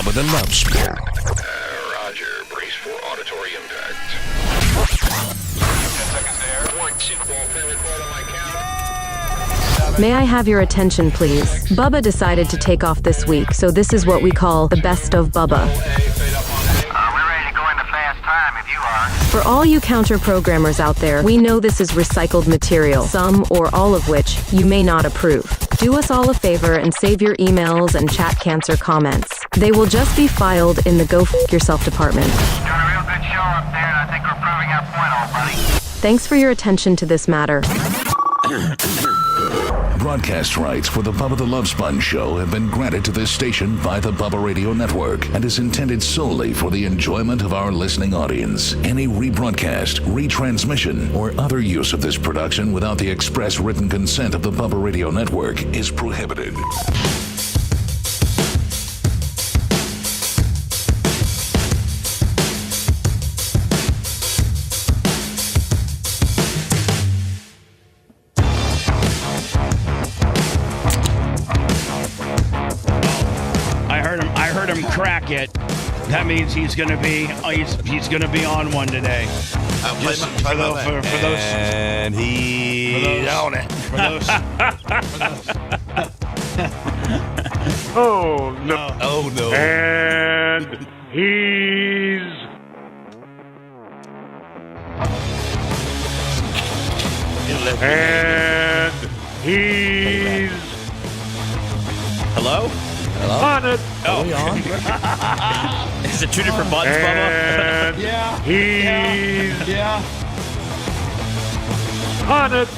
Bubba the Love Sponge. Roger. Brace for auditory impact. 10 seconds there. 1, 2, record on my count. May I have your attention, please? Bubba decided to take off this week, so this is what we call the best of Bubba. We're ready to go into fast time if you are. For all you counter-programmers out there, we know this is recycled material, some or all of which you may not approve. Do us all a favor and save your emails and chat cancer comments. They will just be filed in the Go F Yourself department. Doing a real good show up there, and I think we're proving our point, old buddy. Thanks for your attention to this matter. Broadcast rights for the Bubba the Love Sponge show have been granted to this station by the Bubba Radio Network and is intended solely for the enjoyment of our listening audience. Any rebroadcast, retransmission, or other use of this production without the express written consent of the Bubba Radio Network is prohibited. Crack it. That means he's going to be he's going to be on one today. For those, and he's on it. For those. Oh no! Oh no! And he's Hello? on it. Oh, Is it two different buttons, Bubba? And yeah. he's Yeah. on it.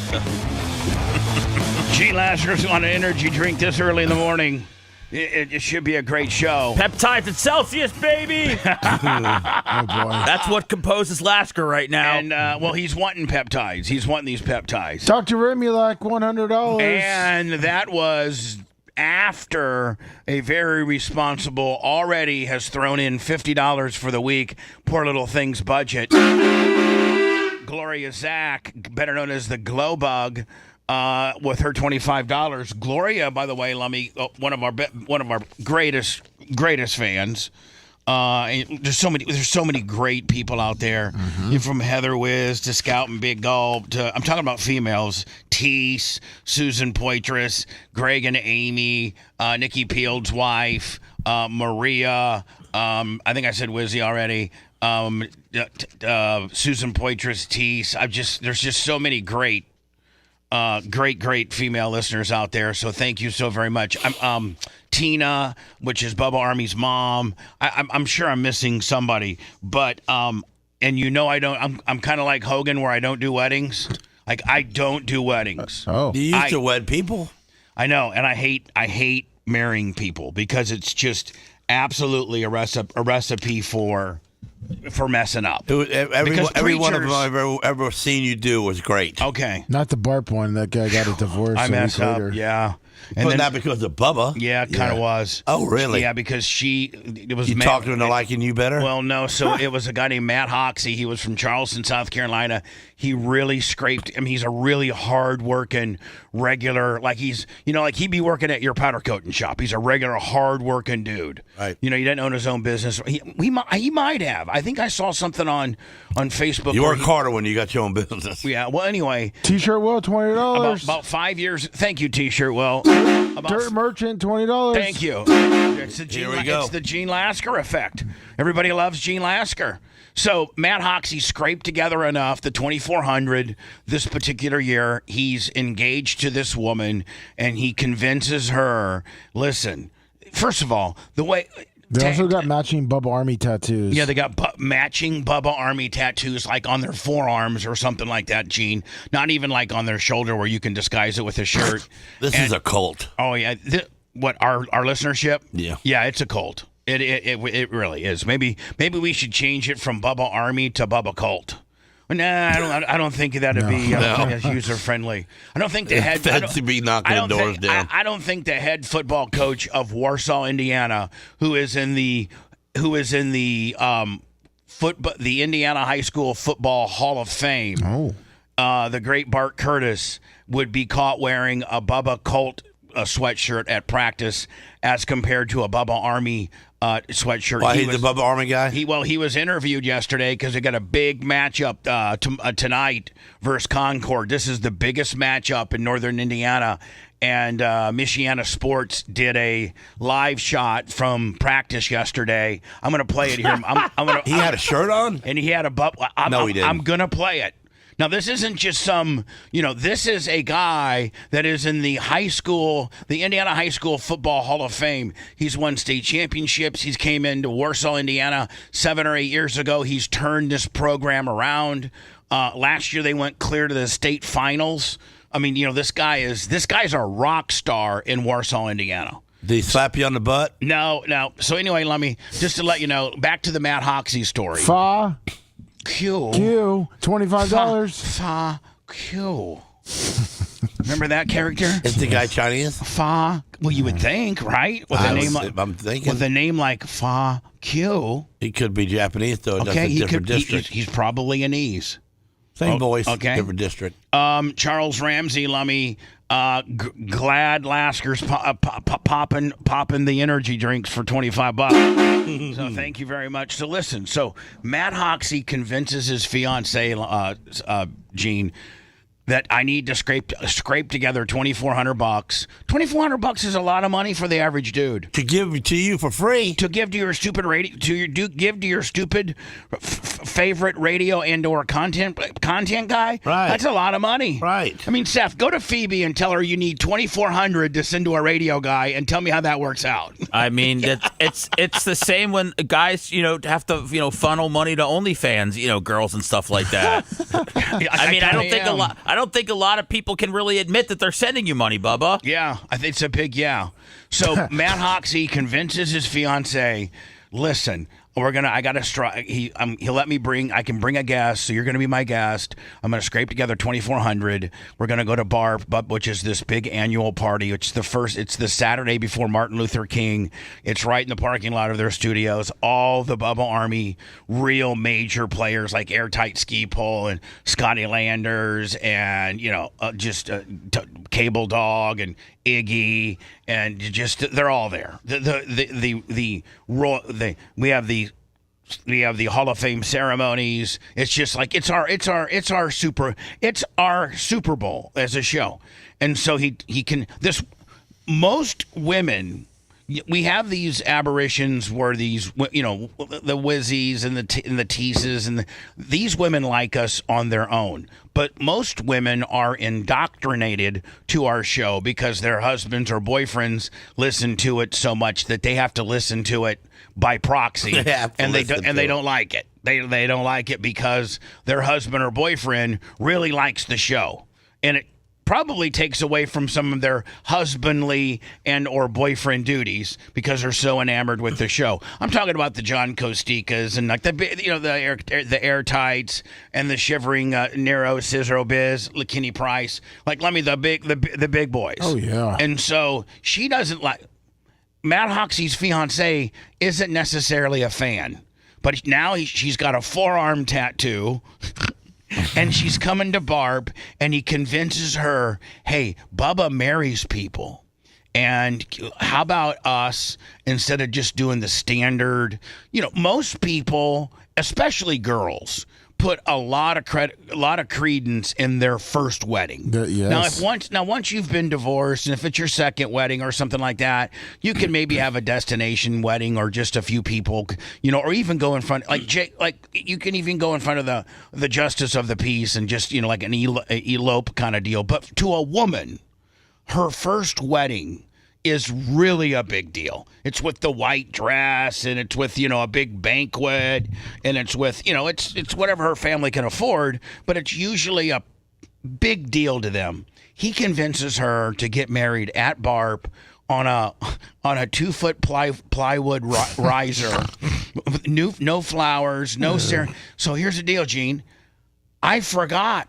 G. Lasker's on an energy drink this early in the morning. It should be a great show. Peptides and Celsius, baby! Oh boy! That's what composes Lasker right now. And, well, he's wanting peptides. He's wanting these peptides. Dr. Remy, like $100. And that was after a very responsible already has thrown in $50 for the week. Poor little thing's budget. Gloria Zach, better known as the Glow Bug, with her $25. Gloria, by the way, one of our greatest fans. There's so many great people out there. Mm-hmm. You're from Heather Wiz to Scout and Big Gulp to I'm talking about females. Teese, Susan Poitras, Greg and Amy, Nikki Peel's wife, Maria. I think I said Wizzy already. Susan Poitras, Teese. There's just so many great female listeners out there. So thank you so very much. Tina, which is Bubba Army's mom. I'm sure I'm missing somebody, but and I'm kind of like Hogan where I don't do weddings. Like I don't do weddings. Oh, you used to wed people. I know, and I hate marrying people because it's just absolutely a recipe for messing up. Every one of them I've ever seen you do was great. Okay. Not the Barp one. That guy got a divorce. I messed up, yeah. And but not because of Bubba. Yeah, it kind of was. Oh, really? Yeah, because you talked into liking you better? Well, no. So it was a guy named Matt Hoxie. He was from Charleston, South Carolina. He really scraped. I mean, he's a really hard-working, regular. Like he'd be working at your powder coating shop. He's a regular, hard-working dude. Right. He didn't own his own business. He might have. I think I saw something on Facebook. You work harder when you got your own business. Yeah. Well, anyway. T-shirt Will, $20. About 5 years. Thank you, T-shirt Will. Dirt Merchant, $20. Thank you. It's the Gene Lasker effect. Everybody loves Gene Lasker. So Matt Hoxie scraped together enough, the $2,400 this particular year. He's engaged to this woman, and he convinces her, listen, first of all, the way... They also got matching Bubba Army tattoos. Yeah, they got matching Bubba Army tattoos, like on their forearms or something like that, Gene. Not even like on their shoulder where you can disguise it with a shirt. This is a cult. Oh, yeah. Our listenership? Yeah. Yeah, it's a cult. It really is. Maybe we should change it from Bubba Army to Bubba Cult. Nah, I don't think that'd be user friendly. I don't think the head to be knocking doors down. I don't think the head football coach of Warsaw, Indiana, who is in the Indiana High School Football Hall of Fame. Oh. The great Bart Curtis would be caught wearing a Bubba Colt sweatshirt at practice as compared to a Bubba Army sweatshirt. Why, he's the Bubba Army guy? He was interviewed yesterday because they got a big matchup tonight versus Concord. This is the biggest matchup in northern Indiana. And Michiana Sports did a live shot from practice yesterday. I'm going to play it here. He had a shirt on? And he had a butt. No, he didn't. I'm going to play it. Now, this isn't just some, this is a guy that is in the Indiana High School Football Hall of Fame. He's won state championships. He's came into Warsaw, Indiana 7 or 8 years ago. He's turned this program around. Last year, they went clear to the state finals. I mean, this guy's a rock star in Warsaw, Indiana. Did he slap you on the butt? No. So anyway, just to let you know, back to the Matt Hoxie story. Q, $25. Q. Remember that character? Is the guy Chinese? Well, you would think, right? I'm thinking. With a name like Q. He could be Japanese, though. Okay, That's a different district. He's probably an Ease. Same voice, okay. Different district. Charles Ramsey, Lummy, glad Lasker's popping the energy drinks for $25. So thank you very much. So listen, Matt Hoxie convinces his fiance, Jean, that I need to scrape together $2,400. $2,400 is a lot of money for the average dude. To give to you for free. To give to your stupid radio, give to your stupid favorite radio and/or content guy. Right. That's a lot of money. Right. I mean, Seth, go to Phoebe and tell her you need $2,400 to send to a radio guy, and tell me how that works out. I mean, it's the same when guys, have to, funnel money to OnlyFans, girls and stuff like that. I don't think a lot of people can really admit that they're sending you money, Bubba. Yeah, I think it's a big yeah. So Matt Hoxie convinces his fiance, listen, I got to strike. He'll let me I can bring a guest, so you're going to be my guest. I'm going to scrape together $2,400. We're going to go to BARP, which is this big annual party. It's the Saturday before Martin Luther King. It's right in the parking lot of their studios. All the Bubba Army real major players like Airtight Ski Pole and Scotty Landers and, Cable Dog and Iggy, and they're all there. We have the Hall of Fame ceremonies. It's just like it's our Super Bowl as a show, and so he can most women. We have these aberrations where these, the Wizzies and the Teases and these women like us on their own. But most women are indoctrinated to our show because their husbands or boyfriends listen to it so much that they have to listen to it by proxy, and they don't like it. They don't like it because their husband or boyfriend really likes the show, and it probably takes away from some of their husbandly and or boyfriend duties because they're so enamored with the show. I'm talking about the John Costikas and like the Airtights and the Shivering Nero, Cicero Biz, LaKinney Price, like let me the big boys. Oh yeah. And so she doesn't like Matt Hoxie's fiance isn't necessarily a fan, but now she's got a forearm tattoo. And she's coming to Barb, and he convinces her, hey, Bubba marries people. And how about us, instead of just doing the standard, most people, especially girls, put a lot of credence in their first wedding. Yes. Now once you've been divorced, and if it's your second wedding or something like that, you can maybe have a destination wedding or just a few people, or even go in front you can even go in front of the justice of the peace and just like an elope kind of deal. But to a woman, her first wedding is really a big deal. It's with the white dress, and it's with a big banquet, and it's with it's whatever her family can afford, but it's usually a big deal to them. He convinces her to get married at BARP on a 2-foot plywood riser, no flowers, no ceremony. So here's the deal, Gene. I forgot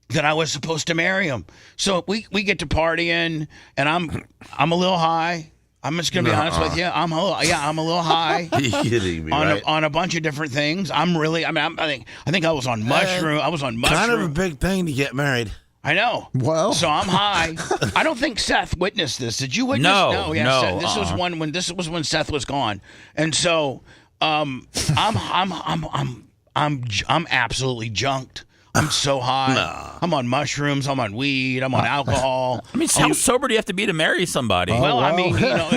that I was supposed to marry him. So we get to partying, and I'm a little high. I'm just gonna be honest with you. I'm a little high. You're kidding me, on a bunch of different things. I think I was on mushroom. I was on mushroom. Kind of a big thing to get married. I know. Well. So I'm high. I don't think Seth witnessed this. Did you witness? No, yeah, no, Seth, this was when Seth was gone, and so I'm absolutely junked. I'm so high. Nah. I'm on mushrooms. I'm on weed. I'm on alcohol. I mean, how sober do you have to be to marry somebody? Well, I mean,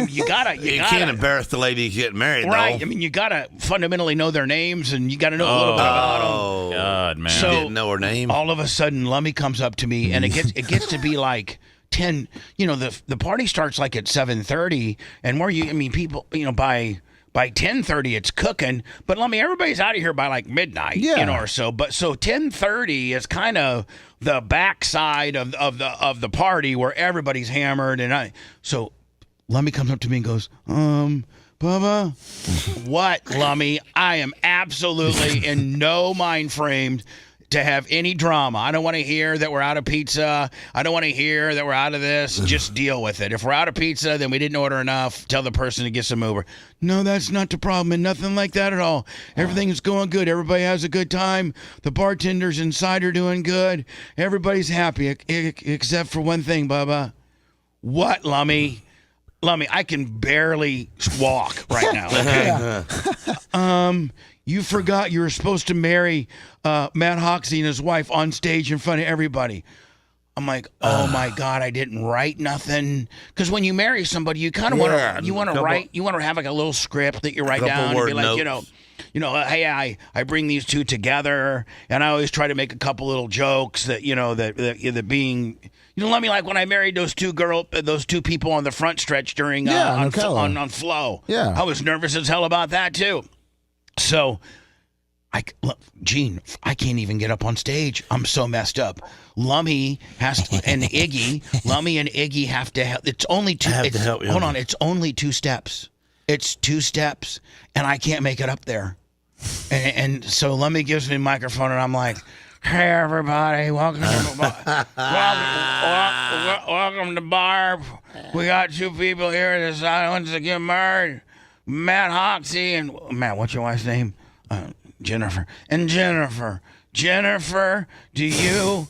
you gotta. You can't embarrass the lady getting married, right. though. I mean, you gotta fundamentally know their names, and you gotta know a little bit about them. Oh, God, man. So, you didn't know her name? All of a sudden, Lummy comes up to me, and it gets to be like 10. The party starts like at 7:30, and people, by 10:30 it's cooking. But Lummy, everybody's out of here by like midnight, or so. But so 10:30 is kind of the backside of the party where everybody's hammered, so Lummy comes up to me and goes, Bubba. What, Lummy? I am absolutely in no mind framed to have any drama. I don't want to hear that we're out of pizza. I don't want to hear that we're out of this. Just deal with it. If we're out of pizza, then we didn't order enough. Tell the person to get some Uber. No, that's not the problem, and nothing like that at all. Everything is going good. Everybody has a good time. The bartenders inside are doing good. Everybody's happy, except for one thing, Bubba. What, Lummy? Lummy, I can barely walk right now. Okay. You forgot you were supposed to marry Matt Hoxie and his wife on stage in front of everybody. I'm like, oh my God, I didn't write nothing. Because when you marry somebody, you kind of want to write. You want to have like a little script that you write down and be like, hey, I bring these two together, and I always try to make a couple little jokes that that being. Let me, like when I married those two people on the front stretch during on Flow. Yeah, I was nervous as hell about that too. So, Gene, I can't even get up on stage. I'm so messed up. Lummy has to, and Iggy. Lummy and Iggy have to help. It's only two. I have to help you. Hold on, it's only 2 steps. It's 2 steps, and I can't make it up there. And so Lummy gives me a microphone, and I'm like, hey, everybody, welcome to welcome to Barb. We got 2 people here that decide wants to get married. Matt Hoxie and Matt, what's your wife's name? Jennifer. And Jennifer, do you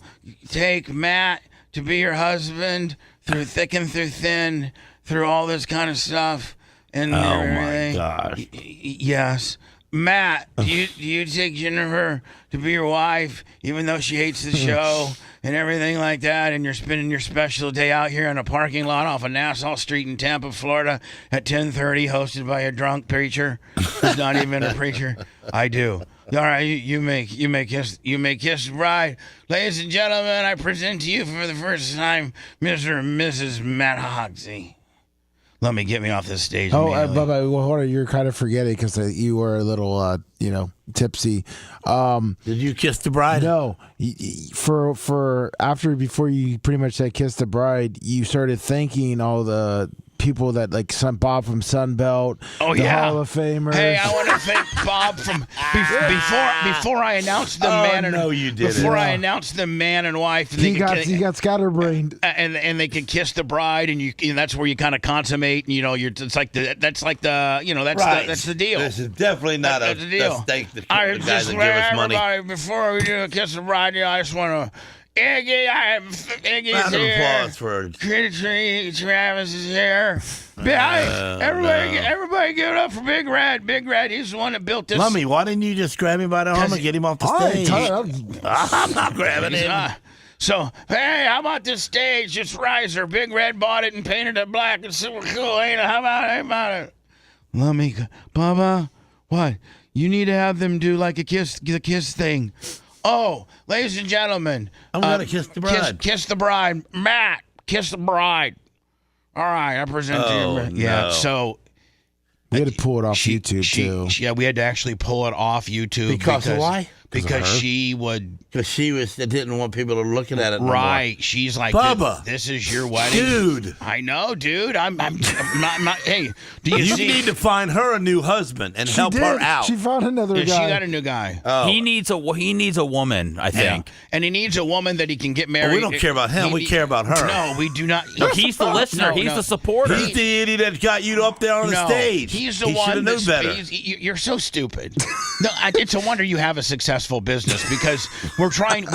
take Matt to be your husband through thick and through thin, through all this kind of stuff? And my gosh. Yes. Matt, do you take Jennifer to be your wife, even though she hates the show and everything like that, and you're spending your special day out here in a parking lot off of Nassau Street in Tampa, Florida at 10:30, hosted by a drunk preacher who's not even a preacher? I do. All right, you may kiss the bride. Ladies and gentlemen, I present to you for the first time Mr. and Mrs. Matt Hoxie. Let me get me off this stage. Bubba, hold on, you're kind of forgetting because you were a little, tipsy. Did you kiss the bride? No. Before you pretty much said kiss the bride, you started thanking all the people that like Bob from Sunbelt, Hall of Famers. Hey, I want to thank Bob from before I announced the man and I announced the man and wife. And he got scatterbrained, and they could kiss the bride, and that's where you kind of consummate. And, that's the deal. This is definitely not a deal. Thank the guys that give us money. Before we do a kiss the bride, I just want to. Iggy's Round of here. applause for Travis is here. Everybody give it up for Big Red. Big Red, he's the one that built this. Lummy, why didn't you just grab him by the arm and get him off the stage? I'm not grabbing him. So, hey, how about this stage? It's Riser. Big Red bought it and painted it black. It's super cool, ain't it? How about it? Lummy, Bubba, what? You need to have them do like the kiss thing. Oh, ladies and gentlemen. I'm going to kiss the bride. Kiss the bride. Matt, kiss the bride. All right, I present to you. Yeah, no. So. We had to pull it off YouTube, too. Yeah, we had to actually pull it off YouTube. Because why? Because she didn't want people to looking at it. Right. No more. She's like, Bubba, this is your wedding. Dude. I know, dude. I'm not, hey, do you see? need to find her a new husband and help her out. She found another guy. She got a new guy. Oh. He needs a woman, I think. Yeah. And he needs a woman that he can get married. Well, we don't care about him. We care about her. No, we do not. No, he's the listener. He's the supporter. He's the idiot that got you up there on the stage. He's the one should have known better. You're so stupid. No, it's a wonder you have a successful successful business because we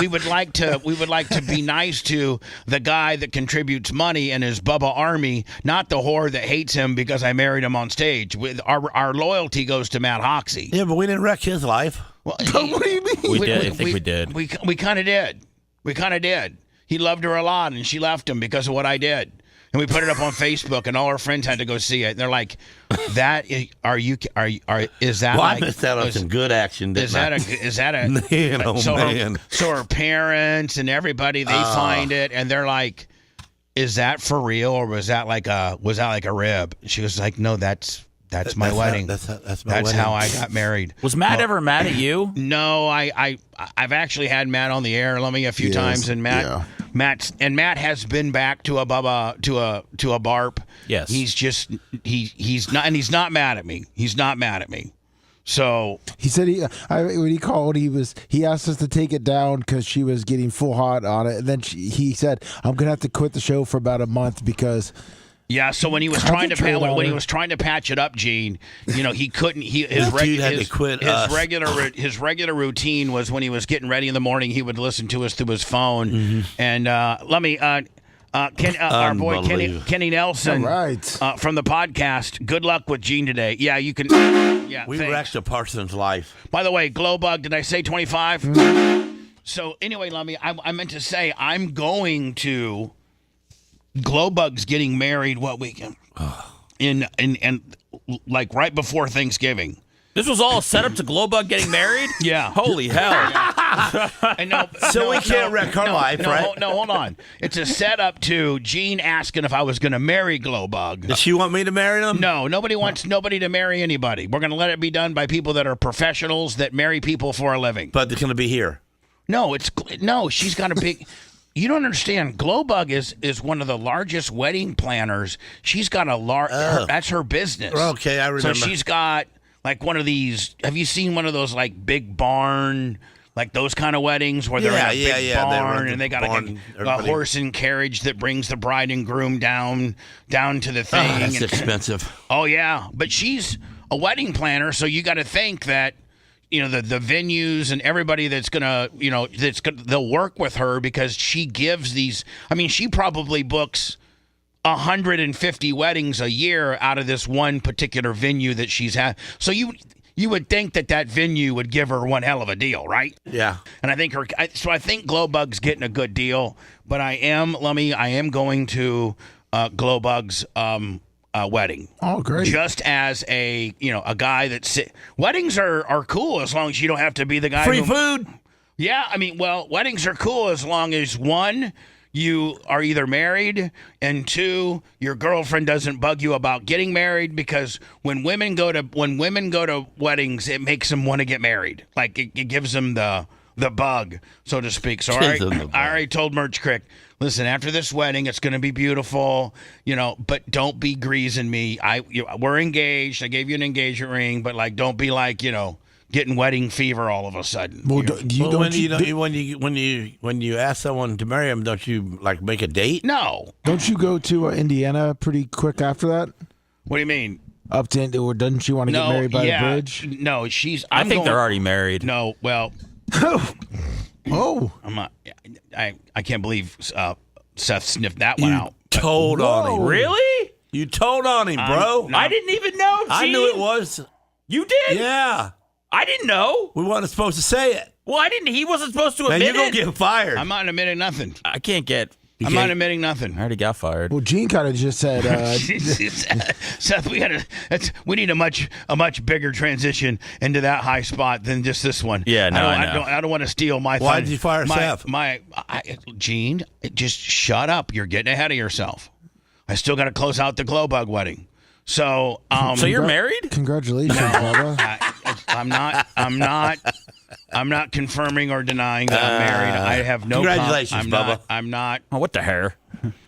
would like to be nice to the guy that contributes money and his Bubba Army, not the whore that hates him because I married him on stage. With our loyalty goes to Matt Hoxie. Yeah, but we didn't wreck his life. Well, what do you mean? We did. I think we did. We kind of did. We kind of did. He loved her a lot, and she left him because of what I did. And we put it up on Facebook, and all our friends had to go see it. And they're like, is that Well, like, I missed out on some good action. Is that a man, oh man. So her parents and everybody, they find it, and they're like, is that for real, or was that like a rib? She was like, no, that's my wedding. That's my wedding. How I got married. Was Matt ever mad at you? No, I've actually had Matt on the air, a few times, and Matt has been back to a Bubba to a barp. Yes, he's not mad at me. He's not mad at me. So he said when he called, he asked us to take it down because she was getting full hot on it, and then he said, "I'm gonna have to quit the show for about a month because." Yeah, so when he was trying to patch it up, Gene, he couldn't. His regular routine was when he was getting ready in the morning, he would listen to us through his phone. Mm-hmm. And our boy Kenny Nelson, from the podcast. Good luck with Gene today. Yeah, you can. Yeah, we wrecked a person's life. By the way, Glowbug, did I say 25? So anyway, Lummy, I meant to say I'm going to. Glowbug's getting married what weekend? In like right before Thanksgiving. This was all set up to Glowbug getting married? Yeah. Holy hell. We can't wreck her life, right? No, hold on. It's a setup to Gene asking if I was going to marry Glowbug. Does she want me to marry him? No, nobody wants nobody to marry anybody. We're going to let it be done by people that are professionals that marry people for a living. But they're going to be here. No, she's got a big... You don't understand. Glowbug is one of the largest wedding planners. She's got that's her business. Okay, I remember. So she's got like one of these. Have you seen one of those like big barn, like those kind of weddings where they're in a big barn and they got a horse and carriage that brings the bride and groom down to the thing. That's expensive. Oh yeah, but she's a wedding planner, so you got to think that. The venues and everybody that's gonna they'll work with her because she gives these. I mean, she probably books 150 weddings a year out of this one particular venue that she's had. So you would think that venue would give her one hell of a deal, right? Yeah. And I think I think Glowbug's getting a good deal, but I am going to Glowbug's wedding. Oh, great! Just as a guy weddings are cool as long as you don't have to be the guy. Free food. Yeah, I mean, weddings are cool as long as one, you are either married, and two, your girlfriend doesn't bug you about getting married because when women go to weddings, it makes them want to get married. Like it gives them the bug, so to speak. So I already told Merch Crick. Listen, after this wedding, it's going to be beautiful, but don't be greasing me. We're engaged. I gave you an engagement ring, but don't be getting wedding fever all of a sudden. Well, when you ask someone to marry them, don't you make a date? No. Don't you go to Indiana pretty quick after that? What do you mean? Up to, or doesn't she want to get married by the bridge? No, I think they're already married. No, well. Oh. I'm not. I can't believe Seth sniffed that one out. Told on him. Really? You told on him, bro. I didn't even know, Gene. I knew it was. You did? Yeah. I didn't know. We weren't supposed to say it. Well, I didn't. He wasn't supposed to admit it. You're going to get fired. I'm not admitting nothing. I can't get... I'm not admitting nothing. I already got fired. Well, Gene kind of just said, Seth, we need a much bigger transition into that high spot than just this one. Yeah, no, I don't want to steal my. Why did you fire Seth? Gene, just shut up. You're getting ahead of yourself. I still got to close out the Glowbug wedding. So, so you're married? Congratulations, Bubba. I'm not confirming or denying that I'm married. I have no. Congratulations, Bubba. I'm not. Oh, what the hair?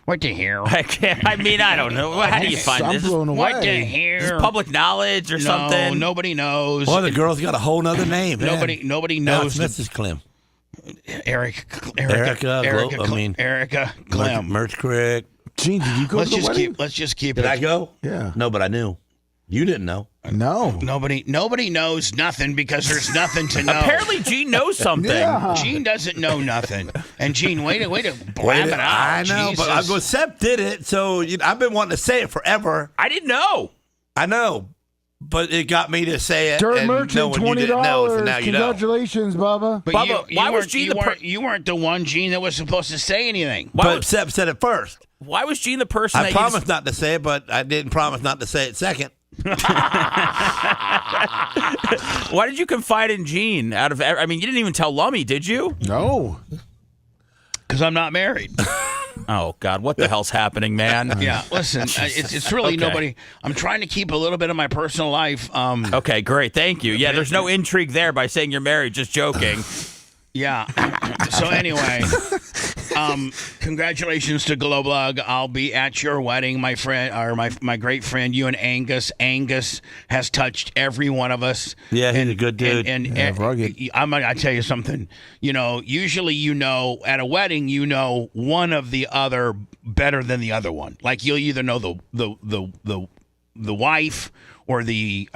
What the hair? I can't. I mean, I don't know. How do you find this? Blown away. What the hair? Is this public knowledge or something? Nobody knows. Well, the girl's got a whole nother name. Nobody knows. That's Mrs. Clem. Erica Clem. Merch Crick. Gene, did you go to the wedding? Let's just keep Did it. I go? Yeah. No, but I knew. You didn't know. No. Nobody knows nothing because there's nothing to know. Apparently, Gene knows something. Yeah. Gene doesn't know nothing. And Gene, way to blab it out. I know, Jesus. but Sep did it, so I've been wanting to say it forever. I didn't know. I know, but it got me to say it. Dirt and Merchant, no one, you didn't know, so $20. now you know. Congratulations, Bubba. But Bubba, you why was weren't- Gene you the weren't- you weren't the one, Gene, that was supposed to say anything. But Sep said it first. Why was Gene the person I that promised not to say it, but I didn't promise not to say it second. Why did you confide in Gene? You didn't even tell Lummy, did you? No. Because I'm not married. Oh God, what the hell's happening, man? Yeah, listen, it's really Okay. nobody. I'm trying to keep a little bit of my personal life. Okay, great, thank you. Yeah, there's no intrigue there by saying you're married. Just joking. Yeah. So anyway, congratulations to Glowblog. I'll be at your wedding, my friend, or my great friend, you and Angus. Angus has touched every one of us. Yeah, he's a good dude. And rugged. I tell you something. Usually, at a wedding, one of the other better than the other one. Like you'll either know the wife, or the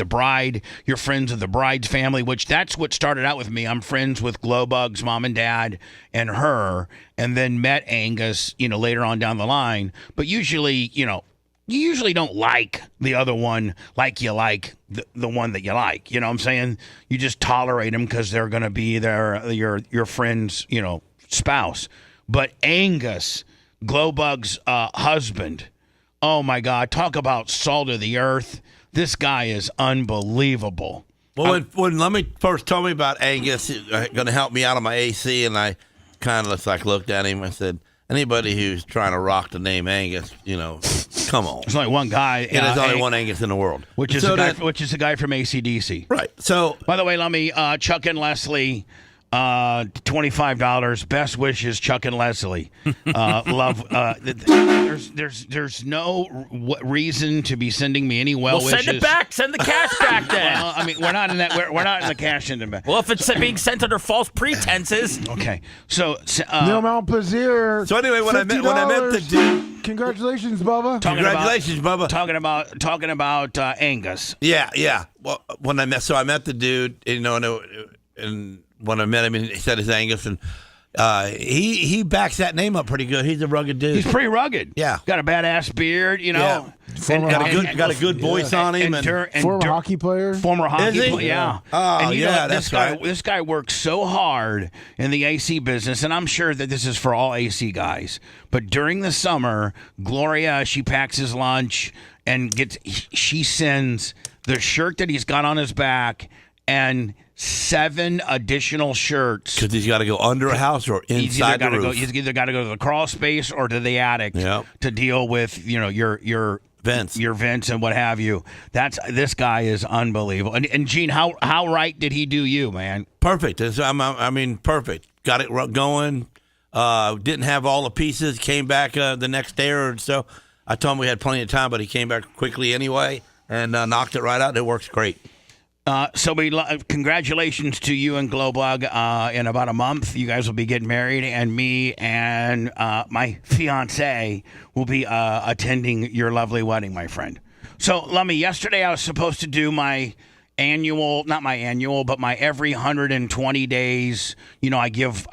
bride. You're friends of the bride's family, which that's what started out with me. I'm friends with Glowbug's mom and dad and her, and then met Angus, later on down the line. But usually, you usually don't like the other one like you like the one that you like. You know what I'm saying? You just tolerate them because they're going to be your friend's, spouse. But Angus, Glowbug's husband, oh my God, talk about salt of the earth. This guy is unbelievable. Well, when Lummy first told me about Angus going to help me out on my AC, and I kind of looked at him and said, anybody who's trying to rock the name Angus, come on. There's only one guy. There's only one Angus in the world. Which is the guy from AC/DC. Right. So, by the way, Lummy, Chuck and Leslie, $25. Best wishes, Chuck and Leslie. Love. There's no reason to be sending me any wishes. Send it back. Send the cash back then. Well, we're not in that. We're not in the cash in the back. Well, if it's being sent under false pretenses. Okay. So. Neil Mount Plaisir. So anyway, when I met the dude. Congratulations, Bubba. Congratulations, Bubba. Talking about Angus. Yeah. Well, when I met the dude, and when I met him, he said his Angus, and he backs that name up pretty good. He's a rugged dude. He's pretty rugged. Yeah, got a badass beard. Yeah. Got a good voice on him, and former hockey player. Former hockey player. Yeah. Oh, and that's right. This guy works so hard in the AC business, and I'm sure that this is for all AC guys. But during the summer, Gloria, she packs his lunch and she sends the shirt that he's got on his back and 7 additional shirts. Because he's got to go under a house or inside the roof. He's either got to go to the crawl space or to the attic to deal with your vents, and what have you. This guy is unbelievable. And Gene, how right did he do you, man? Perfect. Perfect. Got it going. Didn't have all the pieces. Came back the next day or so. I told him we had plenty of time, but he came back quickly anyway and knocked it right out. It works great. So congratulations to you and Glowblog. In about a month, you guys will be getting married, and me and my fiance will be attending your lovely wedding, my friend. So, Lummy, yesterday I was supposed to do my every 120 days. I give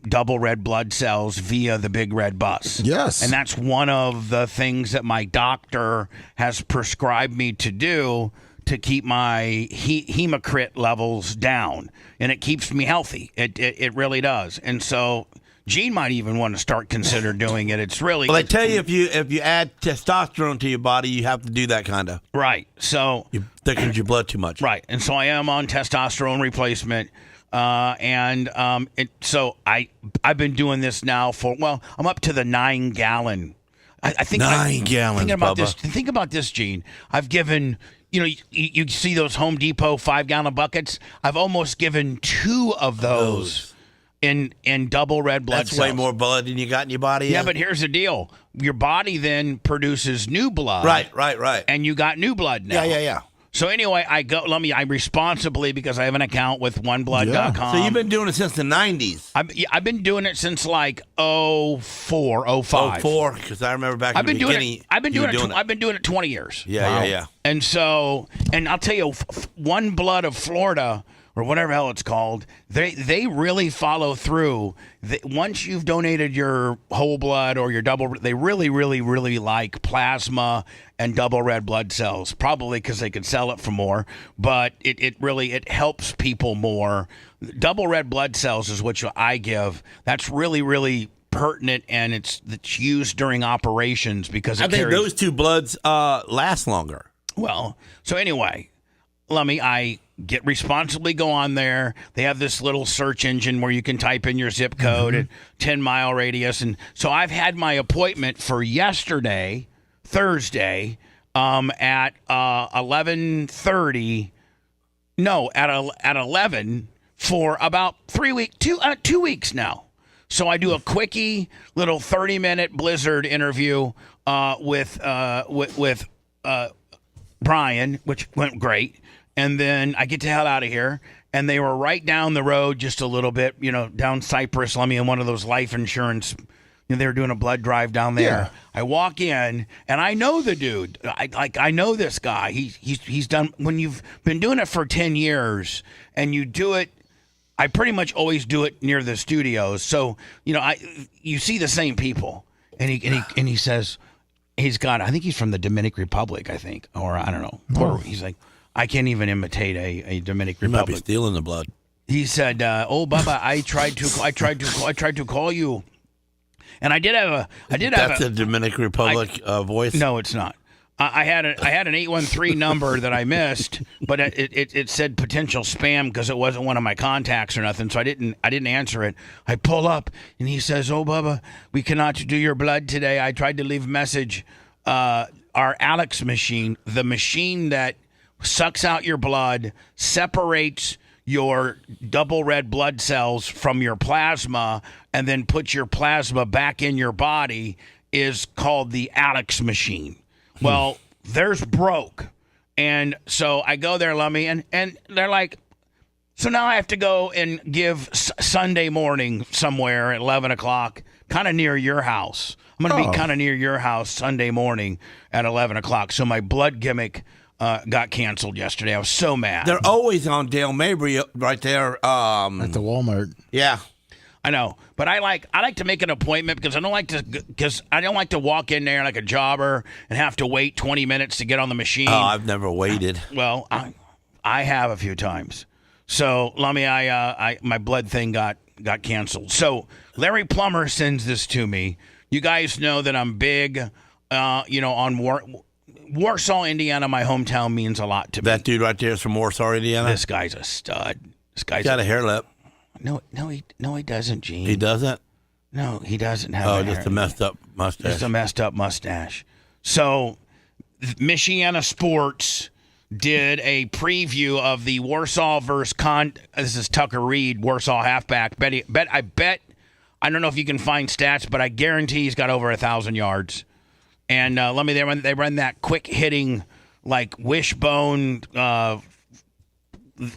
double red blood cells via the big red bus. Yes, and that's one of the things that my doctor has prescribed me to do to keep my hematocrit levels down, and it keeps me healthy. It really does. And so Gene might even want to consider doing it. It's really. Well, they tell you if you add testosterone to your body, you have to do that kind of. Right. So you thickens your blood too much. Right. And so I am on testosterone replacement. So I've been doing this now I'm up to the 9-gallon. I think 9 gallons. Think about this, Gene. I've given. You see those Home Depot 5-gallon buckets? I've almost given 2 of those in double red blood cells. That's way more blood than you got in your body. Yeah, but here's the deal. Your body then produces new blood. Right. And you got new blood now. Yeah. So anyway, I responsibly, because I have an account with oneblood.com. So you've been doing it since the 90s. I've been doing it since like 04, 05. 04, because I remember back in the beginning. I've been doing it 20 years. Yeah. And so, and I'll tell you, One Blood of Florida, or whatever the hell it's called, they really follow through. Once you've donated your whole blood or your double, they really, really, really like plasma and double red blood cells, probably because they could sell it for more, but it really helps people more. Double red blood cells is what I give. That's really, really pertinent, and it's used during operations because I think those two bloods last longer. Well, so anyway, I responsibly go on there. They have this little search engine where you can type in your zip code at 10-mile radius. And so I've had my appointment for yesterday, Thursday, at 11:30. No, at 11 for about 2 weeks now. So I do a quickie little 30-minute Blizzard interview with Brian, which went great. And then I get the hell out of here. And they were right down the road just a little bit, down Cypress. Let me in one of those life insurance. They were doing a blood drive down there. Yeah. I walk in, and I know the dude. I know this guy. He's done, when you've been doing it for 10 years and you do it, I pretty much always do it near the studios. So, you see the same people. And he says, I think he's from the Dominican Republic, or I don't know. Or he's like, I can't even imitate a Dominican Republic. You might be stealing the blood. He said, "Oh, Bubba, I tried to call you, and I did have That's a Dominican Republic voice. No, it's not. I had an 813 number that I missed, but it said potential spam because it wasn't one of my contacts or nothing, so I didn't answer it. I pull up, and he says, "Oh, Bubba, we cannot do your blood today. I tried to leave a message. Our Alex machine, the machine that sucks out your blood, separates your double red blood cells from your plasma, and then puts your plasma back in your body, is called the Alex machine." Well, theirs broke. And so I go there, Lummy, and they're like, so now I have to go and give Sunday morning somewhere at 11 o'clock, kind of near your house. I'm going to be kind of near your house Sunday morning at 11 o'clock. So my blood gimmick got canceled yesterday. I was so mad. They're always on Dale Mabry right there. At the Walmart. Yeah. I know, but I like to make an appointment because I don't like to walk in there like a jobber and have to wait 20 minutes to get on the machine. Oh, I've never waited. Well, I have a few times. So, Lummy, my blood thing got canceled. So, Larry Plummer sends this to me. You guys know that I'm big, on Warsaw, Indiana. My hometown means a lot to me. That dude right there is from Warsaw, Indiana. This guy's a stud. This guy's got a hair lip. No, he doesn't, Gene. He doesn't? No, he doesn't have just a messed up mustache. Just a messed up mustache. So, Michiana Sports did a preview of the Warsaw versus this is Tucker Reed, Warsaw halfback. I bet, I don't know if you can find stats, but I guarantee he's got over 1,000 yards. And they run that quick hitting, like wishbone,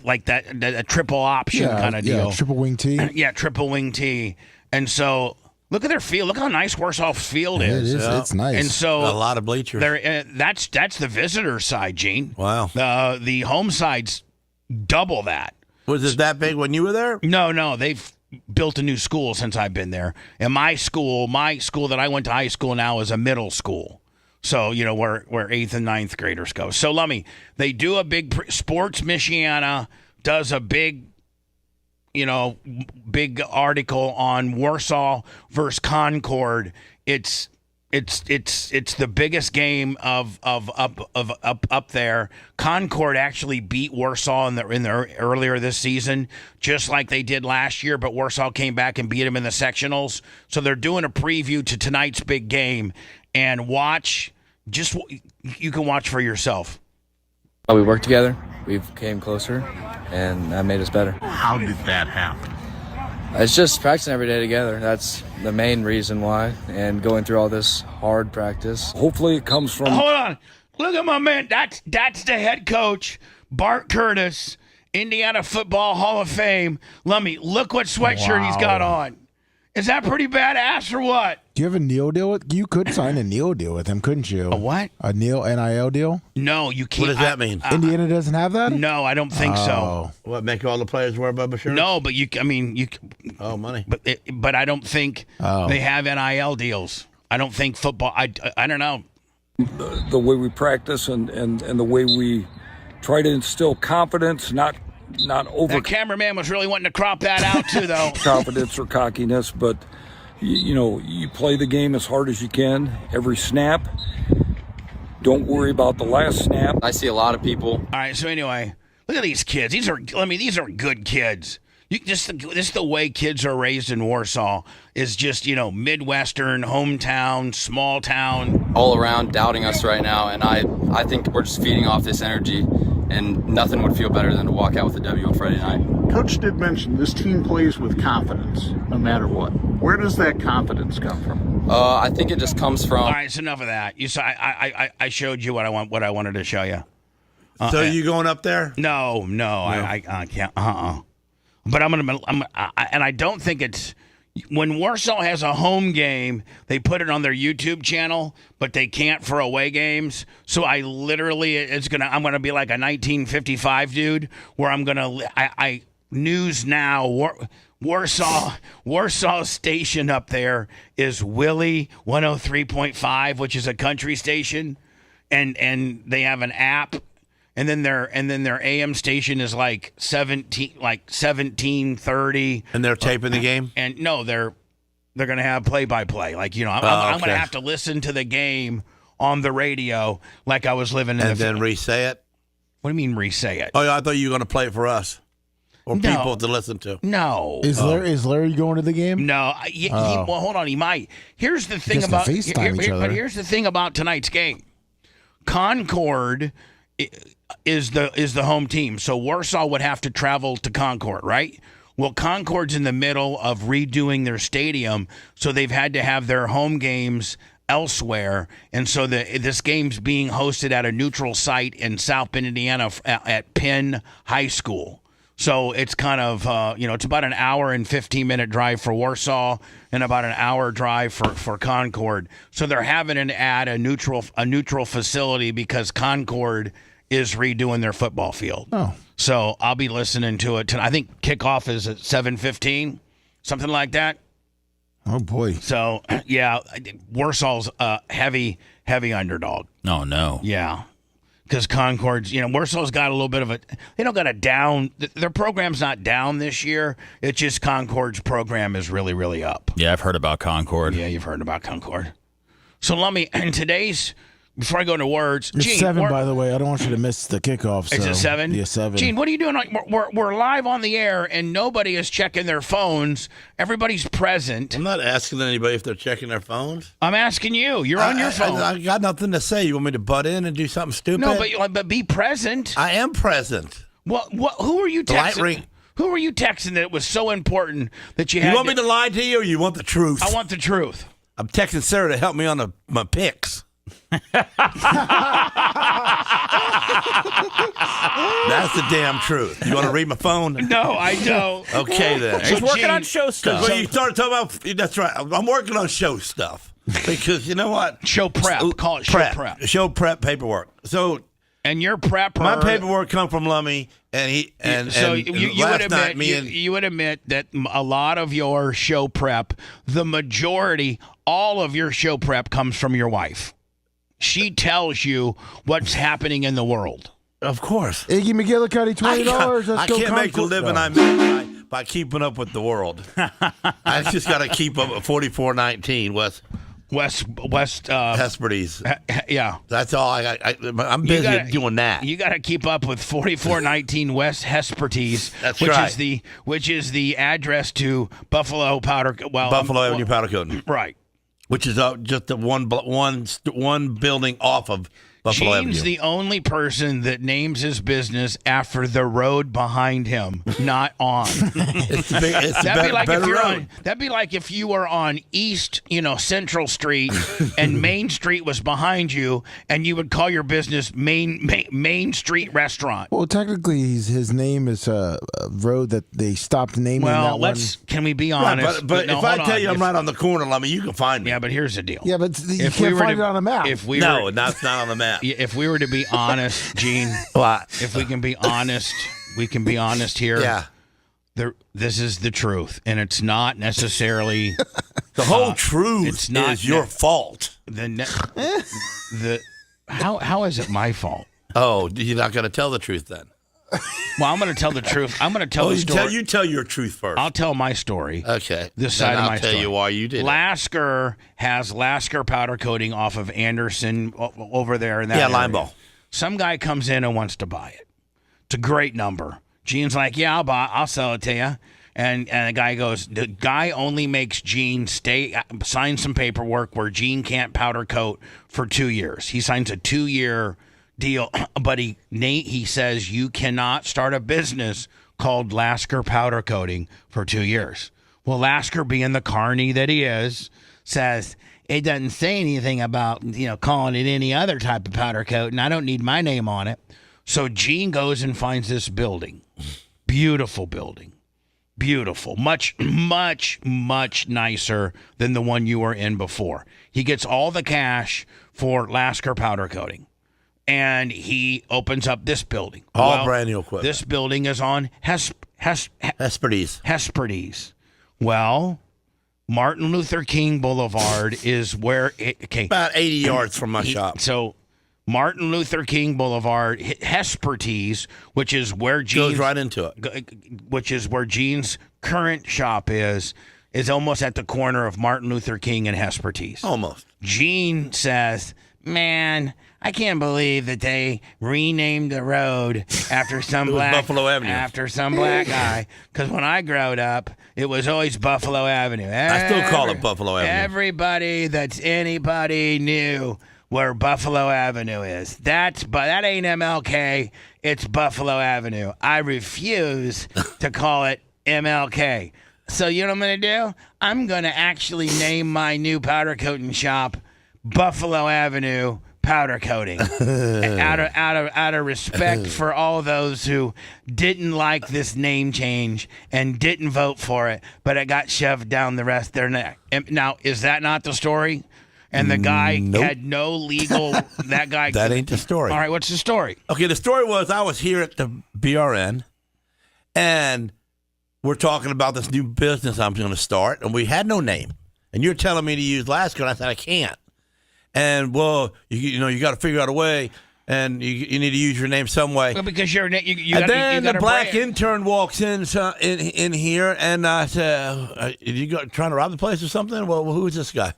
like that a triple option kind of deal. Yeah, triple wing T. Yeah, triple wing T. And so look at their field. Look how nice Warsaw's field is. It is. It's nice. And so a lot of bleachers. That's the visitor side, Gene. Wow. The home side's double that. Was it that big when you were there? No. They've built a new school since I've been there. And my school that I went to high school now is a middle school. So, where 8th and 9th graders go. So, Lummy, they do a big Sports Michiana does a big article on Warsaw versus Concord. It's the biggest game of up there. Concord actually beat Warsaw in the earlier this season, just like they did last year. But Warsaw came back and beat them in the sectionals. So they're doing a preview to tonight's big game. And you can watch for yourself. We worked together, we came closer, and that made us better. How did that happen? It's just practicing every day together. That's the main reason why, and going through all this hard practice. Hopefully it comes from... Hold on. Look at my man. That's the head coach, Bart Curtis, Indiana Football Hall of Fame. Lummy, look what sweatshirt he's got on. Is that pretty badass or what? Do you have a NIL deal with? You could sign a NIL deal with him, couldn't you? A what? A NIL deal? No, you can't. What does that mean? Indiana doesn't have that? No, I don't think so. What, make all the players wear Bubba shirts? No, but you. Oh, money. But I don't think they have NIL deals. I don't think football. I don't know. The way we practice and the way we try to instill confidence, not over. The cameraman was really wanting to crop that out too, though. Confidence or cockiness, but you play the game as hard as you can every snap. Don't worry about the last snap. I see a lot of people. All right, so anyway, look at these kids. These are good kids. This is the way kids are raised in Warsaw. Is just Midwestern, hometown, small town. All around doubting us right now, and I think we're just feeding off this energy, and nothing would feel better than to walk out with a W on Friday night. Coach did mention this team plays with confidence, no matter what. Where does that confidence come from? I think it just comes from. All right, it's enough of that. You saw I showed you what I wanted to show you. So you going up there? No. I can't. But I'm gonna, and I don't think it's when Warsaw has a home game, they put it on their YouTube channel, but they can't for away games. So I literally, I'm gonna be like a 1955 dude, where I'm gonna, News Now, Warsaw station up there is Willie 103.5, which is a country station, and they have an app. And then their AM station is like 1730. And they're taping the game? And no, they're gonna have play-by-play. Like, I'm gonna have to listen to the game on the radio like I was living in and then re-say it? What do you mean re-say it? Oh, yeah, I thought you were gonna play it for us. Or people to listen to. No. Is Larry going to the game? No. Well, hold on, he might. Here's the thing about but here's the thing about tonight's game. Concord is the home team. So Warsaw would have to travel to Concord, right? Well, Concord's in the middle of redoing their stadium, so they've had to have their home games elsewhere. And so this game's being hosted at a neutral site in South Bend, Indiana at Penn High School. So it's kind of, it's about an hour and 15-minute drive for Warsaw and about an hour drive for Concord. So they're having to add a neutral facility because Concord is redoing their football field. Oh. So I'll be listening to it tonight. I think kickoff is at 7:15, something like that. Oh, boy. So, yeah, Warsaw's a heavy underdog. Oh, no. Yeah. Because Concord's, Warsaw's got a little bit of they don't got a down. Their program's not down this year. It's just Concord's program is really, really up. Yeah, I've heard about Concord. Yeah, you've heard about Concord. So let me, and today's, before I go into words. It's Gene, 7, by the way. I don't want you to miss the kickoff. Is it 7? Yeah, 7. Gene, what are you doing? We're live on the air, and nobody is checking their phones. Everybody's present. I'm not asking anybody if they're checking their phones. I'm asking you. You're on your phone. I got nothing to say. You want me to butt in and do something stupid? No, but be present. I am present. Who are you texting? The light ring. Who were you texting that it was so important that you had? You want me to lie to you, or you want the truth? I want the truth. I'm texting Sarah to help me on my picks. That's the damn truth. You want to read my phone? No, I don't. Okay, then. He's working on show stuff. When you started talking about, that's right. I'm working on show stuff because you know what? Show prep. Call it show prep. Show prep paperwork. So, and your prepper. My paperwork come from Lummy, and he and so and you would admit you would admit that a lot of your show prep, the majority, all of your show prep comes from your wife. She tells you what's happening in the world. Of course. Iggy McGillicuddy, $20. I can't make the living I make by keeping up with the world. I just got to keep up at 4419 West Hesperdes. Yeah. That's all I got. I'm busy doing that. You got to keep up with 4419 West Hesperdes. That's which is the address to Buffalo Avenue Powder Coating. Right. Which is just the one building off of Buffalo Gene's Avenue. the only person that names his business after the road behind him, not on. That'd be like if you were on East, Central Street, and Main Street was behind you, and you would call your business Main Street Restaurant. Well, technically, his name is a road that they stopped naming. Well, that can we be honest? Right, but if I tell you I'm right on the corner, you can find me. Yeah, but here's the deal. Yeah, but you can't find it on a map. That's not on the map. If we were to be honest, Gene, if we can be honest, here. Yeah. This is the truth, and it's not necessarily the whole truth. It's not is your fault. How is it my fault? Oh, you're not going to tell the truth then? Well, I'm going to tell the truth. I'm going to tell the story. You tell your truth first. I'll tell my story. Okay. This side of my story. I'll tell you why you did Lasker has Lasker powder coating off of Anderson over there in that area. Limeball. Some guy comes in and wants to buy it. It's a great number. Gene's like, yeah, I'll sell it to you. And the guy goes, the guy only makes Gene sign some paperwork where Gene can't powder coat for 2 years. He signs a 2-year deal, but he says you cannot start a business called Lasker Powder Coating for 2 years. Well, Lasker, being the carny that he is, says it doesn't say anything about calling it any other type of powder coat, and I don't need my name on it. So Gene goes and finds this building, beautiful building, beautiful, much, much, much nicer than the one you were in before. He gets all the cash for Lasker Powder Coating. And he opens up this building. All brand new equipment. This building is on Hesperdes. Well, Martin Luther King Boulevard is where about 80 yards from my shop. So Martin Luther King Boulevard, Hesperdes, which is where Gene's goes right into it. Which is where Gene's current shop is almost at the corner of Martin Luther King and Hesperdes. Almost. Gene says, "Man, I can't believe that they renamed the road after some Buffalo Avenue. After some black guy. Because when I growed up, it was always Buffalo Avenue. I still call it Buffalo Avenue. Everybody that's anybody knew where Buffalo Avenue is. But that ain't MLK. It's Buffalo Avenue. I refuse to call it MLK. So you know what I'm going to do? I'm going to actually name my new powder coating shop Buffalo Avenue Powder Coating out of respect for all those who didn't like this name change and didn't vote for it, but it got shoved down the rest of their neck. Now, is that not the story? And the guy had no legal. That ain't the story. All right, what's the story? Okay, the story was I was here at the BRN, and we're talking about this new business I'm going to start, and we had no name. And you're telling me to use Lasker, and I said I can't. And well, you got to figure out a way, and you need to use your name some way. Well, because you then the black intern walks in here, and I said, "You trying to rob the place or something?" Well, who is this guy?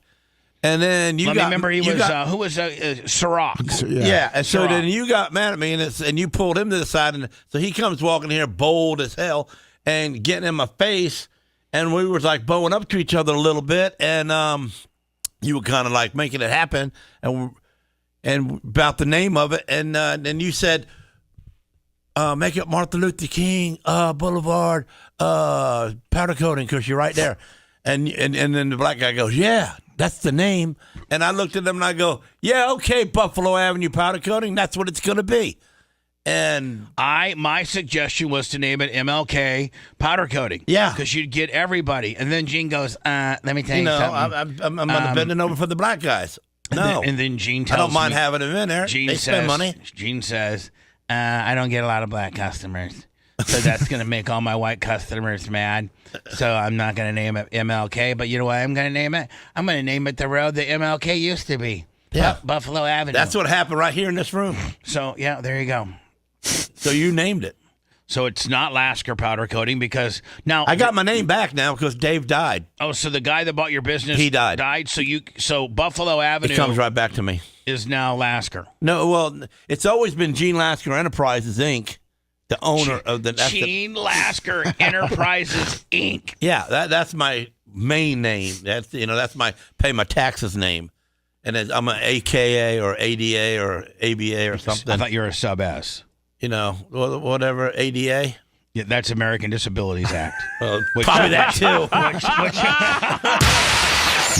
And then who was Ciroc? Yeah. And so then you got mad at me, and you pulled him to the side, and so he comes walking here bold as hell and getting in my face, and we were like bowing up to each other a little bit, and you were kind of like making it happen, and about the name of it, and then you said, make it Martin Luther King Boulevard powder coating because you're right there, and then the black guy goes, yeah, that's the name, and I looked at him and I go, yeah, okay, Buffalo Avenue powder coating, that's what it's going to be. And my suggestion was to name it MLK Powder Coating. Yeah, because you'd get everybody. And then Gene goes, "Let me tell you something. I'm bending over for the black guys." No, and then Gene tells I don't mind me, having them in there. They spend money. Gene says, "I don't get a lot of black customers, so that's going to make all my white customers mad. So I'm not going to name it MLK. But you know what I'm going to name it? I'm going to name it the road that MLK used to be. Yeah, Buffalo Avenue. That's what happened right here in this room. So yeah, there you go." So you named it. So it's not Lasker Powder Coating because now I got my name back now because Dave died. Oh, so the guy that bought your business died. So Buffalo Avenue it comes right back to me. Is now Lasker. No, well, it's always been Gene Lasker Enterprises Inc., the owner of the Gene Lasker Enterprises Inc. Yeah, that's my main name. That's my pay my taxes name. and I'm an AKA or ADA or ABA or something. I thought you were a sub S. You know, whatever, ADA. Yeah, that's American Disabilities Act. Probably that too.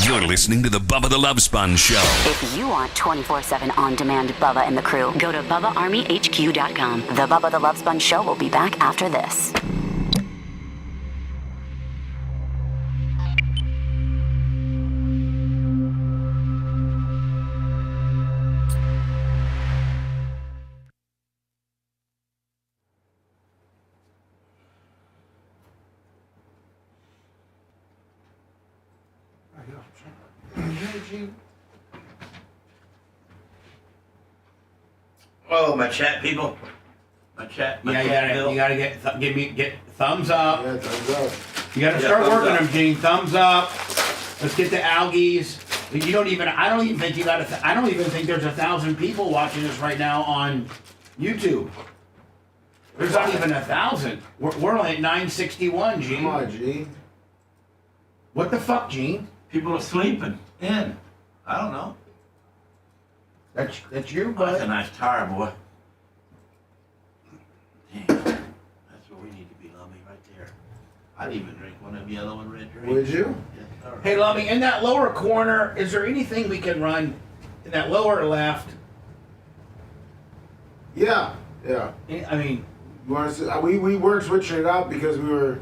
You're listening to the Bubba the Love Sponge Show. If you want 24/7 on-demand Bubba and the crew, go to BubbaArmyHQ.com. The Bubba the Love Sponge Show will be back after this. Oh, my chat people. My chat. Yeah, you gotta get thumbs up. Yeah, thumbs up. You gotta start working them, Gene. Thumbs up. Let's get the algies. I don't even think there's 1,000 people watching this right now on YouTube. There's not even 1,000. We're only at 961, Gene. Come on, Gene. What the fuck, Gene? People are sleeping in. I don't know. That's you, Oh, that's a bud. nice tire, boy. Damn. That's where we need to be, Lummy, right there. I'd even drink one of them yellow and red drinks. Would you? Yes, sir. Hey, Lummy, in that lower corner, is there anything we can run in that lower left? Yeah. I mean, You want us to, we weren't switching it up because we were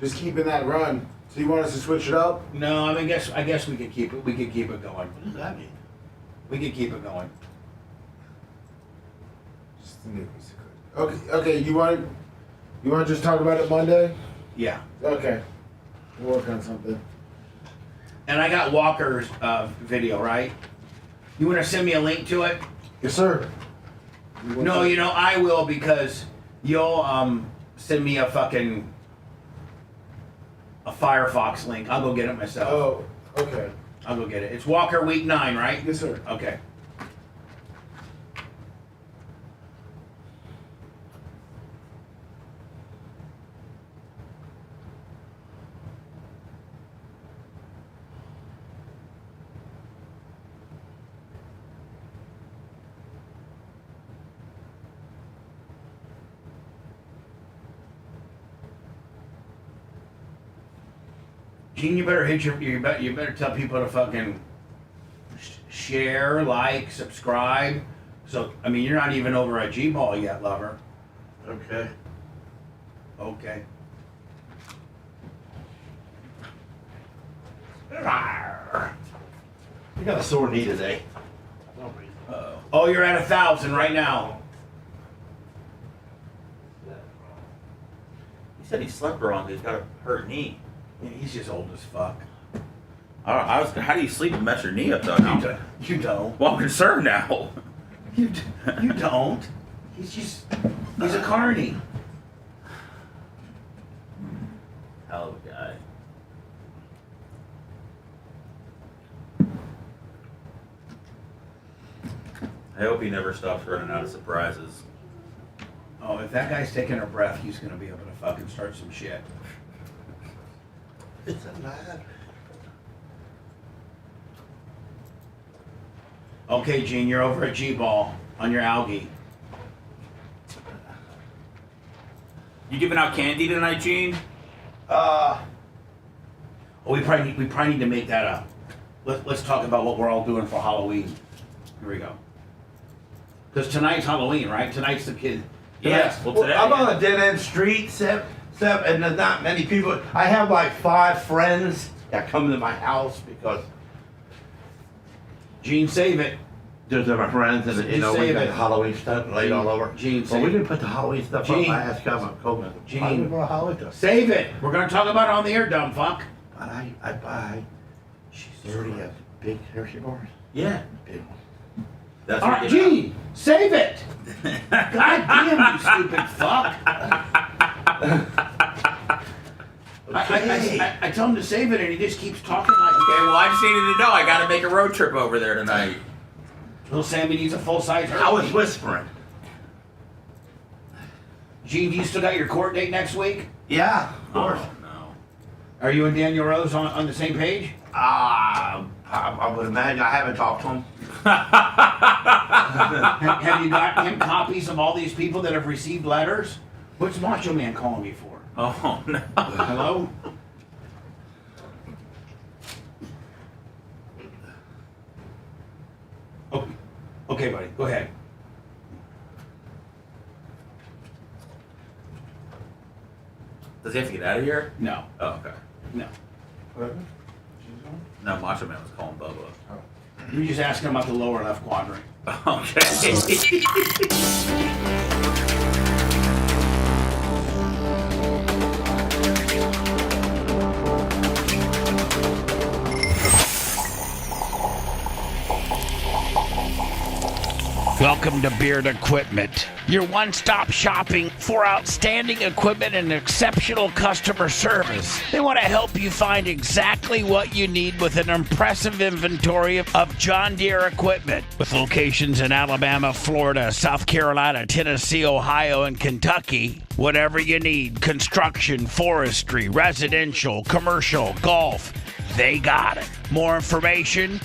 just keeping that run. So you want us to switch it up? no. I guess we could keep it. We could keep it going. What does that mean? We could keep it going. Just a new piece of code. Okay. You want to just talk about it Monday? Yeah. Okay. We'll work on something. And I got Walker's video, right? You want to send me a link to it? Yes, sir. No, I will because you'll send me a Firefox link. I'll go get it myself. Oh, okay. I'll go get it. It's Walker Week 9, right? Yes, sir. Okay. Gene, you better tell people to fucking share, like, subscribe. So, I mean, you're not even over a G-ball yet, lover. Okay. Okay. You got a sore knee today. Oh, you're at 1,000 right now. He said he slept wrong. He's got a hurt knee. Yeah, he's just old as fuck. How do you sleep and mess your knee up though? Now? You don't. Well, I'm concerned now. You don't. He's a carny. Hell of a guy. I hope he never stops running out of surprises. Oh, if that guy's taking a breath, he's gonna be able to fucking start some shit. It's alive. Okay, Gene, you're over at G-ball on your algae. You giving out candy tonight, Gene? Oh, we probably need to make that up. Let's talk about what we're all doing for Halloween. Here we go. Because tonight's Halloween, right? Tonight's the kid. Yes. Well, today, I'm on a dead end street, and there's not many people. I have like 5 friends that come to my house because Gene, save it. those are my friends, and we save got it. Halloween stuff laid all over. Gene, well, save we it. didn't put the Halloween stuff Gene. up. I asked my co-man. Gene. For Halloween stuff. Save it. We're gonna talk about it on the air, dumb fuck. But I buy. She's already has big Hershey bars. Yeah. Big one. That's All what right, you get Gene, save it. God damn, you stupid fuck. I tell him to save it, and he just keeps talking like. Okay, well, I just needed to know. I got to make a road trip over there tonight. Little Sammy needs a full-size. I was whispering. Gene, do you still got your court date next week? Yeah, of course. Oh, no. Are you and Daniel Rose on the same page? I would imagine. I haven't talked to him. Have you got him copies of all these people that have received letters? What's Macho Man calling me for? Oh, no. Hello? Oh, okay, buddy. Go ahead. Does he have to get out of here? No. Oh, okay. No. No, Macho Man was calling Bubba. You just ask him about the lower left quadrant. Okay. Welcome to Beard Equipment, your one-stop shopping for outstanding equipment and exceptional customer service. They want to help you find exactly what you need with an impressive inventory of John Deere equipment. With locations in Alabama, Florida, South Carolina, Tennessee, Ohio, and Kentucky, whatever you need, construction, forestry, residential, commercial, golf, they got it. More information,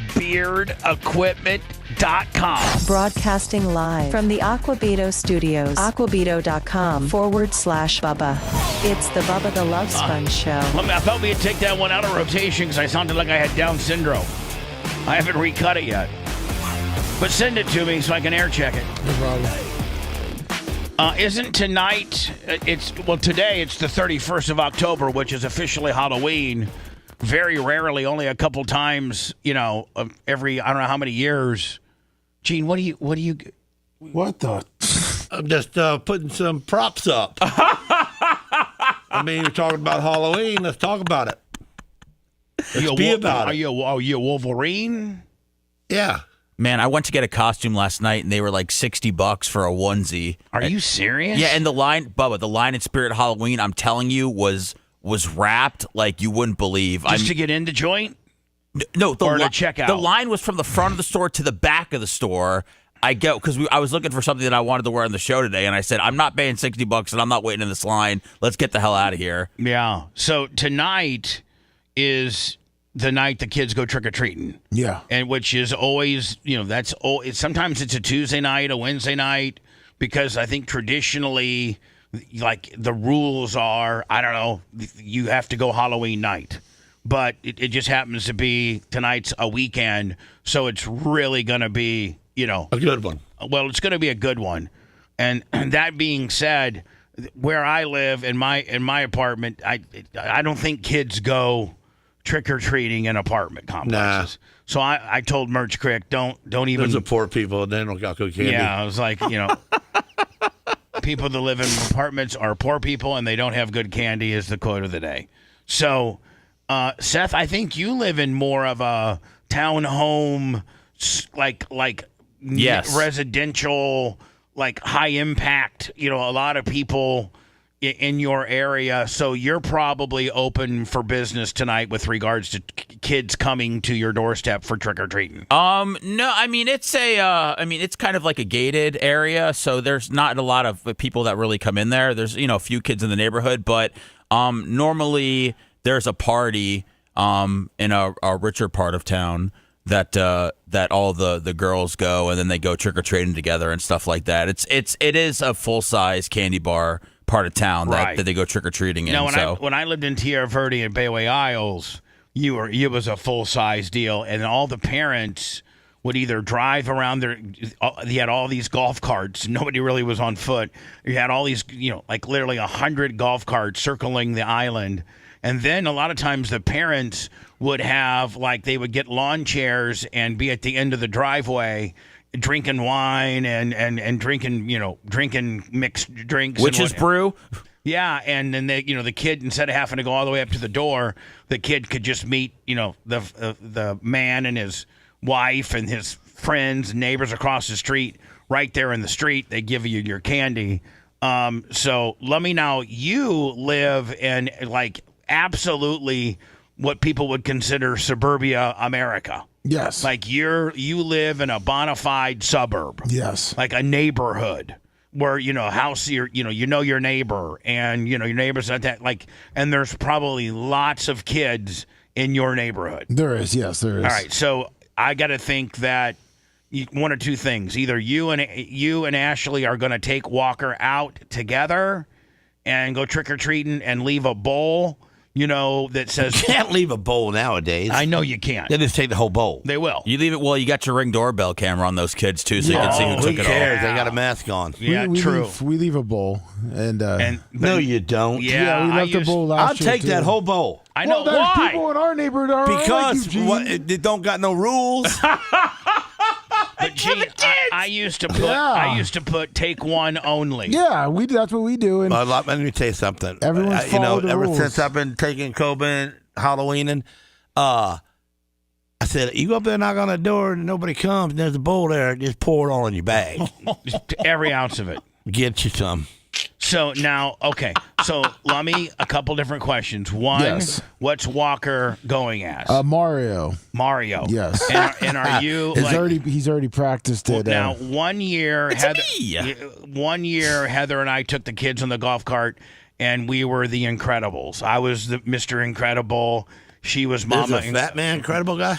beardequipment.com. Broadcasting live from the Aquabito Studios. Aquabito.com/Bubba. It's the Bubba the Love Sponge Show. I thought we'd take that one out of rotation because I sounded like I had Down syndrome. I haven't recut it yet. But send it to me so I can air check it. No problem. Isn't tonight, today it's the 31st of October, which is officially Halloween. Very rarely, only a couple times, every, I don't know how many years. Gene, what do you? What the? I'm just putting some props up. I mean, we're talking about Halloween. Let's talk about it. Let's be about it. Are you a Wolverine? Yeah. Man, I went to get a costume last night, and they were like $60 for a onesie. Are you serious? Yeah, and the line in Spirit Halloween, I'm telling you, was wrapped like you wouldn't believe. Just to get in the joint? No, to check out. The line was from the front of the store to the back of the store. Because I was looking for something that I wanted to wear on the show today, and I said, I'm not paying $60 and I'm not waiting in this line. Let's get the hell out of here. Yeah. So tonight is the night the kids go trick-or-treating. Yeah. And which is always, sometimes it's a Tuesday night, a Wednesday night, because I think traditionally, like, the rules are, I don't know, you have to go Halloween night. But it just happens to be tonight's a weekend, so it's really going to be, a good one. Well, it's going to be a good one. And that being said, where I live in my apartment, I don't think kids go trick-or-treating in apartment complexes. Nah. So I told Merch Crick, don't even. Those are poor people. They don't got good candy. Yeah, I was like, people that live in apartments are poor people and they don't have good candy is the quote of the day. So, Seth, I think you live in more of a townhome, yes, residential, like high impact, a lot of people in your area. So you're probably open for business tonight with regards to kids coming to your doorstep for trick-or-treating. No, I mean, it's it's kind of like a gated area. So there's not a lot of people that really come in there. There's, a few kids in the neighborhood, but normally there's a party in a richer part of town that all the girls go, and then they go trick-or-treating together and stuff like that. It is a full-size candy bar part of town that they go trick-or-treating in. When I lived in Tierra Verde and Bayway Isles, it was a full-size deal, and all the parents would either drive around there. You had all these golf carts. Nobody really was on foot. You had all these, like literally 100 golf carts circling the island. And then a lot of times the parents would have, they would get lawn chairs and be at the end of the driveway drinking wine and drinking mixed drinks. Witch's brew? Yeah, and then the kid, instead of having to go all the way up to the door, the kid could just meet, the man and his wife and his friends and neighbors across the street right there in the street. They give you your candy. So let me know, you live in absolutely what people would consider suburbia America. Yes. You live in a bona fide suburb. Yes. Like a neighborhood where, house, your neighbor and, your neighbor's not that, and there's probably lots of kids in your neighborhood? There is, yes, there is. All right, so I got to think that one or two things. Either you and Ashley are going to take Walker out together and go trick-or-treating and leave a bowl, that says... You can't leave a bowl nowadays. I know you can't. They just take the whole bowl. They will. You leave it. Well, you got your Ring doorbell camera on those kids too, so you can see who took it cares? all. They got a mask on. Yeah, true. We leave a bowl, and no, you don't. we left a bowl last year. I'll take that whole bowl. I know there's why. people in our neighborhood are Because like you, Gene. they don't got no rules. But Gene, I used to put take one only. Yeah, that's what we do. And let me tell you something. Everyone's followed the ever rules. since I've been taking Coben Halloweening, I said, you go up there and knock on the door and nobody comes and there's a bowl there, just pour it all in your bag. Just every ounce of it. Get you some. So now, okay. So let me a couple different questions. One, Yes. What's Walker going as? Mario. Mario. Yes. And are you? He's already practiced it. Now, 1 year, Heather and I took the kids on the golf cart, and we were the Incredibles. I was the Mr. Incredible. She was Mama. There's a fat man Incredible guy?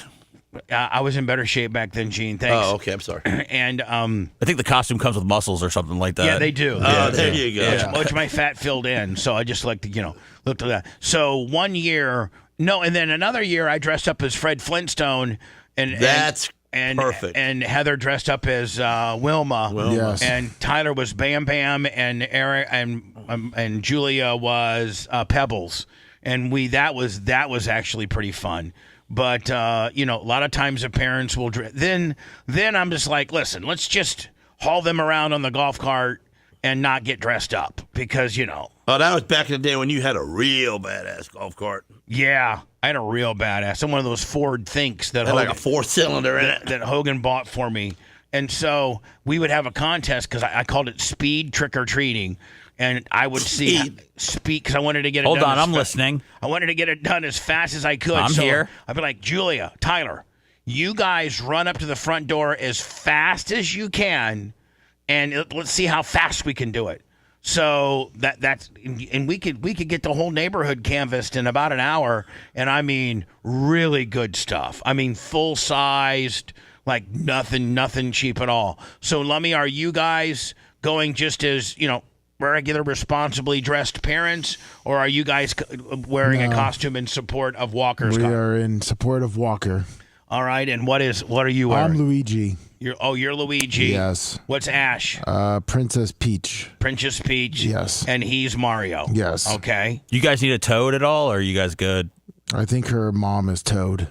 I was in better shape back then, Gene. Thanks. Oh, okay. I'm sorry. And I think the costume comes with muscles or something like that. yeah, they do. There you go. Which my fat filled in, so I just like to look at that. So 1 year, and then another year I dressed up as Fred Flintstone, and That's perfect. And Heather dressed up as Wilma. Yes. And Tyler was Bam Bam, and Eric and Julia was Pebbles, and that was actually pretty fun. But a lot of times the parents will then I'm just like, listen, let's just haul them around on the golf cart and not get dressed up because Oh, that was back in the day when you had a real badass golf cart. Yeah, I had a real badass. I'm one of those Ford Thinks that Had like a 4-cylinder in it that Hogan bought for me. And so we would have a contest because I called it Speed Trick or Treating. And I would speed because I wanted to get it done. Hold on, I'm listening. I wanted to get it done as fast as I could. I'm here. I'd be like, Julia, Tyler, you guys run up to the front door as fast as you can, and let's see how fast we can do it. So that's and we could get the whole neighborhood canvassed in about an hour, and I mean really good stuff. I mean full sized, like nothing cheap at all. So Lummy, are you guys going just as regular, responsibly dressed parents, or are you guys wearing a costume in support of Walker's? We are in support of Walker. All right, and what are you wearing? I'm Luigi. You're Luigi. Yes. What's Ash? Princess Peach. Princess Peach. Yes. And he's Mario. Yes. Okay. You guys need a Toad at all, or are you guys good? I think her mom is Toad,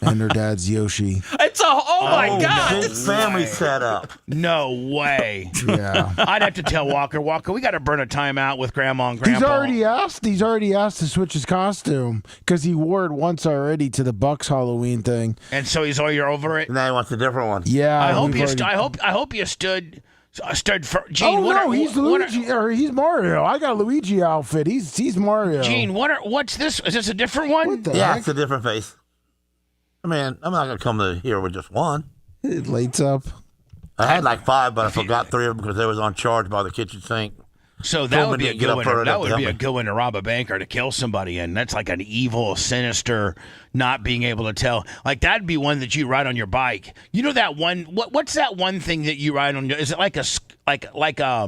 and her dad's Yoshi. It's my God! Big family setup. No way. Yeah. I'd have to tell Walker, we got to burn a time out with Grandma and Grandpa. He's already asked to switch his costume because he wore it once already to the Bucks Halloween thing. And so you're over it. Now he wants a different one. Yeah. I hope you stood for Gene. He's Luigi or he's Mario. I got a Luigi outfit. He's Mario. Gene, what's this? Is this a different one? Yeah, it's a different face. I mean, I'm not gonna come to here with just one. It lights up. I had like 5, but I forgot 3 of them because they was on charge by the kitchen sink. So that would be a good one. That would be a good one to rob a bank or to kill somebody in. That's like an evil, sinister, not being able to tell. Like that'd be one that you ride on your bike. You know that one? What's that one thing that you ride on? Is it like I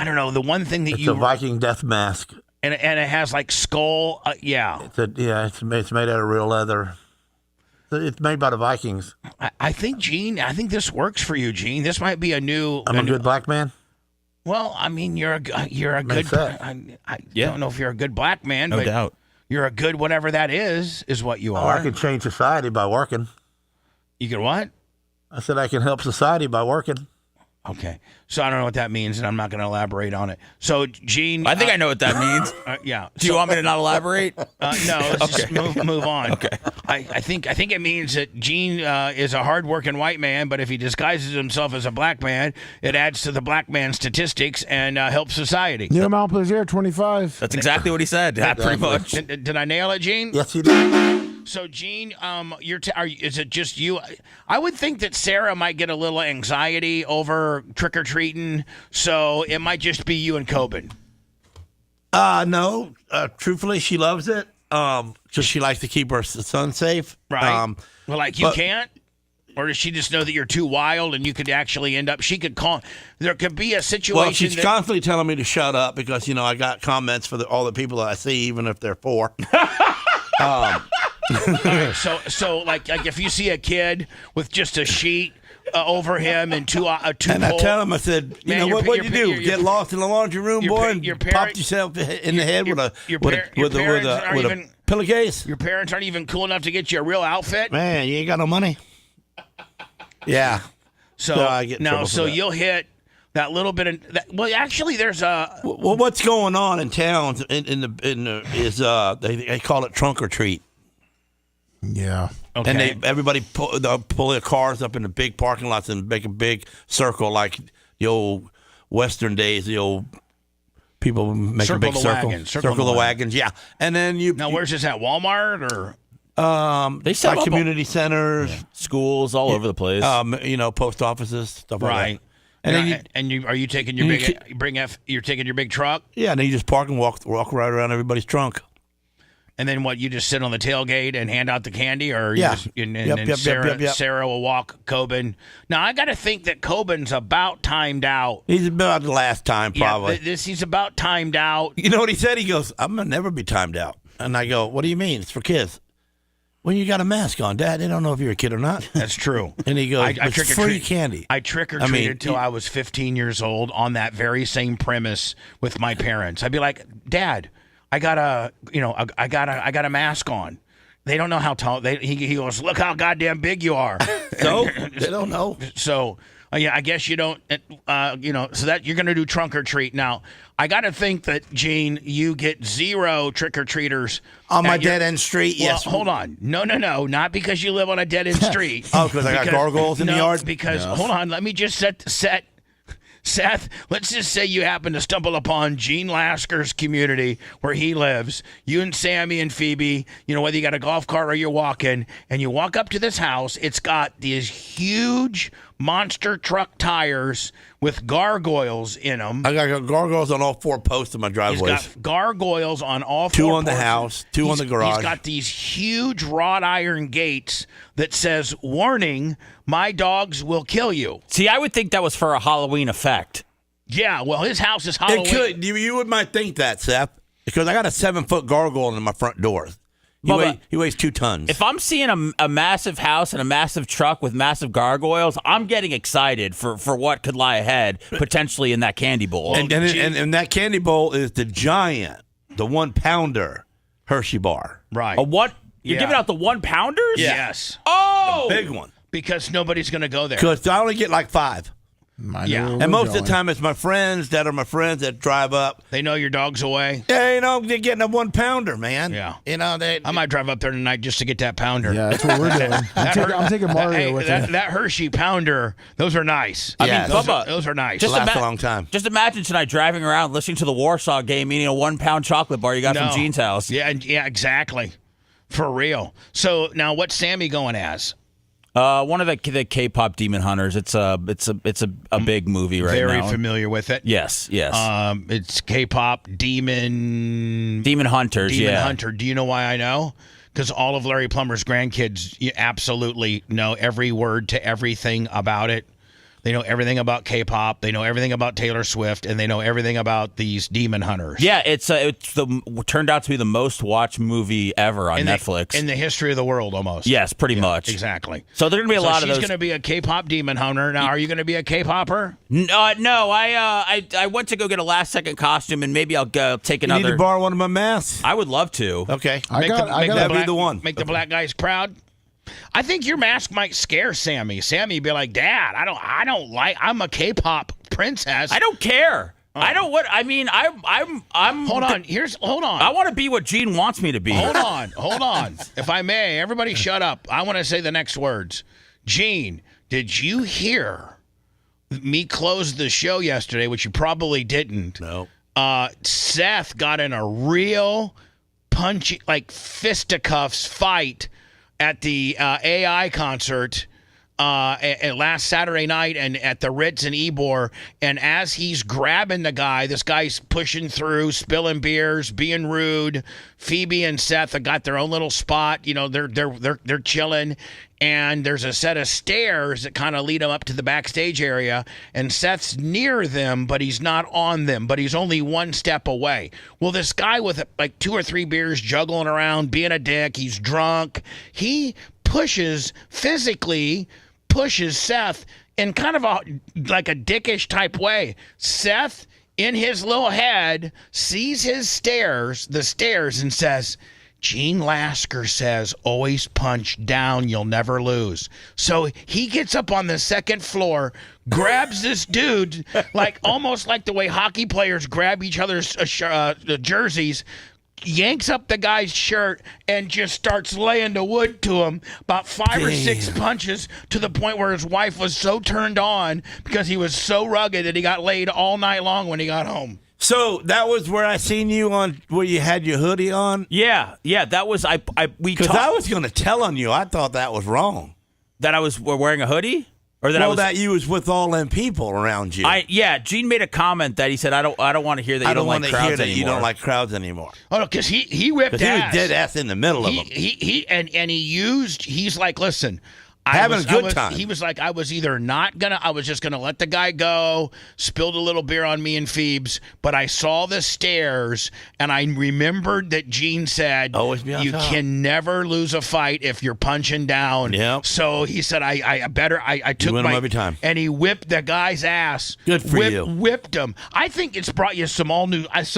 don't know, the one thing that it's a Viking death mask, and it has like skull. Yeah. It's made out of real leather. It's made by the Vikings. I think, Gene. I think this works for you, Gene. This might be a new. I'm a good black man. Well, I mean, you're a good. I don't know if you're a good black man, no but doubt. You're a good whatever that is what you are. I can change society by working. You can what? I said I can help society by working. Okay. So I don't know what that means, and I'm not going to elaborate on it. So, Gene... I think I know what that means. Yeah. Do you want me to not elaborate? No, let's just move on. Okay. I think it means that Gene is a hardworking white man, but if he disguises himself as a black man, it adds to the black man statistics and helps society. Neil Mount Plaisir, 25. That's exactly what he said. Yeah, pretty much. Did I nail it, Gene? Yes, you did. So, Gene, is it just you? I would think that Sarah might get a little anxiety over trick-or-treating, so it might just be you and Coben. No. Truthfully, she loves it. so she likes to keep her son safe. Right. Well, like you can't? Or does she just know that you're too wild and you could actually end up, she could call, there could be a situation. Well, she's constantly telling me to shut up because, I got comments for all the people that I see, even if they're 4. Right, so like if you see a kid with just a sheet over him and two and I tell him, I said, what you do? Get lost in the laundry room, boy, and pop yourself in the head with a pillowcase? Your parents aren't even cool enough to get you a real outfit? Man, you ain't got no money. Yeah. So I get you'll hit that little bit of that. Well, actually, there's a. Well, what's going on in town is they call it trunk or treat. Yeah. Okay. And everybody pull their cars up in the big parking lots and make a big circle like the old Western days. The old people make a big circle. Circle the wagons. Yeah. And then now where's this at? Walmart or? They set up community centers, schools all over the place. Post offices, stuff like that. And are you taking your you're taking your big truck? Yeah, and then you just park and walk right around everybody's trunk. And then what? You just sit on the tailgate and hand out the candy, or Sarah will walk Coben. Now I got to think that Coben's about timed out. He's about the last time, probably. He's about timed out. You know what he said? He goes, "I'm gonna never be timed out." And I go, "What do you mean? It's for kids." When you got a mask on, Dad, they don't know if you're a kid or not. That's true. And he goes, it's free candy. I trick-or-treated until I was 15 years old on that very same premise with my parents. I'd be like, Dad, I got a mask on. They don't know how tall. He goes, look how goddamn big you are. So they don't know. So I guess you don't. So that you're gonna do trunk or treat. Now I got to think that Gene, you get 0 trick or treaters on my dead end street. Well, yes. Hold on. No, not because you live on a dead end street. Because I got gargoyles in the yard. Because hold on, let me just set. Seth, let's just say you happen to stumble upon Gene Lasker's community where he lives. You and Sammy and Phoebe, whether you got a golf cart or you're walking, and you walk up to this house. It's got these huge monster truck tires with gargoyles in them. I got gargoyles on all 4 posts of my driveways. He's got gargoyles on all 4 2 on the porches. house, 2 on the garage. He's got these huge wrought iron gates that says, warning, my dogs will kill you. See, I would think that was for a Halloween effect. Yeah, well, his house is Halloween. It could. You might think that, Seth, because I got a 7-foot gargoyle in my front door. He weighs 2 tons. If I'm seeing a massive house and a massive truck with massive gargoyles, I'm getting excited for what could lie ahead, potentially in that candy bowl. And that candy bowl is the giant, the 1-pounder Hershey bar. Right. A what? You're giving out the 1-pounders? Yeah. Yes. Oh! The big one. Because nobody's going to go there. Because I only get like 5. And most of the time it's my friends that drive up. They know your dog's away. Yeah, they're getting a 1-pounder, man. Yeah. I might drive up there tonight just to get that pounder. Yeah, that's what we're doing. I'm taking Mario with me. That Hershey pounder, those are nice. Bubba, those are nice. Just last a long time. Just imagine tonight driving around listening to the Warsaw game, eating a 1-pound chocolate bar you got from Gene's house. Yeah, exactly. For real. So now what's Sammy going as? One of the K-pop demon hunters. It's a big movie right now. Very familiar with it. Yes. It's K-pop demon hunters. Demon hunter. Do you know why I know? Because all of Larry Plummer's grandkids absolutely know every word to everything about it. They know everything about K-pop. They know everything about Taylor Swift, and they know everything about these demon hunters. Yeah, it's turned out to be the most watched movie ever on Netflix in the history of the world, almost. Yes, pretty much. Exactly. So there's gonna be a lot of those. She's gonna be a K-pop demon hunter. Now, are you gonna be a K-popper? No. I went to go get a last-second costume, and maybe I'll go take another. You need to borrow one of my masks. I would love to. Okay, that'd be the one. Make the black guys proud. I think your mask might scare Sammy. Sammy be like, Dad, I'm a K-pop princess. I don't care. I'm Hold on. I want to be what Gene wants me to be. Hold on. If I may, everybody shut up. I want to say the next words. Gene, did you hear me close the show yesterday, which you probably didn't? No. Seth got in a real punchy, like fisticuffs fight at the AI concert last Saturday night and at the Ritz in Ybor, and as he's grabbing the guy, this guy's pushing through, spilling beers, being rude. Phoebe and Seth have got their own little spot. They're chilling, and there's a set of stairs that kind of lead them up to the backstage area, and Seth's near them, but he's not on them, but he's only one step away. Well, this guy with like 2 or 3 beers juggling around, being a dick, he's drunk. He physically pushes Seth in kind of like a dickish type way. Seth, in his little head, sees the stairs, and says, Gene Lasker says, always punch down, you'll never lose. So he gets up on the second floor, grabs this dude, like almost like the way hockey players grab each other's jerseys, yanks up the guy's shirt and just starts laying the wood to him, about 5 or 6 punches, to the point where his wife was so turned on because he was so rugged that he got laid all night long when he got home. So that was where I seen you on, where you had your hoodie on? Yeah, that was, because I was going to tell on you. I thought that was wrong. That I was wearing a hoodie? Or that you was with all them people around you. Gene made a comment that he said, I don't want to hear that you don't like crowds anymore. You don't like crowds anymore. Oh, no, because he whipped ass. He was dead ass in the middle of them. He's like, listen, having a good time. He was like, I was just gonna let the guy go, spilled a little beer on me and Phoebes, but I saw the stairs and I remembered that Gene said, always be on you top. can never lose a fight if you're punching down. Yep. So he said, I took win him every time. And he whipped the guy's ass. Good for you. Whipped him. I think it's brought you some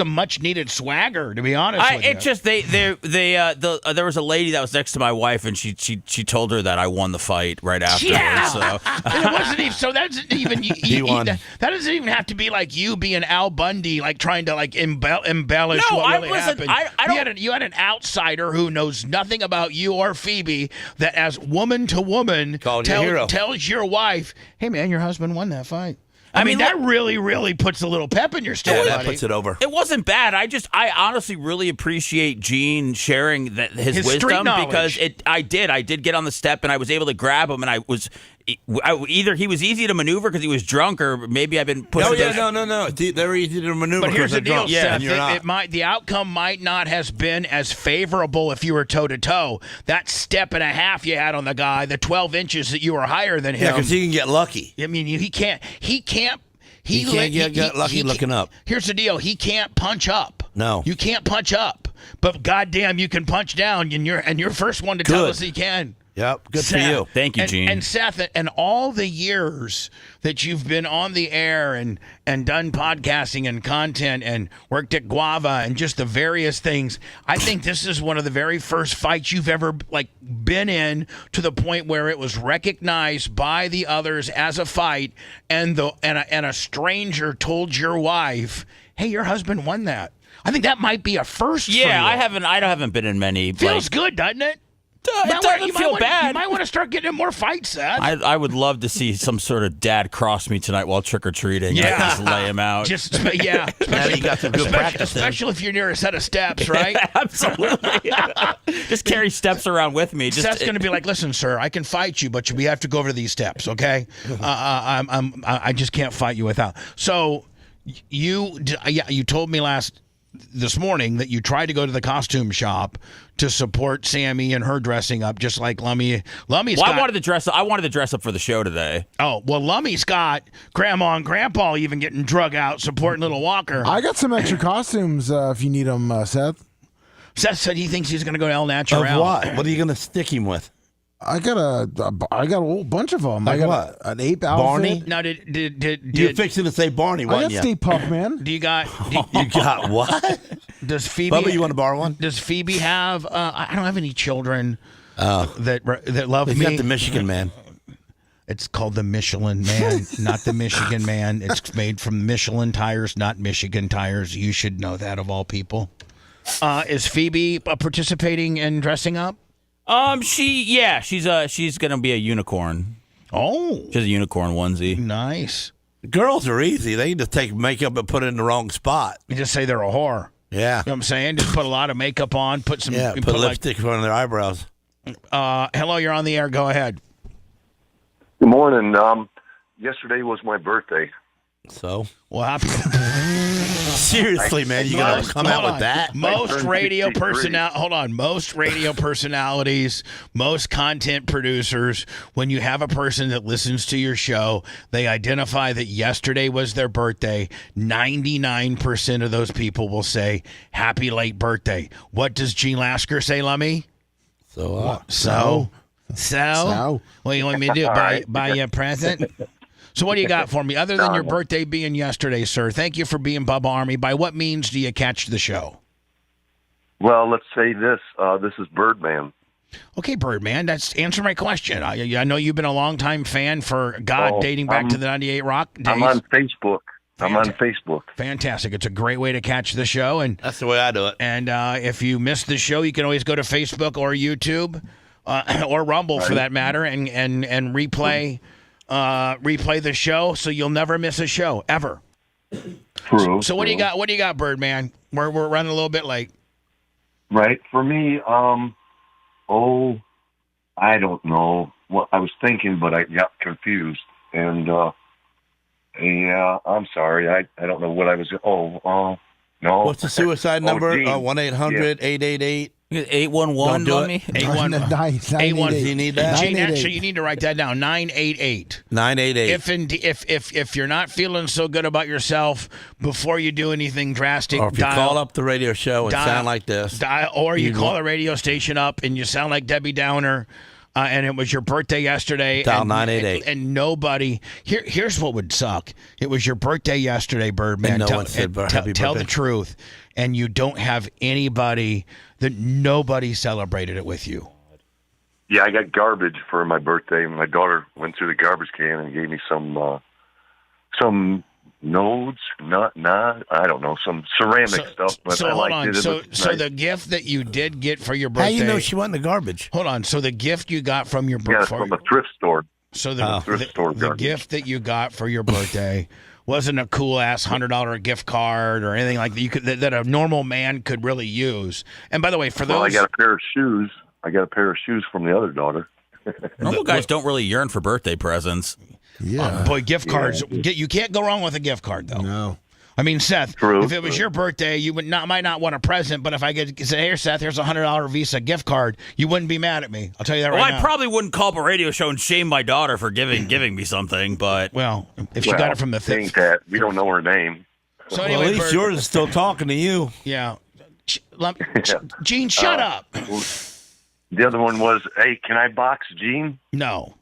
much needed swagger, to be honest with you. It's just there was a lady that was next to my wife, and she told her that I won the fight right afterwards. Yeah. So and it wasn't even, so that doesn't even that doesn't even have to be like you being Al Bundy, like trying to like embellish what really happened. You had an outsider who knows nothing about you or Phoebe that, as woman to woman, tells your wife, "Hey man, your husband won that fight." I mean, that really, really puts a little pep in your step. That puts it over. It wasn't bad. I honestly really appreciate Gene sharing his wisdom, because I did get on the step and I was able to grab him, and I was either he was easy to maneuver because he was drunk, or maybe I've been pushing. No. They're easy to maneuver. But here's the deal, Seth. Yeah, the outcome might not have been as favorable if you were toe to toe. That step and a half you had on the guy, the 12 inches that you were higher than him. Yeah, because he can get lucky. I mean, he can't get lucky looking up. Here's the deal: he can't punch up. No, you can't punch up. But goddamn, you can punch down, and you're first one to tell us he can. Yep, good Seth, for you. Thank you, Gene. And Seth, and all the years that you've been on the air and done podcasting and content and worked at Guava and just the various things, I think this is one of the very first fights you've ever been in, to the point where it was recognized by the others as a fight, and a stranger told your wife, "Hey, your husband won that." I think that might be a first. Yeah, for you. I haven't been in many. Feels good, doesn't it? It doesn't feel bad. You might want to start getting in more fights, Seth. I would love to see some sort of dad cross me tonight while trick-or-treating. Yeah. Just lay him out. Yeah. You got some good practice. Especially if you're near a set of steps, right? Absolutely. Just carry steps around with me. Seth's going to be like, "Listen, sir, I can fight you, but we have to go over these steps, okay? I just can't fight you without." So you told me this morning that you tried to go to the costume shop to support Sammy and her dressing up, just like Lummy. I wanted to dress up for the show today. Oh, well, Lummy's got Grandma and Grandpa even getting drug out supporting little Walker. I got some extra costumes if you need them, Seth. Seth said he thinks he's going to go to El Natural. Of what? What are you going to stick him with? I got a whole bunch of them. Like I got what? An ape outfit. Barney? Now, did you're fixing to say Barney? I got Stay Puft, man. Do you got? You got what? Does Phoebe? Bubba, you want to borrow one? Does Phoebe have? I don't have any children that love me. He's got the Michigan Man. It's called the Michelin Man, not the Michigan Man. It's made from Michelin tires, not Michigan tires. You should know that, of all people. Is Phoebe participating in dressing up? She's gonna be a unicorn. Oh, she has a unicorn onesie. Nice. Girls are easy. They can just take makeup and put it in the wrong spot. You just say they're a whore. Yeah, you know what I'm saying? Just put a lot of makeup on, put lipstick on their eyebrows. Hello, you're on the air. Go ahead. Good morning. Yesterday was my birthday. So? What happened? Seriously, man, you gotta come out with that? Most radio personalities, most content producers, when you have a person that listens to your show, they identify that yesterday was their birthday. 99% of those people will say, happy late birthday. What does Gene Lasker say, Lummy? So? What do you want me to do? Buy you a present? So what do you got for me, other than your birthday being yesterday, sir? Thank you for being Bubba Army. By what means do you catch the show? Well, let's say this. This is Birdman. Okay, Birdman, that's answer my question. I know you've been a longtime fan for dating back to the 98 Rock days. I'm on Facebook. I'm on Facebook. Fantastic. It's a great way to catch the show. And that's the way I do it. And if you missed the show, you can always go to Facebook or YouTube or Rumble for that matter and replay the show, so you'll never miss a show ever. True. So what do you got? What do you got, Birdman? We're running a little bit late. Right. For me, I don't know what I was thinking, but I got confused. And yeah, I'm sorry. I don't know what I was. No. What's the suicide number? 1-800-888. 811. Don't me. 811. Do you need that? Gene, actually, you need to write that down. 988. 988. If you're not feeling so good about yourself before you do anything drastic, Or if you call up the radio show and sound like this, or you call the radio station up and you sound like Debbie Downer. And it was your birthday yesterday. Dial 988. And nobody. Here's what would suck. It was your birthday yesterday, Birdman. And no one said happy tell birthday. the truth. And you don't have anybody that nobody celebrated it with you. Yeah, I got garbage for my birthday. My daughter went through the garbage can and gave me some nodes, I don't know, some ceramic stuff. But so I hold liked on. it. So Nice. the gift that you did get for your birthday. how you know she went in the garbage? Hold on. So the gift you got from your Yeah, birthday. from a thrift store. So thrift store the garbage. gift that you got for your birthday wasn't a cool ass $100 gift card or anything like that that a normal man could really use. And by the way, for those, Well, I got a pair of shoes. From the other daughter. Normal guys don't really yearn for birthday presents. Yeah. boy, gift cards. You can't go wrong with a gift card, though. No. I mean, Seth, True, if it was your birthday, you might not want a present, but if I could say, here, Seth, here's a $100 Visa gift card, you wouldn't be mad at me. I'll tell you that right now. I probably wouldn't call up a radio show and shame my daughter for giving me something, but if she got it from the Ain't that we don't know her name. So anyway, at least yours is still talking to you. Yeah. Gene, shut up. The other one was, hey, can I box Gene? No.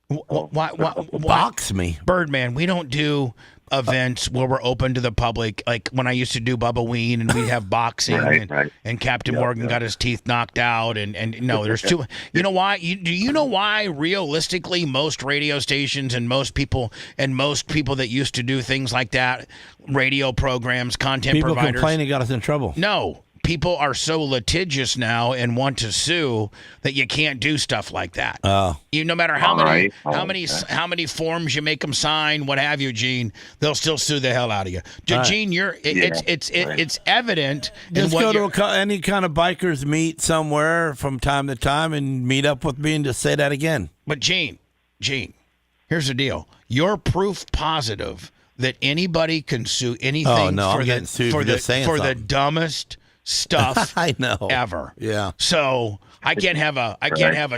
Why box me? Birdman, we don't do events where we're open to the public, like when I used to do Bubba Ween and we'd have boxing and Captain Morgan got his teeth knocked out and no, there's too. You know why? Do you know why realistically most radio stations and most people that used to do things like that, radio programs, content People providers, complain got us in trouble. No. People are so litigious now and want to sue that you can't do stuff like that. No matter how many forms you make them sign, what have you, Gene, they'll still sue the hell out of you. Gene, it's evident. Just go to any kind of bikers meet somewhere from time to time and meet up with me and just say that again. But Gene, here's the deal: you're proof positive that anybody can sue anything for the dumbest stuff I know ever. Yeah. So I can't have a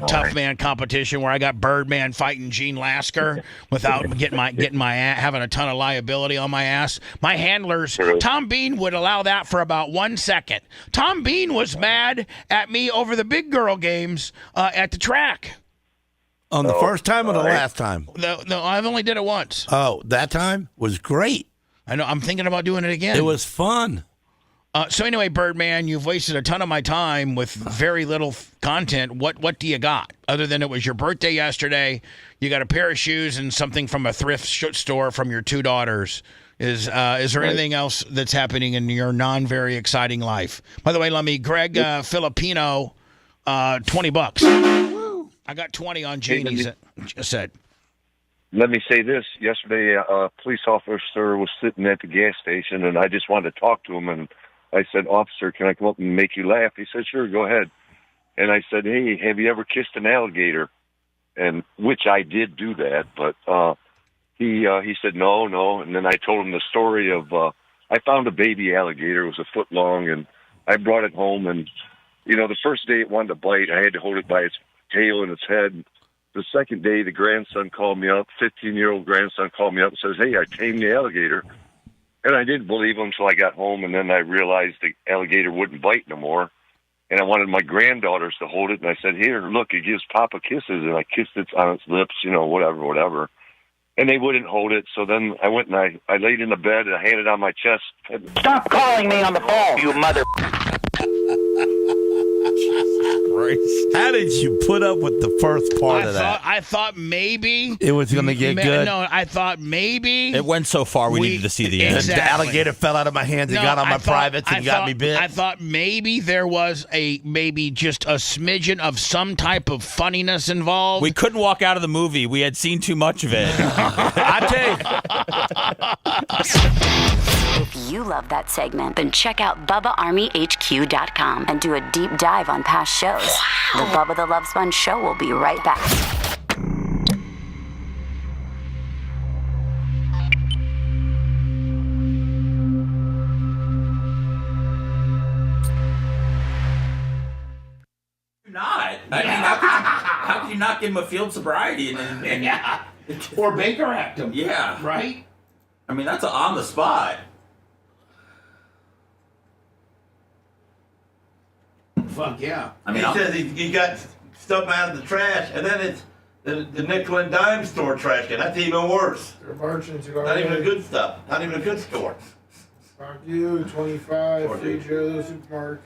tough man competition where I got Birdman fighting Gene Lasker without having a ton of liability on my ass. My handlers, Tom Bean would allow that for about 1 second. Tom Bean was mad at me over the big girl games at the track. On the first time or the last time? No, I've only did it once. Oh, that time was great. I know. I'm thinking about doing it again. It was fun. So anyway, Birdman, you've wasted a ton of my time with very little content. What do you got? Other than it was your birthday yesterday, you got a pair of shoes and something from a thrift store from your two daughters. Is there anything else that's happening in your non-very exciting life? By the way, Greg Filipino, $20. I got 20 on Gene, he said. Let me say this. Yesterday, a police officer was sitting at the gas station, and I just wanted to talk to him, and I said, officer, can I come up and make you laugh? He said, sure, go ahead. And I said, hey, have you ever kissed an alligator? and which I did do that, but he said no, and then I told him the story of I found a baby alligator. It was a foot long, and I brought it home, and the first day it wanted to bite, I had to hold it by its tail and its head. The second day, the grandson called me up, 15-year-old grandson called me up and says, "Hey, I tamed the alligator." And I didn't believe him until I got home, and then I realized the alligator wouldn't bite no more. And I wanted my granddaughters to hold it, and I said, "Here, look, it gives Papa kisses." And I kissed it on its lips, whatever. And they wouldn't hold it, so then I went and I laid in the bed, and I had it on my chest. Stop calling me on the phone, you mother... How did you put up with the first part of that? I thought maybe it was going to get good. No, I thought maybe it went so far we needed to see the end. Exactly. The alligator fell out of my hands and got on my privates and got me bit. I thought maybe there was maybe just a smidgen of some type of funniness involved. We couldn't walk out of the movie. We had seen too much of it. I tell you. If you love that segment, then check out BubbaArmyHQ.com and do a deep dive on past shows. The Bubba the Love Sponge Show will be right back. Not. I mean, how could you not give him a field sobriety and yeah. Or Baker Act him? Yeah, right. I mean, that's on the spot. Fuck yeah. I mean, he says he got stuff out of the trash, and then it's the nickel and dime store trash can. That's even worse. They're marching to Not even a good stuff. Not even a good store. Fuck you, 25, free Joe Supermarket.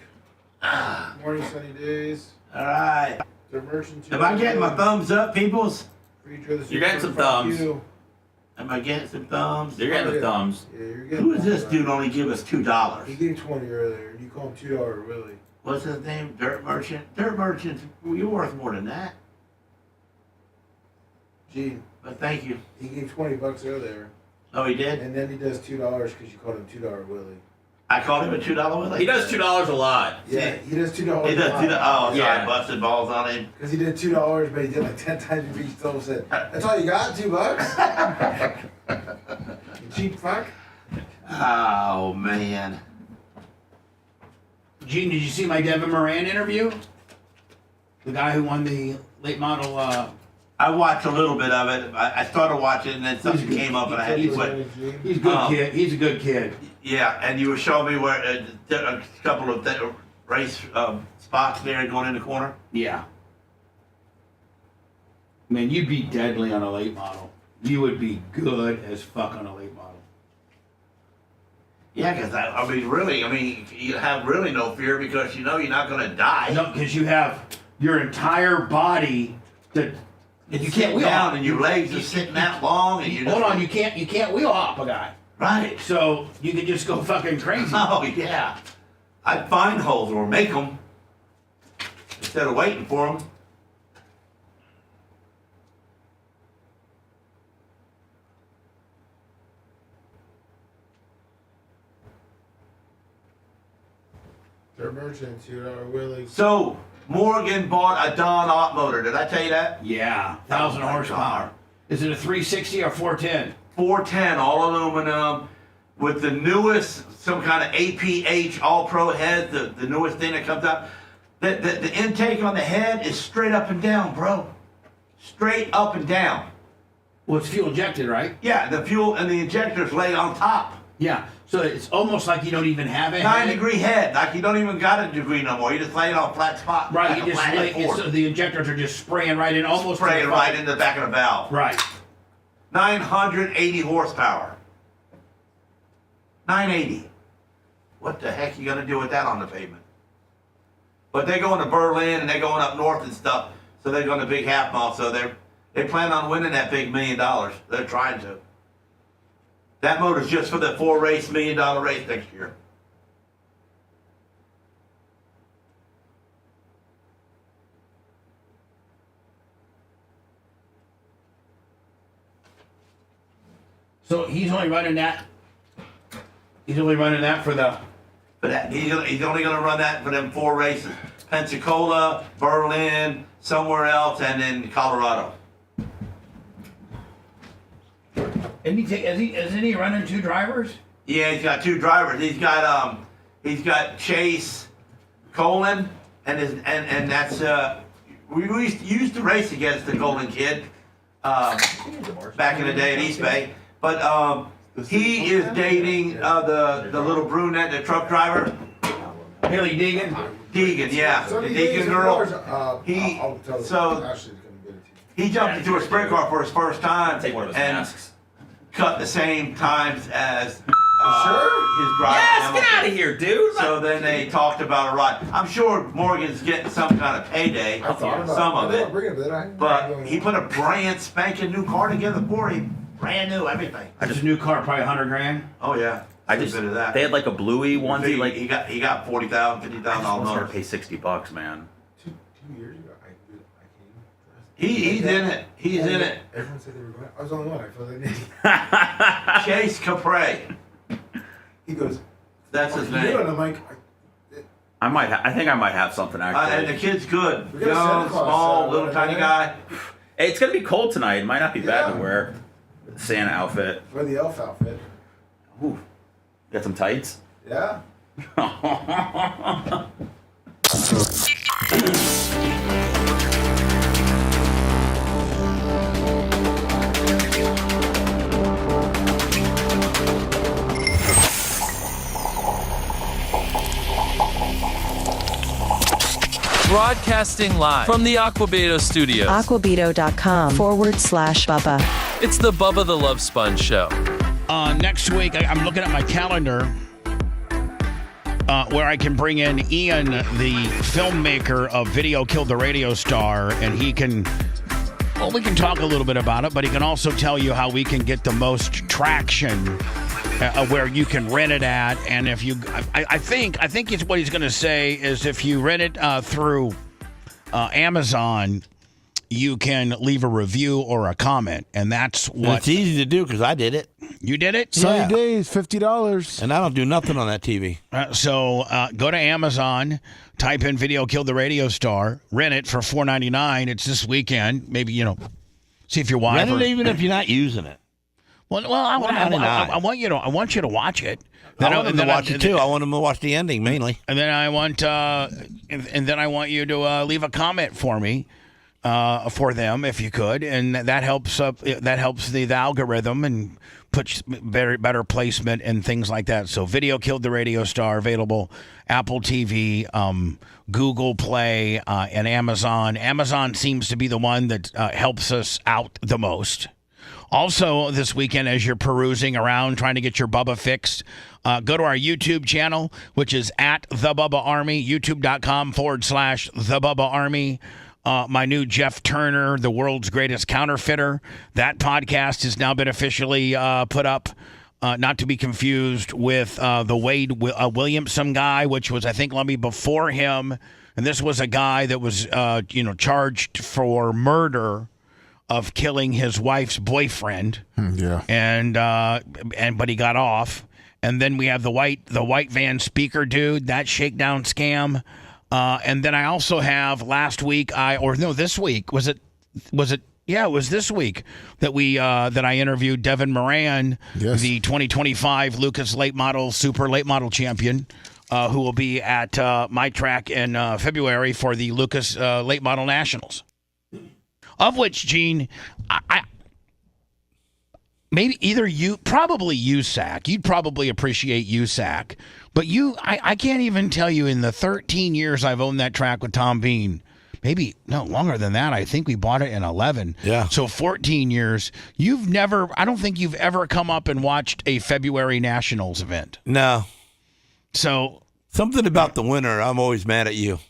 Morning sunny days. All right. They're marching to... Am I getting my thumbs up, peoples? Free Joe You're getting some thumbs. Am I getting some thumbs? You're getting the thumbs. Yeah, you're getting... Who is this dude only give us $2? He gave 20 earlier, and you call him $2 Willie. What's his name? Dirt Merchant? Dirt Merchant, you're worth more than that. Gene. But thank you. He gave $20 earlier. Oh, he did? And then he does $2 because you called him $2 Willie. I called him a $2 Willie? He does $2 a lot. Yeah, he does $2 He does $2. Oh, sorry, Yeah. I busted balls on him. Because he did $2, but he did like 10 times. He still said, "That's all you got? $2? You cheap fuck." Oh, man. Gene, did you see my Devin Moran interview? The guy who won the late model. I watched a little bit of it. I started watching, and then something came up, and I had to quit. He's a good kid. He's a good kid. Yeah, and you were showing me where a couple of race spots there going in the corner. Yeah. Man, you'd be deadly on a late model. You would be good as fuck on a late model. Yeah, because you have really no fear because you know you're not going to die. No, because you have your entire body that you can't wheel down, and your legs are sitting that long, and you hold on, you can't wheel hop a guy. Right. So you could just go fucking crazy. Oh yeah, I'd find holes or make them instead of waiting for them. They're merchant $2 Willie. So Morgan bought a Don Ott motor. Did I tell you that? Yeah, 1,000 horsepower. Is it a 360 or 410? 410, all aluminum, with the newest, some kind of APH All Pro head, the newest thing that comes out. The intake on the head is straight up and down, bro. Straight up and down. Well, it's fuel injected, right? Yeah, the fuel and the injectors lay on top. Yeah, so it's almost like you don't even have a 9-degree head. Like you don't even got a degree no more. You just lay it on a flat spot. Right, like you just lay, so the injectors are just spraying right in, almost spraying right in the back of the valve. Right. 980 horsepower. 980. What the heck are you gonna do with that on the pavement? But they're going to Berlin and they're going up north and stuff, so they're going to big half mile. So they plan on winning that big $1 million. They're trying to. That motor's just for the 4-race $1 million race next year. So he's only running that. He's only running that for the. But he's only going to run that for them 4 races. Pensacola, Berlin, somewhere else, and in Colorado. Isn't he running 2 drivers? Yeah, he's got 2 drivers. He's got Chase Colin, and that's we used to race against the Golden Kid back in the day at East Bay, but he is dating the little brunette, the truck driver. Haley Deegan? Deegan, yeah. The Deegan girl. He jumped into a sprint car for his first time and cut the same times as his driver. Yes, get out of here, dude. So then they talked about a ride. I'm sure Morgan's getting some kind of payday, some of it. But he put a brand spanking new car together for him. Brand new, everything. Just a new car, probably $100,000. Oh yeah. I just bit of that. They had like a bluey onesie. Like he got $40,000, $50,000. I was gonna pay $60, man. 2 years ago, I He's in it. He's in it. Everyone said they were going. I was the only one. I felt like an idiot. Chase Capre. He goes. That's his name. And I'm like, I think I might have something actually. And the kid's good. Young, small, little tiny guy. Hey, it's gonna be cold tonight. It might not be bad to wear the Santa outfit. Wear the elf outfit. Ooh, got some tights. Yeah. Broadcasting live from the Aquabedo studios. Aquabedo.com/Bubba. It's the Bubba the Love Sponge Show. Next week, I'm looking at my calendar where I can bring in Ian, the filmmaker of Video Killed the Radio Star, and he can, well, we can talk a little bit about it, but he can also tell you how we can get the most traction where you can rent it at. And if you, I think it's what he's going to say is if you rent it through Amazon, you can leave a review or a comment, and that's what. It's easy to do because I did it. You did it? Sunny days, $50. And I don't do nothing on that TV. So go to Amazon, type in Video Killed the Radio Star, rent it for $4.99. It's this weekend. Maybe, see if your wife. Rent it even if you're not using it. Well, I want you to watch it. I want them to watch it too. I want them to watch the ending mainly. And then I want you to leave a comment for me. For them, if you could, and that helps the algorithm and puts better placement and things like that. So, Video Killed the Radio Star, available Apple TV, Google Play, and Amazon. Amazon seems to be the one that helps us out the most. Also, this weekend, as you're perusing around trying to get your Bubba fixed, go to our YouTube channel, which is at The Bubba Army, youtube.com/The Bubba Army. My new Jeff Turner, the world's greatest counterfeiter. That podcast has now been officially put up, not to be confused with the Wade Williamson guy, which was, I think, let me before him. And this was a guy that was, charged for murder of killing his wife's boyfriend. Yeah. But he got off. And then we have the white van speaker dude, that shakedown scam. And then I also have this week was it? Yeah, it was this week that I interviewed Devin Moran, the 2025 Lucas Super Late Model Champion, who will be at my track in February for the Lucas Late Model Nationals. Of which, Gene, I maybe either probably USAC. You'd probably appreciate USAC. But I can't even tell you in the 13 years I've owned that track with Tom Bean, maybe, no, longer than that. I think we bought it in 11. Yeah. So 14 years. I don't think you've ever come up and watched a February Nationals event. No. So. Something about the winter, I'm always mad at you.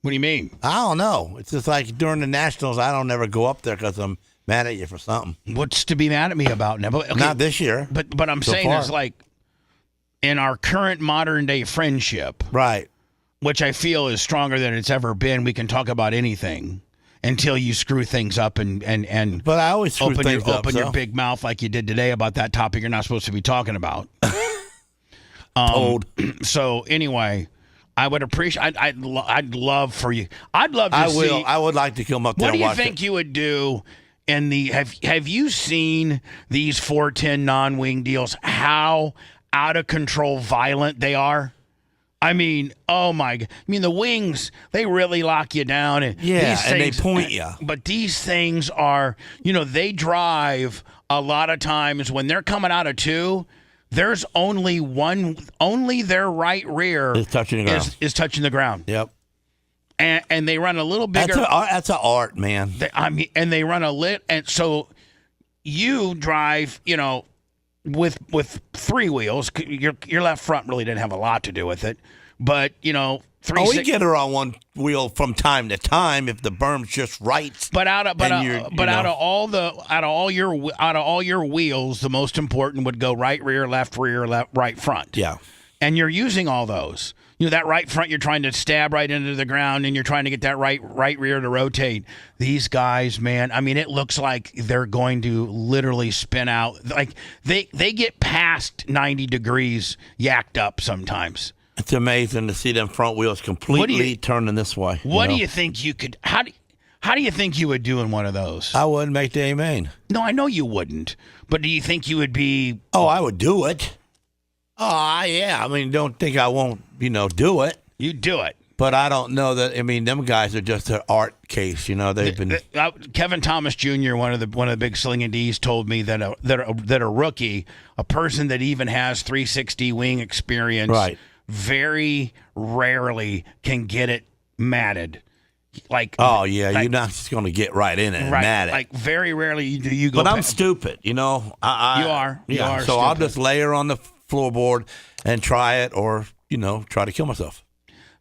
What do you mean? I don't know. It's just like during the Nationals, I don't ever go up there because I'm mad at you for something. What's to be mad at me about now? Okay, not this year. But I'm saying it's like in our current modern day friendship, right? Which I feel is stronger than it's ever been. We can talk about anything until you screw things up and. But I always screw things up. Open your big mouth like you did today about that topic you're not supposed to be talking about. Old. So anyway, I would appreciate. I'd love for you. I'd love to see. I would like to come up there. What do and you watch think it. you would do in the? Have you seen these 410 non-wing deals? How out of control violent they are. I mean, oh my! I mean, the wings, they really lock you down. And Yeah, these and they things, point you. But these things are, they drive a lot of times when they're coming out of two. There's only their right rear Is touching the ground. is touching the ground. Yep. And they run a little bigger. That's an art, man. And they run a lit, and so you drive, with three wheels. Your left front really didn't have a lot to do with it, but we get her on one wheel from time to time if the berm's just right. But out of all your wheels, the most important would go right rear, left right front. Yeah, and you're using all those. That right front, you're trying to stab right into the ground, and you're trying to get that right rear to rotate. These guys, man, I mean, it looks like they're going to literally spin out. Like they get past 90 degrees yacked up sometimes. It's amazing to see them front wheels completely turning this way. What do you think you could? How do you think you would do in one of those? I wouldn't make the A-main. No, I know you wouldn't. But do you think you would be? Oh, I would do it. Oh, yeah. I mean, don't think I won't, do it. You do it. But I don't know that. I mean, them guys are just an art case. They've been. Kevin Thomas Jr., one of the big slinging D's, told me that a rookie, a person that even has 360 wing experience, right, very rarely can get it matted. You're not just going to get right in it and mat it. Like very rarely do you go. But I'm stupid, You are. Yeah. You are. So stupid. I'll just lay her on the floorboard and try it, or try to kill myself.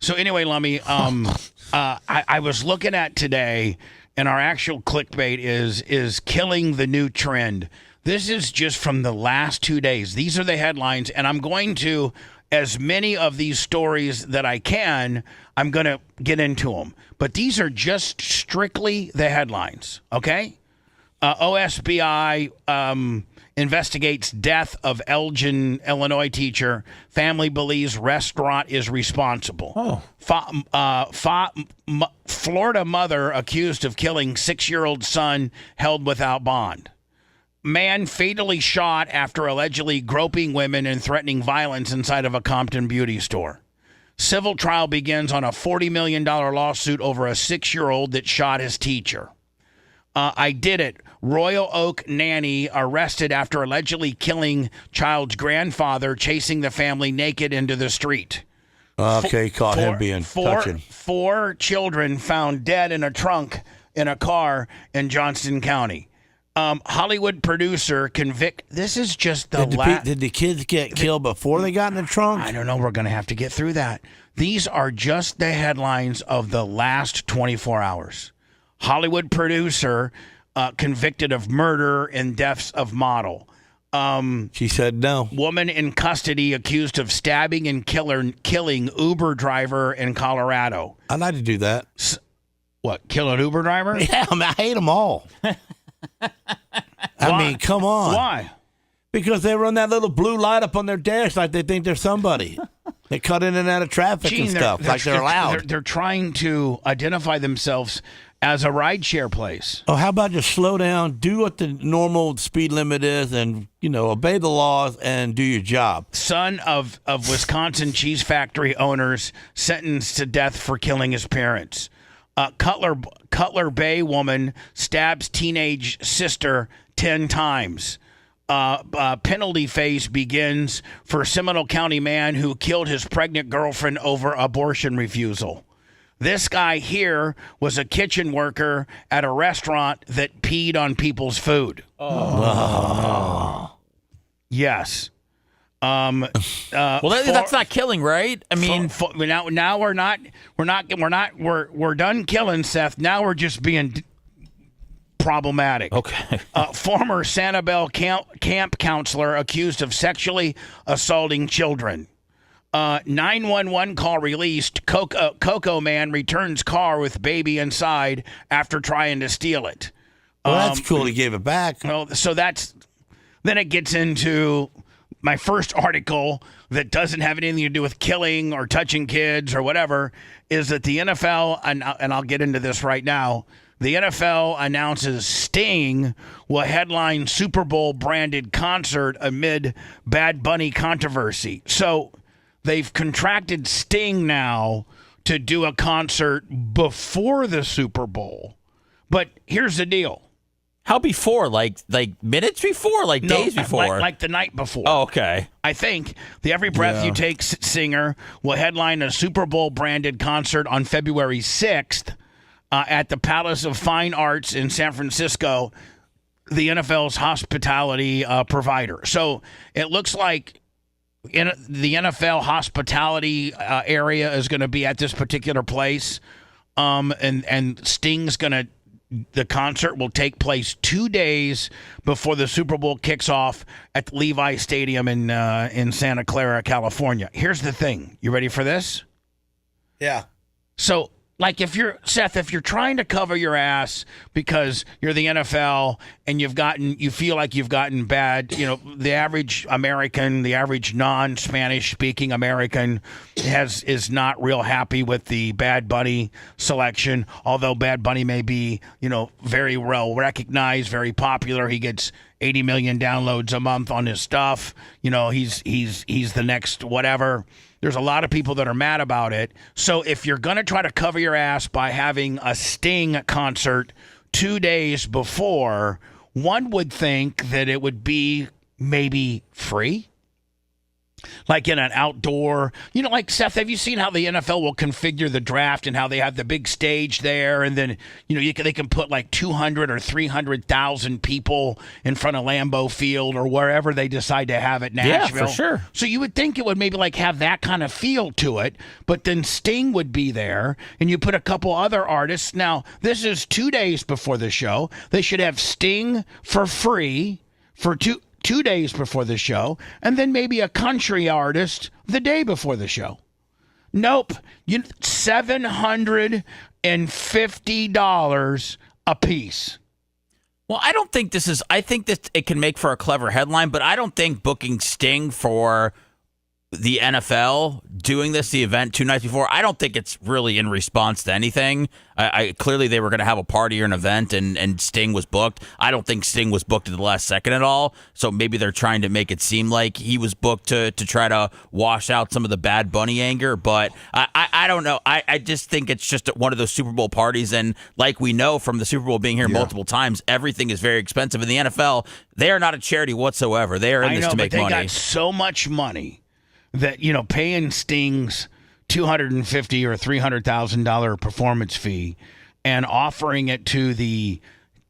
So anyway, Lummy, I was looking at today, and our actual clickbait is killing the new trend. This is just from the last 2 days. These are the headlines, and I'm going to, as many of these stories that I can, I'm going to get into them. But these are just strictly the headlines, okay? OSBI investigates death of Elgin, Illinois teacher. Family believes restaurant is responsible. Florida mother accused of killing 6-year-old son held without bond. Man fatally shot after allegedly groping women and threatening violence inside of a Compton beauty store. Civil trial begins on a $40 million lawsuit over a 6-year-old that shot his teacher. I did it. Royal Oak nanny arrested after allegedly killing child's grandfather, chasing the family naked into the street. Okay, caught him being touching. 4 children found dead in a trunk in a car in Johnston County. Hollywood producer convict. This is just the last. Did the kids get killed before they got in the trunk? I don't know. We're going to have to get through that. These are just the headlines of the last 24 hours. Hollywood producer convicted of murder and deaths of model. She said no. Woman in custody accused of stabbing and killing Uber driver in Colorado. I'd like to do that. What, kill an Uber driver? Yeah, I hate them all. I mean, come on. Why? Because they run that little blue light up on their dash like they think they're somebody. They cut in and out of traffic and stuff they're allowed. They're trying to identify themselves as a rideshare place. Oh, how about just slow down, do what the normal speed limit is, and obey the laws and do your job. Son of Wisconsin cheese factory owners sentenced to death for killing his parents. Cutler Bay woman stabs teenage sister 10 times. Penalty phase begins for Seminole County man who killed his pregnant girlfriend over abortion refusal. This guy here was a kitchen worker at a restaurant that peed on people's food. Yes. That's not killing, right? I mean, now we're done killing, Seth. Now we're just being problematic. Okay. Former Sanibel camp counselor accused of sexually assaulting children. 911 call released. Coco man returns car with baby inside after trying to steal it. Well, that's cool. He gave it back. Well, so then it gets into my first article that doesn't have anything to do with killing or touching kids or whatever is that the NFL, and I'll get into this right now, the NFL announces Sting will headline Super Bowl branded concert amid Bad Bunny controversy. So they've contracted Sting now to do a concert before the Super Bowl. But here's the deal. How before? Like minutes before? Like days before? Like the night before. Oh, okay. I think the Every Breath You Take singer will headline a Super Bowl branded concert on February 6th at the Palace of Fine Arts in San Francisco, the NFL's hospitality provider. So it looks like the NFL hospitality area is going to be at this particular place, and Sting's going to. The concert will take place 2 days before the Super Bowl kicks off at the Levi Stadium in Santa Clara, California. Here's the thing. You ready for this? Yeah. So, like if you're trying to cover your ass because you're the NFL and you feel like you've gotten bad, the average American, the average non-Spanish speaking American is not real happy with the Bad Bunny selection, although Bad Bunny may be, very well recognized, very popular. He gets 80 million downloads a month on his stuff. He's the next whatever. There's a lot of people that are mad about it. So if you're going to try to cover your ass by having a Sting concert 2 days before, one would think that it would be maybe free. Like in an outdoor, like Seth, have you seen how the NFL will configure the draft and how they have the big stage there? And then, they can put like 200 or 300,000 people in front of Lambeau Field or wherever they decide to have it, Nashville. Yeah, for sure. So you would think it would maybe like have that kind of feel to it, but then Sting would be there and you put a couple other artists. Now, this is 2 days before the show. They should have Sting for free for two days before the show, and then maybe a country artist the day before the show. Nope. $750 a piece. Well, I don't think I think that it can make for a clever headline, but I don't think booking Sting for the NFL doing the event 2 nights before, I don't think it's really in response to anything. Clearly they were going to have a party or an event and Sting was booked. I don't think Sting was booked at the last second at all. So maybe they're trying to make it seem like he was booked to try to wash out some of the Bad Bunny anger. But I don't know. I just think it's just one of those Super Bowl parties. And like we know from the Super Bowl being here multiple times, everything is very expensive. In the NFL, they are not a charity whatsoever. They are in this to make money. They got so much money that, paying Sting's $250,000 or $300,000 performance fee and offering it to the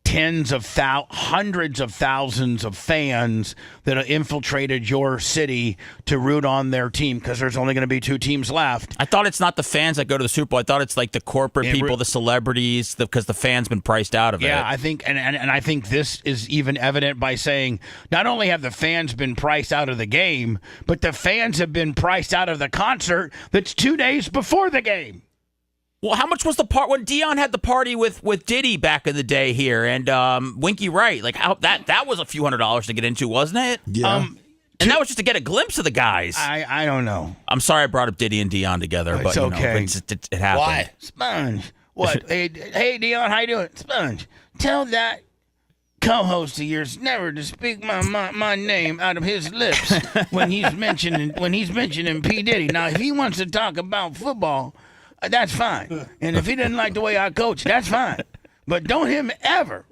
hundreds of thousands of fans that have infiltrated your city to root on their team because there's only going to be 2 teams left. I thought it's not the fans that go to the Super Bowl. I thought it's like the corporate people, the celebrities, because the fans been priced out of it. Yeah, I think, and I think this is even evident by saying not only have the fans been priced out of the game, but the fans have been priced out of the concert that's 2 days before the game. Well, how much was the part when Dion had the party with Diddy back in the day here and Winky Wright? Like how that was a few $100s to get into, wasn't it? Yeah. And that was just to get a glimpse of the guys. I don't know. I'm sorry I brought up Diddy and Dion together, but it's okay. It happened. Why? Sponge. What? hey, Dion, how you doing? Sponge. Tell that co-host of yours never to speak my name out of his lips when he's mentioning P. Diddy. Now, if he wants to talk about football, that's fine. And if he didn't like the way I coach, that's fine. But don't you ever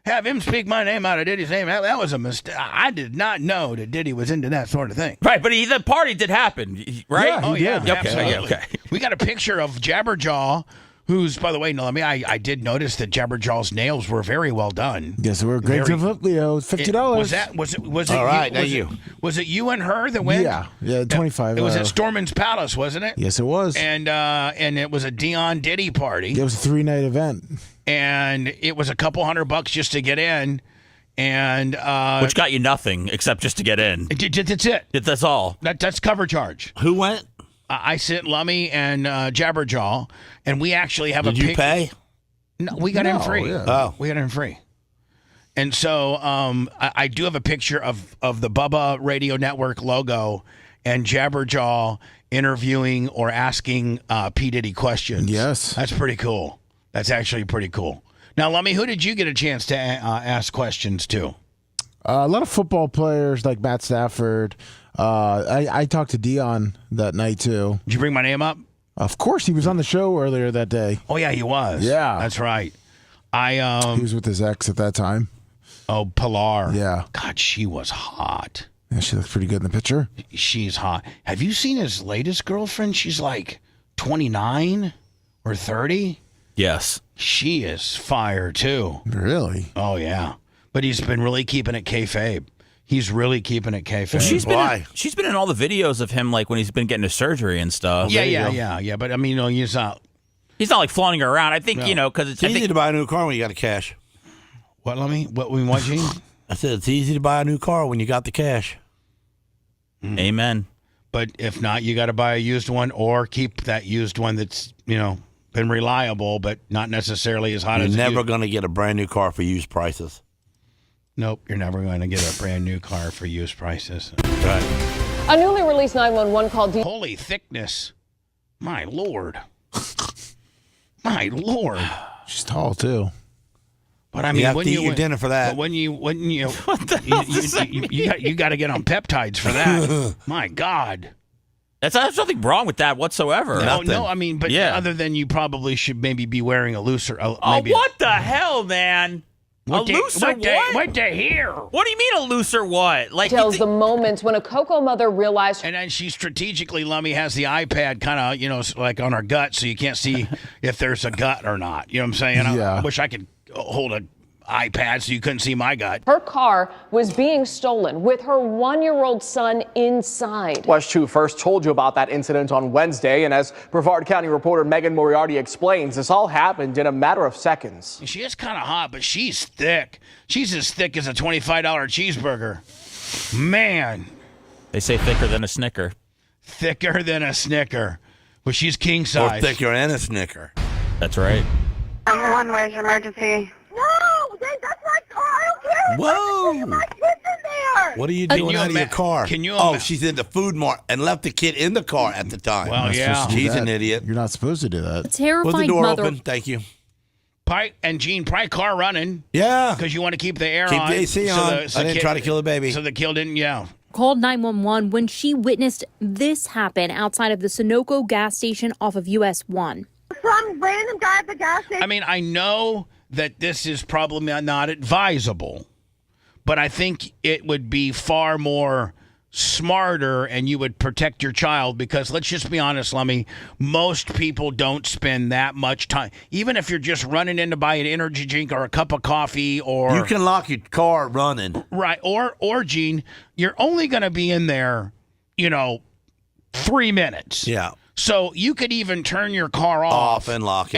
have him speak my name out of Diddy's name. That was a mistake. I did not know that Diddy was into that sort of thing. Right, but the party did happen, right? Yeah, Okay, absolutely. okay. We got a picture of Jabberjaw, who's, by the way, I did notice that Jabberjaw's nails were very well done. Yes, we're great to Leo. $50. Was it all right, was it you and her that went? Yeah, 25. It was at Storman's Palace, wasn't it? Yes, it was. And it was a Dion Diddy party. It was a 3-night event. And it was a couple $100 just to get in. And which got you nothing except just to get in. That's it. That's all. That's cover charge. Who went? I sent Lummy and Jabberjaw, and we actually have Did you pay? No, we got in free. Yeah. Oh. We got in free. And so I do have a picture of the Bubba Radio Network logo and Jabberjaw interviewing or asking P. Diddy questions. Yes. That's pretty cool. That's actually pretty cool. Now, Lummy, who did you get a chance to ask questions to? A lot of football players like Matt Stafford. I talked to Dion that night, too. Did you bring my name up? Of course. He was on the show earlier that day. Oh, yeah, he was. Yeah. That's right. He was with his ex at that time. Oh, Pilar. Yeah. God, she was hot. Yeah, she looks pretty good in the picture. She's hot. Have you seen his latest girlfriend? She's like 29 or 30. Yes. She is fire, too. Really? Oh, yeah. But he's been really keeping it kayfabe. He's really keeping it kayfabe. Well, she's been in all the videos of him, like when he's been getting his surgery and stuff. Yeah. But I mean, he's not like flaunting her around. I think, because it's easy to buy a new car when you got the cash. What, Lummy? What, Gene? I said it's easy to buy a new car when you got the cash. Amen. But if not, you got to buy a used one or keep that used one that's, been reliable, but not necessarily as hot You're as never going to get a brand new car for used prices. Nope, you're never going to get a brand new car for used prices. Right. A newly released 911 call. Holy thickness. My Lord. My Lord. She's tall, too. But I mean, you have to eat your dinner for that. But when you what the hell does that mean? You got to get on peptides for that. My God. There's nothing wrong with that whatsoever. No, I mean, but other than you probably should maybe be wearing a looser. Maybe what the hell, man? What do you mean a looser what? Like tells the moments when a Coco mother realized. And then she strategically, Lummy, has the iPad kind of, like on her gut, so you can't see if there's a gut or not. You know what I'm saying? Yeah. I wish I could hold an iPad so you couldn't see my gut. Her car was being stolen with her 1-year-old son inside. West 2 first told you about that incident on Wednesday, and as Brevard County reporter Megan Moriarty explains, this all happened in a matter of seconds. She is kind of hot, but she's thick. She's as thick as a $25 cheeseburger. Man. They say thicker than a Snicker. Thicker than a Snicker. Well, she's king size. Or thicker than a Snicker. That's right. One, where's your emergency? No, that's my car. I don't care. Whoa. My kid's in there. What are you doing out of your car? She's in the food mart and left the kid in the car at the time. Well, yeah. She's an idiot. You're not supposed to do that. Terrified Was the door mother. open? Thank you. And Gene, probably car running. Yeah. Because you want to keep the air Keep on. the AC on. I didn't try to kill the baby. So the kill didn't, Called 911 when she witnessed this happen outside of the Sunoco gas station off of US 1. Some random guy at the gas station. I mean, I know that this is probably not advisable, but I think it would be far more smarter and you would protect your child because let's just be honest, Lummy, most people don't spend that much time. Even if you're just running in to buy an energy drink or a cup of coffee or... You can lock your car running. Right. Or Gene, you're only going to be in there, 3 minutes. Yeah. So you could even turn your car off and lock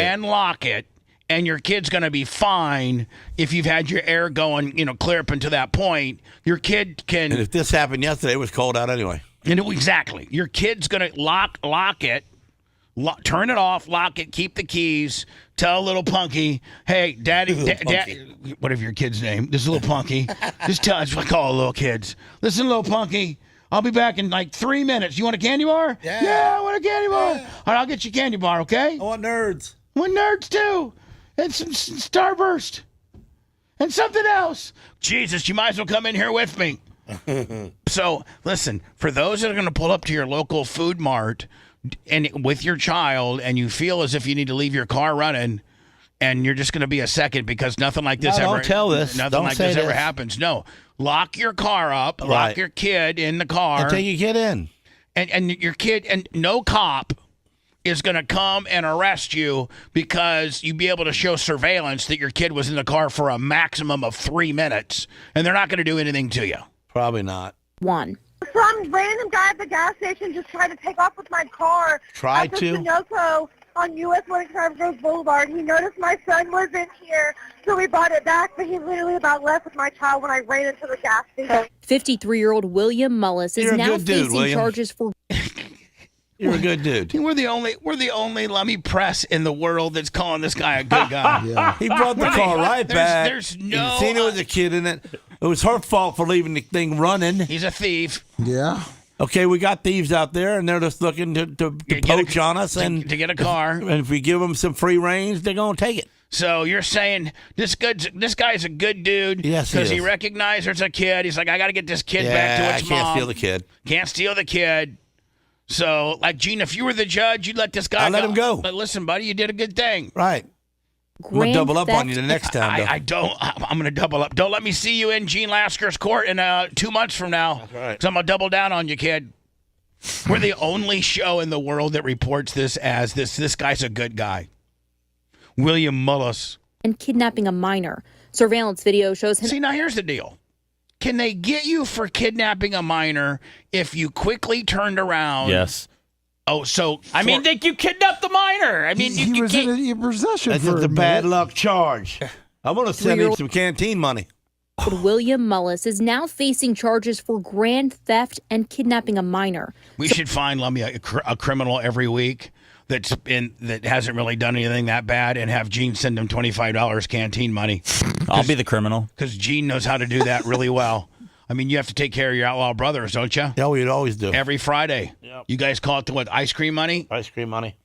it. And your kid's going to be fine if you've had your air going, clear up until that point. Your kid can... And if this happened yesterday, it was cold out anyway. Exactly. Your kid's going to lock it, turn it off, lock it, keep the keys, tell little Punky, hey, Daddy, whatever your kid's name, this is little Punky. Just tell, that's what I call little kids. Listen, little Punky, I'll be back in like 3 minutes. You want a candy bar? Yeah, I want a candy bar. All right, I'll get you a candy bar, okay? I want nerds. I want nerds, too. And some Starburst. And something else. Jesus, you might as well come in here with me. So, listen, for those that are going to pull up to your local food mart and with your child and you feel as if you need to leave your car running and you're just going to be a second because nothing like this Don't tell this. Nothing Don't like say this ever this. happens. No. Lock your car up. Right. Lock your kid in the car. And take your kid in. And your kid, and no cop is going to come and arrest you because you'd be able to show surveillance that your kid was in the car for a maximum of 3 minutes, and they're not going to do anything to you. Probably not. 1. Some random guy at the gas station just tried to take off with my car. Tried at the to? Sunoco on US 1 Grove Boulevard. He noticed my son was in here, so we brought it back, but he literally about left with my child when I ran into the gas station. 53-year-old William Mullis is You're a now good dude, facing William. charges for... You're a good dude. We're the only Lummy press in the world that's calling this guy a good guy. Yeah. He brought the car right back. There's no. Seen there was a kid in it. It was her fault for leaving the thing running. He's a thief. Yeah. Okay, we got thieves out there, and they're just looking to poach on us and to get a car. And if we give them some free range, they're gonna take it. So you're saying this guy's a good dude? Yes, because he he is. recognized there's a kid. He's like, I got to get this kid back to its I can't mom. steal the kid. Can't steal the kid. So, like, Gene, if you were the judge, you'd let this guy. I'll let him go. But listen, buddy, you did a good thing. Right. I'm gonna double up on you the next time. Though. I don't. I'm gonna double up. Don't let me see you in Gene Lasker's court in 2 months from now. That's right. Because I'm gonna double down on you, kid. We're the only show in the world that reports this as this guy's a good guy. William Mullis. And kidnapping a minor. Surveillance video shows him. See, now here's the deal. Can they get you for kidnapping a minor if you quickly turned around? Yes. Oh, so I mean, you kidnapped the minor. I mean, he was in possession. That's for just a a bad minute. luck charge. I want to send him some canteen money. William Mullis is now facing charges for grand theft and kidnapping a minor. We should find Lummy a criminal every week that hasn't really done anything that bad, and have Gene send him $25 canteen money. I'll be the criminal because Gene knows how to do that really well. I mean, you have to take care of your outlaw brothers, don't you? Yeah, we'd always do. Every Friday. Yep. You guys call it the what? Ice cream money? Ice cream money.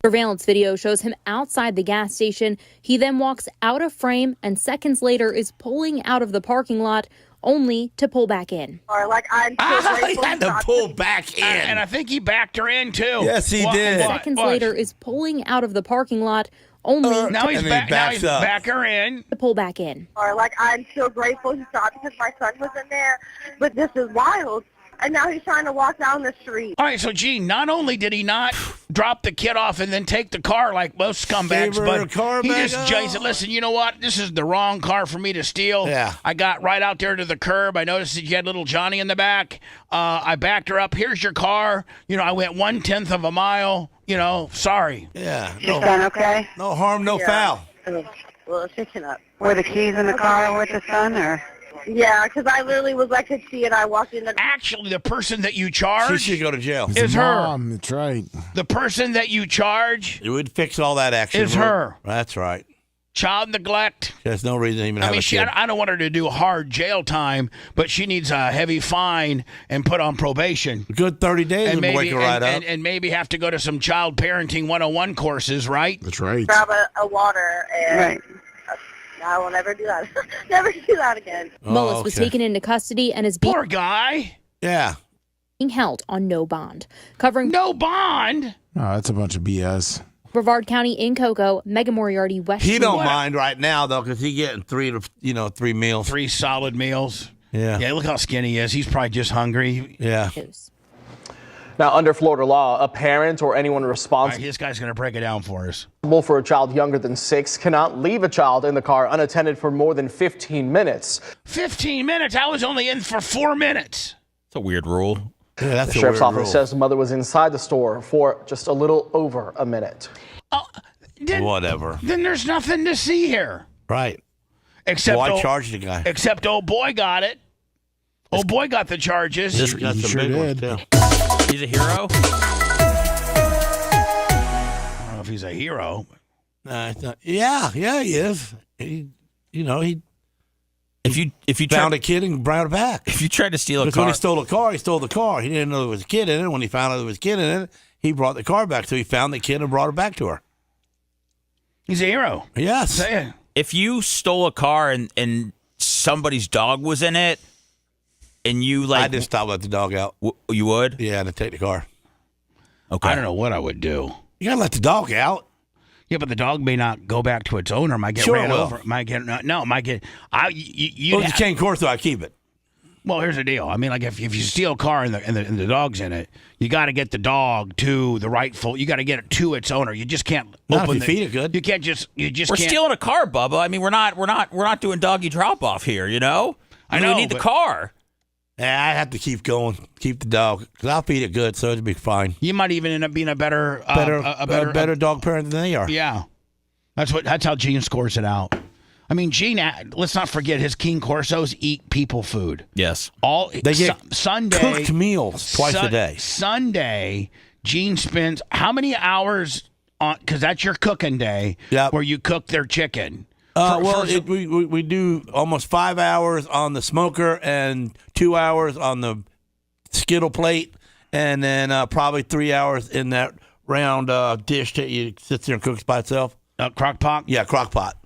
Surveillance video shows him outside the gas station. He then walks out of frame and seconds later is pulling out of the parking lot only to pull back in. Or like I'm so grateful He had to pull back in. And I think he backed her in, too. Yes, he did. Seconds later is pulling out of the parking lot only now he's backs up. back her in. to pull back in. Or like I'm so grateful he stopped because my son was in there. But this is wild. And now he's trying to walk down the street. All right, so Gene, not only did he not drop the kid off and then take the car like most scumbags, Gave her but a car he back? he said, listen, you know what? This is the wrong car for me to steal. Yeah. I got right out there to the curb. I noticed that you had little Johnny in the back. I backed her up. Here's your car. You know, I went 1/10 of a mile. You know, sorry. Yeah. Your son okay? No harm, no foul. Well, shaking up. Were the keys in the car with the son, or? Yeah, because I literally was, I could see it. I walked in the... Actually, the person that you She charge should go to jail. is her. Mom, that's right. The person that you charge It would fix all that action. is her. That's right. Child neglect. There's no reason to even I have mean, a kid. I don't want her to do hard jail time, but she needs a heavy fine and put on probation. A good 30 days And would maybe, wake her right up. and maybe have to go to some child parenting 101 courses, right? That's right. grab a water and... Right. I will never do that. Never do that again. Mullis was taken into custody and is being Poor guy. Yeah. held on no bond. Covering No bond. Oh, that's a bunch of BS. Brevard County in Cocoa, Megan Moriarty, West. He don't Virginia. mind right now, though, because he's getting three meals. 3 solid meals. Yeah. Yeah, look how skinny he is. He's probably just hungry. Yeah. Now, under Florida law, a parent or anyone All right, responsible this guy's going to break it down for us. for a child younger than 6 cannot leave a child in the car unattended for more than 15 minutes. 15 minutes? I was only in for 4 minutes. It's a weird rule. Yeah, that's The a sheriff's weird office rule. says the mother was inside the store for just a little over a minute. Whatever. Then there's nothing to see here. Right. Except Why charge the guy? Except old boy got it. Old boy got the charges. This got some sure big ones, did. too. He's a hero. I don't know if he's a hero. It's not- yeah, he is. If you tried found a kid and brought it back. If you tried to steal a Because car, when he stole the car. He didn't know there was a kid in it. When he found out there was a kid in it, he brought the car back. So he found the kid and brought it back to her. He's a hero. Yes. Say it. if you stole a car and somebody's dog was in it, and you like, I just stop let the dog out. You would? Yeah, to take the car. Okay. I don't know what I would do. You gotta let the dog out. Yeah, but the dog may not go back to its owner. Might get Sure ran will. over. Might get no. Might get. Well, if you can't course, I keep it. Well, here's the deal. I mean, like if you steal a car and the dog's in it, you got to get the dog to the rightful. You got to get it to its owner. You just can't Not open if you feed it good. You can't just. We're can't. stealing a car, Bubba. I mean, we're not doing doggy drop off here. You know. I know, we need the but- car. Yeah, I have to keep going, keep the dog, because I'll feed it good, so it'll be fine. You might even end up being a better dog parent than they are. Yeah, that's how Gene scores it out. I mean, Gene. Let's not forget his King Corsos eat people food. Yes, all they get Sunday cooked meals twice a day. Sunday, Gene spends how many hours on? Because that's your cooking day, where you cook their chicken. We do almost 5 hours on the smoker and 2 hours on the skittle plate, and then probably 3 hours in that round dish that you sits there and cooks by itself. Crock pot? Yeah, crock pot.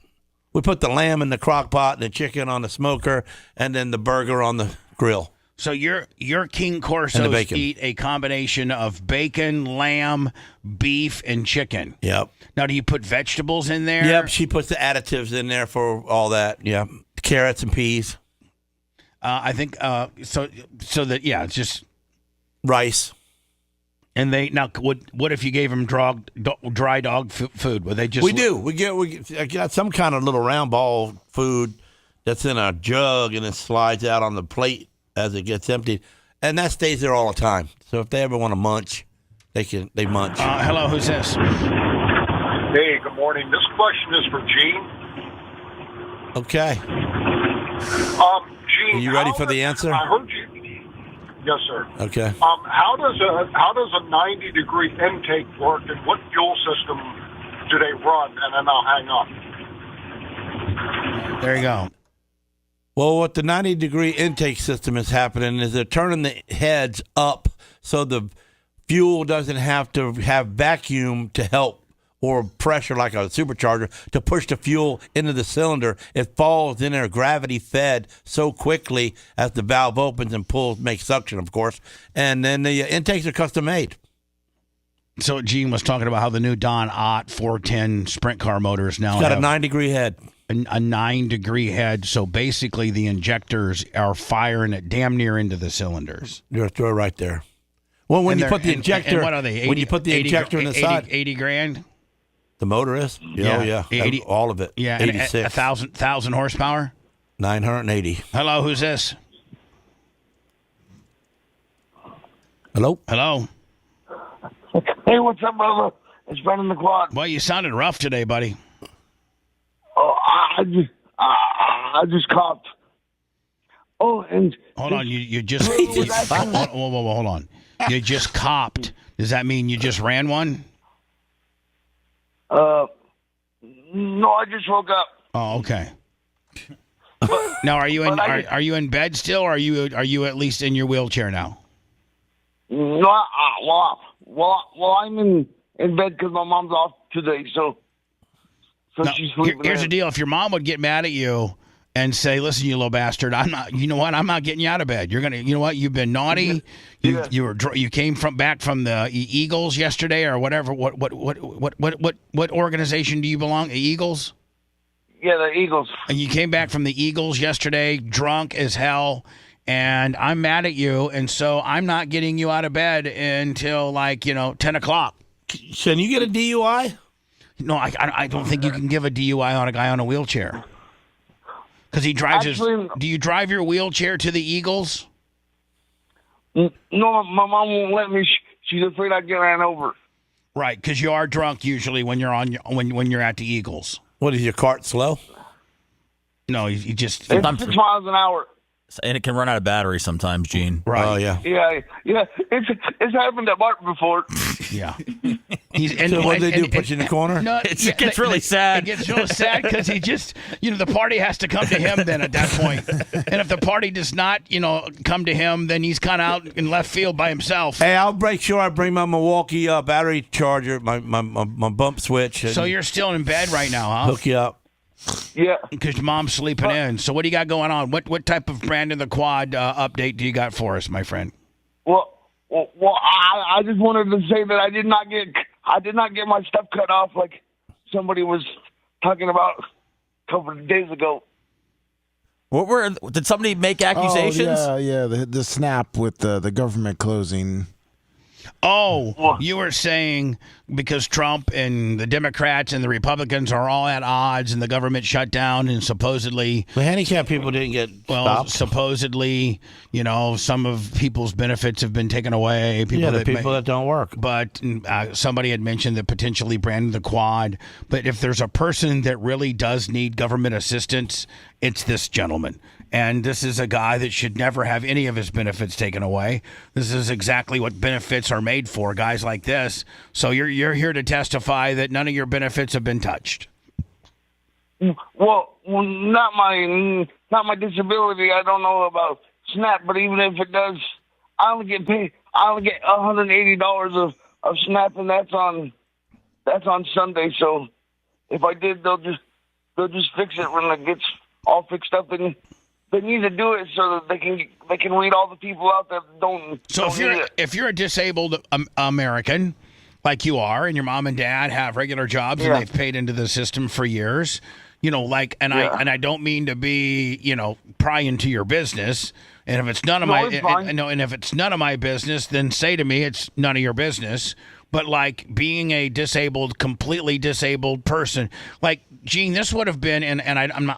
We put the lamb in the crock pot, the chicken on the smoker, and then the burger on the grill. So your King Corsos eat a combination of bacon, lamb, beef, and chicken. Yep. Now, do you put vegetables in there? Yep, she puts the additives in there for all that. Yeah, carrots and peas. I think so that it's just rice. And they now what if you gave them dry dog food? Would they just? We do. We got some kind of little round ball food that's in a jug and it slides out on the plate as it gets emptied, and that stays there all the time. So if they ever want to munch, they munch. Hello, who's this? Hey, good morning. This question is for Gene. Okay. Gene, are you ready for the answer? I heard you. Yes, sir. Okay. How does a 90-degree intake work, and what fuel system do they run? And then I'll hang up. There you go. Well, what the 90-degree intake system is happening is they're turning the heads up so the fuel doesn't have to have vacuum to help or pressure like a supercharger to push the fuel into the cylinder. It falls in there gravity fed so quickly as the valve opens and pulls, makes suction, of course. And then the intakes are custom made. So Gene was talking about how the new Don Ott 410 sprint car motors now got have a 9-degree head. A 9-degree head. So basically the injectors are firing it damn near into the cylinders. They're right there. Well, when you put the injector, and what are they? 80, when you put the injector in the side, 80 grand. The motor is? Yeah. Oh, yeah. 80, all of it. Yeah. 86. 1,000 horsepower? 980. Hello, who's this? Hello? Hello? Hey, what's up, brother? It's Brendan the Quad. Well, you sounded rough today, buddy. Oh, I just coughed. Oh, and... Hold on, you just... hold on. You just copped. Does that mean you just ran one? No, I just woke up. Oh, okay. Now, are you in bed still, or are you at least in your wheelchair now? No, well, I'm in bed because my mom's off today, so now, she's sleeping. Here's the deal: if your mom would get mad at you and say, "Listen, you little bastard, I'm not. You know what? I'm not getting you out of bed. You're gonna. You know what? You've been naughty. You came back from the Eagles yesterday, or whatever. What organization do you belong? The Eagles. Yeah, the Eagles. And you came back from the Eagles yesterday, drunk as hell, and I'm mad at you, and so I'm not getting you out of bed until 10 o'clock. Can you get a DUI? No, I don't think you can give a DUI on a guy on a wheelchair. Because he drives do you drive your wheelchair to the Eagles? No, my mom won't let me. She's afraid I get ran over. Right, because you are drunk usually when you're when you're at the Eagles. What, is your cart slow? No, you just... It's 6 miles an hour. And it can run out of battery sometimes, Gene. Right. Oh, yeah. Yeah. It's happened at Mark before. Yeah. So what do they do, put you in the corner? No, it gets really sad. It gets real sad because he just, the party has to come to him then at that point. And if the party does not, come to him, then he's kind of out in left field by himself. Hey, I'll make sure I bring my Milwaukee battery charger, my bump switch. So you're still in bed right now, huh? Hook you up. Yeah. Because mom's sleeping in. So what do you got going on? What type of Brandon the Quad update do you got for us, my friend? Well, I just wanted to say that I did not get my stuff cut off like somebody was talking about a couple of days ago. Did somebody make accusations? Oh, yeah, the snap with the government closing. Oh, you were saying because Trump and the Democrats and the Republicans are all at odds and the government shut down and supposedly... The handicapped people didn't get stopped. Supposedly, some of people's benefits have been taken away. People that don't work. But somebody had mentioned that potentially Brandon the Quad. But if there's a person that really does need government assistance, it's this gentleman. And this is a guy that should never have any of his benefits taken away. This is exactly what benefits are made for, guys like this. So you're here to testify that none of your benefits have been touched. Well, not my disability. I don't know about SNAP, but even if it does, I only get paid. I only get $180 of SNAP, and that's on Sunday. So if I did, they'll just fix it when it gets all fixed up, and they need to do it so that they can weed all the people out that don't. So don't if you're a disabled American, like you are, and your mom and dad have regular jobs and they've paid into the system for years, I don't mean to be, pry into your business. And if it's none of and if it's none of my business, then say to me it's none of your business. But like being a completely disabled person, like Gene, this would have been, and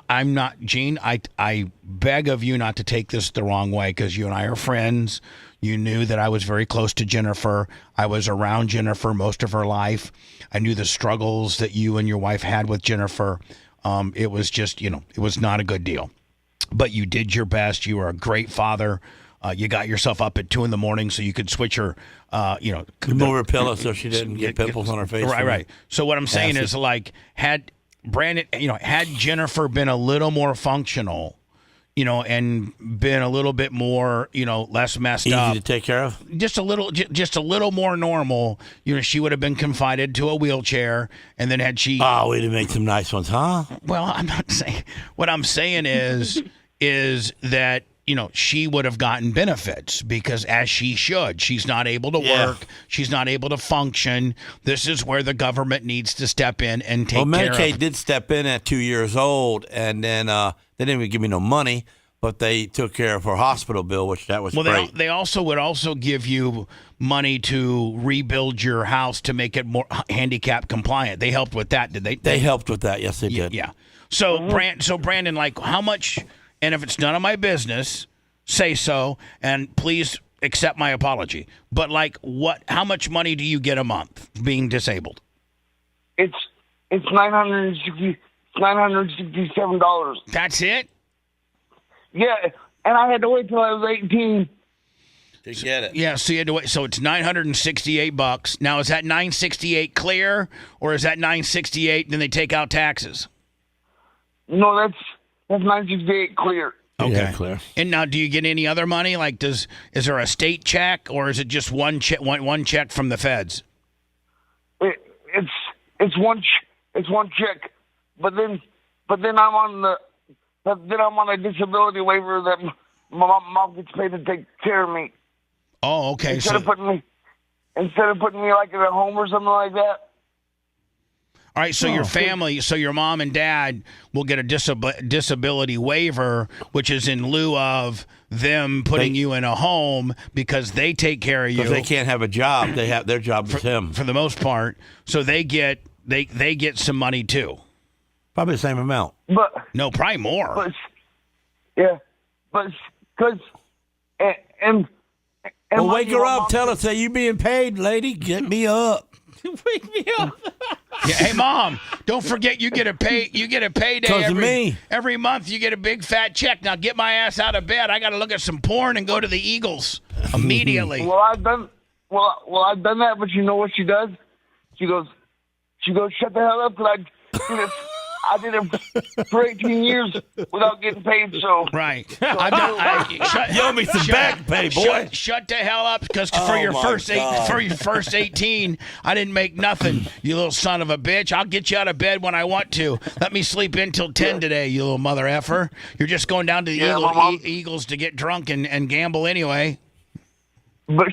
I'm not Gene. I beg of you not to take this the wrong way, because you and I are friends. You knew that I was very close to Jennifer. I was around Jennifer most of her life. I knew the struggles that you and your wife had with Jennifer. It was just, it was not a good deal. But you did your best. You were a great father. You got yourself up at 2 a.m. so you could switch her, move her pillow so she didn't get pimples on her face. Right. So what I'm saying is, like, had Jennifer been a little more functional, and been a little bit more, less messed up, easy to take care of, just a little more normal, she would have been confined to a wheelchair, and then had she. Oh, we'd have made some nice ones, huh? Well, I'm not saying. What I'm saying is that. She would have gotten benefits because, as she should, she's not able to work. She's not able to function. This is where the government needs to step in and take care of. Medicaid did step in at 2 years old, and then they didn't even give me no money, but they took care of her hospital bill, which that was great. They would also give you money to rebuild your house to make it more handicap compliant. They helped with that, did they? They helped with that. Yes, they did. Yeah. So, Brandon, like, how much? And if it's none of my business, say so, and please accept my apology. But like, how much money do you get a month being disabled? It's $967. That's it? Yeah, and I had to wait till I was 18 to get it. Yeah, so you had to wait. So it's $968. Now, is that $968 clear, or is that $968 then they take out taxes? No, that's $968 clear. Okay. Yeah, clear. And now, do you get any other money? Like, is there a state check, or is it just one check from the feds? It's one check, but then I'm on a disability waiver that my mom gets paid to take care of me. Oh, okay. Instead of putting me like in a home or something like that. All right, so your family, so your mom and dad will get a disability waiver, which is in lieu of them putting you in a home because they take care of you. Because they can't have a job. They have their job is him. For the most part. So they get some money too. Probably the same amount. But no, probably more. But because well, wake her up. Tell her, say, you being paid, lady. Get me up. Wake me up. Yeah, hey, Mom, don't forget you get a payday every month. You get a big fat check. Now get my ass out of bed. I got to look at some porn and go to the Eagles immediately. Well, I've done that, but you know what she does? She goes, shut the hell up, because I did it for 18 years without getting paid. So right, Yell me some back pay, boy. Shut the hell up, because for your first 18, I didn't make nothing. You little son of a bitch. I'll get you out of bed when I want to. Let me sleep in till 10 today, you little mother effer. You're just going down to the Eagles to get drunk and gamble anyway. But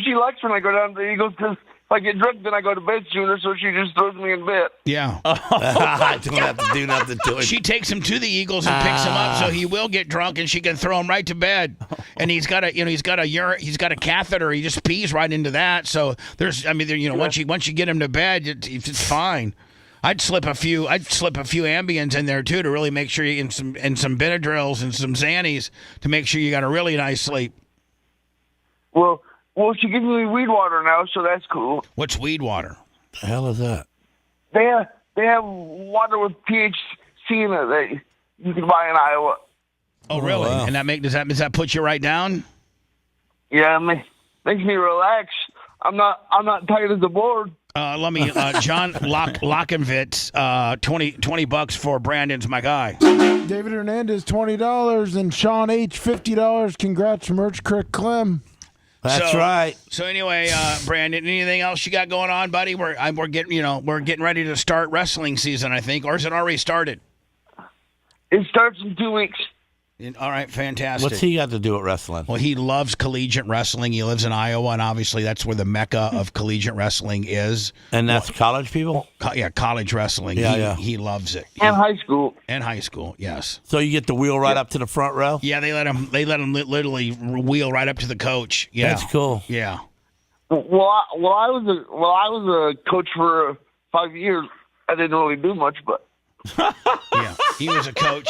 she likes when I go down to the Eagles because. If I get drunk, then I go to bed sooner, so she just throws me in bed. Yeah. I don't have to do nothing to him. She takes him to the Eagles and picks him up, so he will get drunk, and she can throw him right to bed. And he's got a catheter. He just pees right into that. So once you get him to bed, it's fine. I'd slip a few Ambiens in there too to really make sure you some Benadryls and some Xannies to make sure you got a really nice sleep. Well, she gives me weed water now, so that's cool. What's weed water? The hell is that? They have water with THC in it that you can buy in Iowa. Oh, really? wow. And does that put you right down? Yeah, makes me relax. I'm not tight as a board. Let me, John Lockenvitz, $20 for Brandon's my guy. David Hernandez, $20, and Sean H, $50. Congrats, Merch Crick Clem. That's right. So anyway, Brandon, anything else you got going on, buddy? We're getting ready to start wrestling season, I think, or is it already started? It starts in 2 weeks. All right, fantastic. What's he got to do with wrestling? Well, he loves collegiate wrestling. He lives in Iowa, and obviously that's where the mecca of collegiate wrestling is. And that's college people? College wrestling. Yeah, He loves it. And high school. And high school, yes. So you get the wheel right up to the front row? Yeah, they let him literally wheel right up to the coach. Yeah, that's cool. Yeah. Well, I was a coach for 5 years. I didn't really do much, but yeah, he was a coach.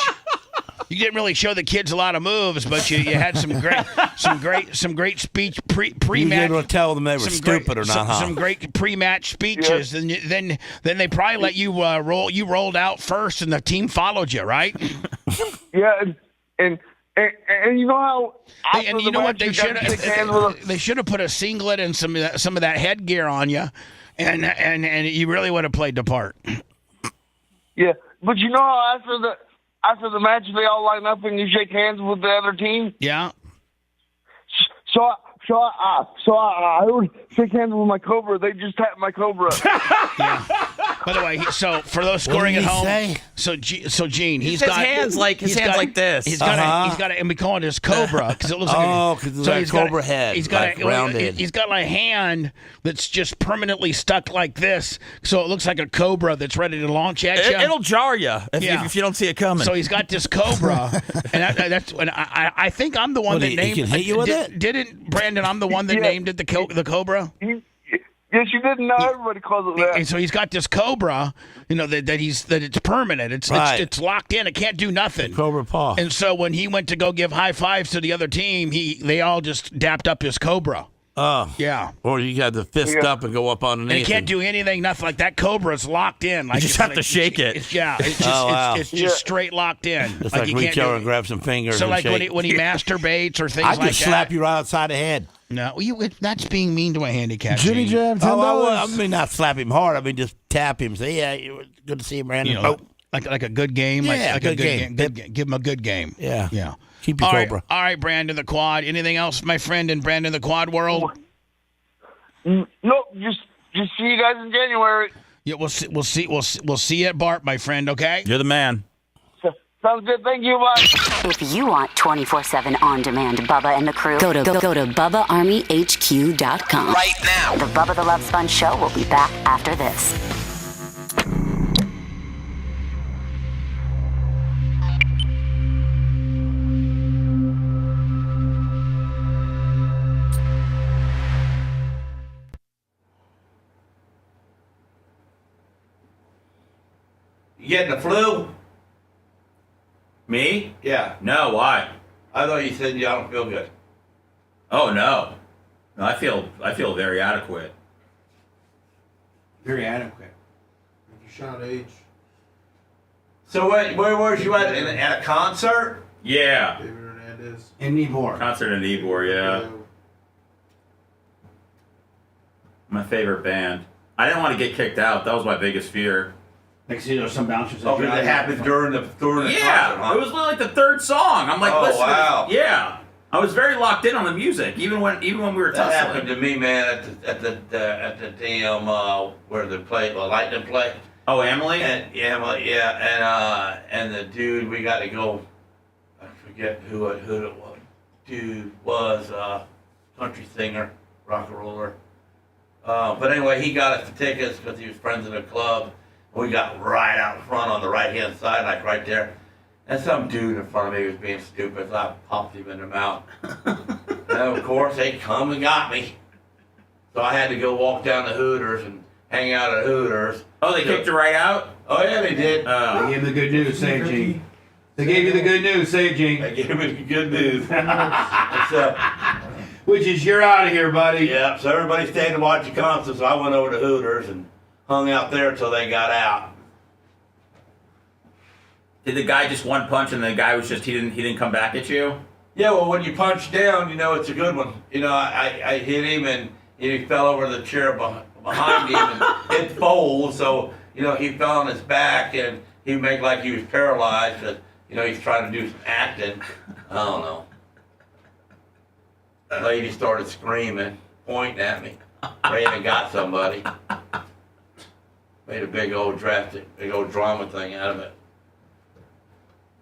You didn't really show the kids a lot of moves, but you had some great speech pre-match. You didn't tell them they were stupid or not, huh? Some great pre-match speeches, and then they probably let you roll. You rolled out first, and the team followed you, right? Yeah, and you know how. And you know what they should have? They should have put a singlet and some of that headgear on you, and you really would have played the part. Yeah, but you know how after the match they all line up and you shake hands with the other team. Yeah. So I would shake hands with my Cobra. They just tapped my Cobra. Yeah. By the way, so for those scoring at home, so Gene, he's got hands like this. He's got and we call it his Cobra because it looks like because it's a Cobra head. He's got rounded. He's got a hand that's just permanently stuck like this, so it looks like a Cobra that's ready to launch at you. It'll jar you if you don't see it coming. So he's got this Cobra, and I think I'm the one that named. He can hit you with it? Didn't Brandon? I'm the one that named it the Cobra. Yes, you didn't know. Everybody calls it that. And so he's got this Cobra, that it's permanent. It's locked in. It can't do nothing. Cobra paw. And so when he went to go give high fives to the other team, they all just dapped up his Cobra. Oh. Yeah. Or you got the fist up and go up underneath. And he can't do anything, nothing like that. Cobra's locked in. Like you just have to shake it. It's just straight locked in. It's like reach over and grab some fingers. So and like shake. when he masturbates or things like that. I just slap you right outside the head. No, that's being mean to a handicap. Jimmy Jam, $10. I mean, not slap him hard. I mean, just tap him. Say, yeah, good to see you, Brandon. Like a good game. Yeah, like good game. Give him a good game. Yeah. Yeah. Keep your Cobra. All right, Brandon the Quad. Anything else, my friend, in Brandon the Quad world? Nope. Just see you guys in January. Yeah, we'll see you at Bart, my friend. Okay. You're the man. Sounds good. Thank you. Bye. If you want 24/7 on-demand Bubba and the crew, go to BubbaArmyHQ.com. Right now. The Bubba the Love Sponge Show will be back after this. You getting the flu? Me? Yeah. No, why? I thought you said you don't feel good. Oh no. No, I feel very adequate. Very adequate. Sean H. So where was you at a concert? Yeah. David Hernandez. In Ybor. Concert in Ybor, yeah. My favorite band. I didn't want to get kicked out. That was my biggest fear. Next thing you know, some bouncers. Oh, because it happened during the concert, huh? It was like the third song. I'm like, listen. Wow. Yeah. I was very locked in on the music, even when we were tussling. That happened to me, man, at the damn where they play Lightning play. Oh, Emily? And the dude, we got to go. I forget who it was. Dude was country singer, rock and roller. But anyway, he got us the tickets because he was friends of the club. We got right out in front on the right-hand side, like right there. And some dude in front of me was being stupid, so I popped him in the mouth. And of course, they come and got me. So I had to go walk down to Hooters and hang out at Hooters. Oh, they kicked you right out? Oh, yeah, they did. They gave me the good news, say it, Gene. They gave you the good news, say it, Gene. They gave me the good news. Which is, you're out of here, buddy. Yeah, so everybody stayed to watch the concert, so I went over to Hooters and hung out there until they got out. Did the guy just one punch and the guy was just he didn't come back at you? Yeah, well, when you punch down, it's a good one. I hit him and he fell over the chair behind him and it folds. So, he fell on his back and he made like he was paralyzed. But, he's trying to do some acting. I don't know. The lady started screaming, pointing at me. Ran and got somebody. Made a big old drama thing out of it.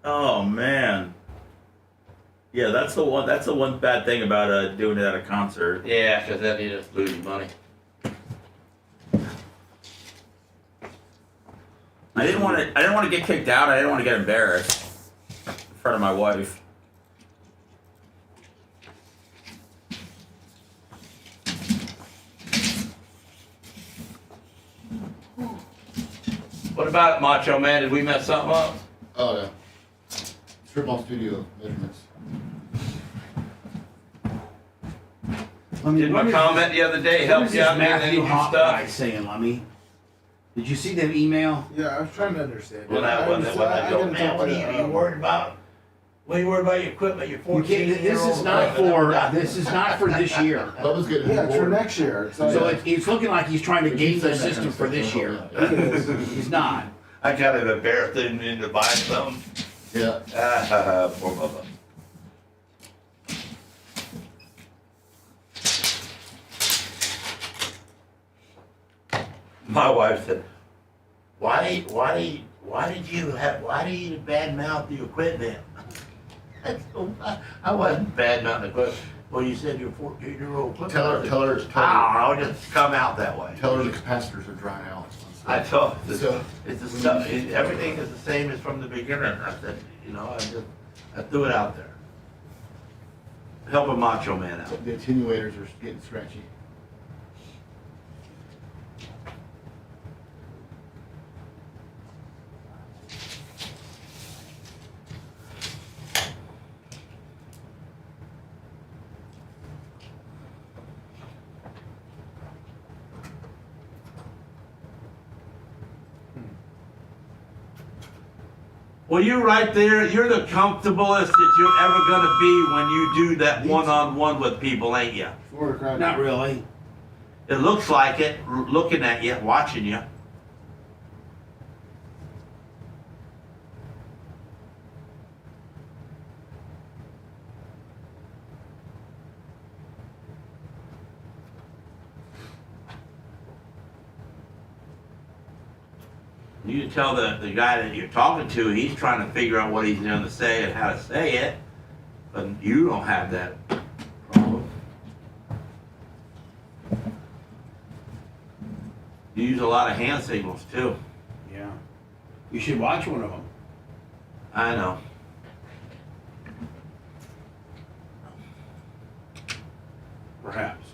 Oh man. Yeah, that's the one bad thing about doing it at a concert. Yeah, because then you just lose your money. I didn't want to get kicked out. I didn't want to get embarrassed in front of my wife. What about it, Macho Man? Did we mess something up? Oh, yeah. Strip-on studio measurements. Did my comment the other day help you out in any of your stuff? Saying, Lummy? Did you see the email? Yeah, I was trying to understand. When I go, man, what are you worried about? What are you worried about your equipment? You're 14 This is not for this year. Bubba's getting Yeah, it's for next year. So it's looking like he's trying to game the system for this year. He's not. I kind of embarrassed him into buying something. Yeah. Poor Bubba. My wife said, "Why did you badmouth the equipment?" I wasn't badmouthing the equipment. Well, you said you're 14-year-old equipment. Tell her. I'll just come out that way. Tell her the capacitors are drying out. I told her, it's the stuff. Everything is the same as from the beginning. I said, I threw it out there. Help a Macho Man out. The attenuators are getting scratchy. Well, you right there, you're the comfortablest that you're ever going to be when you do that one-on-one with people, ain't you? Not really. It looks like it, looking at you, watching you. You tell the guy that you're talking to, he's trying to figure out what he's going to say and how to say it, but you don't have that problem. You use a lot of hand signals too. Yeah. You should watch one of them. I know. Perhaps.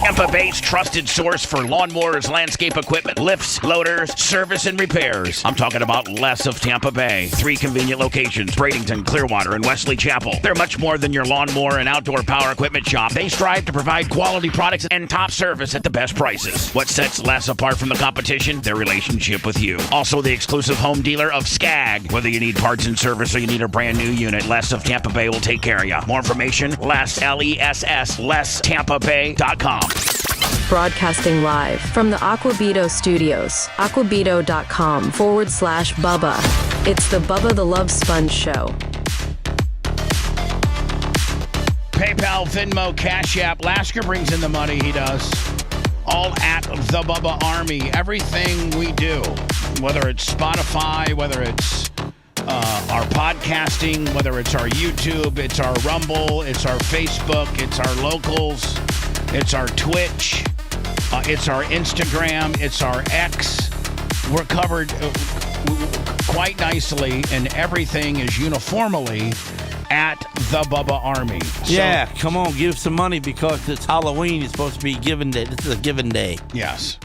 Tampa Bay's trusted source for lawnmowers, landscape equipment, lifts, loaders, service, and repairs. I'm talking about Les of Tampa Bay. 3 convenient locations, Bradenton, Clearwater, and Wesley Chapel. They're much more than your lawnmower and outdoor power equipment shop. They strive to provide quality products and top service at the best prices. What sets Les apart from the competition? Their relationship with you. Also, the exclusive home dealer of Skag. Whether you need parts and service or you need a brand new unit, Les of Tampa Bay will take care of you. More information, Les, L-E-S-S, LesTampaBay.com. Broadcasting live from the Aquabito Studios, aquabito.com/Bubba. It's the Bubba the Love Sponge Show. PayPal, Venmo, Cash App. Lasker brings in the money, he does. All at the Bubba Army. Everything we do, whether it's Spotify, whether it's our podcasting, whether it's our YouTube, it's our Rumble, it's our Facebook, it's our locals, it's our Twitch, it's our Instagram, it's our X. We're covered quite nicely, and everything is uniformly at the Bubba Army. Yeah, come on, give some money because it's Halloween. It's supposed to be giving day. This is a giving day. Yes.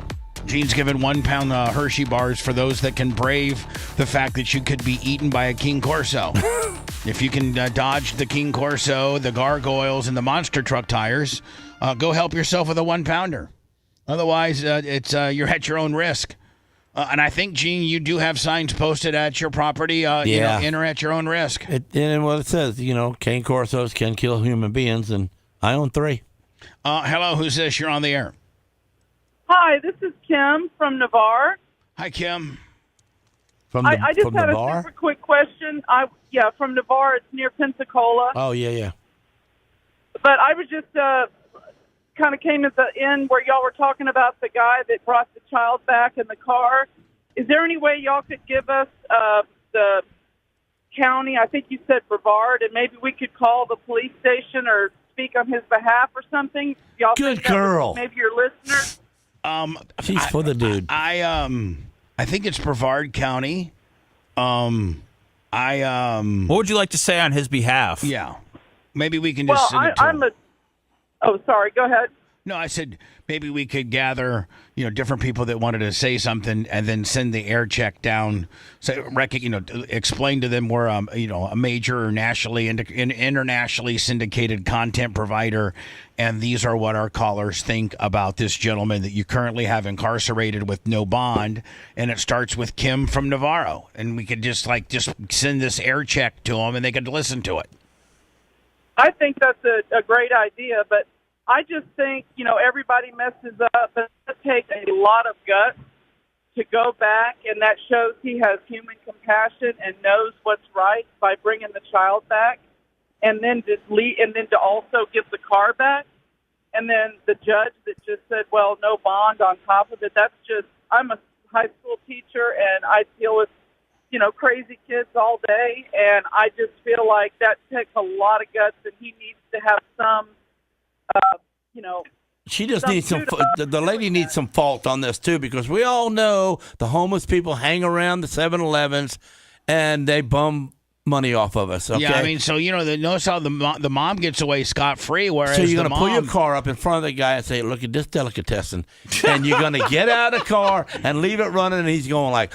Gene's given 1 pound Hershey bars for those that can brave the fact that you could be eaten by a King Corso. If you can dodge the King Corso, the gargoyles, and the monster truck tires, go help yourself with a 1 pounder. Otherwise, you're at your own risk. And I think, Gene, you do have signs posted at your property. Enter at your own risk. And what it says, King Corsos can kill human beings, and I own 3. Hello, who's this? You're on the air. Hi, this is Kim from Navarre. Hi, Kim. I just had a super quick question. From Navarre. It's near Pensacola. Oh, yeah. But I was just kind of came at the end where y'all were talking about the guy that brought the child back in the car. Is there any way y'all could give us the county? I think you said Brevard, and maybe we could call the police station or speak on his behalf or something. Y'all Good think that girl. Maybe your listeners. She's for the dude. I think it's Brevard County. What would you like to say on his behalf? Yeah, maybe we can just send it to him. Oh, sorry. Go ahead. No, I said maybe we could gather, different people that wanted to say something, and then send the air check down. So, explain to them we're, a major internationally syndicated content provider, and these are what our callers think about this gentleman that you currently have incarcerated with no bond, and it starts with Kim from Navarro, and we could just send this air check to them, and they could listen to it. I think that's a great idea, but I just think, everybody messes up, but it takes a lot of guts to go back, and that shows he has human compassion and knows what's right by bringing the child back, and then to also give the car back, and then the judge that just said, well, no bond on top of it. That's just, I'm a high school teacher, and I deal with crazy kids all day, and I just feel like that takes a lot of guts, and he needs to have some, She just needs some. The lady needs some fault on this too, because we all know the homeless people hang around the 7-Elevens and they bum money off of us. Okay? Yeah, I mean, so notice how the mom gets away scot-free, whereas so you're going to pull your car up in front of the guy and say, "Look at this delicatessen," and you're going to get out of the car and leave it running, and he's going like,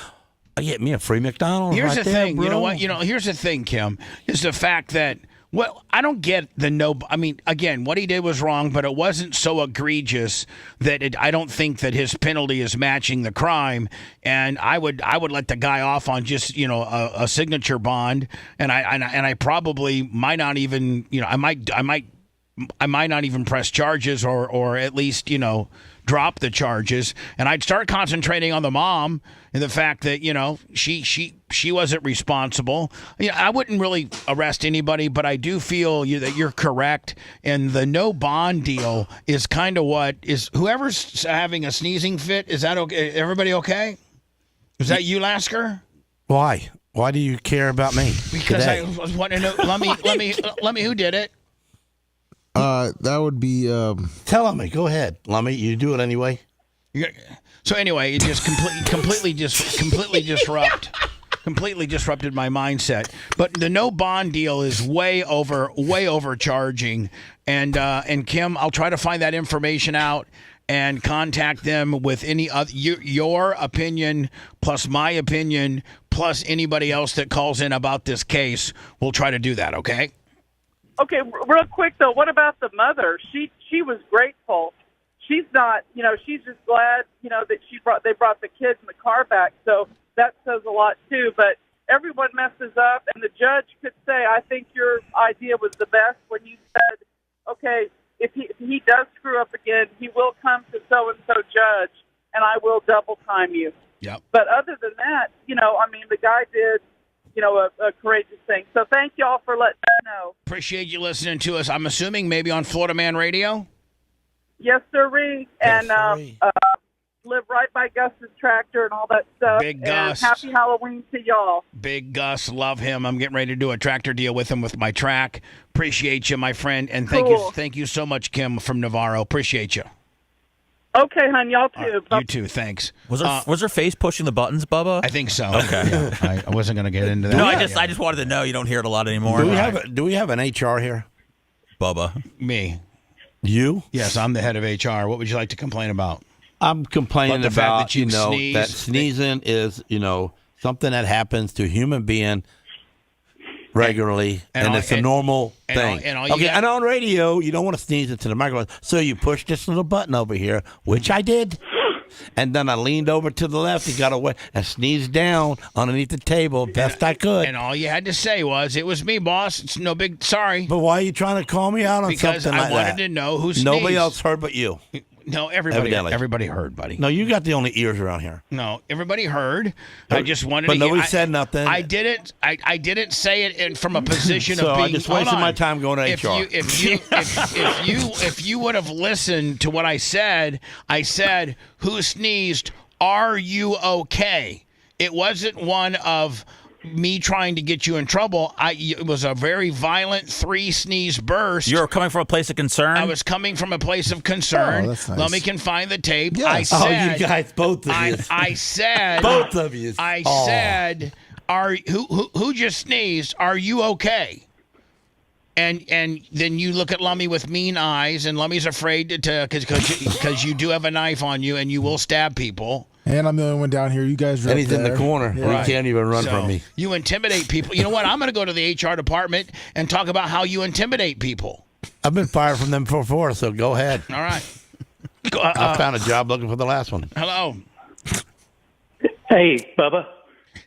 "Get me a free McDonald's." Here's right the there, thing. bro. You know what? Here's the thing, Kim, is the fact that. Well, I don't get the no. I mean, again, what he did was wrong, but it wasn't so egregious that I don't think that his penalty is matching the crime. And I would let the guy off on just a signature bond, and I probably might not even I might not even press charges or at least drop the charges, and I'd start concentrating on the mom and the fact that she wasn't responsible. I wouldn't really arrest anybody, but I do feel that you're correct, and the no bond deal is kind of what is. Whoever's having a sneezing fit, is that okay? Everybody okay? Is that you, Lasker? Why do you care about me? Because today? I was wanting to know. Let me who did it? That would be. Tell me. Go ahead, Lummy. You do it anyway. So anyway, it just completely disrupted my mindset. But the no bond deal is way overcharging. And Kim, I'll try to find that information out and contact them with any other your opinion plus my opinion plus anybody else that calls in about this case. We'll try to do that. Okay. Okay, real quick though, what about the mother? She was grateful. She's not, she's just glad, that they brought the kids in the car back. So that says a lot too. But everyone messes up, and the judge could say, "I think your idea was the best when you said, okay, if he does screw up again, he will come to so and so judge, and I will double time you." Yep. But other than that, the guy did. A courageous thing. So thank you all for letting us know. Appreciate you listening to us. I'm assuming maybe on Florida Man Radio? Yes, sir, and live right by Gus's tractor and all that stuff. Big Gus. And happy Halloween to y'all. Big Gus, love him. I'm getting ready to do a tractor deal with him with my track. Appreciate you, my friend. And thank you so much, Kim from Navarro. Appreciate you. Okay, hon, y'all too. You too, thanks. Was her face pushing the buttons, Bubba? I think so. Okay. Yeah, I wasn't going to get into that. No, I just wanted to know. You don't hear it a lot anymore. Do we have an HR here? Bubba. Me. You? Yes, I'm the head of HR. What would you like to complain about? I'm complaining But the fact about, that you sneeze, that sneezing is, something that happens to a human being regularly, and it's a normal thing. And on radio, you don't want to sneeze into the microphone, so you push this little button over here, which I did. And then I leaned over to the left and got away and sneezed down underneath the table best I could. And all you had to say was, "It was me, boss. It's no big sorry." But why are you trying to call me out on because something like that? Because I wanted to know who sneezed. Nobody else heard but you. No, everybody heard, buddy. No, you got the only ears around here. No, everybody heard. I just wanted but to nobody said nothing. I didn't say it from a position so of being. I just wasted my time going to HR. If you would have listened to what I said, "Who sneezed? Are you okay?" It wasn't one of me trying to get you in trouble. It was a very violent 3-sneeze burst. You're coming from a place of concern? I was coming from a place of concern. Oh, that's nice. Let me can find the tape. Yes. I said, you guys, both of you. I said, both of you. I said, who just sneezed? Are you okay? And then you look at Lummy with mean eyes, and Lummy's afraid because you do have a knife on you, and you will stab people. And I'm the only one down here. You guys are And up he's in the there. corner. Yeah. He can't even run from me. You intimidate people. You know what? I'm going to go to the HR department and talk about how you intimidate people. I've been fired from them before, so go ahead. All right. I found a job looking for the last one. Hello. Hey, Bubba.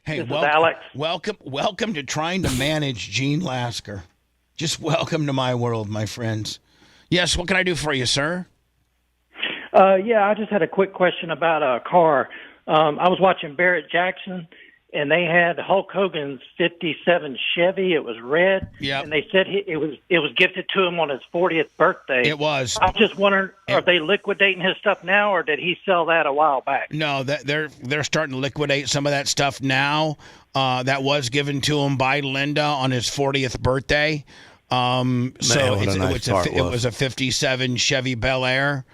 Hey, this is Alex. Welcome to trying to manage Gene Lasker. Just welcome to my world, my friends. Yes, what can I do for you, sir? Yeah, I just had a quick question about a car. I was watching Barrett Jackson, and they had Hulk Hogan's '57 Chevy. It was red, Yep. and they said it was gifted to him on his 40th birthday. It was. I'm just wondering, are they liquidating his stuff now, or did he sell that a while back? No, they're starting to liquidate some of that stuff now. That was given to him by Linda on his 40th birthday. It was a '57 Chevy Bel Air.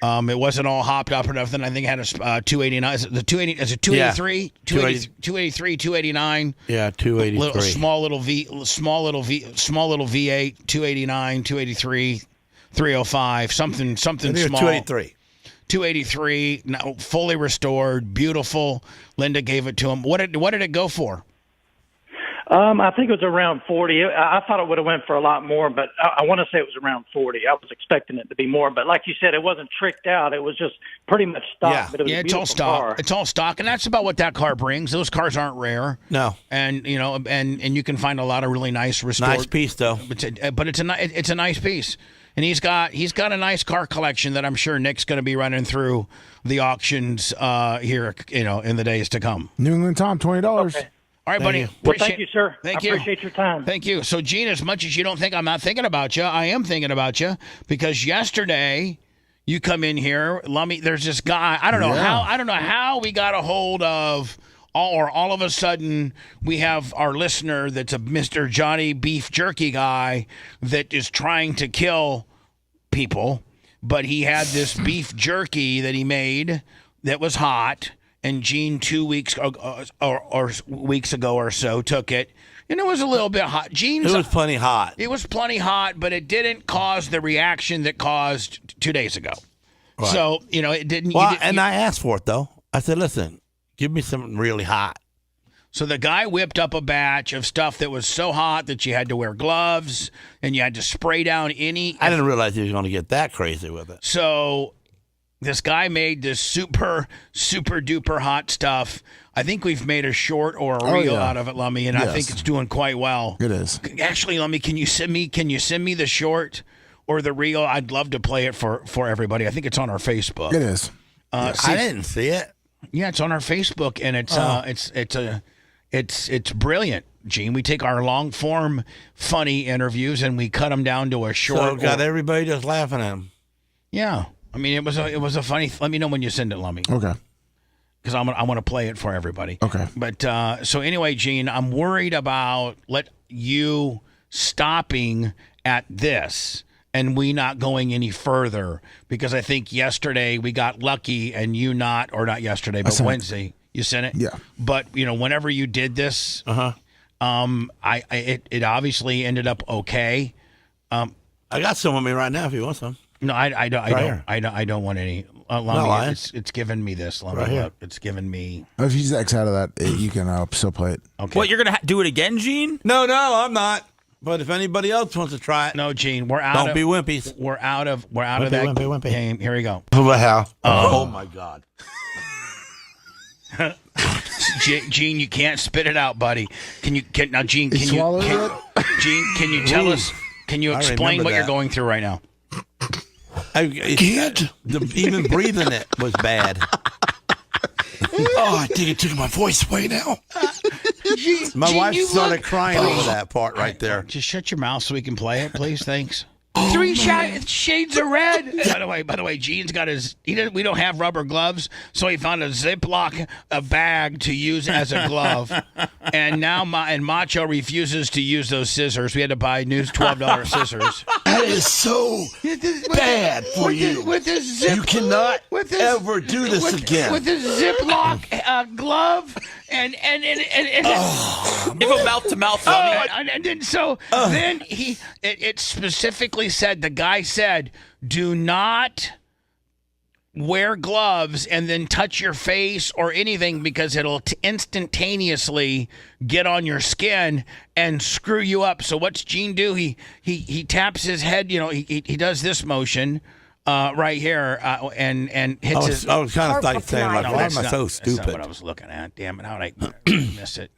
It wasn't all hopped up or nothing. I think it had a 289. Is it the 280? Is it 283? Yeah. 283, 289. Yeah, 283. Small little V8, 289, 283, 305, something small. 283. 283. Now fully restored, beautiful. Linda gave it to him. What did it go for? I think it was around 40. I thought it would have went for a lot more, but I want to say it was around 40. I was expecting it to be more, but like you said, it wasn't tricked out. It was just pretty much stock. Yeah, but it was a it's all beautiful stock. car. It's all stock, and that's about what that car brings. Those cars aren't rare. No. And and you can find a lot of really nice restored. Nice piece though. But it's a nice piece. And he's got a nice car collection that I'm sure Nick's going to be running through the auctions here, in the days to come. New England Tom, $20. Okay. All right, buddy. Well, thank you, sir. Thank I you. appreciate your time. Thank you. So, Gene, as much as you don't think I'm not thinking about you, I am thinking about you because yesterday you come in here, Lummy. There's this guy. I don't know how we got a hold of. All of a sudden, we have our listener that's a Mr. Johnny Beef Jerky guy that is trying to kill people, but he had this beef jerky that he made that was hot, and Gene 2 weeks or weeks ago or so took it, and it was a little bit hot. It was plenty hot. It was plenty hot, but it didn't cause the reaction that caused 2 days ago. Right. So, it didn't. Well, I asked for it, though. I said, listen, give me something really hot. So the guy whipped up a batch of stuff that was so hot that you had to wear gloves and you had to spray down any. I didn't realize he was going to get that crazy with it. So this guy made this super, super duper hot stuff. I think we've made a short or a reel out of it, Lummy, and I think it's doing quite well. It is. Actually, Lummy, can you send me the short or the reel? I'd love to play it for everybody. I think it's on our Facebook. It is. I didn't see it. Yeah, it's on our Facebook, and it's brilliant, Gene. We take our long form funny interviews and we cut them down to a short. So got everybody just laughing at him. Yeah, I mean it was a funny. Let me know when you send it, Lummy. Okay. Because I want to play it for everybody. Okay. But so anyway, Gene, I'm worried about you stopping at this and we not going any further because I think yesterday we got lucky and you not yesterday, but Wednesday. You sent it? Yeah. But, whenever you did this, it obviously ended up okay. I got some with me right now if you want some. No, I don't want any. Lummy, it's given me this. Lummy, Right here. look, it's given me. If you X out of that, you can still play it. Okay. What, you're going to do it again, Gene? No, I'm not. But if anybody else wants to try it, No, Gene, we're out. don't be wimpies. We're out of that game. Here we go. How? Oh my God. Gene, you can't spit it out, buddy. Gene, can you tell us? Can you I explain remember what you're that. going through right now? I can't. Even breathing it was bad. Oh, I think it took my voice away now. My wife started crying over that part right there. Just shut your mouth so we can play it, please. Thanks. 3 shades of red. By the way, Gene's got his. We don't have rubber gloves, so he found a Ziploc bag to use as a glove. And now Macho refuses to use those scissors. We had to buy new $12 scissors. That is so bad for you. You cannot ever do this again. With a Ziploc glove and Give a mouth-to-mouth. Then it specifically said, the guy said, do not wear gloves and then touch your face or anything because it'll instantaneously get on your skin and screw you up. So what's Gene do? He taps his head, he does this motion right here and hits his. I was kind of like saying, like, why am I so stupid? That's not what I was looking at. Damn it, how did I miss it?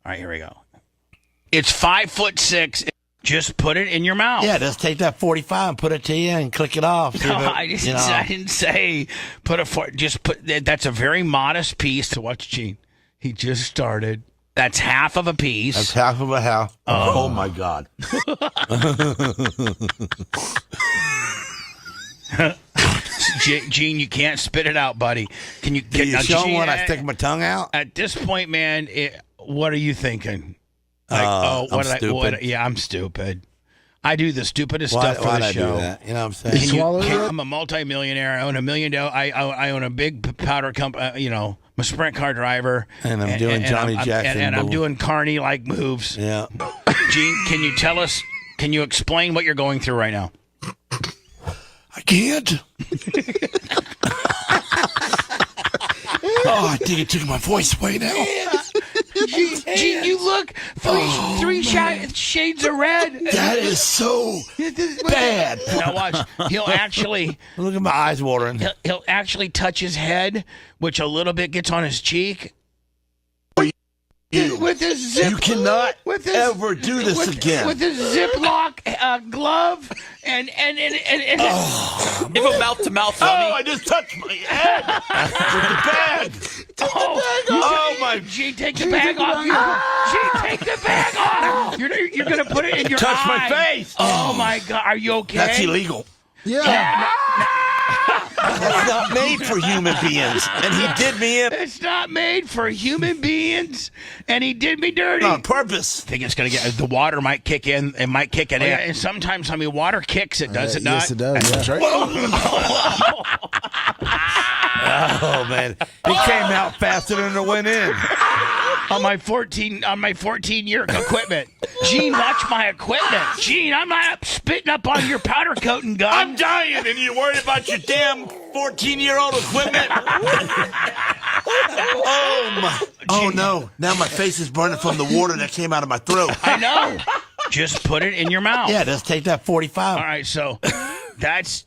All right, here we go. It's 5'6". Just put it in your mouth. Yeah, just take that 45 and put it to you and click it off. No, I didn't say put a just put. That's a very modest piece. To watch Gene. He just started. That's half of a piece. That's half of a half. Oh my God. Gene, you can't spit it out, buddy. Can you? Do you show when I stick my tongue out? At this point, man, what are you thinking? Like, I'm stupid. I'm stupid. I do the stupidest stuff for why'd the I show. do that? You know what I'm saying? I'm a multimillionaire. I own $1 million. I own a big powder company. I'm a sprint car driver. And I'm doing Johnny Jackson. And I'm doing Carney-like moves. Yeah. Gene, can you tell us? Can you explain what you're going through right now? I can't. Oh, I think it took my voice away now. Gene, you look three shades of red. That is so bad. Now watch. He'll actually look at my eyes watering. He'll actually touch his head, which a little bit gets on his cheek. With his you cannot ever do this again. With his Ziploc glove and Give a mouth-to-mouth. I just touched my head with the bag. Oh my! Gene, take the bag off. Gene, take the bag off. You're gonna put it in your touch eye. my face. Oh my God! Are you okay? That's illegal. Yeah. That's not made for human beings, and he did me in. It's not made for human beings, and he did me dirty. On purpose. I think it's going to get, the water might kick in, it might kick it in. Yeah, and sometimes, water kicks it, does it not? Yes, it does. That's right. Oh, man. It came out faster than it went in. On my 14-year equipment. Gene, watch my equipment. Gene, I'm not spitting up on your powder coating gun. I'm dying, and you're worried about your damn 14-year-old equipment. Oh, my. Oh, no. Now my face is burning from the water that came out of my throat. I know. Just put it in your mouth. Yeah, just take that 45. All right, so that's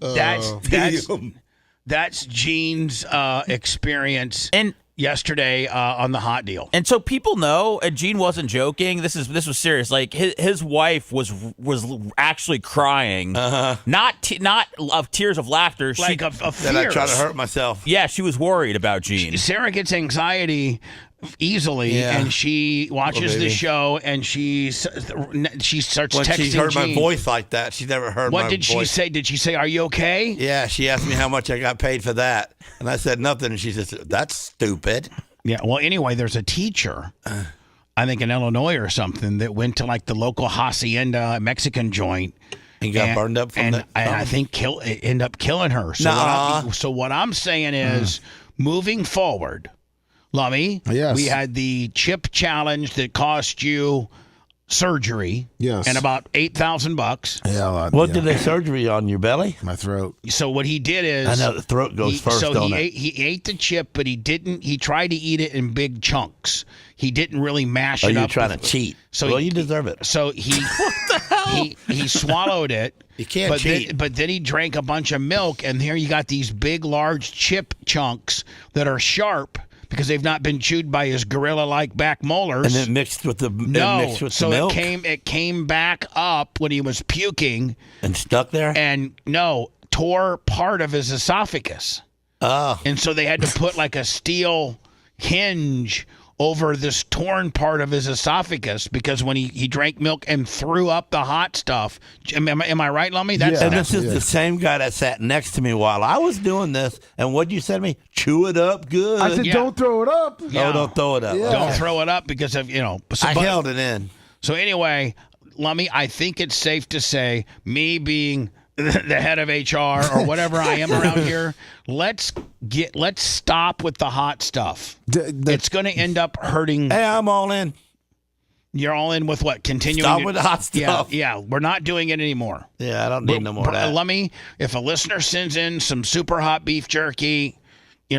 Gene's experience yesterday on the hot deal. And so people know, and Gene wasn't joking. This was serious. Like his wife was actually crying, not of tears of laughter, like of fears. That I try to hurt myself. Yeah, she was worried about Gene. Sarah gets anxiety easily, and she watches the show, and she starts when texting she heard Gene. my voice like that, she never heard my voice. What did she say? Did she say, "Are you okay?" Yeah, she asked me how much I got paid for that, and I said nothing, and she said, "That's stupid." Yeah. Well, anyway, there's a teacher, I think in Illinois or something, that went to like the local hacienda Mexican joint. And got burned up from that. And I think ended up killing her. So what I'm saying is, moving forward, Lummy, yes. we had the chip challenge that cost you surgery. Yes. And about $8,000. Yeah. What did they surgery on, your belly? My throat. So what he did is, I know the throat goes first, so don't he ate the chip, but he didn't. He tried to eat it in big chunks. He didn't really mash it up. You're trying to cheat. So well, you deserve it. So he he swallowed it. You can't cheat. But then he drank a bunch of milk, and here you got these big, large chip chunks that are sharp because they've not been chewed by his gorilla-like back molars. And then mixed with the milk. It came back up when he was puking and stuck there. And tore part of his esophagus. Oh. And so they had to put like a steel hinge over this torn part of his esophagus because when he drank milk and threw up the hot stuff. Am I right, Lummy? And this is the same guy that sat next to me while I was doing this. And what'd you say to me? Chew it up good. I said, don't throw it up. Yeah. Oh, don't throw it up. Yeah. Don't throw it up because of, I held it in. So anyway, Lummy, I think it's safe to say, me being the head of HR or whatever I am around here, let's stop with the hot stuff. It's going to end up hurting. Hey, I'm all in. You're all in with what? Continuing. Stop with the hot stuff. Yeah, we're not doing it anymore. Yeah, I don't need no more of that. Let me, if a listener sends in some super hot beef jerky,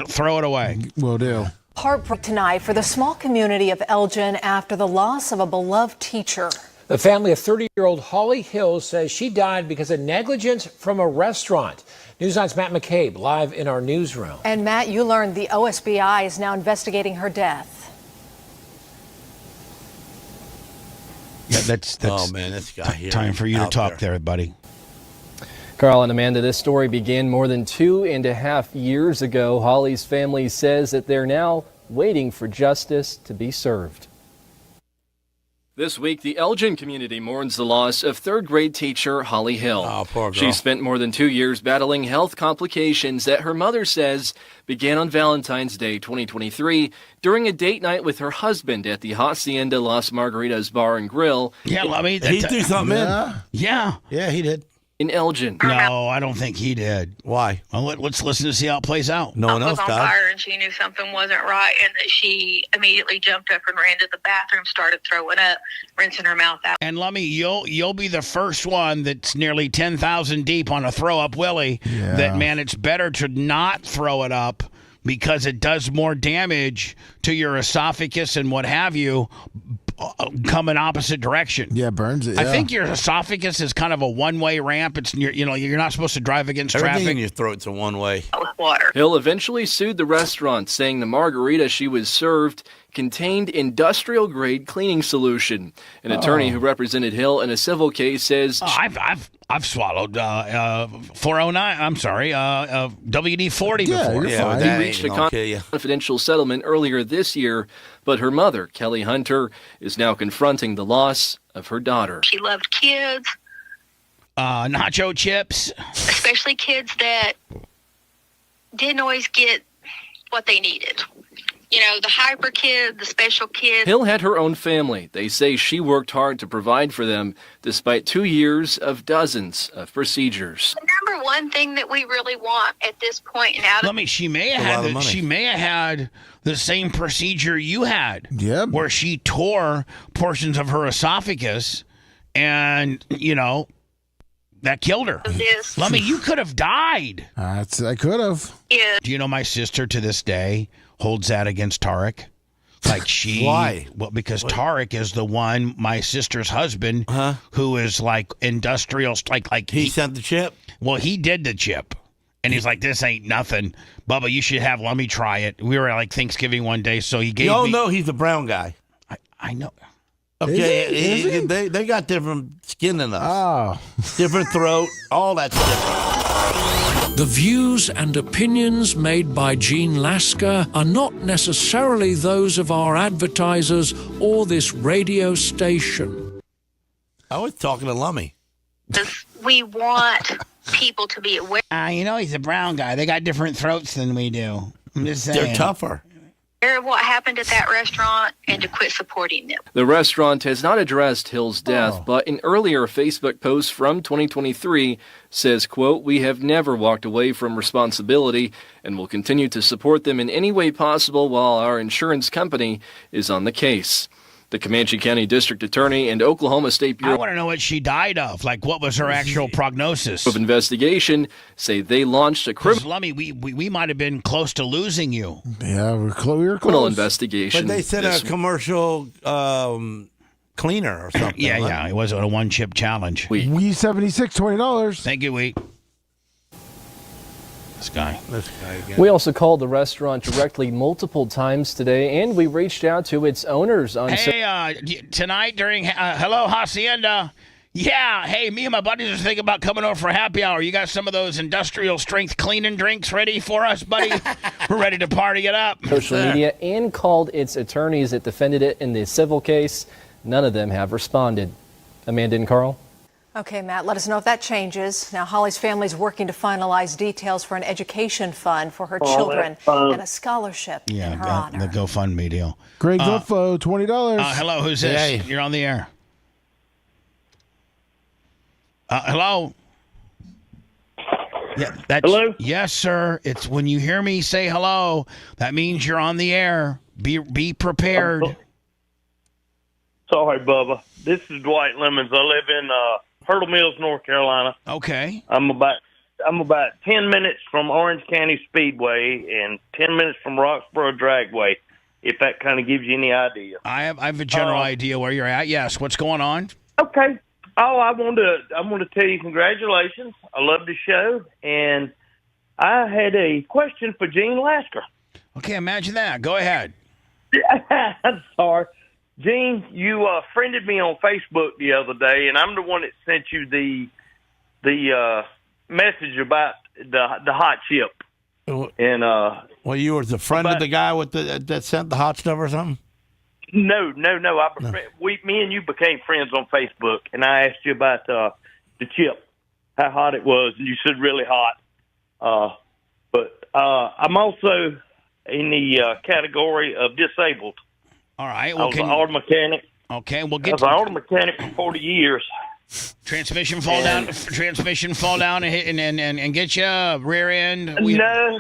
throw it away. Will do. Heartbreak tonight for the small community of Elgin after the loss of a beloved teacher. The family of 30-year-old Holly Hill says she died because of negligence from a restaurant. News 9's Matt McCabe live in our newsroom. And Matt, you learned the OSBI is now investigating her death. Yeah, that's oh man, this guy here. Time for you to talk there, buddy. Carl and Amanda, this story began more than 2.5 years ago. Holly's family says that they're now waiting for justice to be served. This week, the Elgin community mourns the loss of third-grade teacher Holly Hill. Oh, poor girl. She spent more than 2 years battling health complications that her mother says began on Valentine's Day 2023 during a date night with her husband at the Hacienda Las Margaritas Bar and Grill. Yeah, I mean, he threw something in. Yeah, he did. In Elgin. No, I don't think he did. Why? Well, let's listen to see how it plays out. No one else was on does. fire and she knew something wasn't right and that she immediately jumped up and ran to the bathroom, started throwing up, rinsing her mouth out. And Lummy, you'll be the first one that's nearly 10,000 deep on a throw up Willie. Yeah. That, man, it's better to not throw it up because it does more damage to your esophagus and what have you. Come in opposite direction. Yeah, burns it. I Yeah. think your esophagus is kind of a one-way ramp. It's you're not supposed to drive against Everything traffic. in your throat's a one-way. With water. Hill eventually sued the restaurant, saying the margarita she was served contained industrial-grade cleaning solution. An attorney who represented Hill in a civil case says, I've swallowed 409. I'm sorry, WD-40 before. He reached a confidential settlement earlier this year, but her mother, Kelly Hunter, is now confronting the loss of her daughter. She loved kids, nacho chips, especially kids that didn't always get what they needed. The hyper kid, the special kid. Hill had her own family. They say she worked hard to provide for them despite 2 years of dozens of procedures. The number one thing that we really want at this point now. She may have had the same procedure you had. Yeah. Where she tore portions of her esophagus and, that killed her. Lummy, you could have died. I could have. Yeah. Do you know my sister to this day holds that against Tarek? Like she. Why? Well, because Tarek is the one, my sister's husband, who is like industrial, like he sent the chip. Well, he did the chip, and he's like, "This ain't nothing, Bubba. You should let me try it." We were at like Thanksgiving one day, so he gave me. You all know he's a brown guy. I know. Okay, they got different skin than us. Oh, different throat, all that's different. The views and opinions made by Gene Lasker are not necessarily those of our advertisers or this radio station. I was talking to Lummy. We want people to be aware. He's a brown guy. They got different throats than we do. I'm just saying. They're tougher. Of what happened at that restaurant and to quit supporting them. The restaurant has not addressed Hill's death, but an earlier Facebook post from 2023 says, quote, "We have never walked away from responsibility and will continue to support them in any way possible while our insurance company is on the case." The Comanche County District Attorney and Oklahoma State Bureau I want to know what she died of. Like, what was her actual prognosis? of Investigation say they launched a Lummy, we might have been close to losing you. Yeah, we were close. criminal investigation. But they said a commercial cleaner or something. Yeah, right? yeah. It wasn't a one-chip challenge. We 76, $20. Thank you, Wheat. This guy again. We also called the restaurant directly multiple times today, and we reached out to its owners on. Hey, tonight during Hello Hacienda. Yeah, hey, me and my buddies are thinking about coming over for happy hour. You got some of those industrial strength cleaning drinks ready for us, buddy? We're ready to party it up. Social media and called its attorneys that defended it in the civil case. None of them have responded. Amanda and Carl. Okay, Matt, let us know if that changes. Now, Holly's family is working to finalize details for an education fund for her children and a scholarship in her honor. The GoFundMe deal. Greg Zolfo, $20. Hello, who's this? Hey. You're on the air. Hello? Yeah, hello? Yes, sir. It's when you hear me say hello, that means you're on the air. Be prepared. Sorry, Bubba. This is Dwight Lemons. I live in Hurdle Mills, North Carolina. Okay. I'm about 10 minutes from Orange County Speedway and 10 minutes from Roxborough Dragway, if that kind of gives you any idea. I have a general idea where you're at. Yes. What's going on? Okay. Oh, I want to tell you congratulations. I love the show, and I had a question for Gene Lasker. Okay, imagine that. Go ahead. I'm sorry. Gene, you friended me on Facebook the other day, and I'm the one that sent you the message about the hot chip. And well, you were the friend of the guy with that sent the hot stuff or something? No. Me and you became friends on Facebook, and I asked you about the chip, how hot it was, and you said really hot. But I'm also in the category of disabled. All right. Well, I was an auto mechanic. Okay, we'll I was an auto mechanic for 40 years. Transmission fall down and hit and get you rear end. No,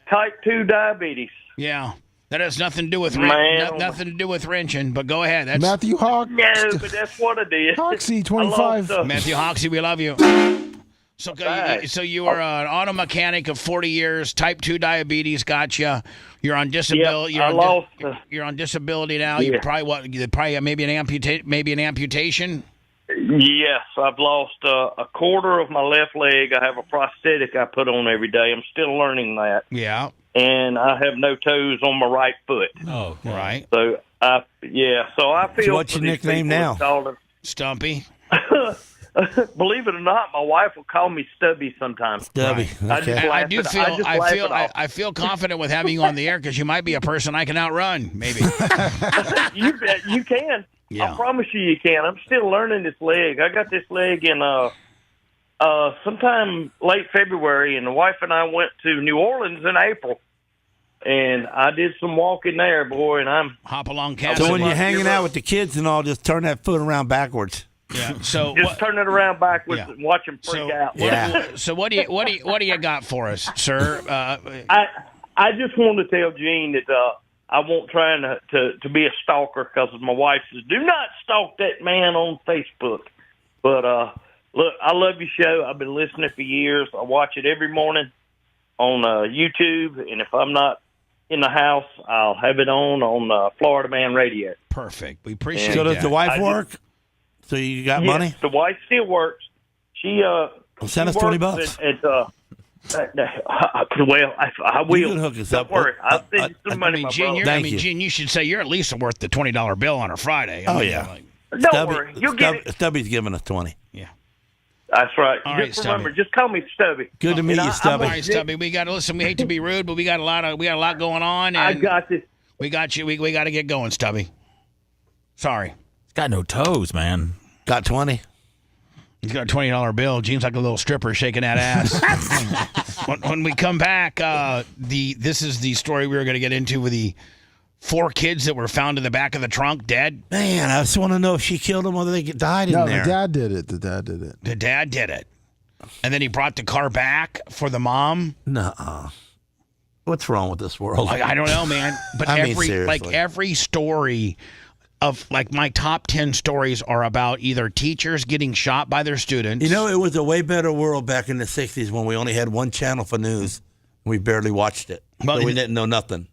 type 2 diabetes. Yeah. That has nothing to do with nothing to do with wrenching, but go ahead. That's Matthew Hawk. No, but that's what I did. Hoxie, 25. Matthew Hoxie, we love you. So you are an auto mechanic of 40 years, type 2 diabetes got you. You're on disability. Yep, you're on disability now. Yeah. You probably have maybe an amputation. Yes, I've lost a quarter of my left leg. I have a prosthetic I put on every day. I'm still learning that. Yeah. And I have no toes on my right foot. Oh, right. So I feel. So what's your nickname now? Stumpy. Believe it or not, my wife will call me Stubby sometimes. Stubby. Right. Okay. I feel confident with having you on the air because you might be a person I can outrun. Maybe. You bet you can. Yeah. I promise you can. I'm still learning this leg. I got this leg in sometime late February, and the wife and I went to New Orleans in April. And I did some walking there, boy, and I'm hop along. So when you're hanging out with the kids and all, just turn that foot around backwards. Yeah. So just turn it around backwards and watch them freak out. So what do you got for us, sir? I just wanted to tell Gene that I won't try to be a stalker because my wife says, do not stalk that man on Facebook. But look, I love your show. I've been listening for years. I watch it every morning on YouTube, and if I'm not in the house, I'll have it on Florida Man Radio. Perfect. We appreciate it. So does the wife work? So you got money? The wife still works. She send us $20. I will. You can hook us up. Don't worry. I'll send you some money, Gene, you should say you're at least worth the $20 bill on a Friday. Don't worry. You'll get it. Stubby's giving us 20. Yeah. That's right. All just right, remember, just call me Stubby. Good to meet you, Stubby. All right, Stubby. We got to listen. We hate to be rude, but we got a lot going on. And I got this. We got you. We got to get going, Stubby. Sorry. He's got no toes, man. Got 20. He's got a $20 bill. Gene's like a little stripper shaking that ass. When we come back, this is the story we were going to get into with the 4 kids that were found in the back of the trunk dead. Man, I just want to know if she killed them or they died in there. No, the dad did it. The dad did it. And then he brought the car back for the mom. Nuh-uh. What's wrong with this world? I don't know, man. But every story of like my top 10 stories are about either teachers getting shot by their students. You know, it was a way better world back in the 60s when we only had one channel for news. We barely watched it. Well, so we didn't know nothing.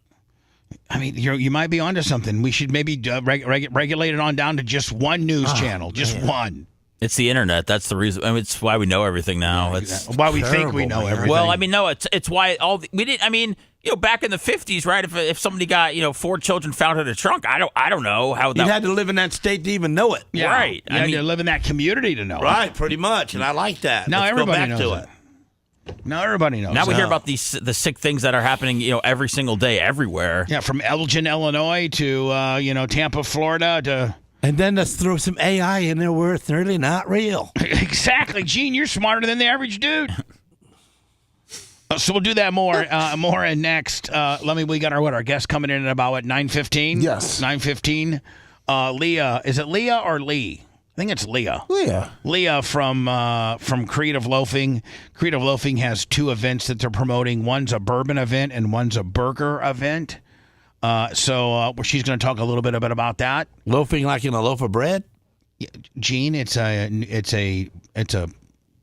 I mean, you might be onto something. We should maybe regulate it on down to just one news channel, just one. It's the internet. That's the reason. I mean, it's why we know everything now. It's why we think we know everything. Well, I mean, no, it's why we didn't. I mean, back in the 50s, right? If somebody got 4 children found in a trunk, I don't know how that. You had to live in that state to even know it. Yeah. Right. You had to live in that community to know it. Right, pretty much, and I like that. Now Let's everybody go back knows to it. Now everybody knows. Now we hear about the sick things that are happening, every single day, everywhere. Yeah, from Elgin, Illinois to Tampa, Florida to. And then let's throw some AI in there where it's really not real. Exactly, Gene. You're smarter than the average dude. So we'll do that more and next. We got our guest coming in at about 9:15. Yes, 9:15. Leah, is it Leah or Lee? I think it's Leah. Leah from Creative Loafing. Creative Loafing has 2 events that they're promoting. One's a bourbon event and one's a burger event. So she's going to talk a little bit about that. Loafing like in a loaf of bread? Gene, it's a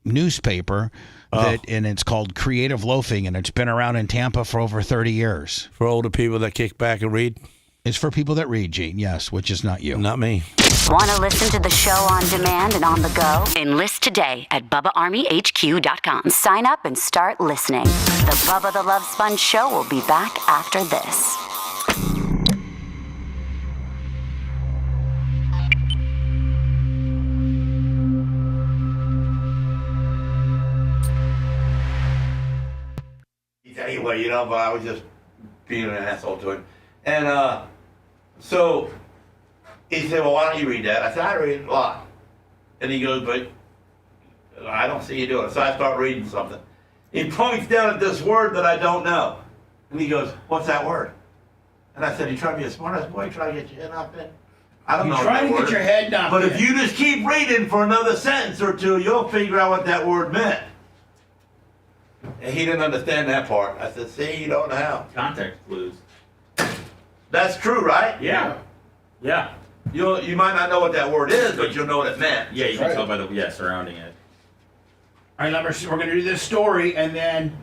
newspaper and it's called Creative Loafing, and it's been around in Tampa for over 30 years. For older people that kick back and read? It's for people that read, Gene, yes, which is not you. Not me. Want to listen to the show on demand and on the go? Enlist today at BubbaArmyHQ.com. Sign up and start listening. The Bubba the Love Sponge Show will be back after this. Anyway, but I was just being an asshole to him. And so he said, well, why don't you read that? I said, I read a lot. And he goes, but I don't see you doing it. So I start reading something. He points down at this word that I don't know. And he goes, what's that word? And I said, you trying to be a smart-ass boy? Trying to get your head knocked in? I don't know. You're trying to get your head knocked in. But if you just keep reading for another sentence or two, you'll figure out what that word meant. And he didn't understand that part. I said, see, you don't know. Context clues. That's true, right? Yeah. Yeah. You might not know what that word is, but you'll know what it meant. Yeah, you can tell by the surrounding it. All right, we're going to do this story, and then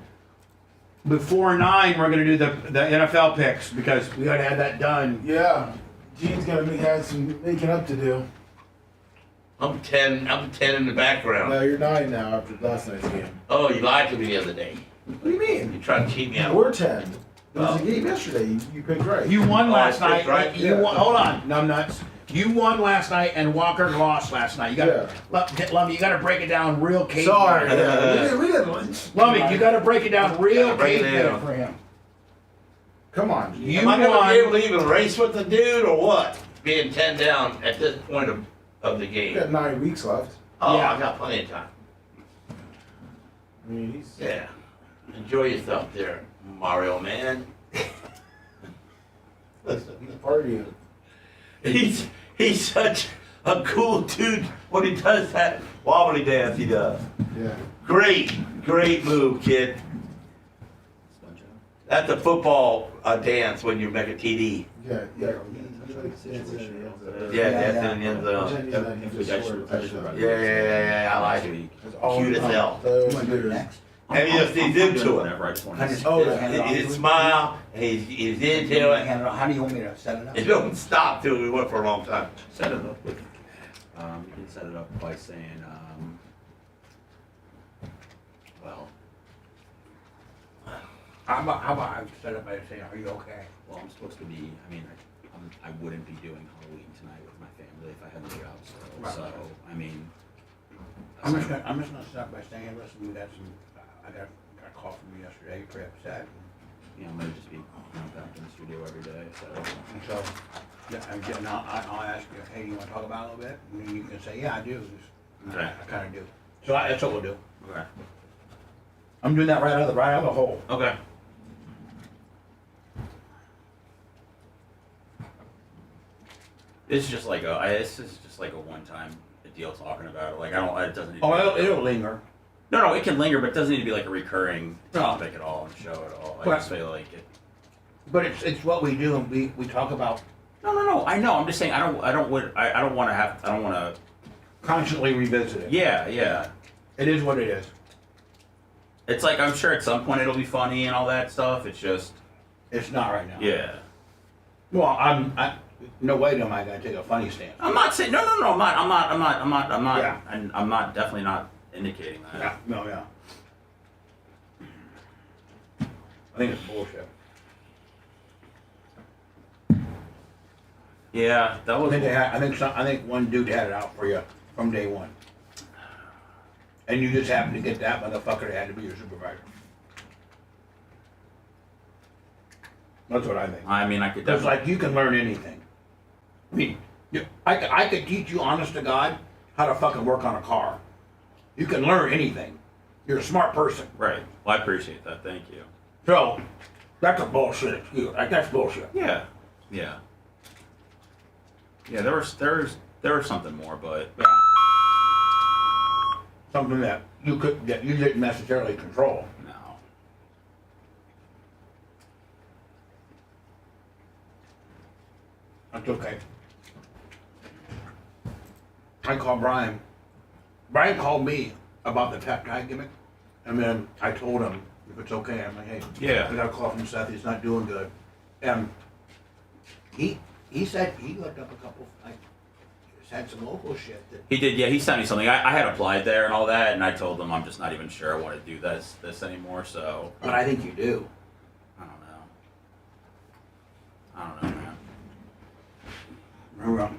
before 9, we're going to do the NFL picks because we got to have that done. Yeah, Gene's got some making up to do. I'm 10 in the background. No, you're 9 now after last night's game. Oh, you lied to me the other day. What do you mean? You tried to cheat me out. We're 10. There was a game yesterday. You picked right. You won last night. Right? Hold on, numbnuts. You won last night, and Walker lost last night. You got Lummy. You got to break it down real caveman. Sorry, we didn't. Lummy, you got to break it down real caveman for him. Come on. Am I going to be able to even race with the dude or what? Being 10 down at this point of the game. You got 9 weeks left. Oh, yeah. I got plenty of time. I mean, yeah. Enjoy yourself there, Mario man. Listen, he's partying. He's such a cool dude when he does that wobbly dance he does. Yeah. Great move, kid. That's a football dance when you make a TD. Yeah. That's in the end zone. Yeah, I like it. Cute as hell. And he just he's into it. He'd smile, and he's into it. How do you want me to set it up? It don't stop till we went for a long time. Set it up with, you can set it up by saying, how about I set up by saying, are you okay? Well, I'm supposed to be, I wouldn't be doing Halloween tonight with my family if I had the job still. Right. So, I'm just gonna start by saying, listen, I got a call from you yesterday, pretty upset. I'm gonna just be back in the studio every day. So I'll ask you, hey, you want to talk about it a little bit? And you can say, yeah, I do. Okay. I kind of do. So that's what we'll do. Okay. I'm doing that right out of the hole. Okay. This is just like a one-time deal talking about it. Like it doesn't. Need It'll linger. No, it can linger, but it doesn't need to be like a recurring topic at all and show at all. I just feel like it. But it's what we do, and we talk about No. I know. I'm just saying I don't want to constantly revisit it. Yeah. It is what it is. It's like I'm sure at some point it'll be funny and all that stuff. It's just it's not right now. Yeah. Well, I'm no way am I going to take a funny stance. I'm not saying no. I'm not. Yeah. I'm not definitely not indicating that. Yeah. No. Yeah. I think it's bullshit. Yeah, that was. I think one dude had it out for you from day one, and you just happened to get that motherfucker that had to be your supervisor. That's what I think. I mean, I could. It's like you can learn anything. I mean, I could teach you, honest to God, how to fucking work on a car. You can learn anything. You're a smart person. Right. Well, I appreciate that. Thank you. So, that's a bullshit excuse. Like, that's bullshit. Yeah. There was something more, but something that you didn't necessarily control. No. That's okay. I called Brian. Brian called me about the peptide gimmick, and then I told him if it's okay. I'm like, hey, I got a call from Seth. He's not doing good, and he said he looked up a couple, like, just had some local shit. He did, yeah. He sent me something. I had applied there and all that, and I told him I'm just not even sure I want to do this anymore. So. But I think you do. I don't know, man. Well.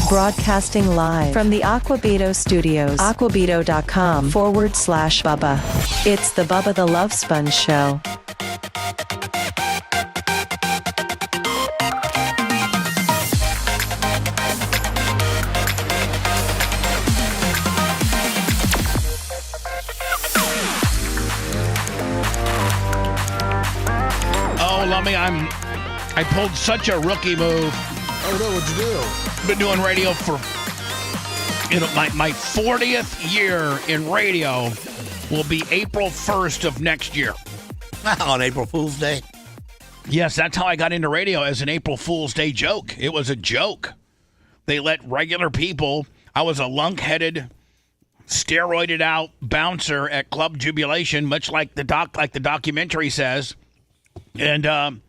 Broadcasting live from the Aquabito studios. Aquabito.com/Bubba. It's the Bubba the Love Sponge Show. Oh, Lummy, I pulled such a rookie move. Oh no, what'd you do? Been doing radio for my 40th year in radio will be April 1st of next year. On April Fool's Day? Yes, that's how I got into radio, as an April Fool's Day joke. It was a joke. They let regular people, I was a lunk-headed, steroided out bouncer at Club Jubilation, much like the documentary says. And a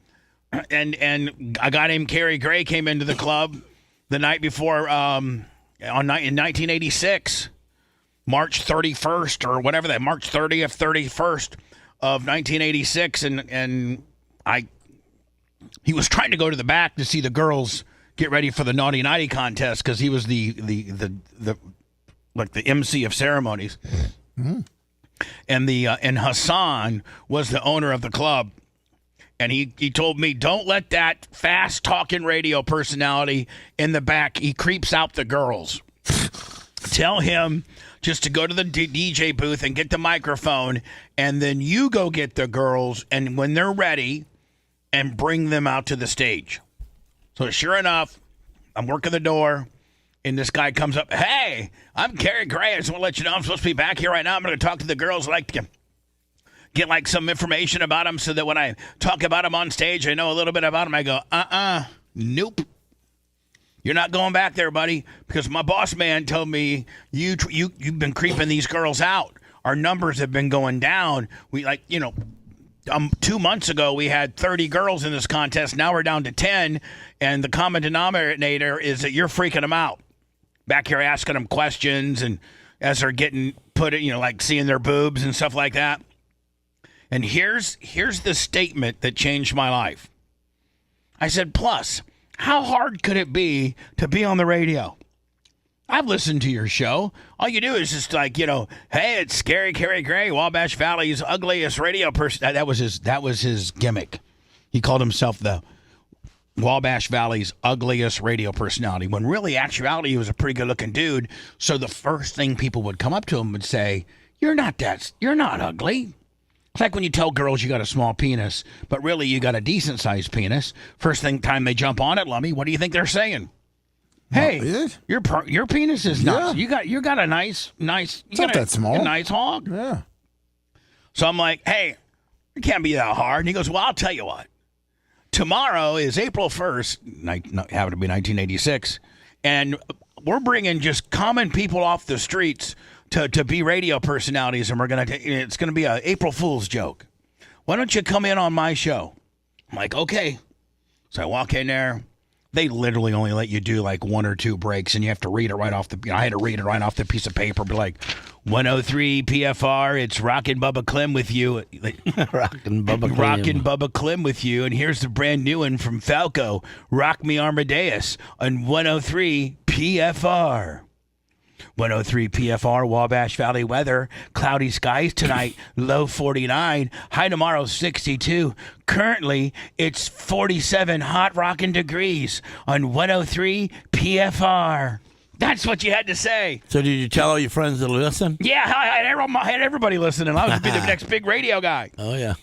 guy named Kerry Gray came into the club the night before, in 1986, March 31st or whatever that, March 30th, 31st of 1986, and he was trying to go to the back to see the girls get ready for the Naughty Nighty contest because he was the MC of ceremonies, and Hassan was the owner of the club. And he told me, don't let that fast-talking radio personality in the back. He creeps out the girls. Tell him just to go to the DJ booth and get the microphone, and then you go get the girls, and when they're ready, and bring them out to the stage. So sure enough, I'm working the door, and this guy comes up. Hey, I'm Kerry Gray. I just want to let you know I'm supposed to be back here right now. I'm going to talk to the girls. I'd like to get like some information about them so that when I talk about them on stage, I know a little bit about them. I go, nope. You're not going back there, buddy, because my boss man told me you've been creeping these girls out. Our numbers have been going down. We 2 months ago we had 30 girls in this contest. Now we're down to 10, and the common denominator is that you're freaking them out. Back here asking them questions, and as they're getting put, like seeing their boobs and stuff like that. And here's the statement that changed my life. I said, plus, how hard could it be to be on the radio? I've listened to your show. All you do is just hey, it's Scary Kerry Gray, Wabash Valley's ugliest radio person. That was his gimmick. He called himself the Wabash Valley's ugliest radio personality, when really, actuality, he was a pretty good-looking dude. So the first thing people would come up to him would say, You're not ugly. It's like when you tell girls you got a small penis, but really you got a decent-sized penis. First time they jump on it, Lummy, what do you think they're saying? Hey, your penis is nuts. You got a nice. It's not that small. A nice hog. Yeah. So I'm like, hey, it can't be that hard. And he goes, well, I'll tell you what. Tomorrow is April 1st, happened to be 1986, and we're bringing just common people off the streets to be radio personalities, and it's gonna be a April Fool's joke. Why don't you come in on my show? I'm like, okay. So I walk in there. They literally only let you do like one or two breaks, and you have to read it right off I had to read it right off the piece of paper, but like 103 PFR, it's Rockin' Bubba Clem with you. Rockin' Bubba Clem with you, and here's the brand new one from Falco, Rock Me Armadeus on 103 PFR. 103 PFR, Wabash Valley weather. Cloudy skies tonight, low 49. High tomorrow, 62. Currently, it's 47 hot rockin' degrees on 103 PFR. That's what you had to say. So did you tell all your friends to listen? Yeah, I had everybody listening. I was the next big radio guy. Oh, yeah.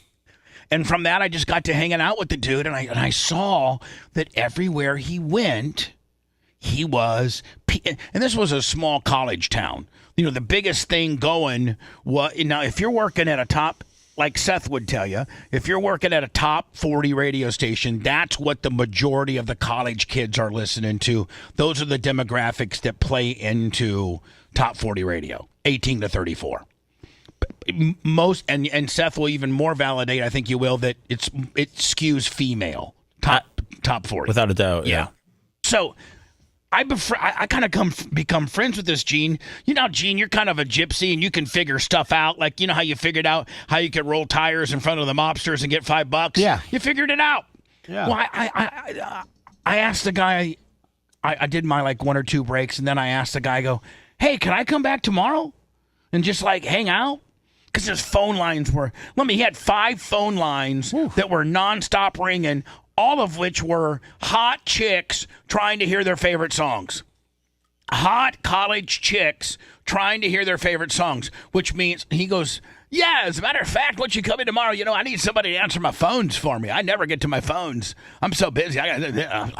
And from that, I just got to hanging out with the dude, and I saw that everywhere he went, he was, and this was a small college town. You know, the biggest thing going was, now if you're working at a top, like Seth would tell you, if you're working at a top 40 radio station, that's what the majority of the college kids are listening to. Those are the demographics that play into top 40 radio, 18 to 34. Most, and Seth will even more validate, I think you will, that it skews female, top 40. Without a doubt, yeah. So I kind of become friends with this Gene. You know, Gene, you're kind of a gypsy and you can figure stuff out. Like, you know how you figured out how you could roll tires in front of the mobsters and get $5? Yeah. You figured it out. Yeah. Well, I asked the guy, I did my like one or two breaks, and then I asked the guy, I go, hey, can I come back tomorrow and just like hang out? Because his phone lines were, he had 5 phone lines that were nonstop ringing, all of which were hot chicks trying to hear their favorite songs. Hot college chicks trying to hear their favorite songs, which means, he goes, yeah, as a matter of fact, once you come in tomorrow, you know, I need somebody to answer my phones for me. I never get to my phones. I'm so busy. I'm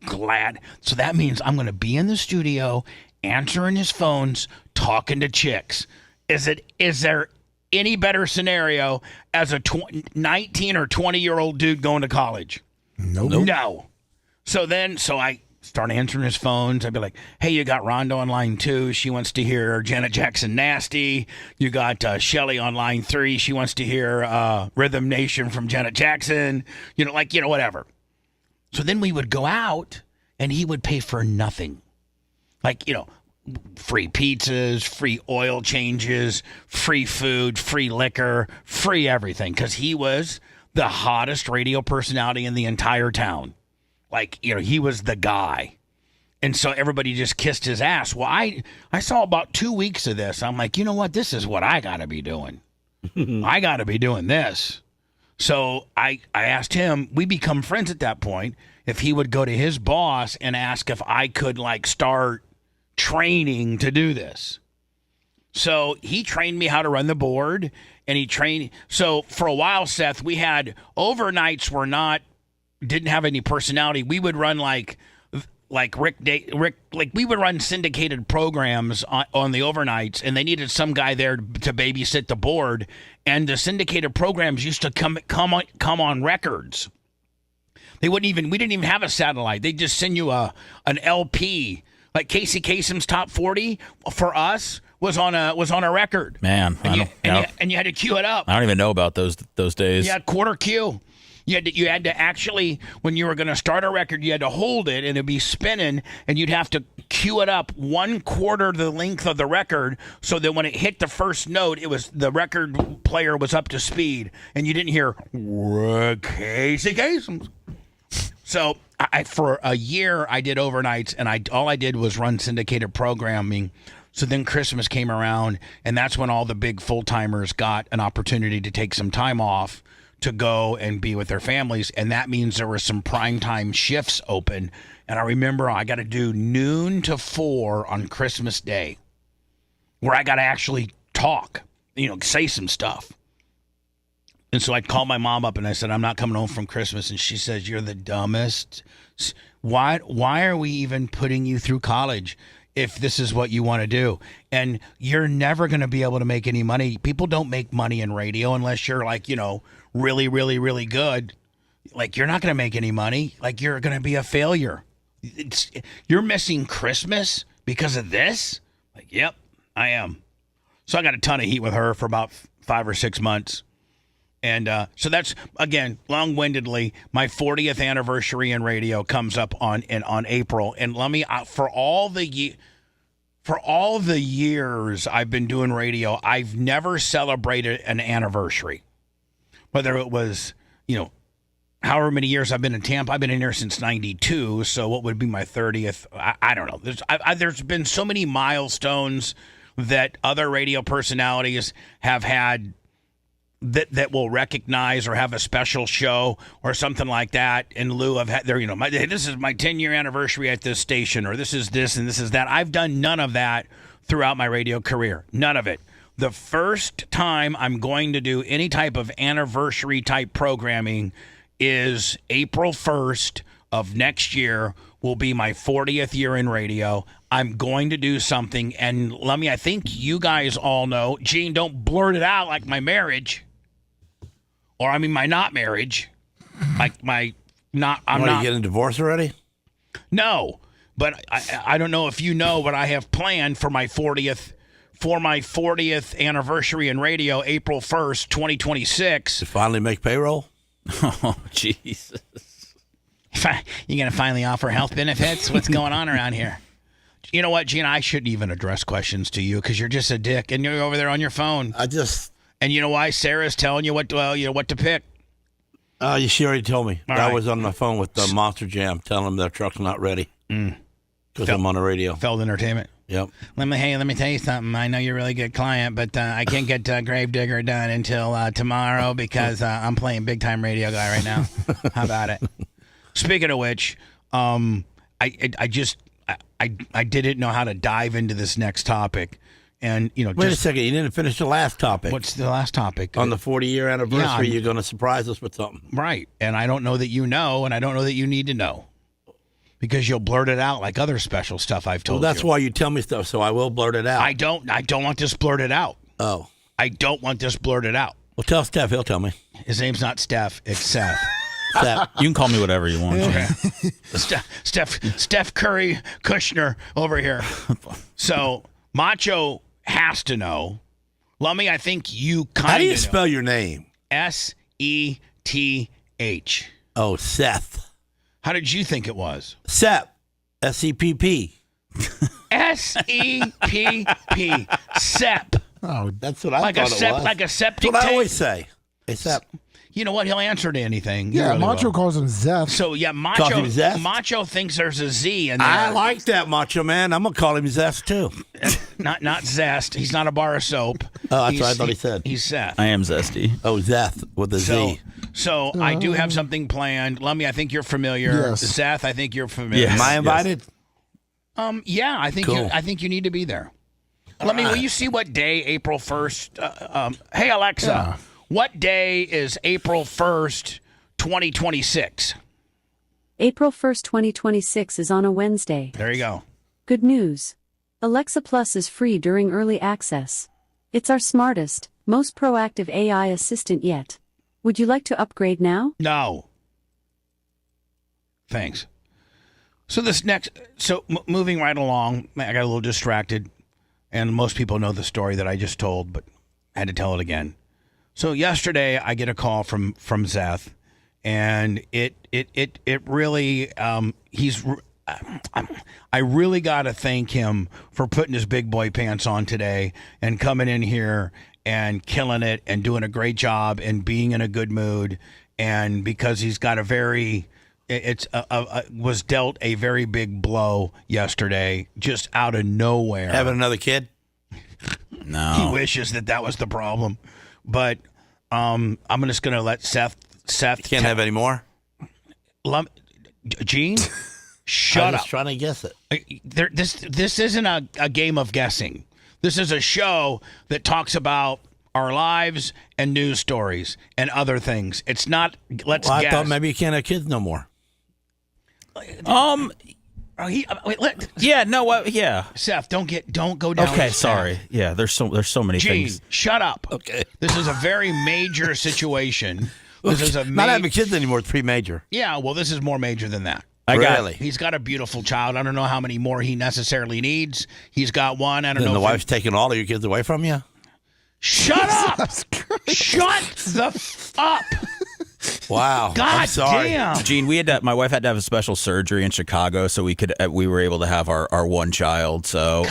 glad. So that means I'm going to be in the studio answering his phones, talking to chicks. Is there any better scenario as a 19 or 20-year-old dude going to college? Nope. No. So I start answering his phones. I'd be like, hey, you got Rhonda on line 2. She wants to hear Janet Jackson Nasty. You got Shelly on line 3. She wants to hear Rhythm Nation from Janet Jackson. Whatever. So then we would go out, and he would pay for nothing. Free pizzas, free oil changes, free food, free liquor, free everything, because he was the hottest radio personality in the entire town. He was the guy. And so everybody just kissed his ass. Well, I saw about 2 weeks of this. I'm like, you know what? This is what I got to be doing. I got to be doing this. So I asked him, we become friends at that point, if he would go to his boss and ask if I could start training to do this. So he trained me how to run the board, and he trained. So for a while, Seth, we had overnights didn't have any personality. We would run Rick, we would run syndicated programs on the overnights, and they needed some guy there to babysit the board. And the syndicated programs used to come on records. We didn't even have a satellite. They'd just send you an LP. Like Casey Kasem's Top 40 for us was on a record. Man, and you had to cue it up. I don't even know about those days. Yeah, quarter cue. You had to actually, when you were going to start a record, you had to hold it and it'd be spinning, and you'd have to cue it up 1/4 the length of the record, so that when it hit the first note, the record player was up to speed, and you didn't hear Casey Kasem. So for a year, I did overnights, and all I did was run syndicated programming. So then Christmas came around, and that's when all the big full-timers got an opportunity to take some time off to go and be with their families, and that means there were some primetime shifts open. And I remember I got to do noon to 4 on Christmas Day, where I got to actually talk. say some stuff. And so I called my mom up and I said, I'm not coming home from Christmas. And she says, you're the dumbest. Why are we even putting you through college if this is what you want to do? And you're never going to be able to make any money. People don't make money in radio unless you're like, really, really, really good. Like, you're not going to make any money. Like, you're going to be a failure. You're missing Christmas because of this? Like, yep, I am. So I got a ton of heat with her for about 5 or 6 months. And so that's, again, long-windedly, my 40th anniversary in radio comes up on April. And let me, for all the years I've been doing radio, I've never celebrated an anniversary. Whether it was, however many years I've been in Tampa. I've been in here since 92, so what would be my 30th? I don't know. There's been so many milestones that other radio personalities have had that will recognize or have a special show or something like that in lieu of this is my 10-year anniversary at this station, or this is this and this is that. I've done none of that throughout my radio career. None of it. The first time I'm going to do any type of anniversary type programming is April 1st of next year will be my 40th year in radio. I'm going to do something, and I think you guys all know, Gene, don't blurt it out like my marriage. Or my not marriage, like my not. I'm not. Are you getting divorced already? No, but I don't know if you know what I have planned for my 40th anniversary in radio, April 1st, 2026. To finally make payroll. Oh, Jesus! You gonna finally offer health benefits? What's going on around here? You know what, Gene? I shouldn't even address questions to you because you're just a dick, and you're over there on your phone. And you know why? Sarah's telling you what to pick. She already told me. All I right. was on the phone with the Monster Jam telling them their truck's not ready because I'm on the radio. Feld Entertainment. Yep. Let me tell you something. I know you're a really good client, but I can't get Gravedigger done until tomorrow because I'm playing big time radio guy right now. How about it? Speaking of which, I didn't know how to dive into this next topic. And, Wait a second. You didn't finish the last topic. What's the last topic? On the 40-year anniversary, you're going to surprise us with something. Right. And I don't know that you know, and I don't know that you need to know. Because you'll blurt it out like other special stuff I've told you. Well, that's why you tell me stuff, so I will blurt it out. I don't want this blurted out. Oh. I don't want this blurted out. Well, tell Steph. He'll tell me. His name's not Steph. It's Seth. Seth. You can call me whatever you want. Okay. Steph Curry Kushner over here. So, Macho has to know. Lummy, I think you kind of How do you spell your name? Seth. Oh, Seth. How did you think it was? Sepp. S-E-P-P. S-E-P-P. Sepp. Oh, that's what I thought it was. Like a septic That's what I tank? always say. Hey, Sepp. You know what? He'll answer to anything. He Yeah, really Macho will. calls him Zeth. So, yeah, Calls him Zest? Macho thinks there's a Z in there. I like that, Macho Man. I'm going to call him Zest, too. Not Zest. He's not a bar of soap. Oh, that's what I thought he said. He's Seth. I am zesty. Oh, Zeth with a Z. So I do have something planned. Lummy, I think you're familiar. Yes. Seth, I think you're familiar. Am I invited? Yeah, I think Cool. I think you need to be there. Lummy, will you see what day April 1st? Hey Alexa, what day is April 1st, 2026? April 1st, 2026 is on a Wednesday. There you go. Good news. Alexa Plus is free during early access. It's our smartest, most proactive AI assistant yet. Would you like to upgrade now? No. Thanks. So moving right along, I got a little distracted, and most people know the story that I just told, but I had to tell it again. So yesterday, I get a call from Zeth, and it really I really got to thank him for putting his big boy pants on today and coming in here and killing it and doing a great job and being in a good mood, and because he's got was dealt a very big blow yesterday just out of nowhere. Having another kid? No. He wishes that was the problem. But I'm just going to let Seth. Can't have any more? Gene, shut up. I was trying to guess it. This isn't a game of guessing. This is a show that talks about our lives and news stories and other things. It's not. Let's I guess. thought maybe you can't have kids no more. Yeah. Seth, don't go down. Okay, this sorry. path. Yeah, there's so many Gene, things. shut up. Okay. This is a very major situation. This is a not having kids anymore. It's pre-major. Yeah, well, this is more major than that. He's got a beautiful child. I don't know how many more he necessarily needs. He's got one. I don't know. And the wife's taking all of your kids away from you? Shut up! Shut the up! Wow. God I'm sorry. damn. Gene, my wife had to have a special surgery in Chicago, so we were able to have our one child. So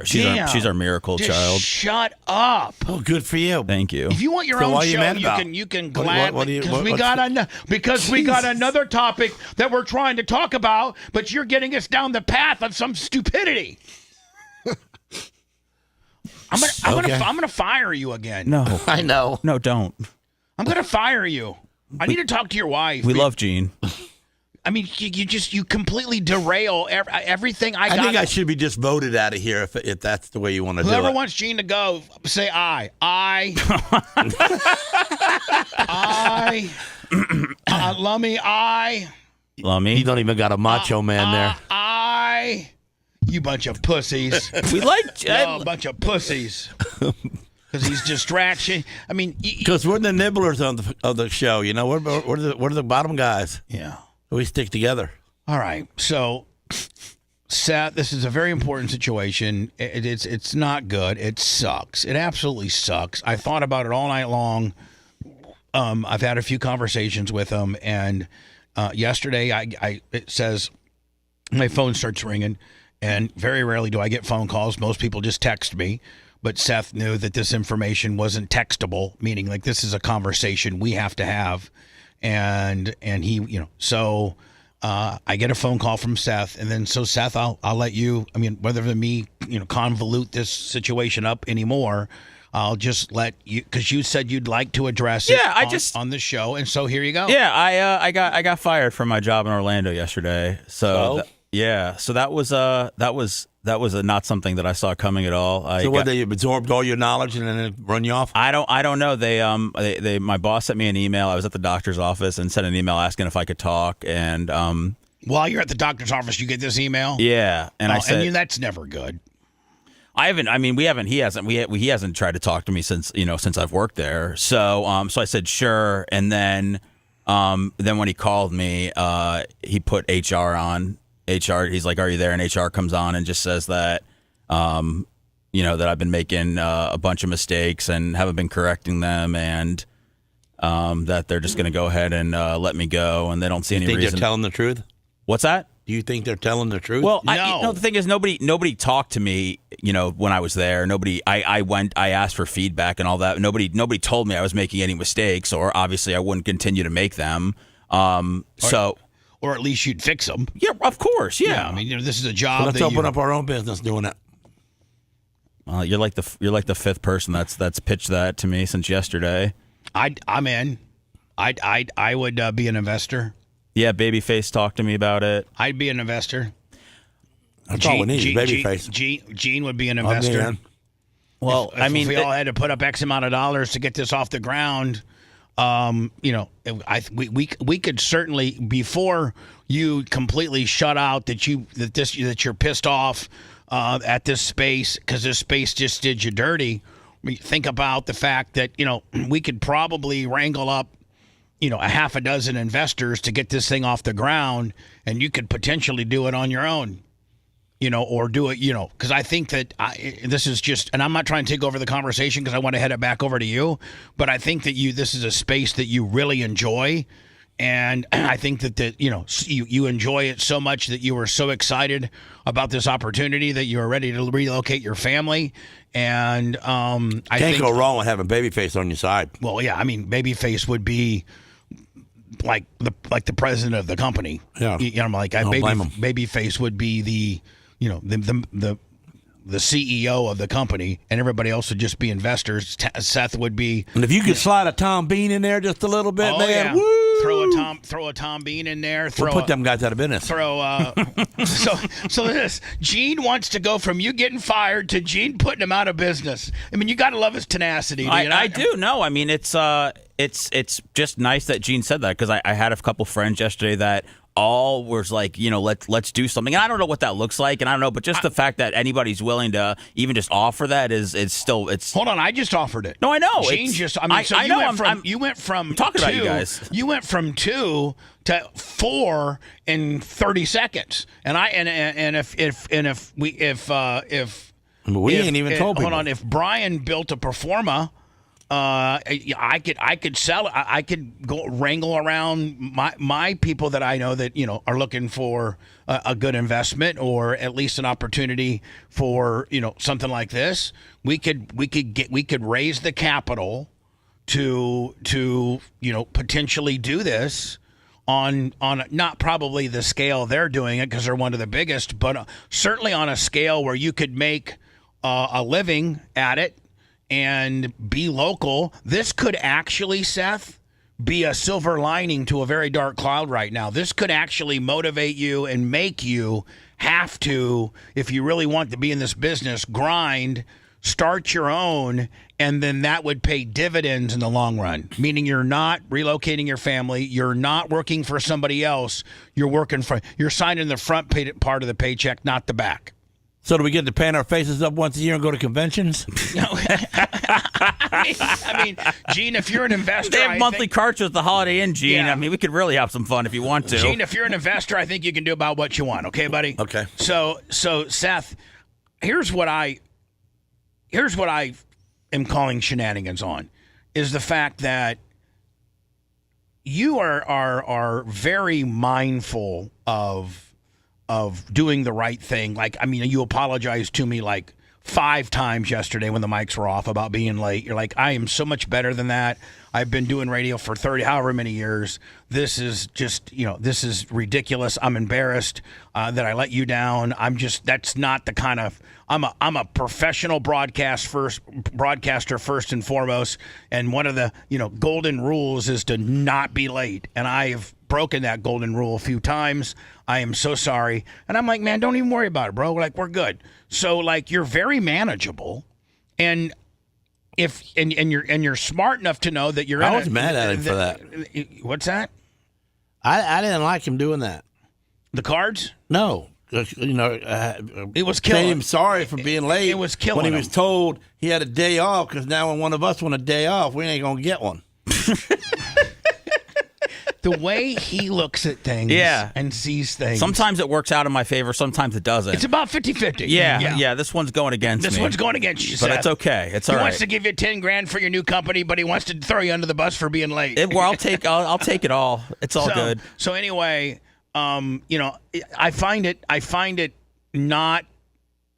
she's our miracle Just child. Shut up! Oh, good for you. Thank you. If you want your own show, you can gladly because we got another topic that we're trying to talk about, but you're getting us down the path of some stupidity. I'm gonna fire you again. No, I know. No, don't. I'm gonna fire you. I need to talk to your wife. We love Gene. I mean, you completely derail everything I got. I think I should be just voted out of here if that's the way you want to do it. Whoever wants Gene to go, say aye. Aye. Aye. Lummy, aye. Lummy. You don't even got a macho man there. Aye. You bunch of pussies. We like a bunch of pussies. Because he's distraction. I mean, because we're the nibblers of the show. You know, we're the bottom guys. Yeah, we stick together. All right. So, Seth, this is a very important situation. It's not good. It sucks. It absolutely sucks. I thought about it all night long. I've had a few conversations with him, and yesterday it says my phone starts ringing, and very rarely do I get phone calls. Most people just text me. But Seth knew that this information wasn't textable, meaning like this is a conversation we have to have. And he, so I get a phone call from Seth. And then, so Seth, I'll let you, rather than me, convolute this situation up anymore, I'll just let you, because you said you'd like to address it on the show. And so here you go. Yeah, I got fired from my job in Orlando yesterday. So that was not something that I saw coming at all. They absorbed all your knowledge and then run you off? I don't know. They my boss sent me an email. I was at the doctor's office and sent an email asking if I could talk. And while you're at the doctor's office, you get this email. Yeah, and I said that's never good. I haven't. I mean, we haven't. He hasn't tried to talk to me since I've worked there. So so I said sure, and then when he called me, he put HR on. HR, he's like, "Are you there?" And HR comes on and just says that, that I've been making a bunch of mistakes and haven't been correcting them, and that they're just going to go ahead and let me go, and they don't see any reason. Think they're telling the truth? What's that? Do you think they're telling the truth? Well, the thing is, nobody talked to me, when I was there. Nobody. I asked for feedback and all that. Nobody told me I was making any mistakes, or obviously I wouldn't continue to make them. Or at least you'd fix them. Yeah, of course. Yeah. This is a job. Let's open up our own business doing it. You're like the fifth person that's pitched that to me since yesterday. I'm in. I would be an investor. Yeah, Babyface talked to me about it. I'd be an investor. That's all we need, Babyface. Gene would be an investor. Well, if we all had to put up X amount of dollars to get this off the ground. We could certainly, before you completely shut out that you're pissed off at this space because this space just did you dirty. Think about the fact that we could probably wrangle up a half a dozen investors to get this thing off the ground, and you could potentially do it on your own. Or do it, because I think that this is just, and I'm not trying to take over the conversation because I want to head it back over to you, but I think that this is a space that you really enjoy, and I think that you enjoy it so much that you were so excited about this opportunity that you were ready to relocate your family, and I can't go wrong with having Babyface on your side. Well, yeah, Babyface would be like the president of the company. Yeah, Babyface would be the the CEO of the company, and everybody else would just be investors. Seth would be. And if you could slide a Tom Bean in there just a little bit, man, yeah. woo! throw a Tom Bean in there. We'll put them guys out of business. So this Gene wants to go from you getting fired to Gene putting him out of business. I mean, you got to love his tenacity. I do. No, I mean it's just nice that Gene said that, because I had a couple friends yesterday that all was like, let's do something. And I don't know what that looks like, and I don't know, but just the fact that anybody's willing to even just offer that is still. Hold on, I just offered it. No, I know. Gene you went from talking 2, about you guys. You went from 2 to 4 in 30 seconds, and if we ain't even told people. Hold on, if Brian built a Performa. I could sell it. I could go wrangle around my people that I know that are looking for a good investment, or at least an opportunity for something like this. We could raise the capital to potentially do this on not probably the scale they're doing it, because they're one of the biggest, but certainly on a scale where you could make a living at it and be local. This could actually, Seth, be a silver lining to a very dark cloud right now. This could actually motivate you and make you have to, if you really want to be in this business, grind, start your own, and then that would pay dividends in the long run. Meaning you're not relocating your family, you're not working for somebody else, you're signing the front part of the paycheck, not the back. So do we get to paint our faces up once a year and go to conventions? I mean, Gene, if you're an investor, they have monthly carts at the Holiday Inn, Gene. Yeah. I mean, we could really have some fun if you want to. Gene, if you're an investor, I think you can do about what you want. Okay, buddy? Okay. So Seth, here's what I am calling shenanigans on, is the fact that you are very mindful of doing the right thing. Like, I mean, you apologized to me like 5 times yesterday when the mics were off about being late. You're like, I am so much better than that. I've been doing radio for 30, however many years. This is just, this is ridiculous. I'm embarrassed that I let you down. That's not the kind of, I'm a professional broadcaster first and foremost. And one of the, golden rules is to not be late. And I've broken that golden rule a few times. I am so sorry. And I'm like, man, don't even worry about it, bro. Like, we're good. So like, you're very manageable. And you're smart enough to know that you're. I was mad at him for that. What's that? I didn't like him doing that. The cards? No, it was killing. Made him sorry for being late. It was killing when he him. was told he had a day off, because now when one of us want a day off, we ain't gonna get one. The way he looks at things and sees things. Sometimes it works out in my favor, sometimes it doesn't. It's about 50-50. Yeah, this one's going against me. This one's going against you, but Seth. it's okay. It's all right. He wants to give you $10,000 for your new company, but he wants to throw you under the bus for being late. I'll take it all. It's all good. So anyway, I find it not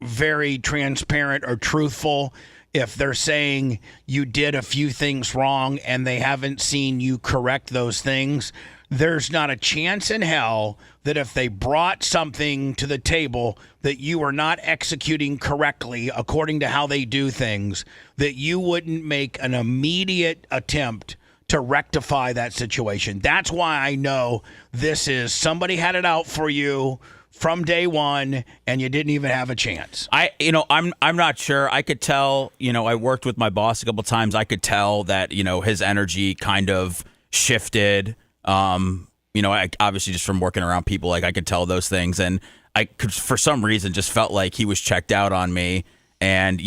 very transparent or truthful if they're saying you did a few things wrong and they haven't seen you correct those things. There's not a chance in hell that if they brought something to the table that you were not executing correctly according to how they do things, that you wouldn't make an immediate attempt to rectify that situation. That's why I know this is somebody had it out for you from day one, and you didn't even have a chance. I'm not sure. I could tell. I worked with my boss a couple times. I could tell that his energy kind of shifted. I obviously just from working around people, like I could tell those things, and I could for some reason just felt like he was checked out on me. And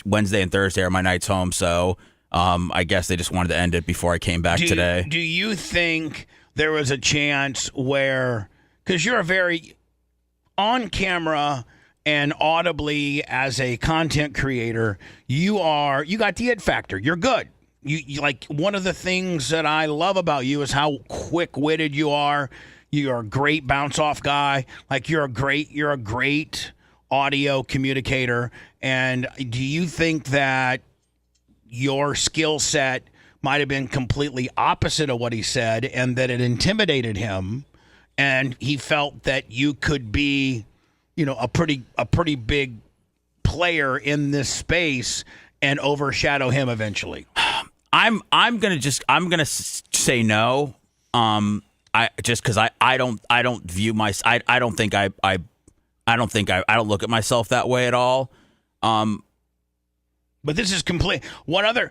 Wednesday and Thursday are my nights home, so I guess they just wanted to end it before I came back today. Do you think there was a chance where, because you're a very on camera and audibly as a content creator, you got the it factor. You're good. You like, one of the things that I love about you is how quick-witted you are. You're a great bounce-off guy. Like, you're a great audio communicator. And do you think that your skill set might have been completely opposite of what he said, and that it intimidated him, and he felt that you could be, a pretty big player in this space and overshadow him eventually? I'm gonna say no. I just because I don't view my I don't think I don't look at myself that way at all. But this is complete. What other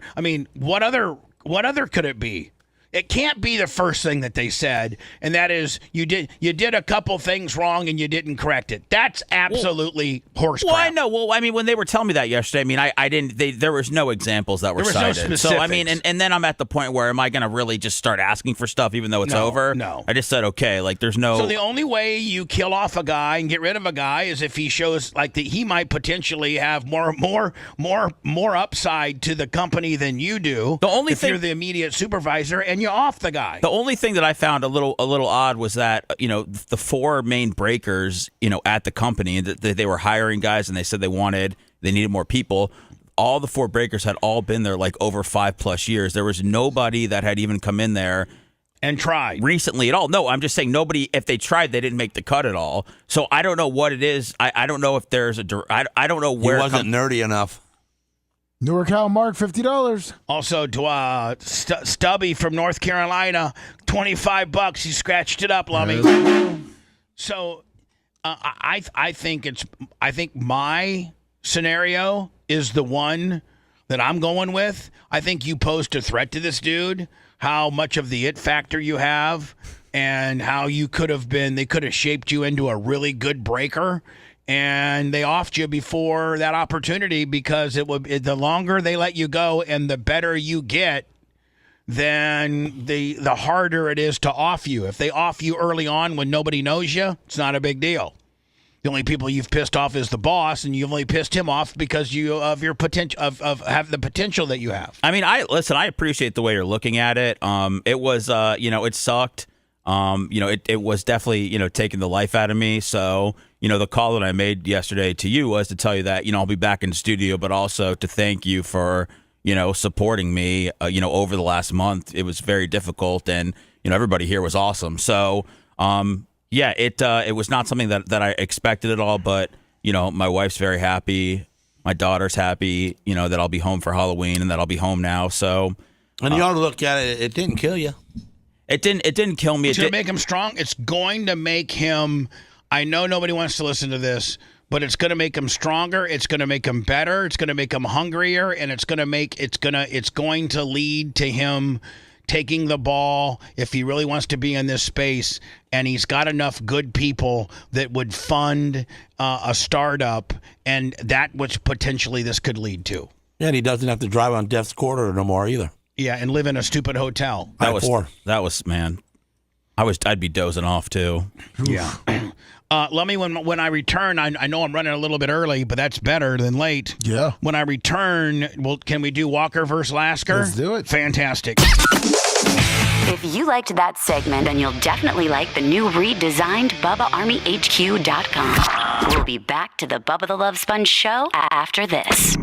could it be? It can't be the first thing that they said, and that is you did a couple things wrong and you didn't correct it. That's absolutely horse crap. Well, I know. Well, I mean, when they were telling me that yesterday, I mean, I didn't. There was no examples that were cited. No specifics. So I mean, and then I'm at the point where am I going to really just start asking for stuff even though it's over? No. I just said okay. Like there's no. So the only way you kill off a guy and get rid of a guy is if he shows like that he might potentially have more upside to the company than you do. The only if you're the immediate supervisor and you're off the guy. The only thing that I found a little odd was that the 4 main breakers at the company that they were hiring guys and they said they needed more people. All the 4 breakers had all been there like over 5+ years. There was nobody that had even come in there and tried recently at all. No, I'm just saying nobody. If they tried, they didn't make the cut at all. So I don't know what it is. I don't know if there's I don't know where he wasn't nerdy enough. NorCal Mark, $50. Also, to Stubby from North Carolina, $25. He scratched it up, Lummy. So, I think my scenario is the one that I'm going with. I think you posed a threat to this dude, how much of the it factor you have, and how you they could have shaped you into a really good breaker. And they offed you before that opportunity because the longer they let you go and the better you get, then the harder it is to off you. If they off you early on when nobody knows you, it's not a big deal. The only people you've pissed off is the boss, and you've only pissed him off because of your potential of have the potential that you have. I mean, I appreciate the way you're looking at it. It was it sucked. It was definitely taking the life out of me. So. The call that I made yesterday to you was to tell you that, I'll be back in the studio, but also to thank you for, supporting me, over the last month. It was very difficult and, everybody here was awesome. So, it was not something that I expected at all, but, my wife's very happy. My daughter's happy, that I'll be home for Halloween and that I'll be home now. So, and you ought to look at it. It didn't kill you. It didn't kill me. It's going to make him strong. It's going to make him... I know nobody wants to listen to this, but it's going to make him stronger. It's going to make him better. It's going to make him hungrier, and it's going to lead to him taking the ball if he really wants to be in this space. And he's got enough good people that would fund a startup, and that which potentially this could lead to. Yeah, and he doesn't have to drive on Death's Corridor no more either. Yeah, and live in a stupid hotel. That was man. I'd be dozing off too. Yeah. Let me when I return. I know I'm running a little bit early, but that's better than late. Yeah. When I return, can we do Walker versus Lasker? Let's do it. Fantastic. If you liked that segment, then you'll definitely like the new redesigned BubbaArmyHQ.com. We'll be back to the Bubba the Love Sponge show after this.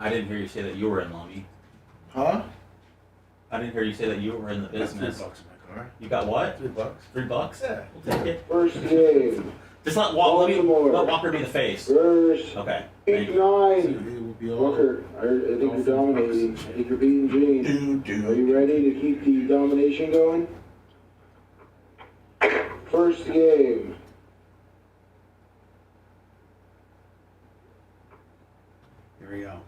I didn't hear you say that you were in Lummy. Huh? I didn't hear you say that you were in the business. $3 in my car. You got what? $3. $3? Yeah. We'll take it. First game. Just let Walker be the face. First. Okay. 8-9. Walker, I think you're dominating. I think you're beating Gene. Are you ready to keep the domination going? First game. Here we go.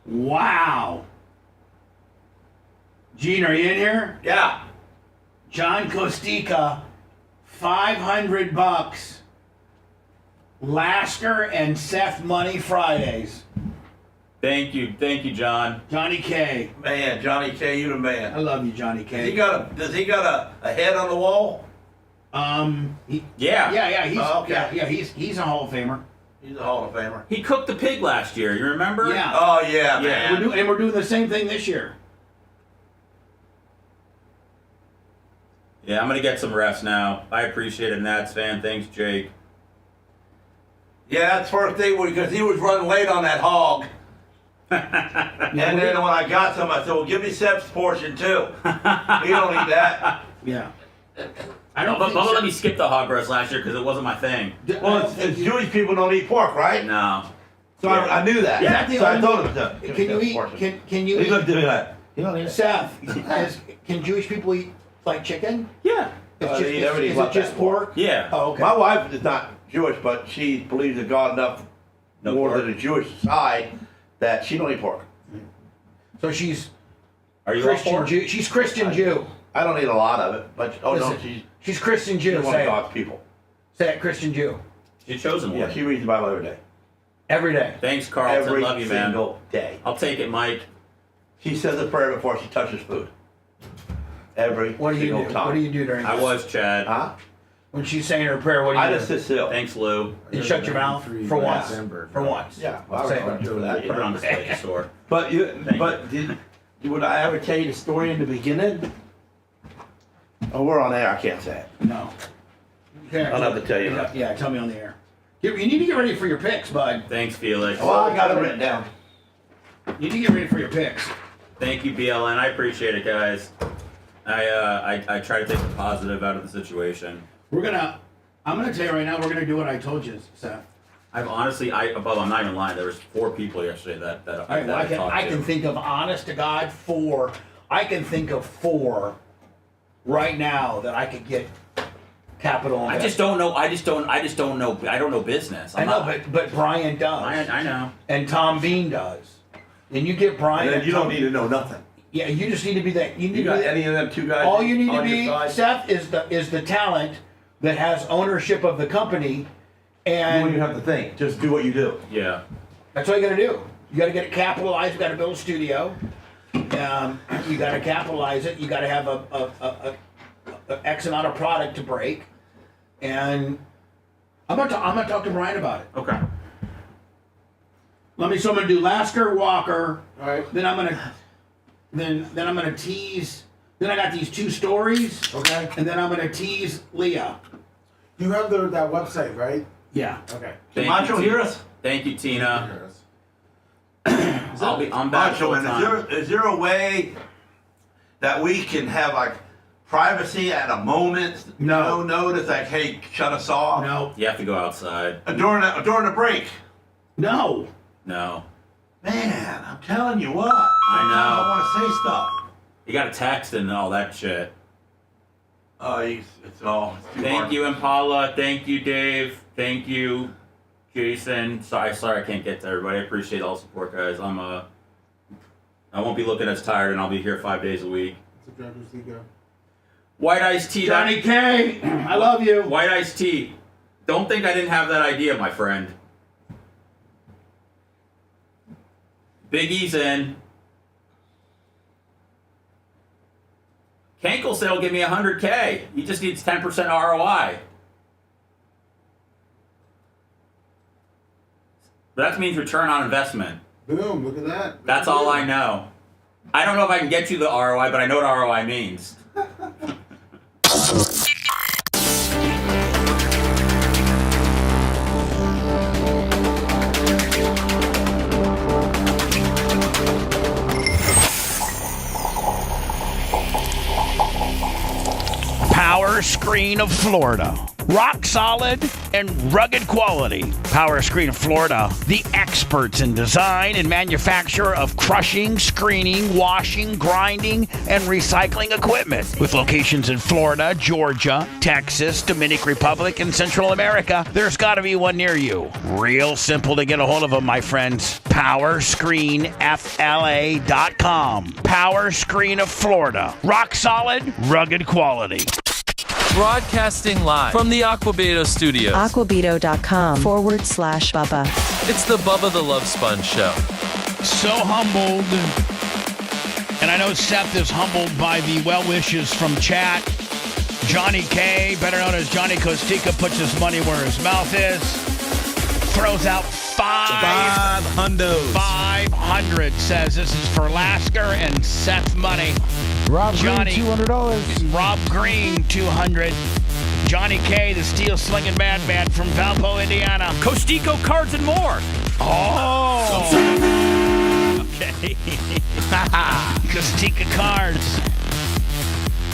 Wow. Gene, are you in here? Yeah. John Kostika, $500. Lasker and Seth Money Fridays. Thank you, John. Johnny K. Man, Johnny K, you the man. I love you, Johnny K. Does he got a head on the wall? Yeah. He's a Hall of Famer. He's a Hall of Famer. He cooked the pig last year. You remember? Yeah. Oh yeah, man. We're doing the same thing this year. Yeah, I'm gonna get some rest now. I appreciate it, Nats fan. Thanks, Jake. Yeah, that's first thing because he was running late on that hog. And then when I got some, I said, well, give me Seb's portion too. He don't eat that. Yeah. I don't. Bubba let me skip the hog roast last year because it wasn't my thing. Well, it's Jewish people don't eat pork, right? No. So I knew that. Yeah. So I told him to. Can you eat? Can you He eat? looked at me like, you don't eat Seth, can Jewish people eat like chicken? Yeah. It's they eat just, everything is but it just that. pork? Yeah. Oh, okay. My wife is not Jewish, but she believes in God enough more than the Jewish side that she don't eat pork. So she's Are you Christian all pork? Jew. She's Christian Jew. I don't eat a lot of it, but Listen, she's Christian Jew. she's one of God's people. Say it, Christian Jew. She's chosen one. Yeah, she reads the Bible every day. Every day. Thanks, Carlton. Every Love you, man. single day. I'll take it, Mike. She says a prayer before she touches food. Every What do you single do? time. What do you do during I this? was Chad. Huh? When she's saying her prayer, what do you I do? just sit still. Thanks, Lou. You shut your mouth for once. For once. Yeah, well, I don't do that. Put it on display at the store. But would I ever tell you the story in the beginning? Oh, we're on air. I can't say it. No. I'll have to tell you that. Yeah, tell me on the air. You need to get ready for your picks, bud. Thanks, Felix. Well, I got it written down. You need to get ready for your picks. Thank you, BLN. I appreciate it, guys. I try to take the positive out of the situation. I'm gonna tell you right now, we're gonna do what I told you, Seth. I'm honestly, Bubba, I'm not even lying. There was 4 people yesterday that I talked to. I can think of, honest to God, 4. I can think of 4 right now that I could get capital. I just don't know. I don't know business. I know, but Brian does. I know. And Tom Bean does. And you get Brian. And then you don't need to know nothing. Yeah, you just need to be that. You got any of them 2 guys? All you need to on your be, side? Seth, is the talent that has ownership of the company, and You don't even have to think. Just do what you do. Yeah. that's all you got to do. You got to get it capitalized. You got to build a studio. You got to capitalize it. You got to have a X amount of product to break, and I'm gonna talk to Brian about it. Okay. So I'm gonna do Lasker, Walker. All right. Then I'm gonna tease. Then I got these 2 stories. Okay. And then I'm gonna tease Leah. You have that website, right? Yeah. Okay. Did Macho hear us? Thank you, Tina. I'm back Macho, full man, time. is there a way that we can have like privacy at a moment? No notice, like, hey, shut us off. No. You have to go outside. During the break. No. No. Man, I'm telling you what. I know. I want to say stuff. You got to text and all that shit. Oh, it's too hard. Thank you, Impala. Thank you, Dave. Thank you, Jason. Sorry I can't get to everybody. I appreciate all the support, guys. I won't be looking as tired, and I'll be here 5 days a week. White iced tea. Johnny K, I love you. White iced tea. Don't think I didn't have that idea, my friend. Biggie's in. Kankel said he'll give me $100K. He just needs 10% ROI. But that means return on investment. Boom, look at that. That's all I know. I don't know if I can get you the ROI, but I know what ROI means. Power Screen of Florida. Rock solid and rugged quality. Power Screen of Florida, the experts in design and manufacture of crushing, screening, washing, grinding, and recycling equipment. With locations in Florida, Georgia, Texas, Dominican Republic, and Central America, there's got to be one near you. Real simple to get a hold of them, my friends. PowerscreenFLA.com. Power Screen of Florida. Rock solid, rugged quality. Broadcasting live from the Aquabito studios. Aquabito.com/Bubba. It's the Bubba the Love Sponge Show. So humbled. And I know Seth is humbled by the well wishes from chat. Johnny K, better known as Johnny Costica, puts his money where his mouth is. Throws out 500. Says this is for Lasker and Seth money. Rob Johnny, Green, $200. Rob Green, 200. Johnny K, the steel slinging madman from Valpo, Indiana. Costico cards and more. Oh. Okay. Costica Cards.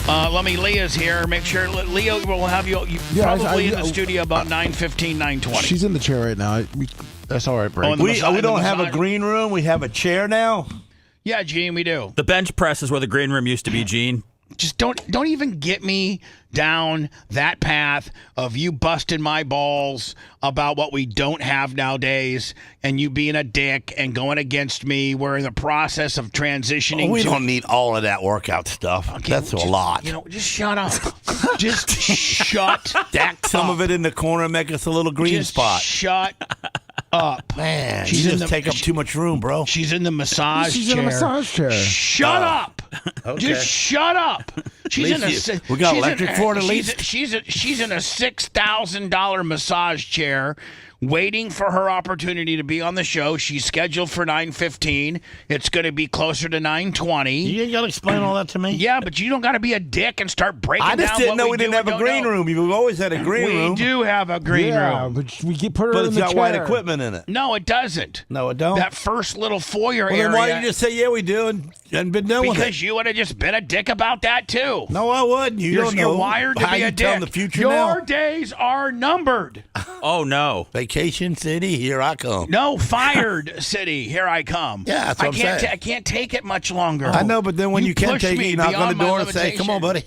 Let me. Leah's here. Make sure Leo will have you probably in the studio about 9:15, 9:20. She's in the chair right now. That's all right, Brady. We don't have a green room. We have a chair now. Yeah, Gene, we do. The bench press is where the green room used to be, Gene. Just don't even get me down that path of you busting my balls about what we don't have nowadays and you being a dick and going against me. We're in the process of transitioning. We don't need all of that workout stuff. Okay, that's a lot. Just shut up. Just shut Stack some of it in the corner and make us a little green spot. Shut up. Man, you just take up too much room, bro. She's in the massage She's chair. in a massage chair. Shut up. Okay. Just shut up. We got electric for it at least. She's in a $6,000 massage chair waiting for her opportunity to be on the show. She's scheduled for 9:15. It's going to be closer to 9:20. You ain't got to explain all that to me. Yeah, but you don't got to be a dick and start breaking down. I just didn't know we didn't have a green room. We've always had a green room. We do have a green room. But we can put her in the chair. But it's got white equipment in it. No, it doesn't. No, it don't. That first little foyer area. Then why did you just say, yeah, we do, and been done with it? Because you would have just been a dick about that, too. No, I wouldn't. You're wired to be a dick. The future Your days are numbered. Oh, no. Vacation City, here I come. No, fired city, here I come. Yeah, that's what I'm saying. I can't take it much longer. I know, but then when you can take it, you knock on the door and say, come on, buddy.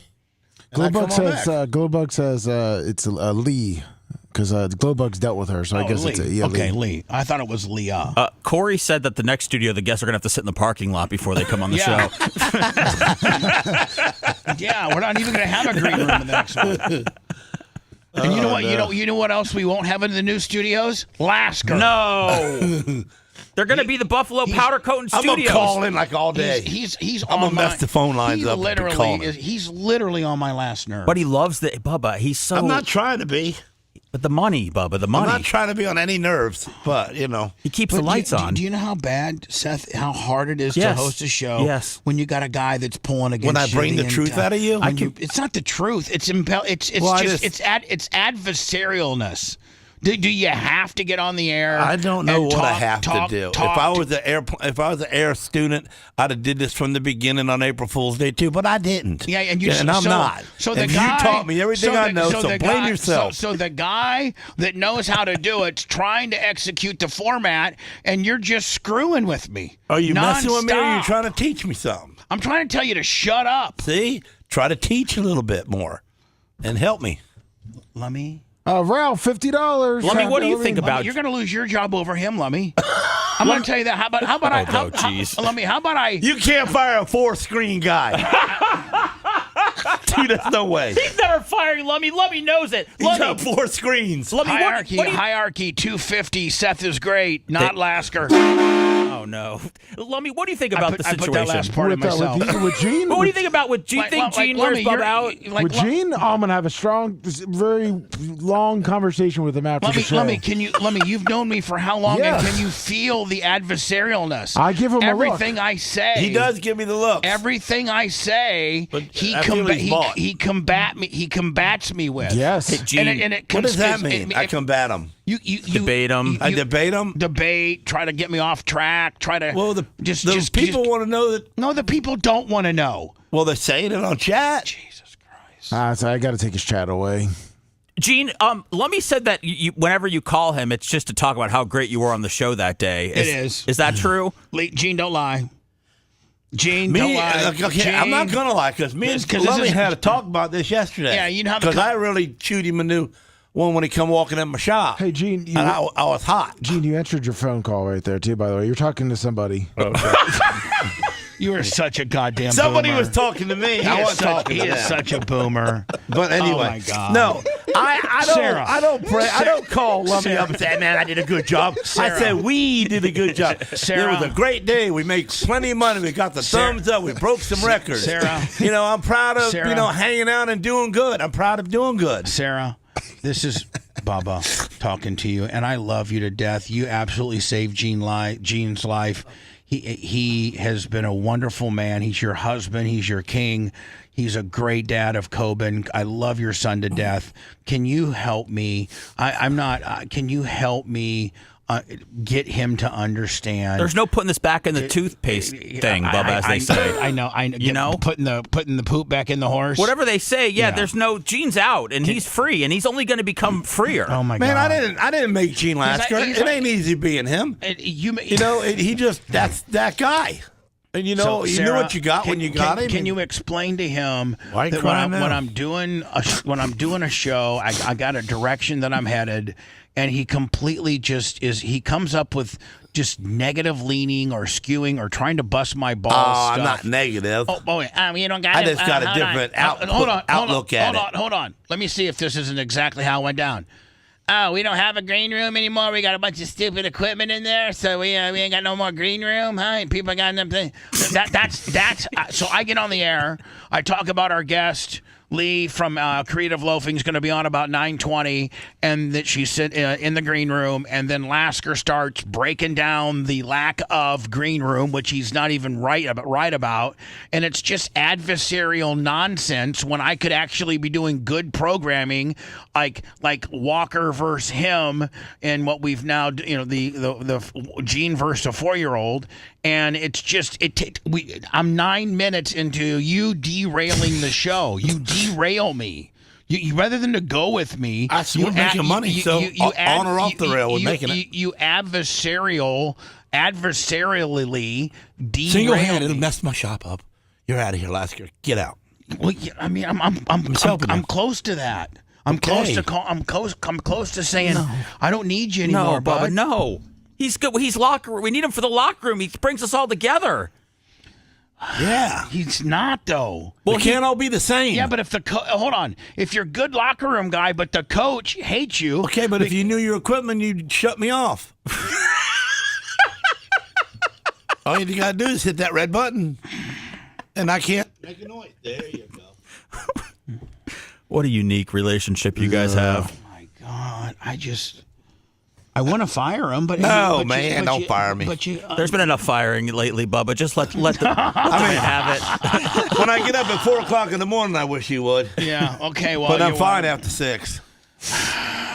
Glowbug says it's Lee. Because Glowbug's dealt with her, so I guess Lee. it's Lee. I thought it was Leah. Corey said that the next studio, the guests are going to have to sit in the parking lot before they come on the show. Yeah, we're not even going to have a green room in the next one. And you know what? No. You know what else we won't have in the new studios? Lasker. No. They're going to be the Buffalo Powder Coating Studios. I'm going to call in like all day. He's I'm going to mess the phone lines up. He's literally on my last nerve. But he loves the Bubba. He's so. I'm not trying to be. But the money, Bubba, the money. I'm not trying to be on any nerves, but, you know. He keeps the lights on. Do you know how bad, Seth, how hard it is to host a show? Yes. When you got a guy that's pulling against you. When I bring the truth out of you? It's not the truth. It's adversarialness. Do you have to get on the air? I don't know what I have to do. If I was an air student, I'd have did this from the beginning on April Fool's Day too, but I didn't. Yeah, and I'm not. So you taught me everything I know. So blame yourself. So the guy that knows how to do it's trying to execute the format, and you're just screwing with me. Are you messing with me? Or are you nonstop. trying to teach me something? I'm trying to tell you to shut up. See, try to teach a little bit more, and help me. Lummy. Ralph, $50. Lummy, what do you think about? You're going to lose your job over him, Lummy. I'm going to tell you that. How about Lummy? How about I? You can't fire a 4-screen guy. Dude, there's no way. He's never firing Lummy. Lummy knows it. He's got 4 screens. Lummy, hierarchy 250. Seth is great. Not Lasker. Oh no, Lummy, what do you think about the situation? I put that last part of myself. With Gene? What do you think about do you think Gene wears Bubba out? With Gene, I'm gonna have a very long conversation with him after the show. Lummy, you've known me for how long? Yes. And can you feel the adversarialness? I give him everything a look. I say. He does give me the look. Everything I say, he combats me with. Yes. Hey, Gene, what does that mean? I combat him. You debate him. I debate him. Debate. Try to get me off track. Try to. Well, the people want to know that. No, the people don't want to know. Well, they're saying it on chat. Jesus Christ. So I got to take his chat away. Gene, Lummy said that whenever you call him, it's just to talk about how great you were on the show that day. It is. Is that true? Gene, don't lie. Gene, don't lie. Okay, Gene, I'm not gonna lie because me and Lummy had a talk about this yesterday. Yeah, you know because I really chewed him a new one when he come walking in my shop. Hey, Gene, I was hot. Gene, you answered your phone call right there too. By the way, you're talking to somebody. Okay. You are such a goddamn Somebody boomer. was talking to me. He is such a boomer. But anyway, oh my God. No, I don't. Sarah. I don't pray. I don't call Lummy up and say, "Man, I did a good job." Sarah. I said, "We did a good job." Sarah. It was a great day. We made plenty of money. We got the thumbs up. We broke some records. Sarah. I'm proud of Sarah. hanging out and doing good. I'm proud of doing good. Sarah, this is Bubba talking to you, and I love you to death. You absolutely saved Gene's life. He has been a wonderful man. He's your husband. He's your king. He's a great dad of Coben. I love your son to death. Can you help me? I'm not. Can you help me get him to understand. There's no putting this back in the toothpaste thing, Bubba, as they say. I know. You know, putting the poop back in the horse. Whatever they say, there's no Gene's out, and he's free, and he's only going to become freer. Oh my Man, God! I didn't make Gene Lasker. It ain't easy being him. He just that's that guy. And you know, Sarah, knew what you got when you got him. Can you explain to him that when I'm doing a show, I got a direction that I'm headed, and he completely he comes up with just negative leaning or skewing or trying to bust my balls. Oh, I'm not negative. Oh boy, you don't got. I just got a different outlook at it. Hold on. Let me see if this isn't exactly how it went down. Oh, we don't have a green room anymore. We got a bunch of stupid equipment in there, so we ain't got no more green room, huh? People got nothing. That's so I get on the air. I talk about our guest Lee from Creative Loafing is going to be on about 9:20, and that she's in the green room, and then Lasker starts breaking down the lack of green room, which he's not even right about, and it's just adversarial nonsense when I could actually be doing good programming, like Walker versus him, and what we've now, the Gene versus a 4-year-old. And it's just I'm 9 minutes into you derailing the show. You derail me. You rather than to go with me. We're making money, so on or off the rail, we're making it. You adversarially derail. Single-handedly messed my shop up. You're out of here, Lasker. Get out. Well, I mean, I'm close to that. I'm close to saying I don't need you anymore, Bubba. No. He's good. He's locker. We need him for the locker room. He brings us all together. Yeah, he's not though. Well, we can't all be the same. Yeah, but if hold on, if you're a good locker room guy, but the coach hates you. Okay, but if you knew your equipment, you'd shut me off. All you gotta do is hit that red button, and I can't make a noise. There you go. What a unique relationship you guys have. Oh my God, I want to fire him, but don't fire me. But there's been enough firing lately, Bubba. Just let the man have it. When I get up at 4:00 in the morning, I wish you would. Yeah. Okay. Well, but I'm fine after 6.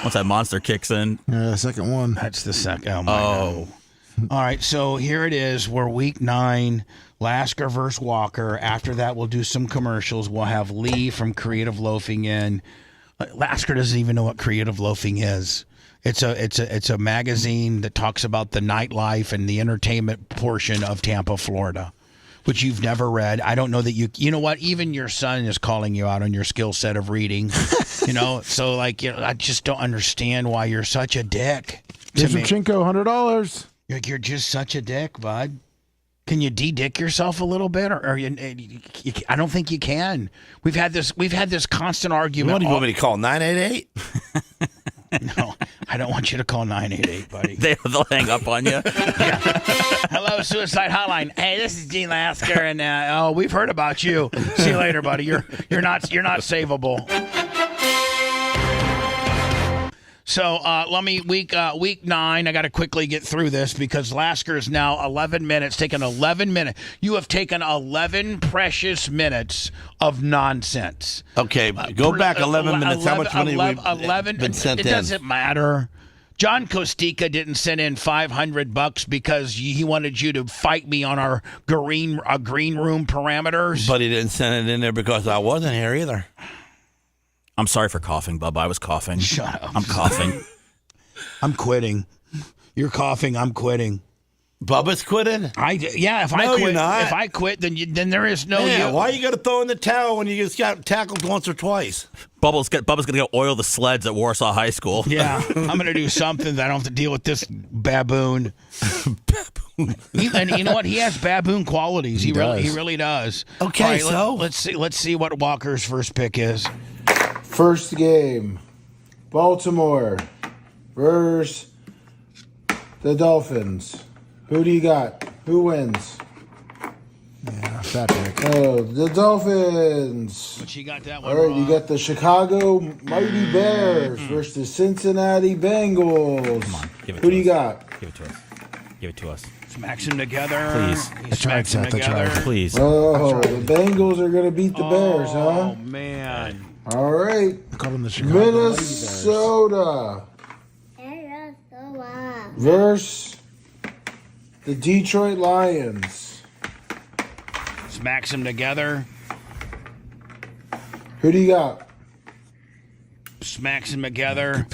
Once that monster kicks in. Second one. That's the second. Oh my God. All right. So here it is. We're week 9. Lasker versus Walker. After that, we'll do some commercials. We'll have Lee from Creative Loafing in. Lasker doesn't even know what Creative Loafing is. It's a magazine that talks about the nightlife and the entertainment portion of Tampa, Florida, which you've never read. I don't know that you know what? Even your son is calling you out on your skill set of reading. So I just don't understand why you're such a dick. Here's a Chinko, $100. You're just such a dick, bud. Can you de-dick yourself a little bit, or I don't think you can. We've had this constant argument. What do you want me to call 988? No, I don't want you to call 988, buddy. They'll hang up on you. Yeah. Hello, suicide hotline. Hey, this is Gene Lasker, and we've heard about you. See you later, buddy. You're not savable. So let me week 9. I got to quickly get through this because Lasker is now 11 minutes. Taken 11 minutes. You have taken 11 precious minutes of nonsense. Okay, go back 11 minutes. How much money we've been sent in? It doesn't matter. John Costica didn't send in $500 because he wanted you to fight me on our green room parameters. But he didn't send it in there because I wasn't here either. I'm sorry for coughing, Bubba. I was coughing. Shut up. I'm coughing. I'm quitting. You're coughing. I'm quitting. Bubba's quitting? If I quit, you're not. If I quit, then there is no. Yeah, why you got to throw in the towel when you just got tackled once or twice? Bubba's gonna go oil the sleds at Warsaw High School. Yeah, I'm gonna do something that I don't have to deal with this baboon. And you know what? He has baboon qualities. He really does. Okay, All right, let's see what Walker's first pick is. First game, Baltimore versus the Dolphins. Who do you got? Who wins? Yeah, that pick. Oh, the Dolphins. But you got that one All right, wrong. you got the Chicago Mighty Bears versus the Cincinnati Bengals. Come on, give it Who to do you us. got? Give it to us. Give it to us. Smacks them together. Please. He smacks them together. Please. Oh, the Bengals are going to beat the Bears, huh? Oh, man. All right. I call them the Chicago Oh, Minnesota. versus the Detroit Lions. Smacks them together. Who do you got? Smacks them together.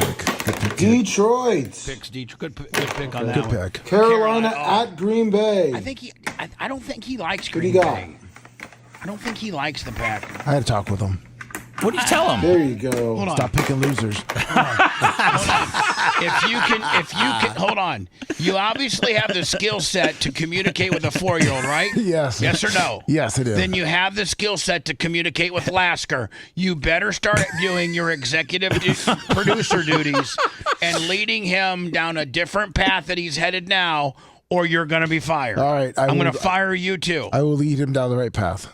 Detroit. Picks Detroit. Good pick on that one. Carolina at Green Bay. I don't think he likes Who do Green you got? Bay. I don't think he likes the Packers. I had to talk with him. What do you tell him? There you go. Hold on. Stop picking losers. If you can, hold on. You obviously have the skill set to communicate with a 4-year-old, right? Yes. Yes or no? Yes, it is. Then you have the skill set to communicate with Lasker. You better start doing your executive producer duties and leading him down a different path that he's headed now, or you're going to be fired. All right. I'm going to fire you too. I will lead him down the right path.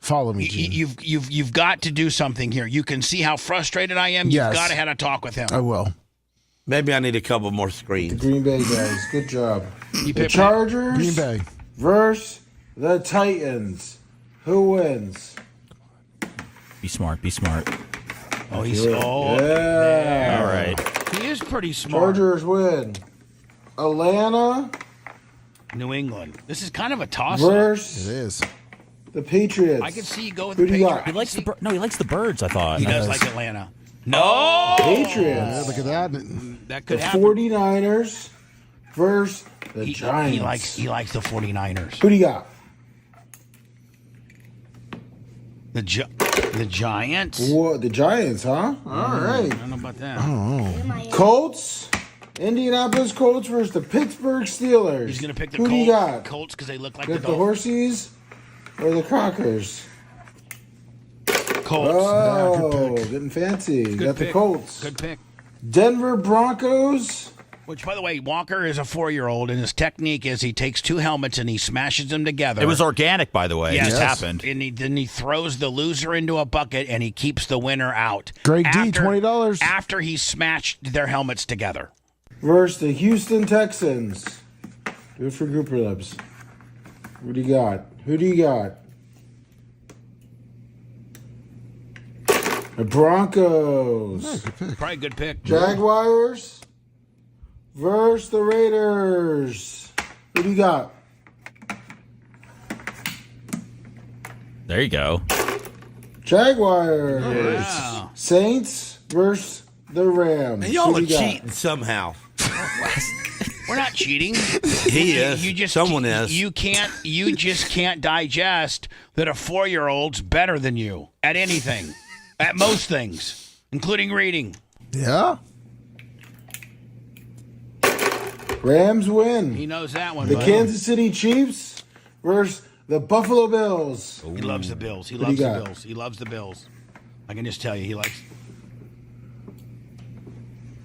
Follow me, Gene. You've got to do something here. You can see how frustrated I am. Yes. You've got to have a talk with him. I will. Maybe I need a couple more screens. The Green Bay guys. Good job. You The pick Chargers Green Bay versus the Titans. Who wins? Be smart. Be smart. Oh, he's Yeah. All right. He is pretty smart. Chargers win. Atlanta New England. This is kind of a toss-up. versus It is. the Patriots. I can see you go with Who the do you Patriots. got? He likes he likes the birds. I thought He does like Atlanta. No, Patriots. Yeah, look at that. that The could happen. 49ers versus the He Giants. likes the 49ers. Who do you got? The Giants. What, the Giants, huh? All right. I don't know about that. Colts. Indianapolis Colts versus the Pittsburgh Steelers. He's gonna pick the Who do you got? Colts because they look like Got the the Dolphins. Horsies or the Cockers? Colts. Oh, getting fancy. Good Got the pick. Colts. Good pick. Denver Broncos. Which, by the way, Walker is a 4-year-old, and his technique is he takes 2 helmets and he smashes them together. It was organic, by the way. Yes. It just happened. And then he throws the loser into a bucket, and he keeps the winner out. Greg D, $20. After he smashed their helmets together. Versus the Houston Texans. Do it for grouper lips. What do you got? Who do you got? The Broncos. Probably a good pick. Jaguars versus the Raiders. Who do you got? There you go. Jaguars. Wow. Saints versus the Rams. And y'all Who are do you got? cheating somehow. We're not cheating. He is. Someone is. You just can't digest that a 4-year-old's better than you at anything. At most things, including reading. Yeah. Rams win. He knows that one. The bud. Kansas City Chiefs versus the Buffalo Bills. He loves the Bills. He What do loves you the got? Bills. He loves the Bills. I can just tell you, he likes.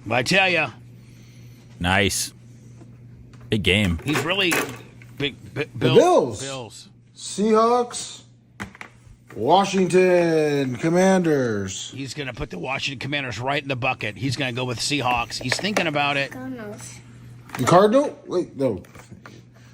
But I tell you, Nice. Big game. he's really big. The Bills. Bills. Seahawks. Washington Commanders. He's going to put the Washington Commanders right in the bucket. He's going to go with Seahawks. He's thinking about it. The Cardinal? Wait, no.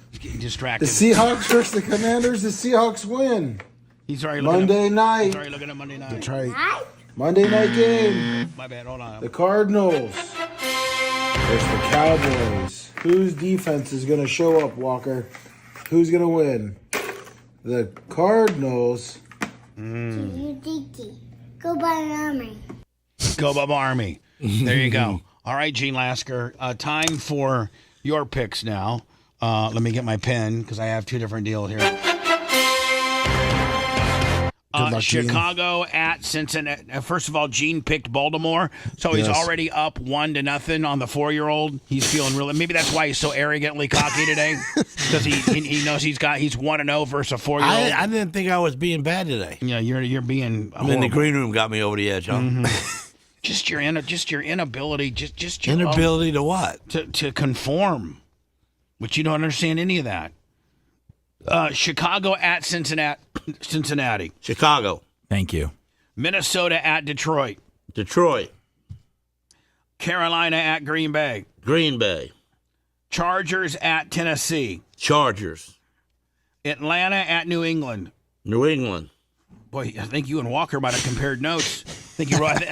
He's getting The distracted. Seahawks versus the Commanders. The Seahawks win. He's already looking Monday at, night. He's already looking at Monday night. That's right. Monday night game. My bad. Hold on. The Cardinals versus the Cowboys. Whose defense is going to show up, Walker? Who's going to win? The Cardinals. Go by Army. Go Bubba Army. There you go. All right, Gene Lasker. Time for your picks now. Let me get my pen because I have 2 different deals here. luck, Gene. Chicago at Cincinnati. First of all, Gene picked Baltimore, so he's Yes. already up 1-0 on the 4-year-old. He's feeling really. Maybe that's why he's so arrogantly cocky today, because he knows he's 1-0 versus a 4-year-old. I didn't think I was being bad today. Yeah, you're being. I mean, the green room got me over the edge, huh? Mm-hmm. Just your inability, just your Inability to what? To conform, which you don't understand any of that. Chicago at Cincinnati. Chicago. Thank you. Minnesota at Detroit. Detroit. Carolina at Green Bay. Green Bay. Chargers at Tennessee. Chargers. Atlanta at New England. New England. Boy, I think you and Walker might have compared notes. I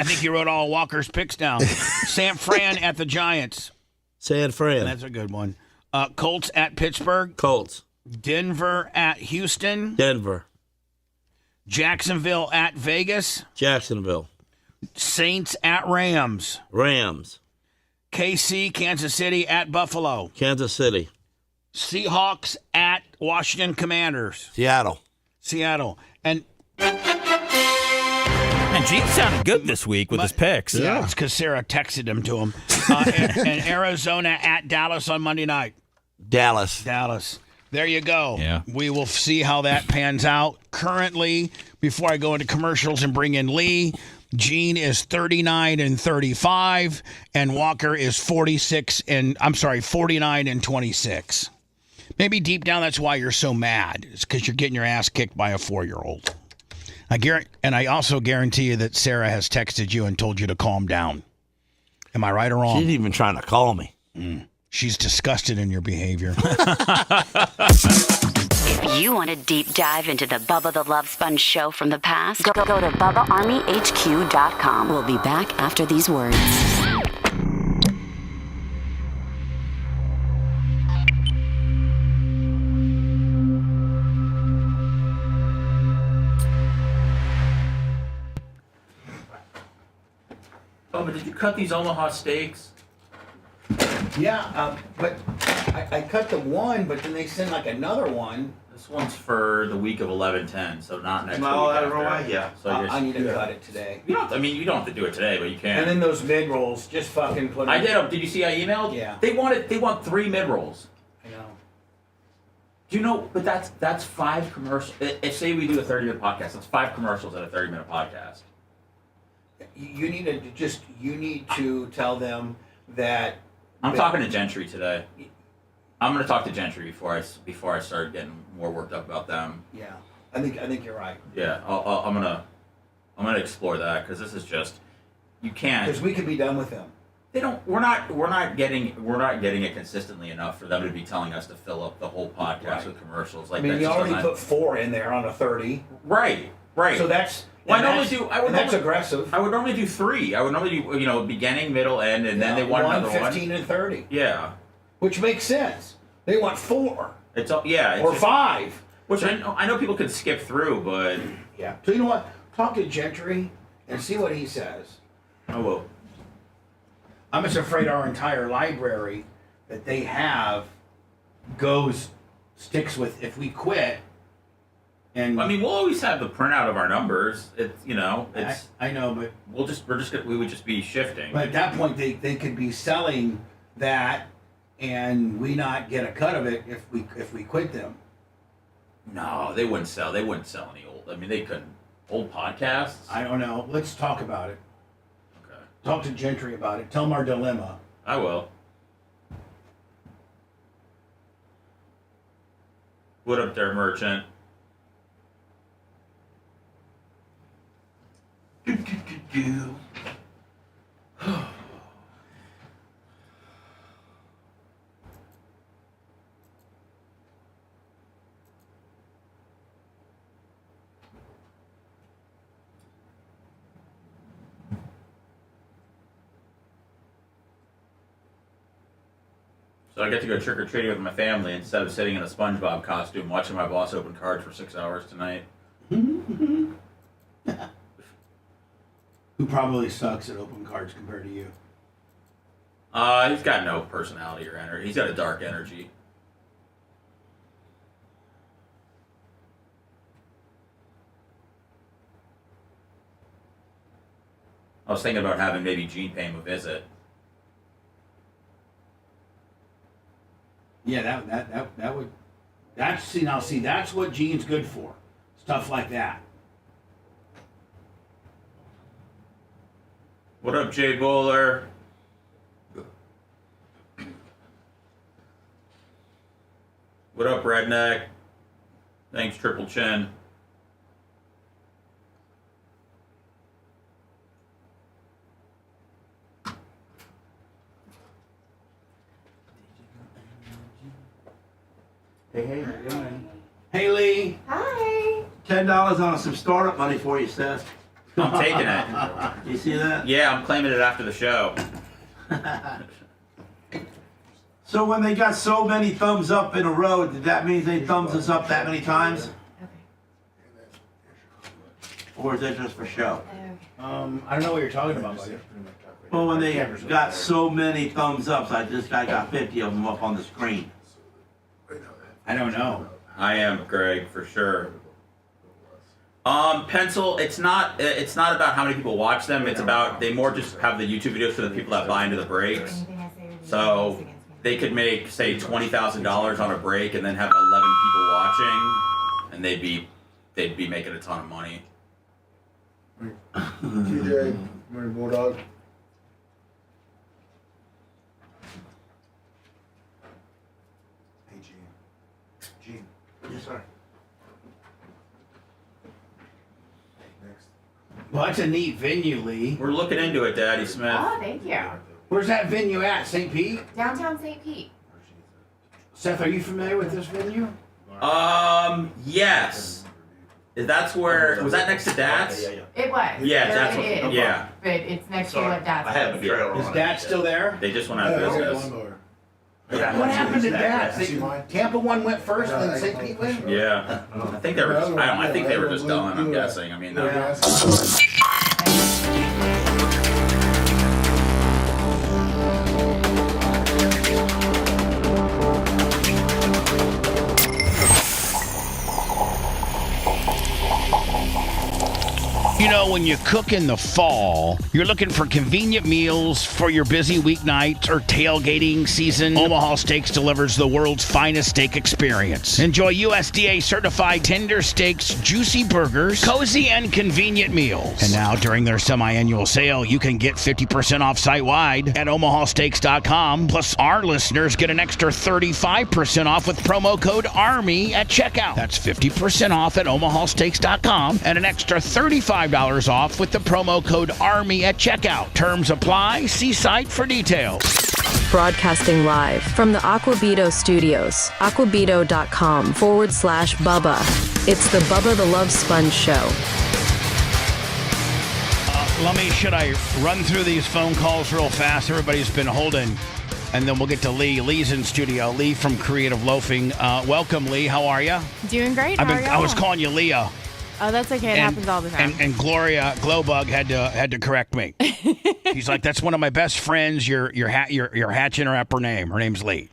think you wrote all Walker's picks down. San Fran at the Giants. San Fran. That's a good one. Colts at Pittsburgh. Colts. Denver at Houston. Denver. Jacksonville at Vegas. Jacksonville. Saints at Rams. Rams. KC, Kansas City at Buffalo. Kansas City. Seahawks at Washington Commanders. Seattle. And Gene sounded good this week with his picks. Yeah, it's because Sarah texted him to him. And Arizona at Dallas on Monday night. Dallas. There you go. Yeah. We will see how that pans out. Currently, before I go into commercials and bring in Lee, Gene is 39-35, and Walker is 49-26. Maybe deep down that's why you're so mad. It's because you're getting your ass kicked by a 4-year-old. I also guarantee you that Sarah has texted you and told you to calm down. Am I right or wrong? She's even trying to call me. She's disgusted in your behavior. If you want a deep dive into the Bubba the Love Sponge show from the past, go to BubbaArmyHQ.com. We'll be back after these words. Oh, but did you cut these Omaha steaks? Yeah, but I cut the one, but then they send like another one. This one's for the week of 11/10, so not next week. Yeah. So I need to cut it today. You don't have to do it today, but you can. And then those mid rolls, just fucking put them. I did. Did you see I emailed? Yeah. They want 3 mid rolls. I know. Do you know? But that's 5 commercials. If say we do a 30-minute podcast, that's 5 commercials at a 30-minute podcast. You need to tell them that. I'm talking to Gentry today. I'm going to talk to Gentry before I start getting more worked up about them. Yeah, I think you're right. Yeah, I'm gonna explore that because this is just you can't. Because we could be done with them. They don't. We're not getting it consistently enough for them to be telling us to fill up the whole podcast with commercials. Like, I mean, you already put 4 in there on a 30. Right. So that's. Well, that's aggressive. I would normally do 3. I would normally do, beginning, middle, end, and then they want another 15 and 30. Yeah. Which makes sense. They want 4. Or 5. Which I know people could skip through, but yeah. So you know what? Talk to Gentry and see what he says. I will. I'm just afraid our entire library that they have sticks with if we quit. And I mean, we'll always have the printout of our numbers. I know, but we would just be shifting. But at that point, they could be selling that, and we not get a cut of it if we quit them. No, they wouldn't sell. They wouldn't sell any old. I mean, they couldn't. Old podcasts. I don't know. Let's talk about it. Okay. Talk to Gentry about it. Tell him our dilemma. I will. What up there, merchant? So I get to go trick-or-treating with my family instead of sitting in a SpongeBob costume watching my boss open cards for 6 hours tonight. Who probably sucks at open cards compared to you? He's got no personality or energy. He's got a dark energy. I was thinking about having maybe Gene pay him a visit. Yeah, that would. That's what Gene's good for. Stuff like that. What up, Jay Bowler? What up, Redneck? Thanks, Triple Chin. Hey, how you doing? Hey, Lee. Hi. $10 on some startup money for you, Seth. I'm taking it. You see that? Yeah, I'm claiming it after the show. So when they got so many thumbs up in a row, did that mean they thumbs us up that many times? Or is that just for show? I don't know what you're talking about, buddy. Well, when they got so many thumbs ups, this guy got 50 of them up on the screen. I don't know. I am Greg for sure. Pencil. It's not about how many people watch them. It's about they more just have the YouTube videos for the people that buy into the breaks. So they could make say $20,000 on a break and then have 11 people watching, and they'd be making a ton of money. TJ, Murray Bulldog. Hey, Gene. Yes, sir. Next. Well, that's a neat venue, Lee. We're looking into it, Daddy Smith. Oh, thank you. Where's that venue at? St. Pete? Downtown St. Pete. Seth, are you familiar with this venue? Yes. That's where was that next to Dad's? It was. Yeah, that's it is. yeah. But it's next to what Dad's. I have a trailer. Is Dad still there? They just went out of business. What happened to Dad's? Tampa one went first, and then St. Pete went. Yeah, I think they were. I think they were just done. I'm guessing. I mean. You know, when you cook in the fall, you're looking for convenient meals for your busy weeknights or tailgating season. Omaha Steaks delivers the world's finest steak experience. Enjoy USDA certified tender steaks, juicy burgers, cozy and convenient meals. And now, during their semi-annual sale, you can get 50% off site-wide at omahasteaks.com. Plus, our listeners get an extra 35% off with promo code ARMY at checkout. That's 50% off at omahasteaks.com and an extra $35 off with the promo code ARMY at checkout. Terms apply. See site for details. Broadcasting live from the Aquabito studios, aquabito.com/Bubba. It's the Bubba the Love Sponge Show. Should I run through these phone calls real fast? Everybody's been holding. And then we'll get to Lee. Lee's in studio. Lee from Creative Loafing. Welcome, Lee. How are you? Doing great. How are you? I was calling you Leah. Oh, that's okay. It happens all the time. And Gloria Glowbug had to correct me. He's like, "That's one of my best friends. You're hatching her up her name. Her name's Lee."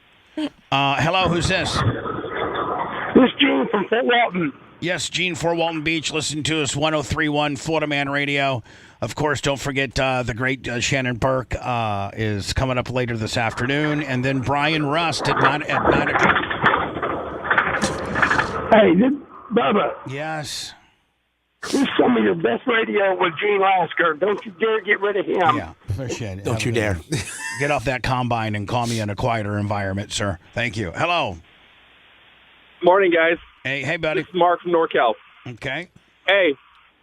Hello, who's this? This is Gene from Fort Walton. Yes, Gene, Fort Walton Beach. Listen to us 103.1 Florida Man Radio. Of course, don't forget the great Shannon Burke is coming up later this afternoon, and then Brian Rust at 9 o'clock. Hey, Bubba. Yes. This is some of your best radio with Gene Lasker. Don't you dare get rid of him. Yeah, appreciate it. Don't you dare. Get off that combine and call me in a quieter environment, sir. Thank you. Hello. Morning, guys. Hey, buddy. This is Mark from NorCal. Okay. Hey,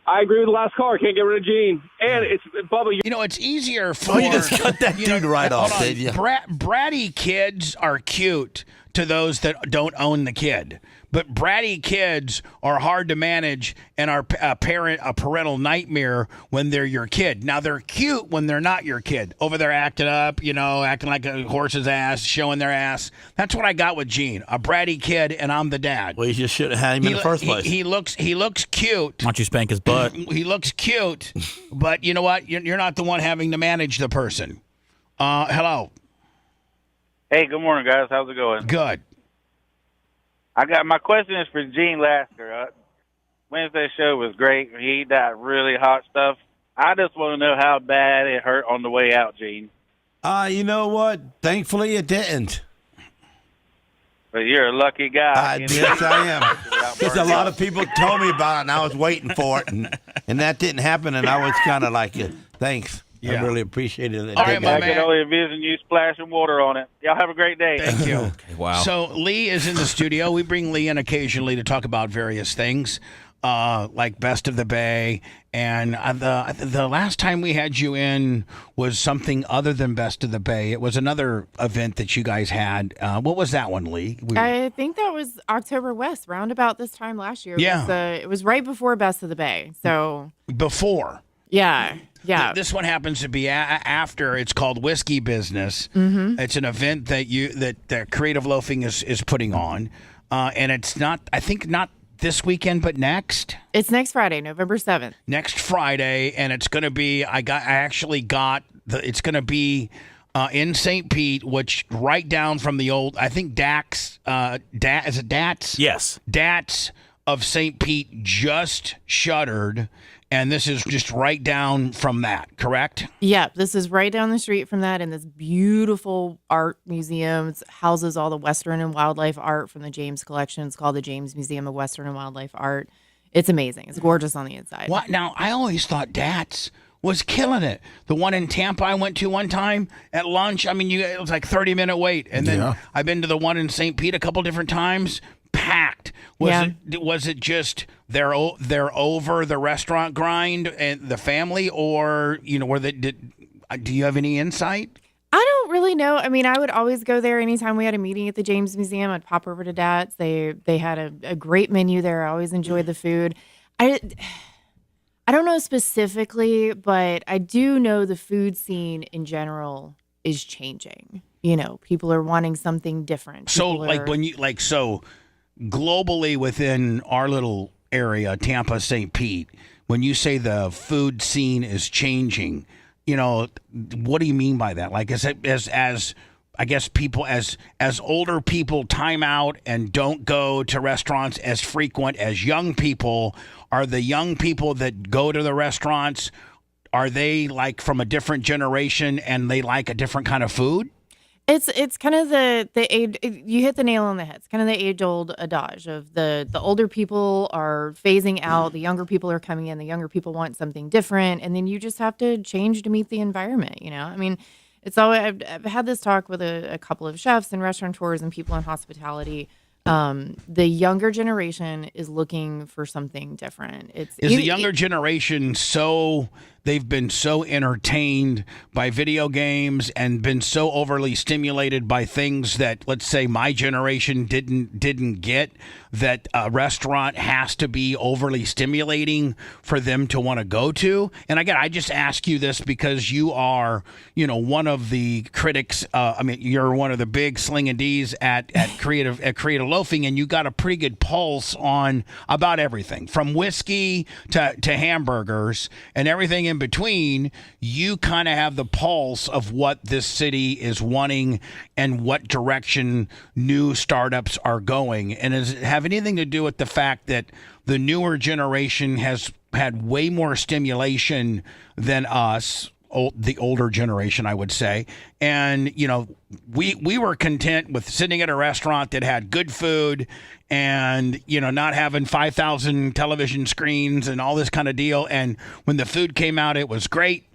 I agree with the last caller. Can't get rid of Gene. And it's Bubba. You know, it's easier for... you just cut that dude right off, did you? Bratty kids are cute to those that don't own the kid. But bratty kids are hard to manage and are a parental nightmare when they're your kid. Now, they're cute when they're not your kid. Over there acting up, acting like a horse's ass, showing their ass. That's what I got with Gene, a bratty kid, and I'm the dad. Well, you just should have had him in the first place. He looks cute. Why don't you spank his butt? He looks cute, but you know what? You're not the one having to manage the person. Hello. Hey, good morning, guys. How's it going? Good. I got my question is for Gene Lasker. Wednesday's show was great. He got really hot stuff. I just want to know how bad it hurt on the way out, Gene. You know what? Thankfully, it didn't. But you're a lucky guy. Yes, I am. Because a lot of people told me about it, and I was waiting for it, and that didn't happen, and I was kind of like, thanks. Yeah. I really appreciated it. All right, my I man. can only envision you splashing water on it. Y'all have a great day. Thank you. Okay, wow. So Lee is in the studio. We bring Lee in occasionally to talk about various things, like Best of the Bay. And the last time we had you in was something other than Best of the Bay. It was another event that you guys had. What was that one, Lee? I think that was October West, round about this time last year. Yeah. It was right before Best of the Bay. So before. Yeah. Yeah. This one happens to be after. It's called Whiskey Business. Mm-hmm. It's an event that Creative Loafing is putting on, and it's not. I think not this weekend, but next. It's next Friday, November 7th. Next Friday, and it's going to be. It's going to be in St. Pete, which right down from the old. I think Dax. Is it Dats? Yes. Dats of St. Pete just shuttered. And this is just right down from that, correct? Yeah, this is right down the street from that in this beautiful art museum. It houses all the Western and wildlife art from the James collection. It's called the James Museum of Western and Wildlife Art. It's amazing. It's gorgeous on the inside. What? Now, I always thought Dats was killing it. The one in Tampa I went to one time at lunch, I mean, it was like 30-minute wait. And then I've been to the one in St. Pete a couple different times. Packed. Was it just they're over the restaurant grind and the family, or do you have any insight? I don't really know. I mean, I would always go there anytime we had a meeting at the James Museum. I'd pop over to Dats. They had a great menu there. I always enjoyed the food. I don't know specifically, but I do know the food scene in general is changing. People are wanting something different. Globally within our little area, Tampa, St. Pete, when you say the food scene is changing, what do you mean by that? Like, as I guess people as older people time out and don't go to restaurants as frequent as young people, are the young people that go to the restaurants, are they like from a different generation and they like a different kind of food? It's kind of the age. You hit the nail on the head. It's kind of the age-old adage of the older people are phasing out, the younger people are coming in, the younger people want something different, and then you just have to change to meet the environment. I mean, it's always I've had this talk with a couple of chefs and restaurateurs and people in hospitality. The younger generation is looking for something different. Is the younger generation they've been so entertained by video games and been so overly stimulated by things that, let's say, my generation didn't get, that a restaurant has to be overly stimulating for them to want to go to? And again, I just ask you this because you are, one of the critics. You're one of the big sling-a-dees at Creative Loafing, and you got a pretty good pulse on about everything from whiskey to hamburgers and everything in between. You kind of have the pulse of what this city is wanting and what direction new startups are going. And does it have anything to do with the fact that the newer generation has had way more stimulation than us, the older generation, I would say? And, we were content with sitting at a restaurant that had good food and, not having 5,000 television screens and all this kind of deal. And when the food came out, it was great.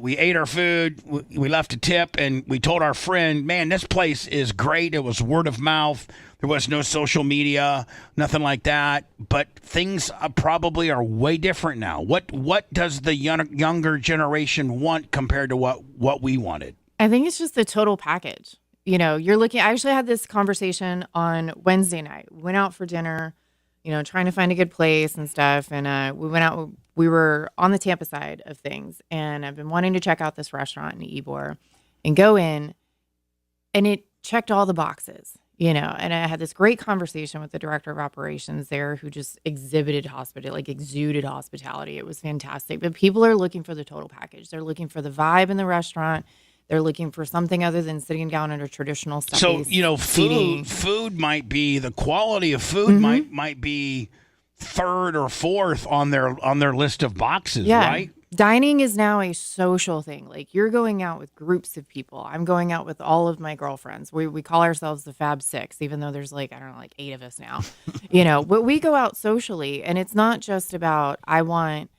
We ate our food, we left a tip, and we told our friend, man, this place is great. It was word of mouth. There was no social media, nothing like that. But things probably are way different now. What does the younger generation want compared to what we wanted? I think it's just the total package. You're looking. I actually had this conversation on Wednesday night. We went out for dinner, trying to find a good place and stuff. And we went out. We were on the Tampa side of things, and I've been wanting to check out this restaurant in Ybor and go in, and it checked all the boxes. And I had this great conversation with the director of operations there who just exuded hospitality. It was fantastic. But people are looking for the total package. They're looking for the vibe in the restaurant. They're looking for something other than sitting down under traditional stuff. So, food might be, the quality of food might be third or fourth on their list of boxes, right? Dining is now a social thing. Like, you're going out with groups of people. I'm going out with all of my girlfriends. We call ourselves the Fab Six, even though there's 8 of us now. But we go out socially, and it's not just about, I want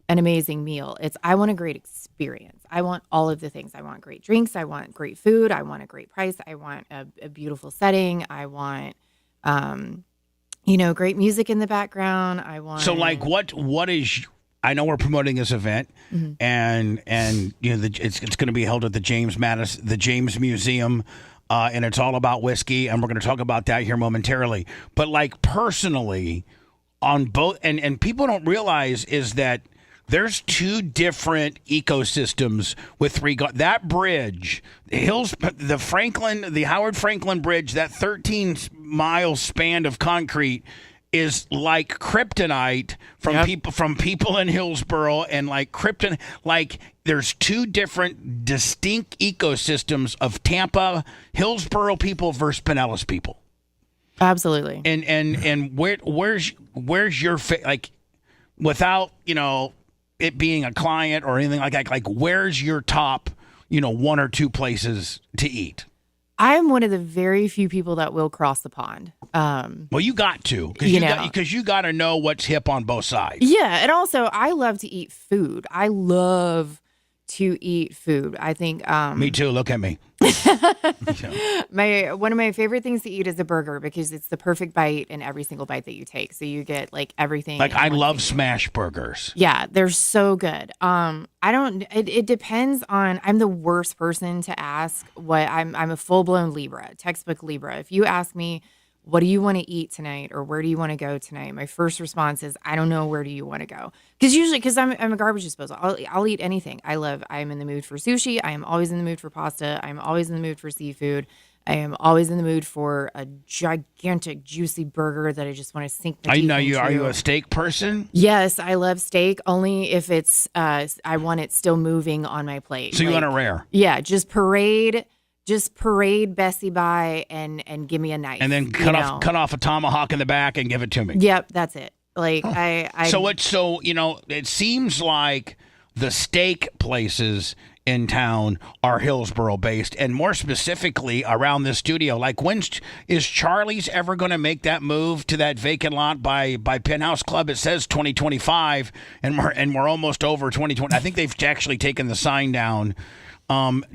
an amazing meal. It's, I want a great experience. I want all of the things. I want great drinks. I want great food. I want a great price. I want a beautiful setting. I want, great music in the background. I want. So, what is? I know we're promoting this event, and it's going to be held at the James Museum, and it's all about whiskey, and we're going to talk about that here momentarily. But personally, on both, and people don't realize is that There's two different ecosystems with regard that bridge, the Howard Franklin Bridge, that 13-mile span of concrete is like kryptonite from people in Hillsboro, and like krypton, like there's two different distinct ecosystems of Tampa, Hillsboro people versus Pinellas people. Absolutely. And where's your like, without it being a client or anything like that, like where's your top one or two places to eat? I'm one of the very few people that will cross the pond. Well, you got to, because you got to know what's hip on both sides. Yeah, and also I love to eat food. I love to eat food. I think. Me too. Look at me. One of my favorite things to eat is a burger because it's the perfect bite in every single bite that you take. So you get like everything. Like I love smash burgers. Yeah, they're so good. It depends on. I'm the worst person to ask what I'm a full-blown Libra, textbook Libra. If you ask me, what do you want to eat tonight, or where do you want to go tonight? My first response is, I don't know. Where do you want to go? Because I'm a garbage disposal. I'll eat anything. I'm in the mood for sushi. I am always in the mood for pasta. I'm always in the mood for seafood. I am always in the mood for a gigantic, juicy burger that I just want to sink my teeth into. Are you a steak person? Yes, I love steak, only if it's I want it still moving on my plate. So you want a rare? Yeah, just parade Bessie by and give me a knife. And then cut off a tomahawk in the back and give it to me. Yep, that's it. Like it seems like the steak places in town are Hillsboro based, and more specifically around this studio. Like, when is Charlie's ever going to make that move to that vacant lot by Penthouse Club? It says 2025, and we're almost over 2020. I think they've actually taken the sign down.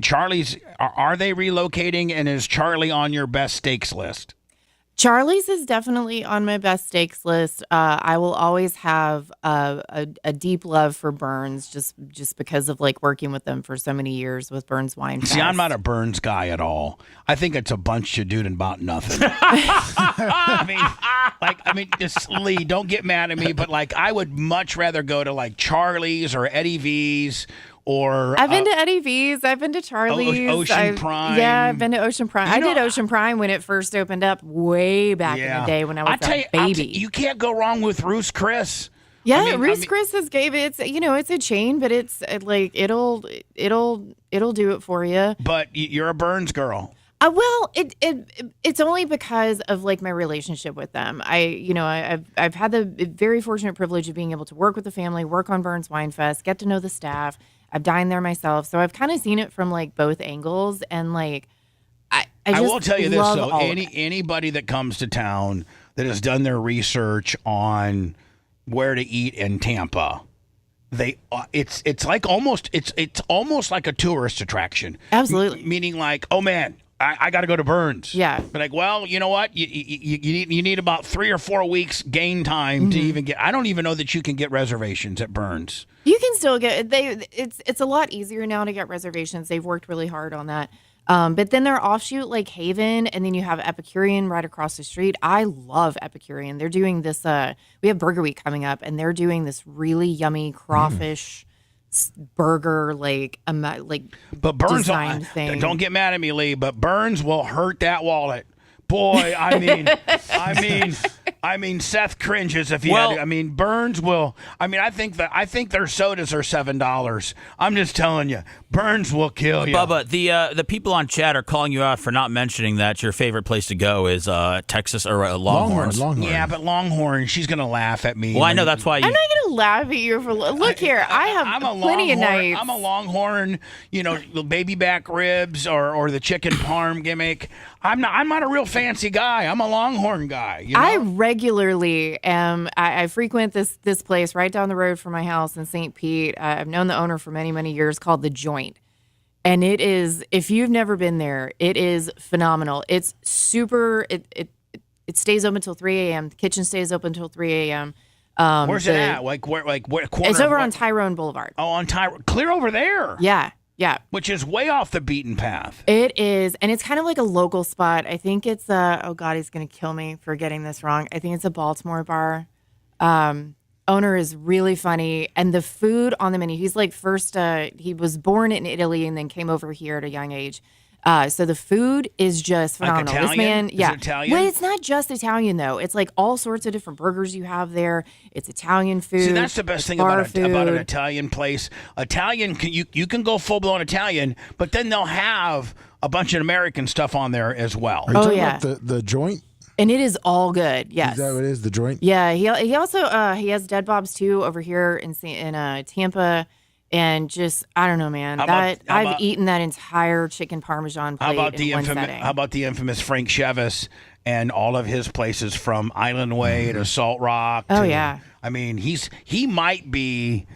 Charlie's, are they relocating, and is Charlie on your best steaks list? Charlie's is definitely on my best steaks list. I will always have a deep love for Burns, just because of like working with them for so many years with Burns Wine Fest. See, I'm not a Burns guy at all. I think it's a bunch of dude about nothing. Just Lee, don't get mad at me, but like I would much rather go to like Charlie's or Eddie V's. Or I've been to Eddie V's. I've been to Charlie's. Ocean Prime. Yeah, I've been to Ocean Prime. I did Ocean Prime when it first opened up way back in the day when I was a baby. You can't go wrong with Ruth's Chris. Yeah, Ruth's Chris has gave it. It's a chain, but it's like it'll do it for you. But you're a Burns girl. Well, it's only because of like my relationship with them. I've had the very fortunate privilege of being able to work with the family, work on Burns Wine Fest, get to know the staff. I've dined there myself, so I've kind of seen it from like both angles, and like I will tell you this though: anybody that comes to town that has done their research on where to eat in Tampa, it's almost like a tourist attraction. Absolutely, meaning like, oh man, I got to go to Burns. Yeah. But like, well, you know what? You need about 3 or 4 weeks gain time to even get. I don't even know that you can get reservations at Burns. You can still get it's a lot easier now to get reservations. They've worked really hard on that. But then they're offshoot like Haven, and then you have Epicurean right across the street. I love Epicurean. They're doing this. We have Burger Week coming up, and they're doing this really yummy crawfish burger but Burns designed thing. Don't get mad at me, Lee, but Burns will hurt that wallet. Boy, I mean, Seth cringes if he had to. I mean, Burns will. I mean, I think their sodas are $7. I'm just telling you, Burns will kill you. Bubba, the people on chat are calling you out for not mentioning that your favorite place to go is Texas or Longhorns. Longhorn. Yeah, but Longhorn, she's gonna laugh at me. Well, I know that's why. I'm not gonna laugh at you for. Look here, I have plenty of nights. I'm a Longhorn. The baby back ribs or the chicken parm gimmick. I'm not a real fancy guy. I'm a Longhorn guy. I regularly am. I frequent this place right down the road from my house in St. Pete. I've known the owner for many, many years, called The Joint. And it is, if you've never been there, it is phenomenal. It's super, it stays open until 3 a.m. The kitchen stays open until 3 a.m. Where's it at? Where corner? It's over on Tyrone Boulevard. Oh, on Tyrone. Clear over there. Yeah. Yeah. Which is way off the beaten path. It is. And it's kind of like a local spot. I think it's oh God, he's going to kill me for getting this wrong. I think it's a Baltimore bar. owner is really funny, and the food on the menu. He's like he was born in Italy and then came over here at a young age. So the food is just phenomenal. Like This man, Is it Italian? Well, it's not just Italian though. It's like all sorts of different burgers you have there. It's Italian food. See, that's the best thing about an Italian place. Italian, you can go full blown Italian, but then they'll have a bunch of American stuff on there as well. Are you talking about the joint? And it is all good. Yes. Is that what it is? The joint? Yeah. He also he has Dead Bob's too over here in Tampa, and just I don't know, man. I've eaten that entire chicken parmesan plate in one setting. How about the infamous Frank Chevis and all of his places from Island Way to Salt Rock? Yeah. I mean, he might be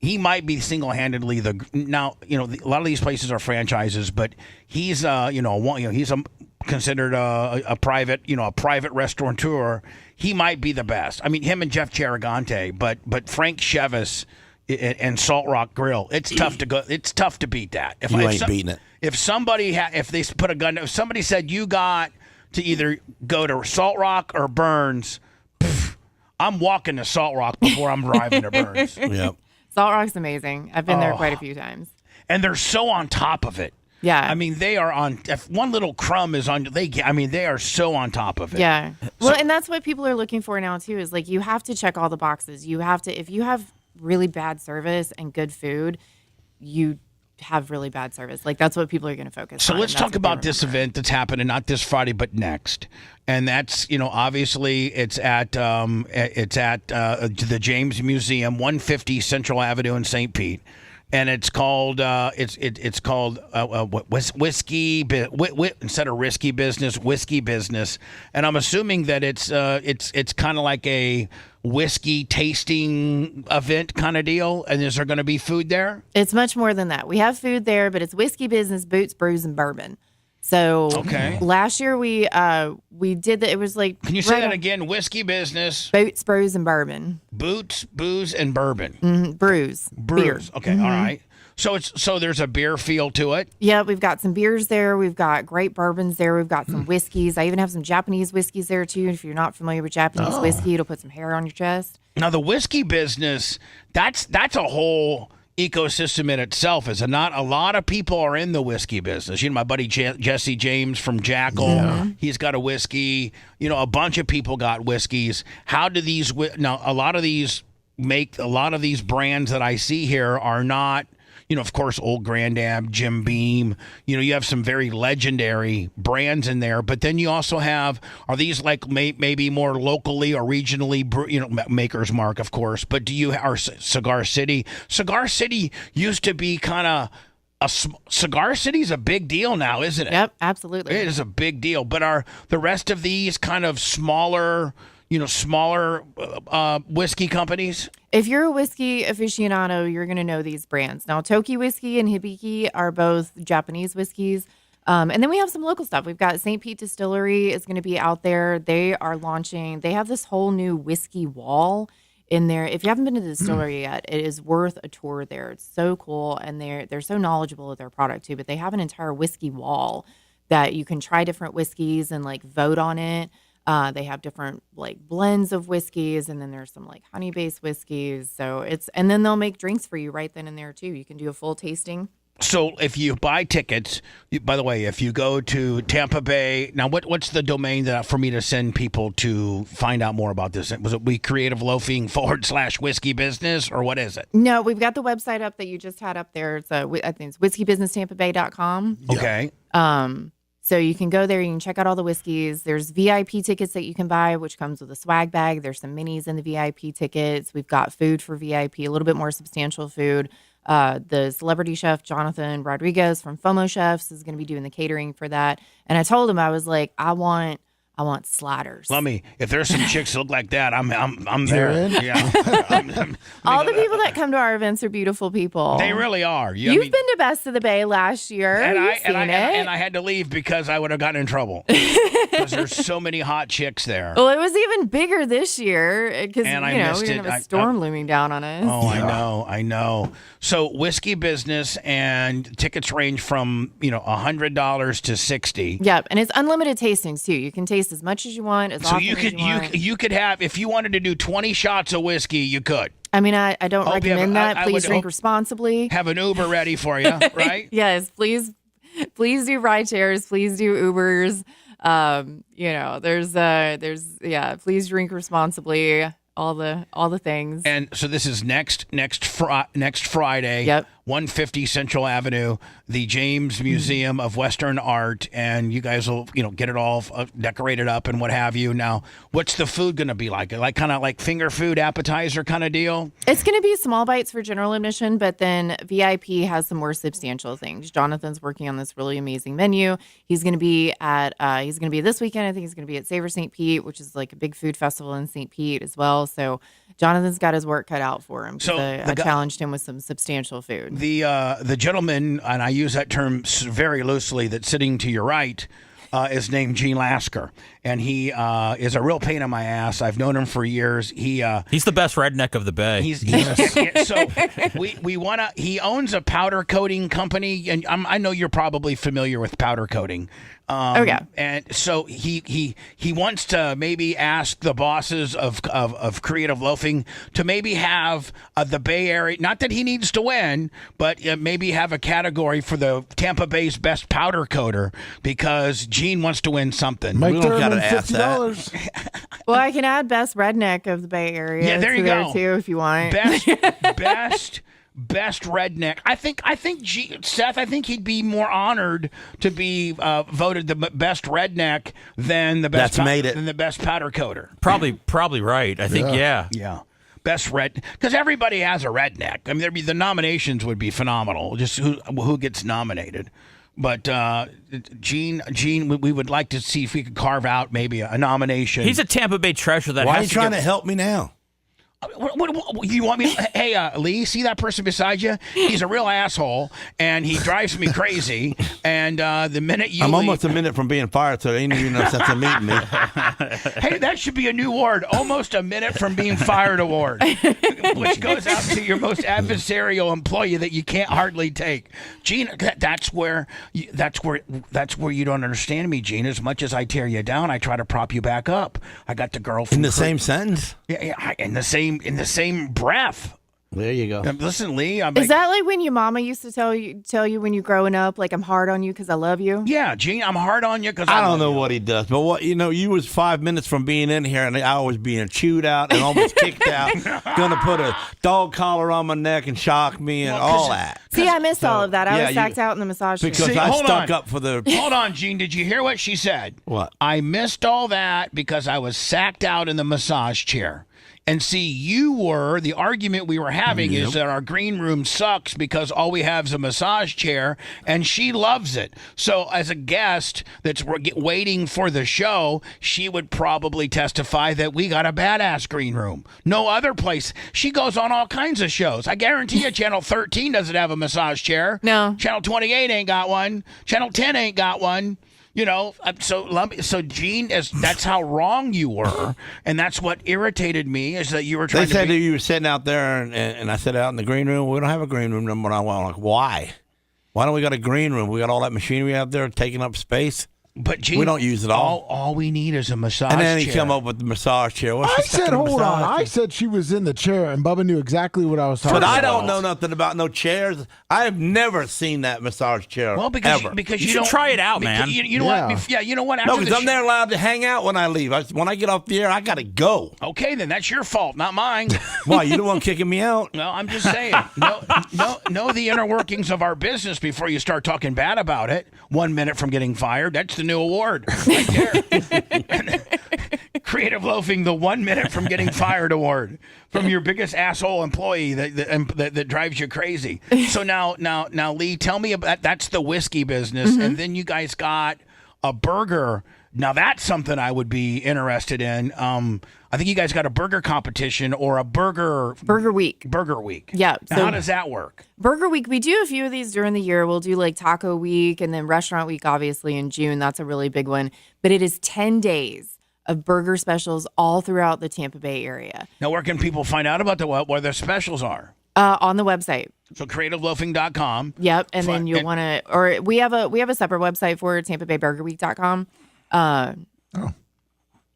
single-handedly a lot of these places are franchises, but he's considered a private restaurateur. He might be the best. I mean, him and Jeff Chiragante, but Frank Chevis and Salt Rock Grill, it's tough to beat that. You ain't beating it. If somebody if somebody said you got to either go to Salt Rock or Burns, I'm walking to Salt Rock before I'm driving to Burns. Yep. Salt Rock's amazing. I've been there quite a few times. And they're so on top of it. Yeah. I mean, they are on. If one little crumb is on, they are so on top of it. Yeah. Well, and that's what people are looking for now too. Is like you have to check all the boxes. You have to, if you have really bad service and good food, you have really bad service. Like that's what people are going to focus on. So let's talk about this event that's happening not this Friday but next, and that's obviously it's at the James Museum, 150 Central Avenue in St. Pete. And it's called whiskey instead of risky business, whiskey business. And I'm assuming that it's kind of like a whiskey tasting event kind of deal. And is there going to be food there? It's much more than that. We have food there, but it's whiskey business, boots, brews, and bourbon. So last year we did that. It was like, can you say that again? Whiskey business, boots, brews, and bourbon. Boots, booze, and bourbon. Brews. Beer. Okay, all right. So there's a beer feel to it. Yeah, we've got some beers there. We've got great bourbons there. We've got some whiskeys. I even have some Japanese whiskeys there too. If you're not familiar with Japanese whiskey, it'll put some hair on your chest. Now the whiskey business, that's a whole ecosystem in itself, is it not? A lot of people are in the whiskey business. My buddy Jesse James from Jackal, he's got a whiskey. A bunch of people got whiskeys. How do these now? A lot of these brands that I see here are not. Of course, Old Grandam, Jim Beam. You have some very legendary brands in there, but then you also have, are these like maybe more locally or regionally, Maker's Mark, of course, but or Cigar City? Cigar City used to be kind of, Cigar City's a big deal now, isn't it? Yep, absolutely. It is a big deal, but are the rest of these kind of smaller whiskey companies? If you're a whiskey aficionado, you're going to know these brands. Now, Toki Whiskey and Hibiki are both Japanese whiskeys. And then we have some local stuff. We've got St. Pete Distillery is going to be out there. They have this whole new whiskey wall in there. If you haven't been to the distillery yet, it is worth a tour there. It's so cool. And they're so knowledgeable of their product too, but they have an entire whiskey wall that you can try different whiskeys and like vote on it. They have different like blends of whiskeys, and then there's some like honey-based whiskeys. And then they'll make drinks for you right then and there too. You can do a full tasting. So if you buy tickets, by the way, if you go to Tampa Bay, now what's the domain for me to send people to find out more about this? Was it WeCreativeLoafing /whiskey business, or what is it? No, we've got the website up that you just had up there. It's I think it's whiskeybusinesstampabay.com. Okay. So you can go there, you can check out all the whiskeys. There's VIP tickets that you can buy, which comes with a swag bag. There's some minis in the VIP tickets. We've got food for VIP, a little bit more substantial food. The celebrity chef, Jonathan Rodriguez from FOMO Chefs, is going to be doing the catering for that. And I told him, I was like, I want sliders. If there's some chicks that look like that, I'm there. Yeah. All the people that come to our events are beautiful people. They really are. You've been to Best of the Bay last year. And I had to leave because I would have gotten in trouble. Because there's so many hot chicks there. Well, it was even bigger this year because we didn't have a storm looming down on us. Oh, I know. So whiskey business, and tickets range from $100 to $60. Yep, and it's unlimited tastings too. You can taste space as much as you want, as often you could as you want. you could have, if you wanted to do 20 shots of whiskey, you could. I mean, I don't recommend that. I Please would drink responsibly. Have an Uber ready for you, right? Yes, please do ride shares. Please do Ubers. Please drink responsibly. All the things. And so this is next Friday. Yep. 150 Central Avenue, the James Museum of Western Art, and you guys will, get it all decorated up and what have you. Now, what's the food going to be like? Like kind of like finger food, appetizer kind of deal? It's going to be small bites for general admission, but then VIP has some more substantial things. Jonathan's working on this really amazing menu. He's going to be this weekend. I think he's going to be at Savor St. Pete, which is like a big food festival in St. Pete as well. So Jonathan's got his work cut out for him. So I challenged him with some substantial food. The gentleman, and I use that term very loosely, that's sitting to your right is named Gene Lasker, and he is a real pain in my ass. I've known him for years. He's the best redneck of the Bay. So we want to. He owns a powder coating company, and I know you're probably familiar with powder coating. And so he wants to maybe ask the bosses of Creative Loafing to maybe have the Bay Area, not that he needs to win, but maybe have a category for the Tampa Bay's best powder coater, because Gene wants to win something. Mike Thurman, $50. Well, I can add best redneck of the Bay Area. Yeah, there you go. Too, if you want. Best redneck. I think Seth, I think he'd be more honored to be voted the best redneck than the best than the best powder coater. Probably right. I think yeah. Best because everybody has a redneck. I mean, the nominations would be phenomenal. Just who gets nominated. But Gene, we would like to see if we could carve out maybe a nomination. He's a Tampa Bay treasure. Why are you trying to help me now? What you want me? Hey, Lee, see that person beside you? He's a real asshole, and he drives me crazy. And the minute you I'm almost a minute from being fired, so ain't even no sense of meeting me. Hey, that should be a new award. Almost a minute from being fired award, which goes out to your most adversarial employee that you can't hardly take. Gene, that's where you don't understand me, Gene. As much as I tear you down, I try to prop you back up. I got the girl from in the same sentence. Yeah, in the same breath. There you go. Listen, Lee. Is that like when your mama used to tell you when you're growing up, like, I'm hard on you because I love you? Yeah, Gene, I'm hard on you because I don't know what he does, but you was 5 minutes from being in here, and I was being chewed out and almost kicked out. Gonna put a dog collar on my neck and shock me and all that. See, I missed all of that. I was sacked out in the massage chair. Because I stuck up for the. Hold on, Gene. Did you hear what she said? What? I missed all that because I was sacked out in the massage chair. And see, the argument we were having is that our green room sucks because all we have is a massage chair, and she loves it. So as a guest that's waiting for the show, she would probably testify that we got a badass green room. No other place. She goes on all kinds of shows. I guarantee you Channel 13 doesn't have a massage chair. No. Channel 28 ain't got one. Channel 10 ain't got one. So Gene, that's how wrong you were, and that's what irritated me is that you were trying. They said that you were sitting out there, and I said out in the green room. We don't have a green room number. I'm like, why? Why don't we got a green room? We got all that machinery out there taking up space. But Gene, we don't use it all. All we need is a massage chair. And then he come up with the massage chair. I said, hold on. I said she was in the chair, and Bubba knew exactly what I was talking about. But I don't know nothing about no chairs. I have never seen that massage chair. Well, because you should try it out, man. You know what? Yeah, you know what? No, because I'm there allowed to hang out when I leave. When I get off the air, I got to go. Okay, then that's your fault, not mine. Why? You the one kicking me out? No, I'm just saying. Know the inner workings of our business before you start talking bad about it. 1 minute from getting fired. That's the new award. Right there. Creative Loafing, the 1 minute from getting fired award from your biggest asshole employee that drives you crazy. So now, Lee, tell me about that's the whiskey business, and then you guys got a burger. Now that's something I would be interested in. I think you guys got a burger competition or a burger week. Burger week. Yeah. Now, how does that work? Burger week. We do a few of these during the year. We'll do like taco week and then restaurant week, obviously in June. That's a really big one. But it is 10 days of burger specials all throughout the Tampa Bay area. Now, where can people find out about where their specials are? On the website. So creativeloafing.com. Yep. And then you'll want to, or we have a separate website for it, TampaBayBurgerWeek.com.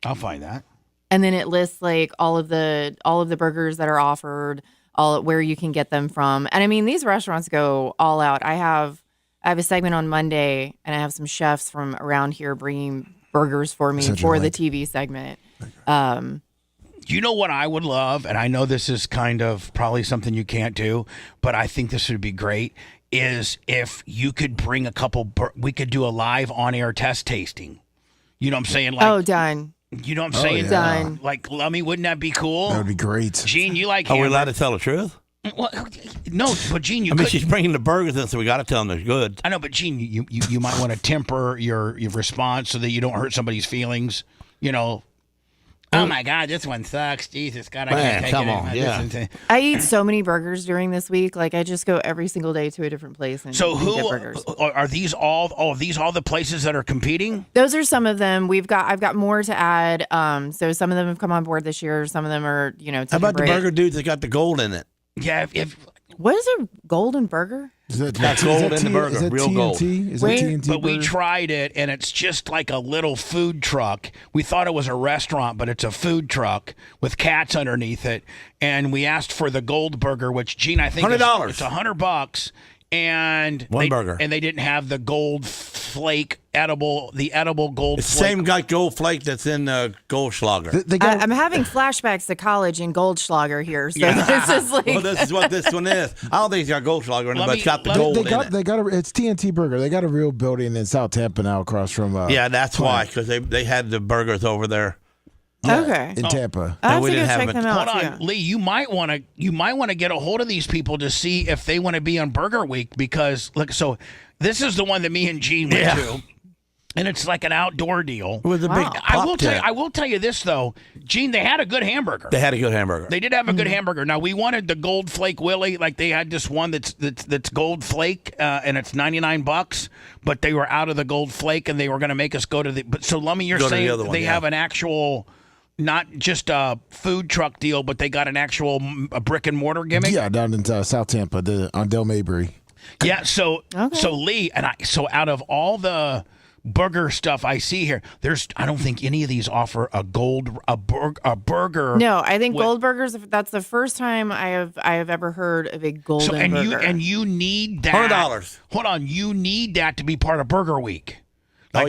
I'll find that. And then it lists like all of the burgers that are offered, all where you can get them from. And I mean, these restaurants go all out. I have a segment on Monday, and I have some chefs from around here bringing burgers for me for the TV segment. You know what I would love, and I know this is kind of probably something you can't do, but I think this would be great, is if you could bring a couple, we could do a live on-air test tasting. You know what I'm saying? Like, done. You know what I'm saying? Yeah. Done. Like, Lummy, wouldn't that be cool? That would be great. Gene, you like Are we hamburgers? allowed to tell the truth? Well, no, but Gene, you I mean, could. she's bringing the burgers in, so we got to tell them they're good. I know, but Gene, you might want to temper your response so that you don't hurt somebody's feelings. You know, oh my God, this one sucks. Jesus God, I can't take come it. on, yeah. I eat so many burgers during this week. Like I just go every single day to a different place and So and who get burgers. are these all? Oh, are these all the places that are competing? Those are some of them. I've got more to add. So some of them have come on board this year. Some of them are, How about the burger dudes that got the gold in it? Yeah. What is a golden burger? Is that got gold in the burger, is that real TNT? gold. Is that TNT But we burger? tried it, and it's just like a little food truck. We thought it was a restaurant, but it's a food truck with cats underneath it. And we asked for the gold burger, which Gene, I think $100. It's $100. And One burger. And they didn't have the gold flake the edible gold It's the flake. same got gold flake that's in Goldschlager. I'm having flashbacks to college in Goldschlager here. So this is like. Well, this is what this one is. I don't think it's got Goldschlager in it, but it's got the gold in it. They got it's TNT Burger. They got a real building in South Tampa now, across from. Yeah, that's why, because they had the burgers over there. Okay. In Tampa. I have we to go didn't have check them. them out. Hold on, yeah. Lee. You might want to get a hold of these people to see if they want to be on Burger Week, because look, so this is the one that me and Gene went to, and it's like an outdoor deal. It was a big I will pop tell you. tent. I will tell you this though, Gene. They had a good hamburger. They had a good hamburger. They did have a good hamburger. Now we wanted the Gold Flake Willie. Like they had this one that's Gold Flake, and it's $99, but they were out of the Gold Flake, and they were going to make us go to the. But so Lummy, you're Go to the saying other one, they yeah. have an actual. Not just a food truck deal, but they got an actual a brick and mortar gimmick. Yeah, down in South Tampa, on Del Mabry. Yeah. So Lee so out of all the burger stuff I see here, I don't think any of these offer a burger. No, I think gold burgers. That's the first time I have ever heard of a golden burger. You need that. $100. Hold on, you need that to be part of Burger Week.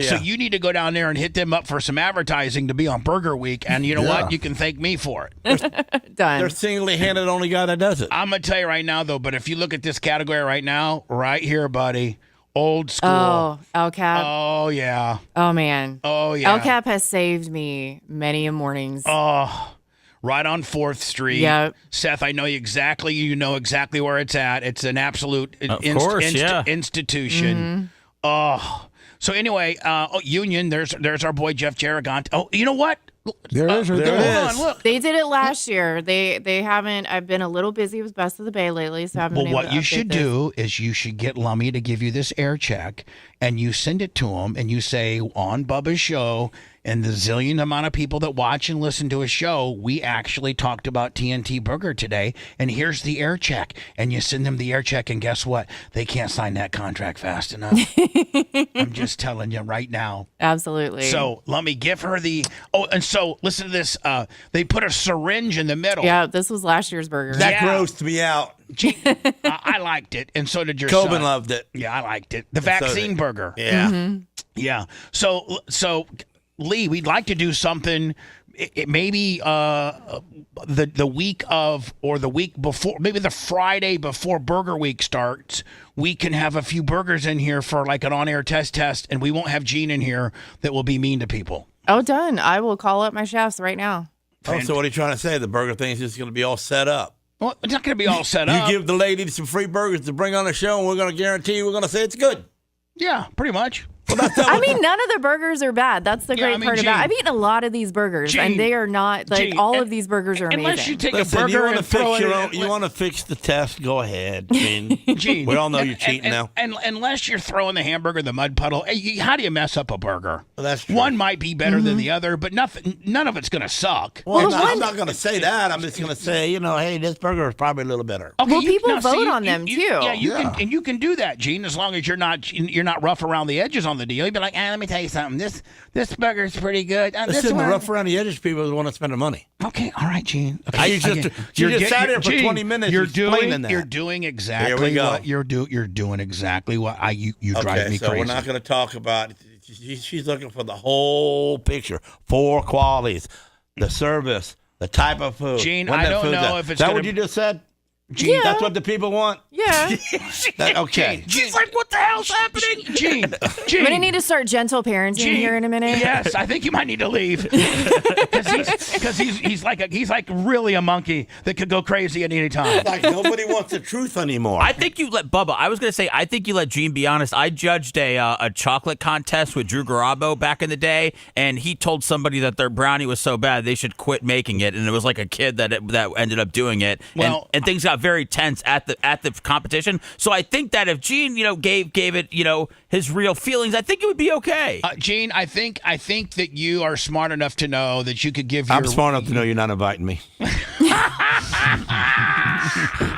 So you need to go down there and hit them up for some advertising to be on Burger Week, and you know what? You can thank me for it. Done. They're single-handed only guy that does it. I'm gonna tell you right now, though. But if you look at this category right now, right here, buddy, old school. Oh, El Cap. Oh yeah. Oh man. Oh yeah. El Cap has saved me many a mornings. Oh. Right on 4th Street. Yep. Seth, I know exactly. You know exactly where it's at. It's an absolute institution. Mm-hmm. Oh. So anyway, Union. There's our boy Jeff Jarragant. Oh, you know what? There it is. Hold on, look. They did it last year. They haven't. I've been a little busy with Best of the Bay lately, so I haven't. Well, been able what to you update should this. do is you should get Lummy to give you this air check, and you send it to him, and you say on Bubba's show, and the zillion amount of people that watch and listen to a show, we actually talked about TNT Burger today, and here's the air check. And you send them the air check, and guess what? They can't sign that contract fast enough. I'm just telling you right now. Absolutely. So let me give her the. Oh, and so listen to this. They put a syringe in the middle. Yeah, this was last year's burger. That grossed me out. Gee, I liked it, and so did your Coben son. loved it. Yeah, I liked it. The vaccine burger. Yeah. Mm-hmm. Yeah. So Lee, we'd like to do something. Maybe the week of, or the week before, maybe the Friday before Burger Week starts, we can have a few burgers in here for like an on-air test, and we won't have Gene in here that will be mean to people. Oh, done. I will call up my chefs right now. Oh, so what are you trying to say? The burger thing is just going to be all set up. Well, it's not going to be all set up. You give the lady some free burgers to bring on the show, and we're going to guarantee we're going to say it's good. Yeah, pretty much. I mean, none of the burgers are bad. That's the great part about it. I've eaten a lot of these burgers, and they are not, like, all of these burgers are amazing. Unless you take Listen, a burger and throw it in. You want to fix the test, go ahead. I mean, Gene, we all know you're cheating now. And unless you're throwing the hamburger in the mud puddle, how do you mess up a burger? Well, that's true. One might be better than the other, but none of it's going to suck. Well, I'm not going to say that. I'm just going to say, hey, this burger is probably a little better. Okay, well, people vote on them, too. Yeah, you can do that, Gene, as long as you're not rough around the edges on the deal. He'd be like, let me tell you something. This burger's pretty good. This Listen, the one- rough around the edges people want to spend the money. Okay, all right, Gene. Okay, You just sat there for Gene, 20 minutes You're explaining that. You're doing exactly Here we go. what you're doing exactly what you drive me so crazy. we're not going to talk about. She's looking for the whole picture. 4 qualities: the service, the type of food. Gene, when I that don't food's know at. if it's Is that gonna- what you just said? Gene, Yeah. That's what the people want. Yeah. Okay. She's like, what the hell's happening? Gene, I'm gonna need to start gentle parenting here in a minute. Yes, I think you might need to leave because he's like really a monkey that could go crazy at any time. Like nobody wants the truth anymore. I think you let Bubba. I was gonna say I think you let Gene be honest. I judged a chocolate contest with Drew Garabo back in the day, and he told somebody that their brownie was so bad they should quit making it, and it was like a kid that ended up doing it. Well, and things got very tense at the competition. So I think that if Gene gave it his real feelings, I think it would be okay. Gene, I think that you are smart enough to know that you could give. I'm smart enough to know you're not inviting me.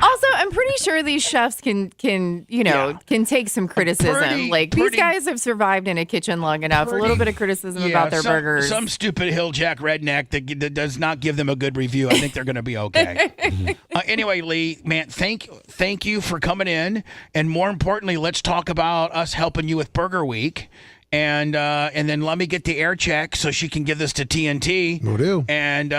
Also, I'm pretty sure these chefs can take some criticism. These guys have survived in a kitchen long enough. A little bit of criticism about their burgers. Some stupid hilljack redneck that does not give them a good review. I think they're going to be okay. Anyway, Lee, man, thank you for coming in, and more importantly, let's talk about us helping you with Burger Week. And then let me get the air check so she can give this to TNT. Will do. And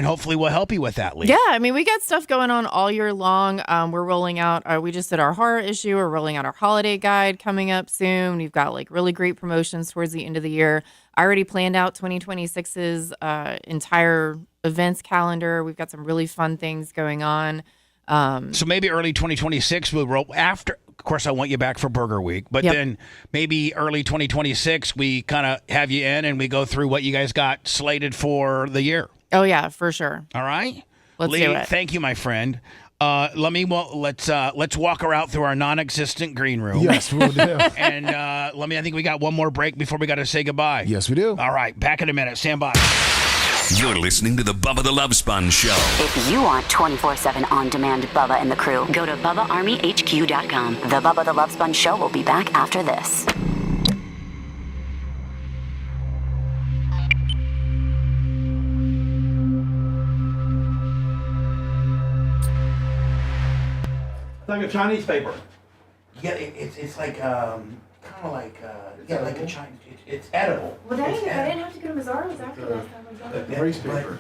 hopefully we'll help you with that, Lee. Yeah, I mean, we got stuff going on all year long. We're rolling out, we just did our horror issue. We're rolling out our holiday guide coming up soon. We've got really great promotions towards the end of the year. I already planned out 2026's entire events calendar. We've got some really fun things going on. So maybe early 2026 we'll roll after. Of course, I want you back for Burger Week, but then maybe early 2026 we kind of have you in and we go through what you guys got slated for the year. Oh yeah, for sure. All right, Let's Lee, do it. thank you, my friend. Let's walk her out through our non-existent green room. Yes, we'll do. And I think we got one more break before we got to say goodbye. Yes, we do. All right, back in a minute. Stand by. You're listening to the Bubba the Love Sponge Show. If you want 24/7 on-demand Bubba and the crew, go to BubbaArmyHQ.com. The Bubba the Love Sponge Show will be back after this. It's like a Chinese paper. Yeah, it's like kind of like like a Chinese. It's edible. Well, dang it, I didn't have to go to Mazzaro's after last time we got Rice paper.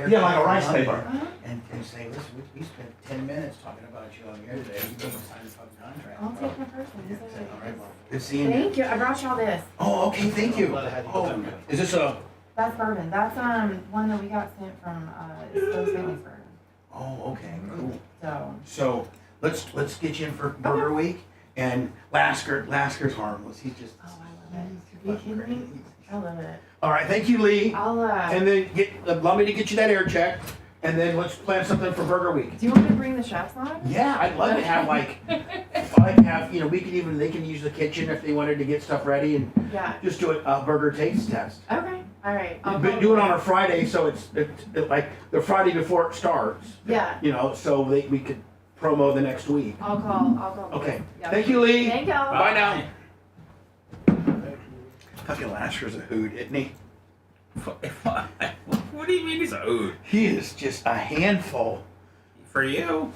Yeah, like a rice paper. And say, listen, we spent 10 minutes talking about you on here today. You didn't sign the fucking contract. I'll take my person. All right, well, good seeing you. Thank you. I brought y'all this. Oh, okay, thank you. Oh, is this a? That's bourbon. That's one that we got sent from Those Family's bourbon. Oh, okay, cool. So let's get you in for Burger Week. And Lasker's harmless. He's just. Oh, I love it. Are you kidding me? I love it. All right, thank you, Lee. I'll And then allow me to get you that air check, and then let's plan something for Burger Week. Do you want me to bring the chefs on? Yeah, I'd love to have we could they can use the kitchen if they wanted to get stuff ready and just do a burger taste test. Okay. All right. I'll Do it on a Friday, so it's like the Friday before it starts. Yeah. So we could promo the next week. I'll call. Okay. Yep. Thank you, Lee. Thank y'all. Bye now. Fucking Lasker's a hoot, isn't he? What do you mean he's a hoot? He is just a handful. For you.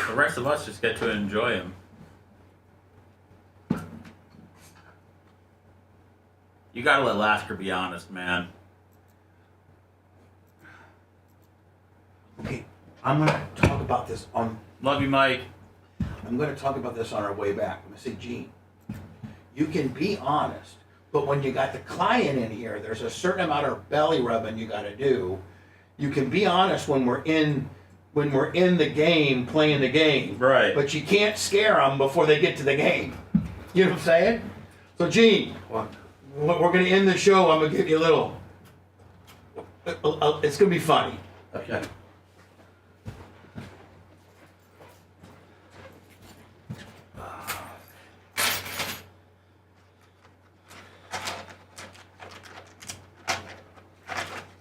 The rest of us just get to enjoy him. You gotta let Lasker be honest, man. Okay, I'm gonna talk about this on. Love you, Mike. I'm gonna talk about this on our way back. I'm gonna say, Gene, you can be honest, but when you got the client in here, there's a certain amount of belly rubbing you gotta do. You can be honest when we're in the game, playing the game. Right. But you can't scare them before they get to the game. You know what I'm saying? So, Gene, we're going to end the show. I'm going to give you a little. It's going to be funny. Okay.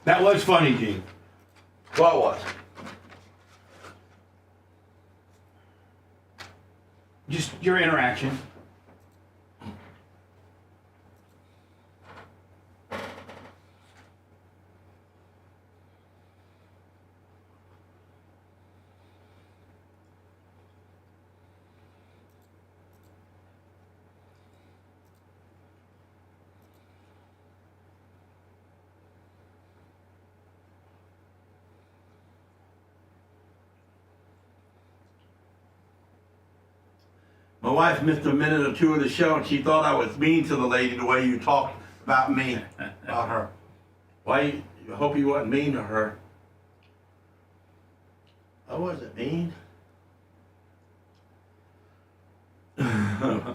That was funny, Gene. What was? Just your interaction. wife missed a minute or two of the show, and she thought I was mean to the lady the way you talked about me, about her. Why? I hope you wasn't mean to her. I wasn't mean. My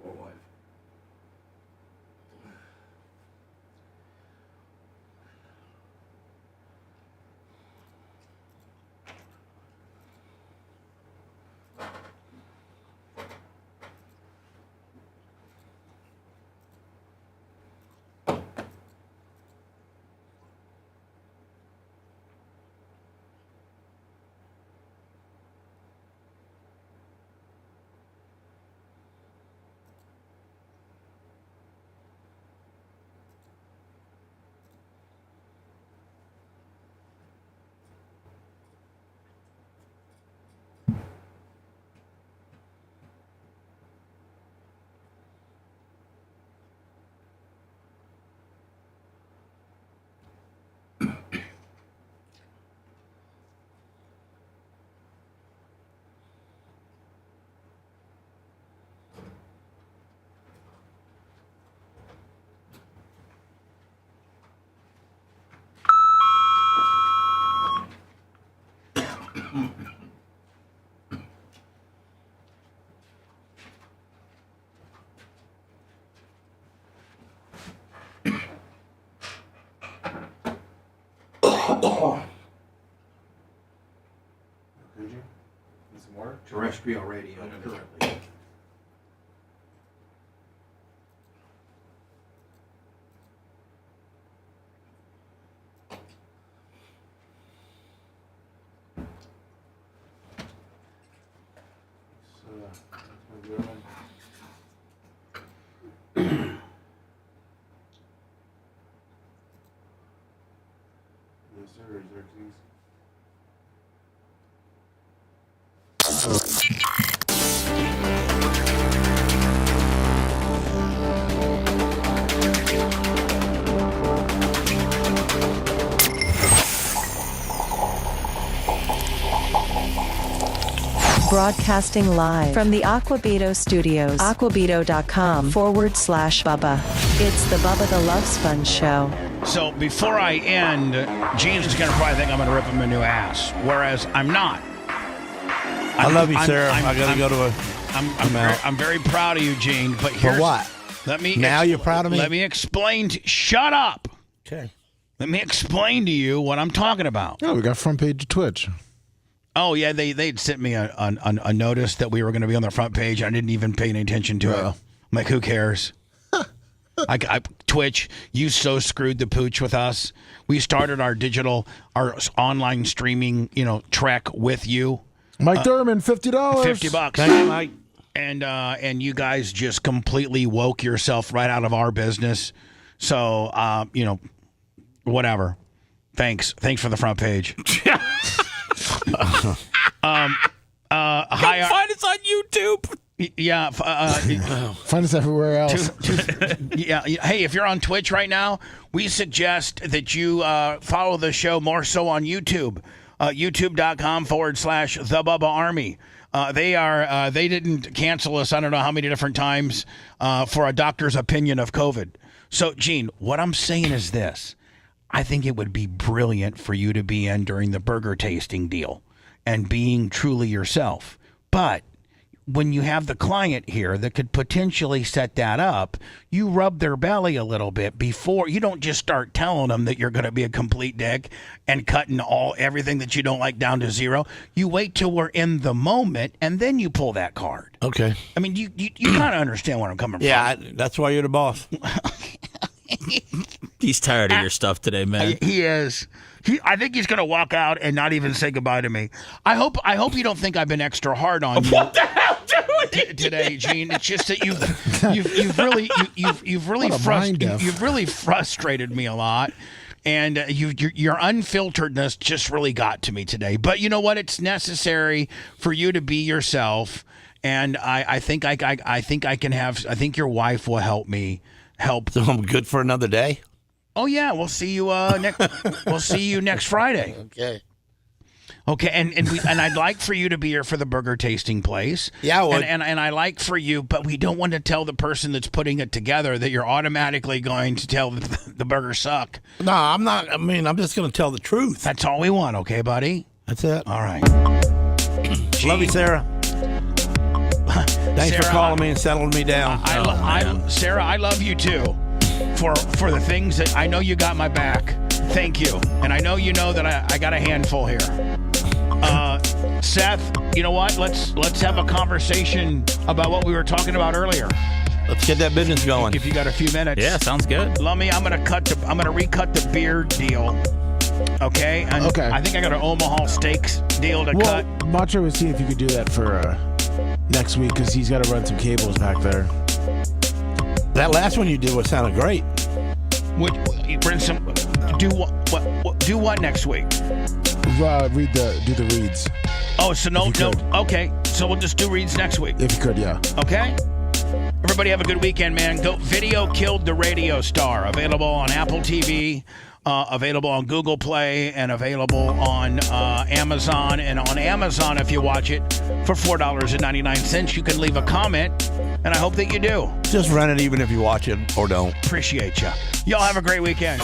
poor wife. Could you? Need some more? Terrestrial radio. Currently. Yes, sir. Xerxes. Broadcasting live from the Aquabito studios. Aquabito.com/Bubba. It's the Bubba the Love Sponge Show. So before I end, Gene's is going to probably think I'm going to rip him a new ass, whereas I'm not. I love you, sir. I got to go to a... I'm very proud of you, Gene. But here's, For what? Now you're proud of me? Let me explain. Shut up. Okay. Let me explain to you what I'm talking about. Oh, we got front page of Twitch. Oh, yeah, they'd sent me a notice that we were going to be on the front page. I didn't even pay any attention to it. I'm like, who cares? Twitch, you so screwed the pooch with us. We started our online streaming, trek with you. Mike Durman, $50. $50. Thank you, Mike. And you guys just completely woke yourself right out of our business. So, whatever. Thanks for the front page. Find us on YouTube. Yeah. Find us everywhere else. Yeah. Hey, if you're on Twitch right now, we suggest that you follow the show more so on YouTube. YouTube.com/The Bubba Army. They didn't cancel us I don't know how many different times for a doctor's opinion of COVID. So, Gene, what I'm saying is this. I think it would be brilliant for you to be in during the burger tasting deal and being truly yourself. But when you have the client here that could potentially set that up, you rub their belly a little bit before. You don't just start telling them that you're going to be a complete dick and cutting everything that you don't like down to zero. You wait till we're in the moment and then you pull that card. Okay. I mean, you kind of understand where I'm coming from. Yeah, that's why you're the boss. He's tired of your stuff today, man. He is. I think he's going to walk out and not even say goodbye to me. I hope you don't think I've been extra hard on you. What the hell, dude? Today, Gene. It's just that you've really frustrated me a lot, and your unfilteredness just really got to me today. But you know what? It's necessary for you to be yourself, and I think I can have. I think your wife will help me. So I'm good for another day? Oh yeah, we'll see you next Friday. Okay. Okay, and I'd like for you to be here for the burger tasting place. Yeah, I would. And I like for you, but we don't want to tell the person that's putting it together that you're automatically going to tell the burgers suck. No, I'm not. I mean, I'm just going to tell the truth. That's all we want, okay, buddy? That's it. All right. Love you, Sarah. Thanks Sarah, for calling me and settling me down. Sarah, I love you too for the things that I know you got my back. Thank you. And I know you know that I got a handful here. Seth, you know what? Let's have a conversation about what we were talking about earlier. Let's get that business going. If you got a few minutes. Yeah, sounds good. Lummy, I'm gonna recut the beard deal. Okay? And Okay. I think I got an Omaha Steaks deal to cut. Macho was seeing if you could do that for next week because he's got to run some cables back there. That last one you did sounded great. You bring some. Do what next week? Do the reads. Oh, so no. Okay, so we'll just do reads next week. If you could, yeah. Okay. Everybody have a good weekend, man. Go. Video Killed the Radio Star. Available on Apple TV, available on Google Play, and available on Amazon. And on Amazon, if you watch it for $4.99, you can leave a comment, and I hope that you do. Just rent it even if you watch it or don't. Appreciate you. Y'all have a great weekend.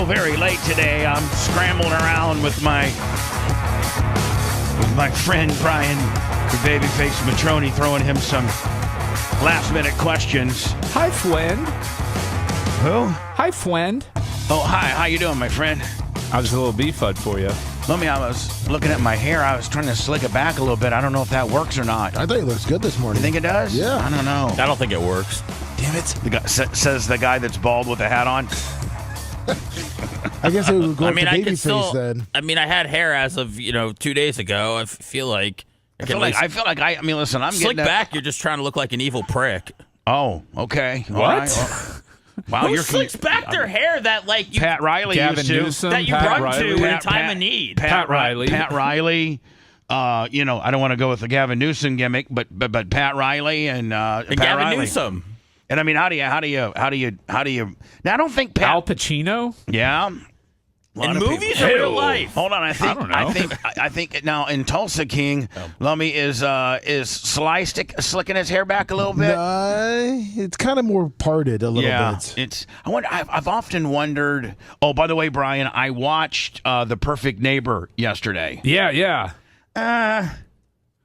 Very late today. I'm scrambling around with my friend Brian, the babyface Matroni, throwing him some last-minute questions. Hi, friend. Who? Hi, friend. Oh, hi. How you doing, my friend? I was a little beefud for you. I was looking at my hair. I was trying to slick it back a little bit. I don't know if that works or not. I think it looks good this morning. You think it does? Yeah. I don't know. I don't think it works. Damn it. The guy, says the guy that's bald with the hat on. I guess it would go with the I baby could still. face then. I mean, I had hair as of 2 days ago. I feel like. Listen, I'm slick getting back. You're just trying to look like an evil prick. Oh, okay. What? All right. Wow, Who slicks back their hair that you Pat Riley Gavin used to Newsom, that you Pat run Riley. to in a time of need? Pat Riley. Pat Riley. I don't want to go with the Gavin Newsom gimmick, but Pat Riley and Pat Gavin Riley. Newsom. And I mean, how do you? Now, I don't think Pat. Al Pacino. Yeah. In movies or real life? Hold on, I don't know. I think now in Tulsa King, Lummy is Sly slicking his hair back a little bit. It's kind of more parted a little bit. I've often wondered. Oh, by the way, Brian, I watched The Perfect Neighbor yesterday. Yeah.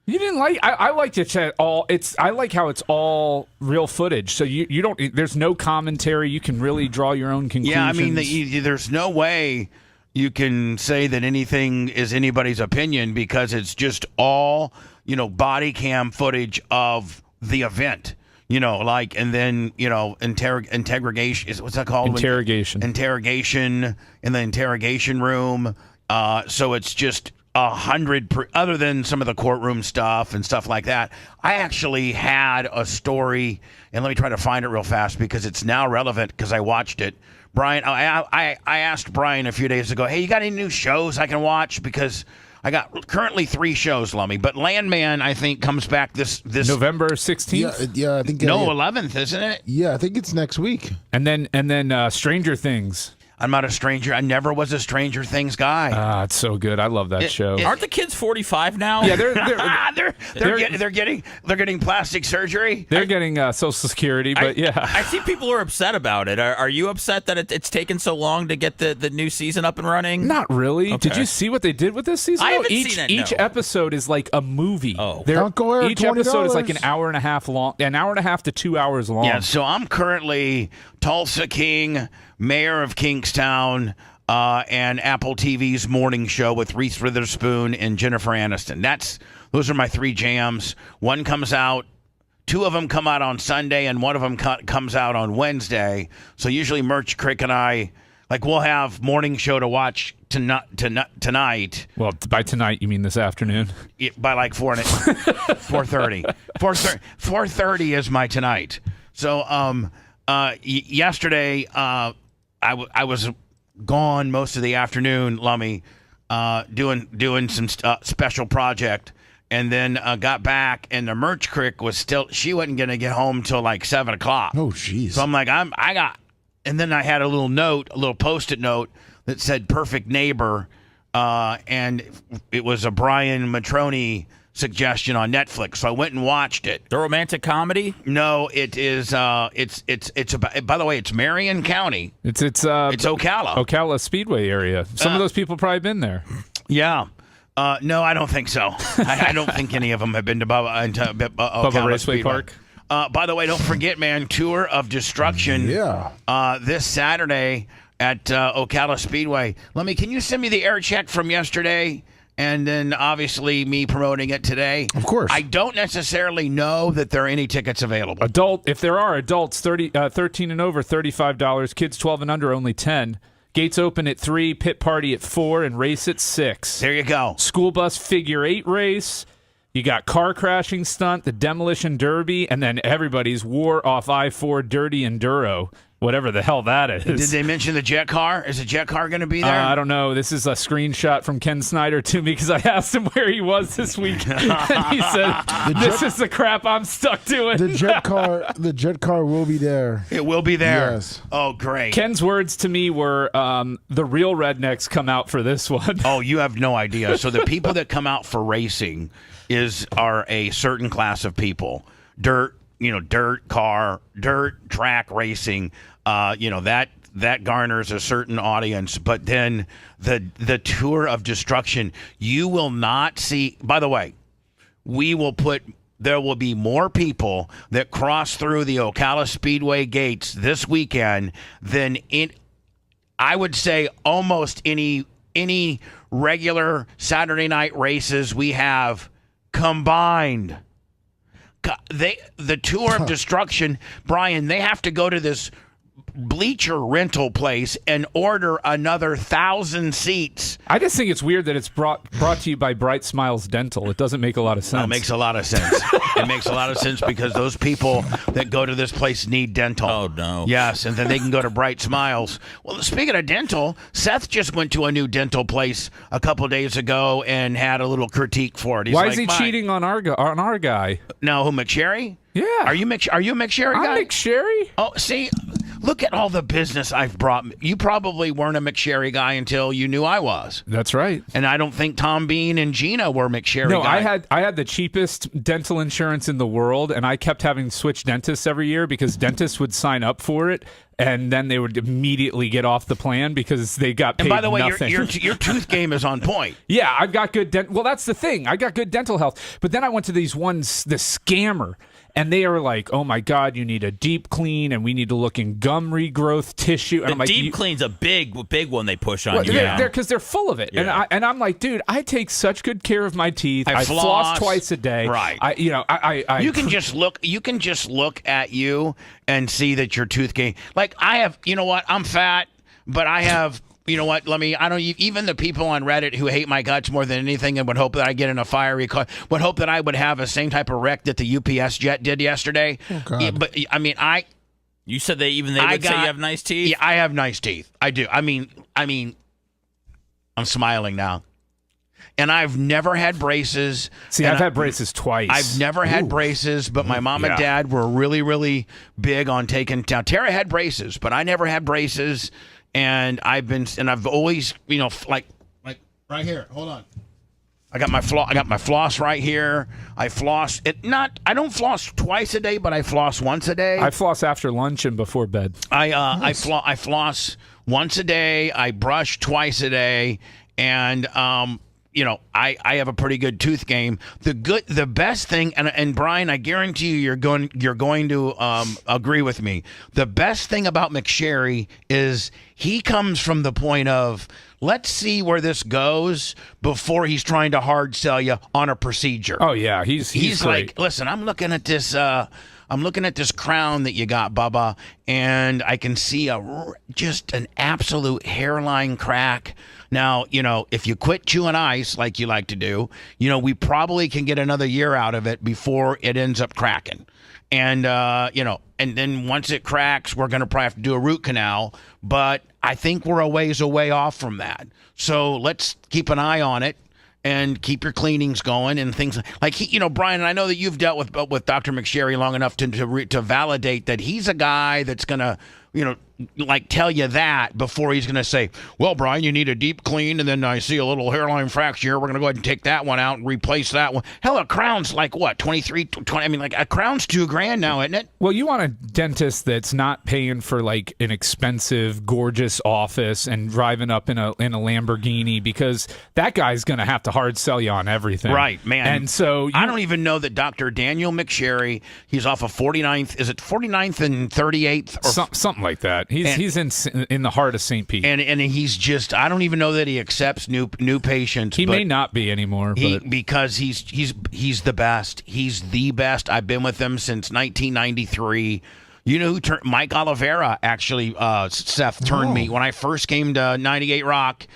You didn't like? I liked it at all. I like how it's all real footage. So you don't. There's no commentary. You can really draw your own conclusions. Yeah, I mean, there's no way you can say that anything is anybody's opinion because it's just all body cam footage of the event. And then interrogation. What's that called? Interrogation. Interrogation in the interrogation room. So it's just 100. Other than some of the courtroom stuff and stuff like that, I actually had a story, and let me try to find it real fast because it's now relevant because I watched it. Brian, I asked Brian a few days ago, hey, you got any new shows I can watch? Because I got currently 3 shows, Lummy, but Landman, I think, comes back this November 16th. Yeah, I think. 11th, isn't it? Yeah, I think it's next week. And then Stranger Things. I'm not a stranger. I never was a Stranger Things guy. Ah, it's so good. I love that show. Aren't the kids 45 now? Yeah, they're getting plastic surgery. They're getting Social Security, but yeah. I see people are upset about it. Are you upset that it's taken so long to get the new season up and running? Not really. Okay. Did you see what they did with this season? I haven't each seen it, each no. episode is like a movie. Oh. Uncle Eric, Each episode is like $20. an hour and a half long, an hour and a half to 2 hours long. Yeah, so I'm currently Tulsa King, mayor of Kingstown, and Apple TV's morning show with Reese Witherspoon and Jennifer Aniston. Those are my 3 jams. One comes out. 2 of them come out on Sunday, and 1 of them comes out on Wednesday. So usually Merch Crick and I, we'll have morning show to watch tonight. Well, by tonight, you mean this afternoon? By 4:30. 4:30 is my tonight. So yesterday I was gone most of the afternoon, Lummy, doing some special project. And then got back, and the Merch Crick was still. She wasn't gonna get home till 7 o'clock. Oh, jeez. So I'm like, and then I had a little Post-it note that said "perfect neighbor," and it was a Brian Matroni suggestion on Netflix. So I went and watched it. The romantic comedy? No, it is. It's about. By the way, it's Marion County. It's Ocala. Ocala Speedway area. Some of those people probably been there. Yeah. No, I don't think so. I don't think any of them have been to Bubba Raceway Park. By the way, don't forget, man, Tour of Destruction. Yeah. This Saturday at Ocala Speedway. Can you send me the air check from yesterday? And then obviously me promoting it today. Of course. I don't necessarily know that there are any tickets available. If there are adults, 13 and over, $35. Kids 12 and under, only $10. Gates open at 3, pit party at 4, and race at 6. There you go. School bus figure 8 race. You got car crashing stunt, the demolition derby, and then everybody's war off I-4 dirty enduro, whatever the hell that is. Did they mention the jet car? Is the jet car going to be there? I don't know. This is a screenshot from Ken Snyder to me because I asked him where he was this week, and he said, "This is the crap I'm stuck doing." The jet car will be there. It will be there. Yes. Oh, great. Ken's words to me were, "The real rednecks come out for this one." Oh, you have no idea. So the people that come out for racing are a certain class of people. Dirt track racing. That garners a certain audience, but then the Tour of Destruction, you will not see. By the way, there will be more people that cross through the Ocala Speedway gates this weekend than I would say almost any regular Saturday night races we have combined. The Tour of Destruction, Brian, they have to go to this bleacher rental place and order another 1,000 seats. I just think it's weird that it's brought to you by Bright Smiles Dental. It doesn't make a lot of sense. No, it makes a lot of sense. It makes a lot of sense because those people that go to this place need dental. Oh, no. Yes, and then they can go to Bright Smiles. Well, speaking of dental, Seth just went to a new dental place a couple days ago and had a little critique for it. Why is he cheating on our guy? No, who, McSherry? Yeah. Are you a McSherry guy? I'm McSherry. Oh, see, look at all the business I've brought. You probably weren't a McSherry guy until you knew I was. That's right. And I don't think Tom Bean and Gina were McSherry guys. No, I had the cheapest dental insurance in the world, and I kept having to switch dentists every year because dentists would sign up for it, and then they would immediately get off the plan because they got paid nothing. And by the way, nothing. your tooth game is on point. Yeah, I've got good dental. Well, that's the thing. I got good dental health. But then I went to these ones, the scammer. And they are like, "Oh my God, you need a deep clean, and we need to look in gum regrowth tissue." And the deep clean's a big one they push on you. Because they're full of it. Yeah. And I'm like, dude, I take such good care of my teeth. I floss twice a day. Right. You can just look. You can just look at you and see that your tooth game. Like I have. You know what? I'm fat, but I have. You know what? Even the people on Reddit who hate my guts more than anything and would hope that I get in a fiery car, would hope that I would have the same type of wreck that the UPS jet did yesterday. Oh, God. But you said they would say you have nice teeth? Yeah, I have nice teeth. I do. I mean, I'm smiling now. And I've never had braces. See, I've had braces twice. I've never had braces, but my mom and dad were really, really big on taking down. Tara had braces, but I never had braces. and I've always, like right here. Hold on. I got my floss right here. I floss it. I don't floss twice a day, but I floss once a day. I floss after lunch and before bed. I floss once a day. I brush twice a day, and I have a pretty good tooth game. The best thing, and Brian, I guarantee you're going to agree with me. The best thing about McSherry is he comes from the point of, let's see where this goes before he's trying to hard sell you on a procedure. Oh yeah, he's great. Like, listen, I'm looking at this crown that you got, Bubba, and I can see just an absolute hairline crack. Now, if you quit chewing ice like you like to do, we probably can get another year out of it before it ends up cracking. And, and then once it cracks, we're going to probably have to do a root canal. But I think we're a ways away off from that. So let's keep an eye on it and keep your cleanings going and things like, Brian, and I know that you've dealt with Dr. McSherry long enough to validate that he's a guy that's going to, tell you that before he's going to say, well, Brian, you need a deep clean, and then I see a little hairline fracture. We're going to go ahead and take that one out and replace that one. Hell, a crown's like what, 23, 20? I mean, like a crown's $2,000 now, isn't it? Well, you want a dentist that's not paying for like an expensive, gorgeous office and driving up in a Lamborghini, because that guy's going to have to hard sell you on everything. Right, man. And so I don't even know that Dr. Daniel McSherry, he's off of 49th. Is it 49th and 38th? Or something like that. He's in the heart of St. Pete, and he's just, I don't even know that he accepts new patients. He may not be anymore, because he's the best. He's the best. I've been with him since 1993. You know who Mike Oliveira actually, Seth, turned me when I first came to 98 Rock.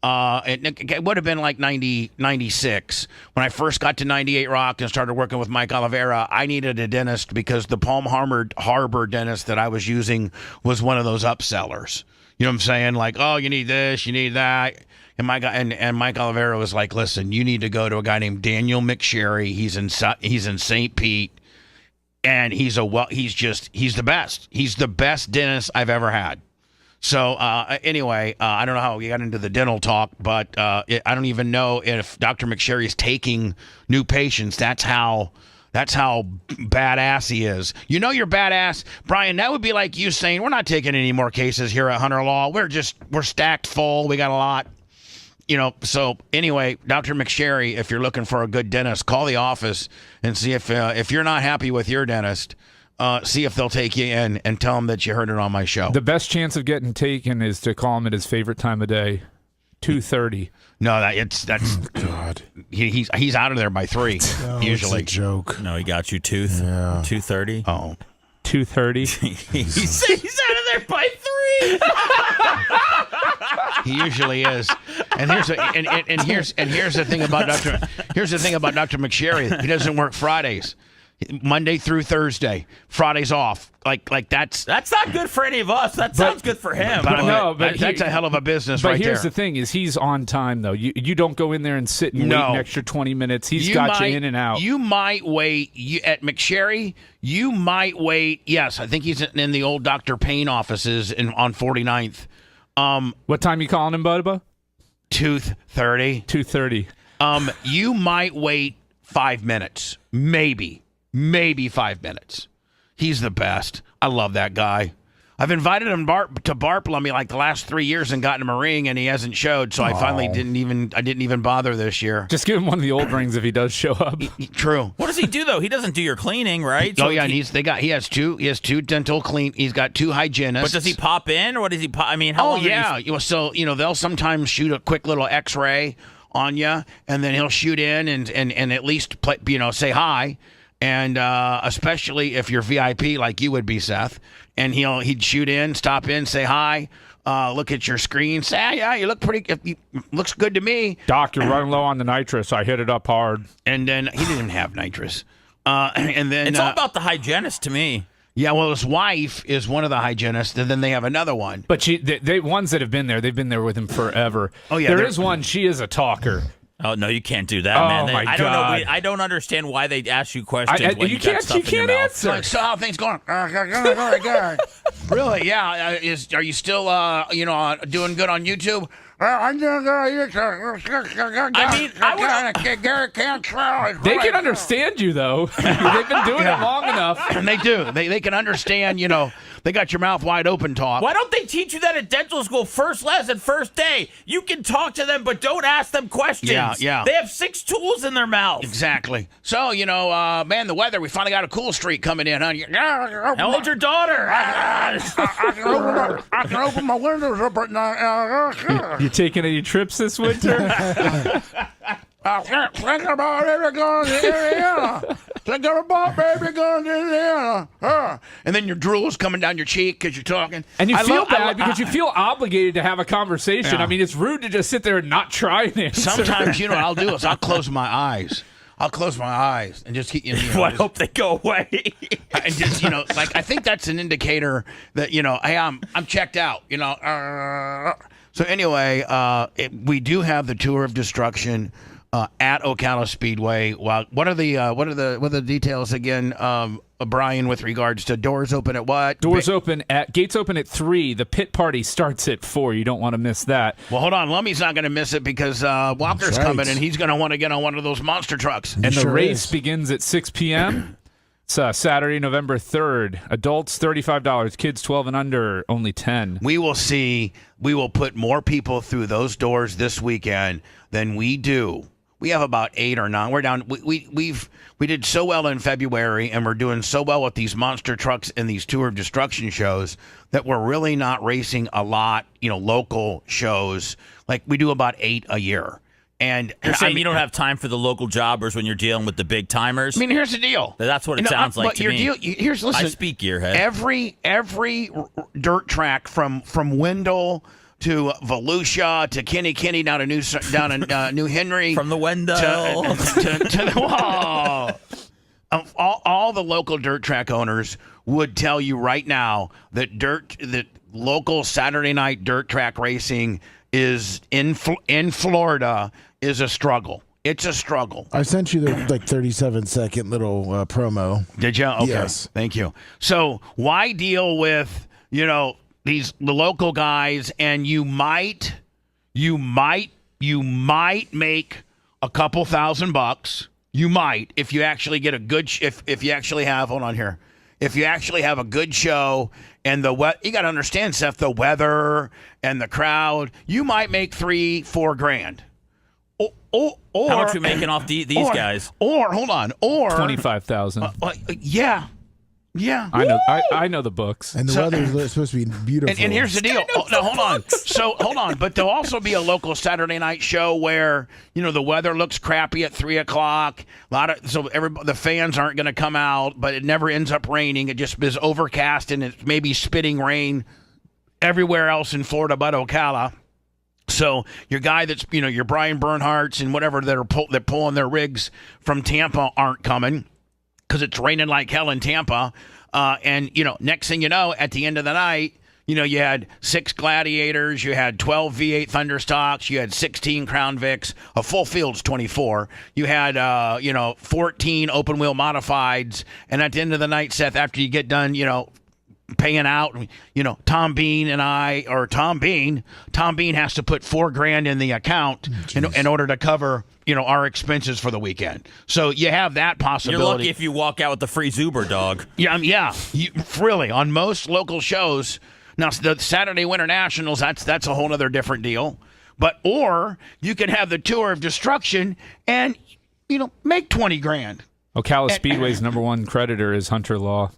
It would have been like 96 when I first got to 98 Rock and started working with Mike Oliveira. I needed a dentist because the Palm Harbor dentist that I was using was one of those upsellers. You know what I'm saying? Like, oh, you need this, you need that. And Mike Oliveira was like, listen, you need to go to a guy named Daniel McSherry. He's in St. Pete, and he's the best. He's the best dentist I've ever had. So anyway, I don't know how we got into the dental talk, but I don't even know if Dr. McSherry is taking new patients. That's how badass he is. You're badass, Brian. That would be like you saying, we're not taking any more cases here at Hunter Law. We're stacked full. We got a lot. So anyway, Dr. McSherry, if you're looking for a good dentist, call the office and see if you're not happy with your dentist. See if they'll take you in and tell them that you heard it on my show. The best chance of getting taken is to call him at his favorite time of day, 2:30. No, that's God. He's out of there by 3 usually. It's a joke. No, he got you 2:30. Oh, 2:30. He's out of there by 3. He usually is. And here's the thing about Dr. McSherry. He doesn't work Fridays. Monday through Thursday, Fridays off. Like that's not good for any of us. That sounds good for him. That's a hell of a business right there. But here's the thing: is he's on time though. You don't go in there and sit and wait an extra 20 minutes. He's got you in and out. You might wait at McSherry. You might wait. Yes, I think he's in the old Dr. Payne offices on 49th. What time you calling him, Bubba? 2:30. 2:30. You might wait 5 minutes, maybe 5 minutes. He's the best. I love that guy. I've invited him to Barpla me like the last 3 years and gotten him a ring, and he hasn't showed. So I finally didn't even bother this year. Just give him one of the old rings if he does show up. True. What does he do though? He doesn't do your cleaning, right? So and he has two dental clean. He's got 2 hygienists. But does he pop in, or what does he pop? I mean, how long? So they'll sometimes shoot a quick little X-ray on you, and then he'll shoot in and at least say hi. And especially if you're VIP like you would be, Seth, and he'd shoot in, stop in, say hi, look at your screen, say, yeah, you look looks good to me. Doc, you're running low on the nitrous. I hit it up hard. And then he didn't have nitrous. And then it's all about the hygienist to me. Yeah, well, his wife is one of the hygienists, and then they have another one. But they ones that have been there, they've been there with him forever. Oh yeah, there is one. She is a talker. Oh no, you can't do that, man. My I don't God. know. I don't understand why they ask you questions when you got can't. stuff You in your can't mouth. answer. So how are things going? Very good. Really? Yeah. Are you still doing good on YouTube? I mean, they can understand you though. They've been doing it long enough, and they do. They can understand. They got your mouth wide open talk. Why don't they teach you that at dental school? First lesson, first day. You can talk to them, but don't ask them questions. Yeah. They have 6 tools in their mouth. Exactly. So, man, the weather, we finally got a cool streak coming in, huh? How old's your daughter? I can open my windows up at night. You taking any trips this winter? Think about baby going to Indiana. Think about baby going to Indiana. And then your drool is coming down your cheek because you're talking. And you feel bad because you feel obligated to have a conversation. Yeah. I mean, it's rude to just sit there and not try and answer. Sometimes, what I'll do is I'll close my eyes. And just keep. I hope they go away. And just I think that's an indicator that hey, I'm checked out. So anyway, we do have the tour of destruction at Ocala Speedway. What are the details again, Brian? With regards to doors open at what? Gates open at 3. The pit party starts at 4. You don't want to miss that. Well, hold on. Lummy's not going to miss it because Walker's coming and he's going to want to get on one of those monster trucks. And the race begins at 6 p.m. It's Saturday, November 3rd. Adults, $35. Kids 12 and under, only 10. We will put more people through those doors this weekend than we do. We have about 8 or 9. We're down. We did so well in February, and we're doing so well with these monster trucks and these tour of destruction shows that we're really not racing a lot. Local shows, like we do about 8 a year. And you're saying you don't have time for the local jobbers when you're dealing with the big timers? I mean, here's the deal. That's what it sounds like to me. Listen, I speak gearhead. Every dirt track from Wendell to Volusia to Kinney down in New Henry, from the Wendell to the wall. All the local dirt track owners would tell you right now that local Saturday night dirt track racing is in Florida is a struggle. It's a struggle. I sent you the 37-second little promo. Did you? Okay. Yes. Thank you. So why deal with the local guys, and you might make a couple $1,000. You might if you actually get a good if you actually have if you actually have a good show. And you got to understand, Seth, the weather and the crowd, you might make $3-4 grand. Or how much are you making off these guys? Or hold on, or 25,000. Yeah. I know the books. And the weather is supposed to be beautiful. And here's the deal. Hold on. So hold on, but there'll also be a local Saturday night show where the weather looks crappy at 3:00. The fans aren't going to come out, but it never ends up raining. It just is overcast and it's maybe spitting rain everywhere else in Florida but Ocala. So your guy that's your Brian Bernhardt's and whatever they're pulling their rigs from Tampa aren't coming because it's raining like hell in Tampa. And next thing you know, at the end of the night, you had 6 Gladiators, you had 12 V8 Thunderstocks, you had 16 Crown Vics, a full field's 24. You had 14 open wheel modifieds, and at the end of the night, Seth, after you get done, paying out, Tom Bean has to put $4 grand in the account in order to cover our expenses for the weekend. So you have that possibility. You're lucky if you walk out with the free Zuber dog. Yeah. Really, on most local shows. Now the Saturday Winter Nationals, that's a whole other different deal. Or you can have the tour of destruction and make 20 grand. Ocala Speedway's number one creditor is Hunter Law.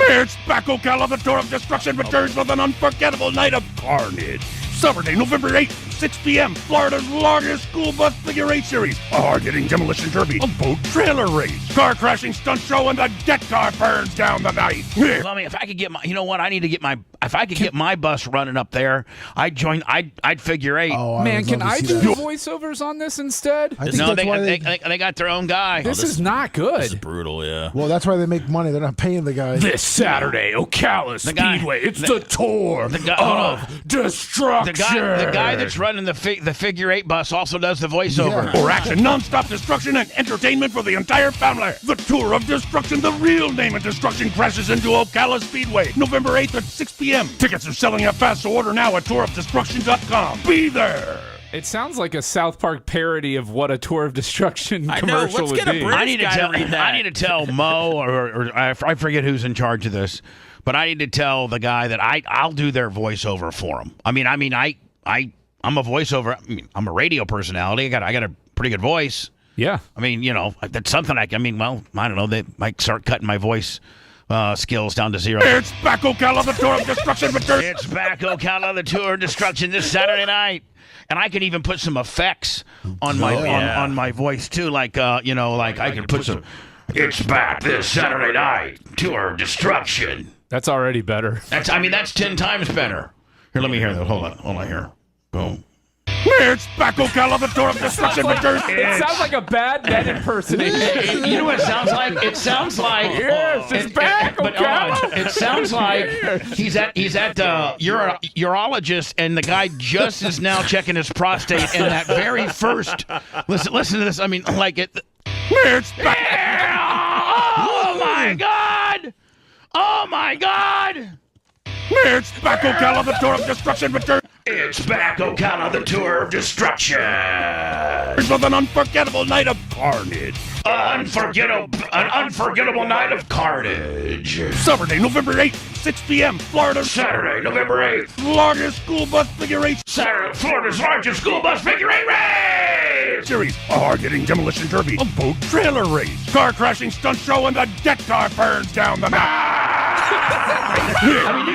It's back, Ocala. The Tour of Destruction returns with an unforgettable night of carnage. Saturday, November 8th, 6 p.m., Florida's largest school bus figure eight series. A hard-hitting demolition derby, a boat trailer race, car-crashing stunt show, and the deck car burns down the night. If I could get if I could get my bus running up there, I'd figure 8. Oh, man, can I do voiceovers on this instead? They got their own guy. This is not good. This is brutal, yeah. Well, that's why they make money. They're not paying the guys. This Saturday, Ocala Speedway. It's the tour of destruction. The guy that's running the figure 8 bus also does the voiceover. Or action, non-stop destruction, and entertainment for the entire family. The Tour of Destruction, the real name of destruction, crashes into Ocala Speedway, November 8th at 6 p.m. Tickets are selling up fast, so order now at tourofdestruction.com. Be there. It sounds like a South Park parody of what a Tour of Destruction commercial would be. I need to tell Mo or I forget who's in charge of this, but I need to tell the guy that I'll do their voiceover for them. I'm a voiceover. I'm a radio personality. I got a pretty good voice. Yeah. That's something I don't know. They might start cutting my voice skills down to zero. It's back Ocala, the Tour of Destruction returns. It's back Ocala, the Tour of Destruction this Saturday night. And I can even put some effects on my on my voice too, I can put some. It's back this Saturday night, Tour of Destruction. That's already better. That's 10 times better. Here, let me hear that. Hold on here. Boom. It's back Ocala, the Tour of Destruction returns. It sounds like a bad Ned impersonation. You know what it sounds like? It sounds like yes, it's back Ocala. It sounds like he's at urologist, and the guy just is now checking his prostate. And that very first listen to this. It's back. Oh my God! Oh my God! It's back Ocala, the Tour of Destruction returns. It's back Ocala, the Tour of Destruction. With an unforgettable night of carnage. An unforgettable night of carnage. Saturday, November 8th, 6 p.m., Florida. Saturday, November 8th. Largest school bus figure 8. Saturday, Florida's largest school bus figure 8 race. Series, a hard-hitting demolition derby, a boat trailer race, car crashing stunt show, and the deck car burns down the map.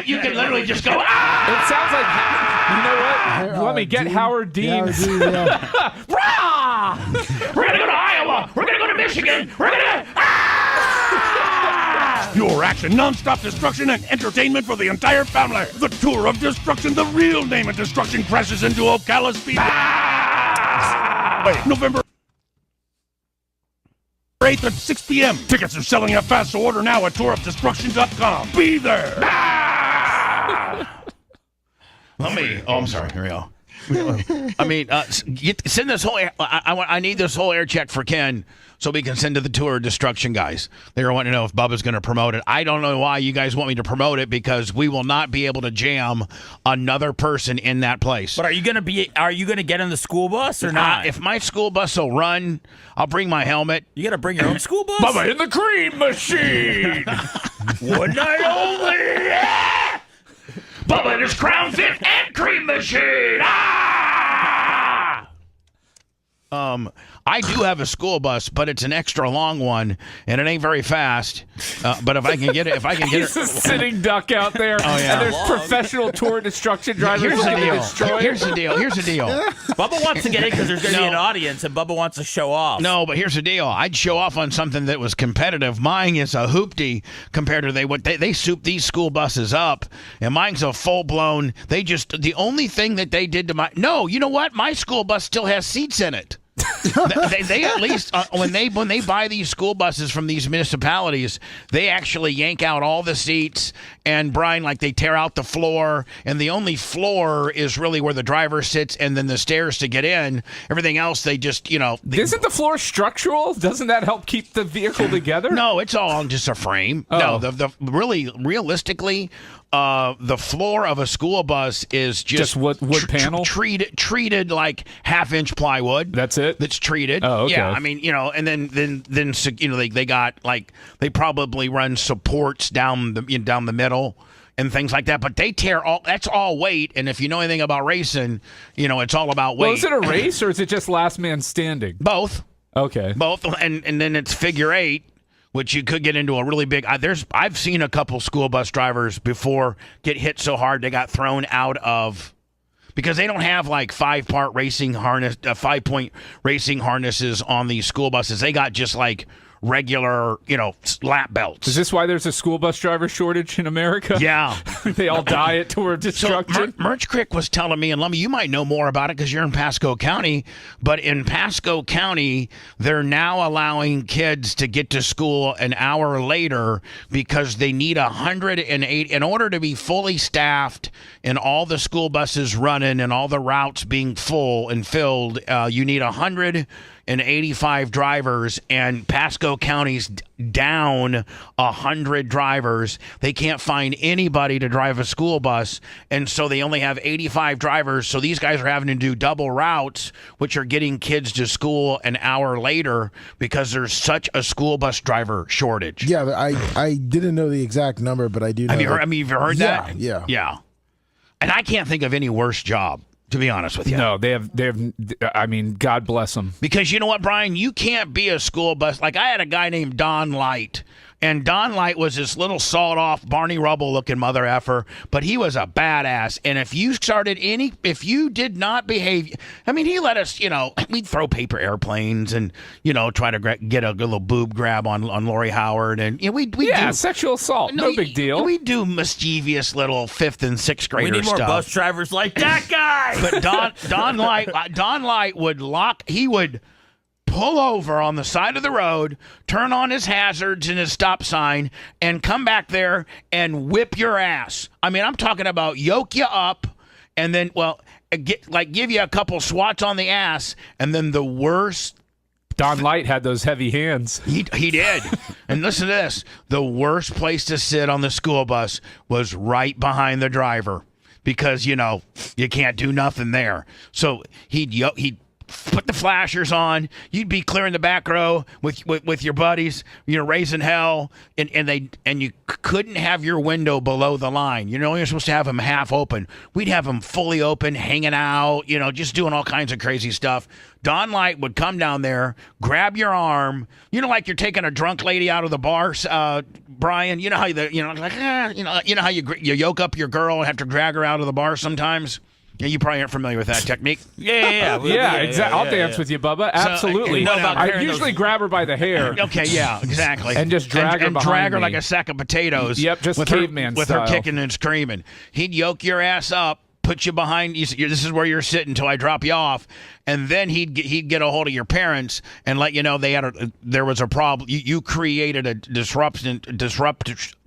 You can literally just go, It sounds like, you know what? Let me get Howard Dean. We're going to go to Iowa. We're going to go to Michigan. We're going to... Pure action, non-stop destruction, and entertainment for the entire family. The Tour of Destruction, the real name of destruction, crashes into Ocala Speedway. November 8th at 6 p.m. Tickets are selling up fast, so order now at tourofdestruction.com. Be there. I'm sorry. Here we go. Send this whole. I need this whole air check for Ken, so we can send to the Tour of Destruction guys. They were wanting to know if Bubba's going to promote it. I don't know why you guys want me to promote it, because we will not be able to jam another person in that place. But are you going to get in the school bus or not? If my school bus will run, I'll bring my helmet. You got to bring your own school bus? Bubba in the cream machine. One night only. Bubba in his Crown Fit and Cream Machine. I do have a school bus, but it's an extra long one, and it ain't very fast. But if I can get it, He's a sitting duck out there. Oh, yeah. And there's professional Tour Destruction drivers. Here's the deal. Bubba wants to get in because there's going to be an audience, and Bubba wants to show off. No, but here's the deal. I'd show off on something that was competitive. Mine is a hoopty compared to they soup these school buses up, and mine's a full blown. The only thing that they did to you know what? My school bus still has seats in it. they at least when they buy these school buses from these municipalities, they actually yank out all the seats, and Brian, they tear out the floor, and the only floor is really where the driver sits, and then the stairs to get in. Everything else they just Isn't the floor structural? Doesn't that help keep the vehicle together? No, it's all just a frame. Oh. No, the realistically. The floor of a school bus is just wood panel, treated like half-inch plywood. That's it. That's treated. Oh, okay. Yeah, and then they got they probably run supports down the middle and things like that. But they tear all. That's all weight. And if you know anything about racing, it's all about weight. Well, is it a race or is it just last man standing? Both. Okay. Both, and then it's figure 8. Which you could get into a really big. I've seen a couple school bus drivers before get hit so hard they got thrown out of, because they don't have 5-point racing harnesses on these school buses. They got just regular, lap belts. Is this why there's a school bus driver shortage in America? Yeah. They all die at toward destruction. So Merch Crick was telling me, and Lummy, you might know more about it because you're in Pasco County, but in Pasco County, they're now allowing kids to get to school an hour later because they need 108 in order to be fully staffed and all the school buses running and all the routes being full and filled. You need 185 drivers, and Pasco County's down 100 drivers. They can't find anybody to drive a school bus, and so they only have 85 drivers. So these guys are having to do double routes, which are getting kids to school an hour later because there's such a school bus driver shortage. Yeah, I didn't know the exact number, but I do know. Have you heard that? Yeah. Yeah. And I can't think of any worse job, to be honest with you. No, they have. I mean, God bless them. Because you know what, Brian? You can't be a school bus. Like, I had a guy named Don Light, and Don Light was this little sawed-off Barney Rubble-looking mother effer, but he was a badass. And if you did not behave, I mean, he let us, we'd throw paper airplanes and, try to get a little boob grab on Lori Howard. And we do sexual assault, no big deal. We do mischievous little 5th and 6th grader stuff. We need more bus drivers like that guy. But Don Light would pull over on the side of the road, turn on his hazards and his stop sign, and come back there and whip your ass. I mean, I'm talking about yoke you up and then, give you a couple swats on the ass, and then the worst. Don Light had those heavy hands. He did. And listen to this. The worst place to sit on the school bus was right behind the driver because, you can't do nothing there. So he'd put the flashers on. You'd be clearing the back row with your buddies, raising hell, and you couldn't have your window below the line. You're supposed to have them half open. We'd have them fully open, hanging out, just doing all kinds of crazy stuff. Don Light would come down there, grab your arm, like you're taking a drunk lady out of the bar, Brian. You know how how you yoke up your girl and have to drag her out of the bar sometimes. Yeah, you probably aren't familiar with that technique. Yeah, exactly. I'll dance with you, Bubba. Absolutely. I usually grab her by the hair. Okay, yeah, exactly. And just drag her behind drag her me. like a sack of potatoes. Yep, just with caveman with style. her kicking and screaming. He'd yoke your ass up, put you behind. This is where you're sitting until I drop you off, and then he'd get a hold of your parents and let you know there was a problem. You created a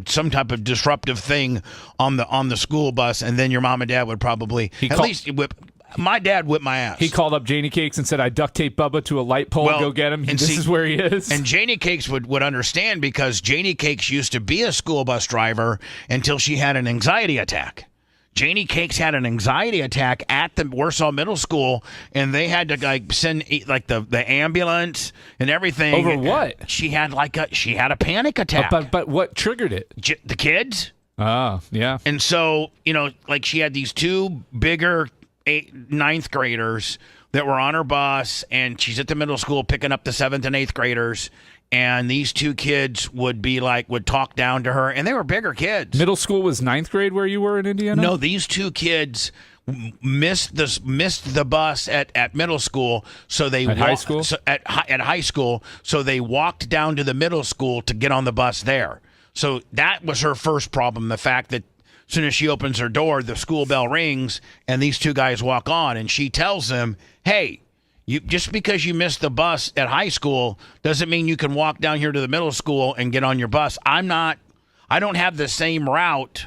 some type of disruptive thing on the school bus, and then your mom and dad would probably least whip. My dad whipped my ass. He called up Janie Cakes and said, "I duct tape Bubba to a light pole. Go get him. And this is where he is." And Janie Cakes would understand because Janie Cakes used to be a school bus driver until she had an anxiety attack. Janie Cakes had an anxiety attack at the Warsaw Middle School, and they had to send the ambulance and everything. Over what? She had a panic attack. But what triggered it? The kids. Oh, yeah. And so she had these two bigger 9th graders that were on her bus, and she's at the middle school picking up the 7th and 8th graders. And these two kids would talk down to her, and they were bigger kids. Middle school was 9th grade where you were in Indiana? No, these two kids missed the bus at middle school, so they high school. At high school, so they walked down to the middle school to get on the bus there. So that was her first problem: the fact that as soon as she opens her door, the school bell rings, and these two guys walk on, and she tells them, "Hey, just because you missed the bus at high school doesn't mean you can walk down here to the middle school and get on your bus. I don't have the same route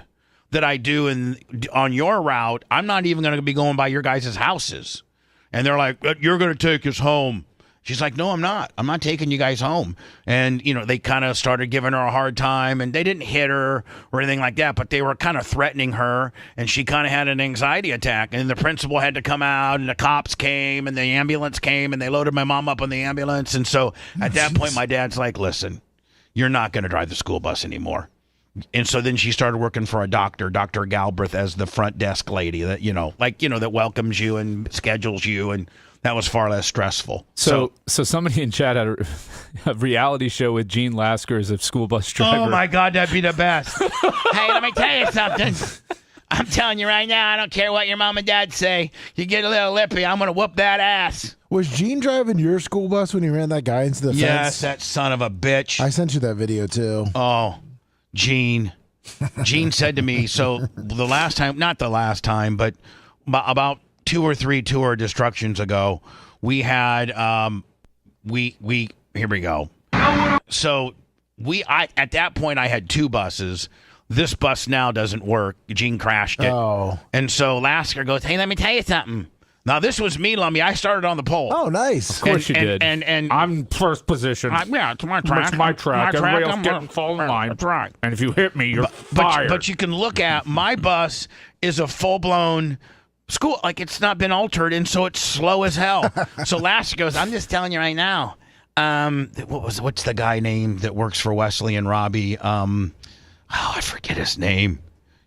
that I do on your route. I'm not even going to be going by your guys' houses." And they're like, "You're going to take us home." She's like, "No, I'm not. I'm not taking you guys home." And, they kind of started giving her a hard time, and they didn't hit her or anything like that, but they were kind of threatening her, and she kind of had an anxiety attack. And the principal had to come out, and the cops came, and the ambulance came, and they loaded my mom up on the ambulance. And so at that point, my dad's like, "Listen, you're not going to drive the school bus anymore." And so then she started working for a doctor, Dr. Galbraith, as the front desk lady that, that welcomes you and schedules you, and that was far less stressful. So somebody in chat had a reality show with Gene Lasker as a school bus driver. Oh, my God, that'd be the best. Hey, let me tell you something. I'm telling you right now, I don't care what your mom and dad say. You get a little lippy, I'm going to whoop that ass. Was Gene driving your school bus when he ran that guy into the fence? Yes, that son of a bitch. I sent you that video, too. Oh, Gene. Gene said to me, so the last time, not the last time, but about 2 or 3 tour destructions ago, we had, here we go. So at that point, I had 2 buses. This bus now doesn't work. Gene crashed it. Oh. And so Lasker goes, hey, let me tell you something. Now, this was me, Lummy. I started on the pole. Oh, nice. Of course you did. And I'm first position. Yeah, it's my track. It's my track. Everybody else getting fall in line. That's right. And if you hit me, you're fired. But you can look at my bus is a full-blown school. Like, it's not been altered, and so it's slow as hell. So Lasker goes, I'm just telling you right now. What's the guy name that works for Wesley and Robbie? I forget his name.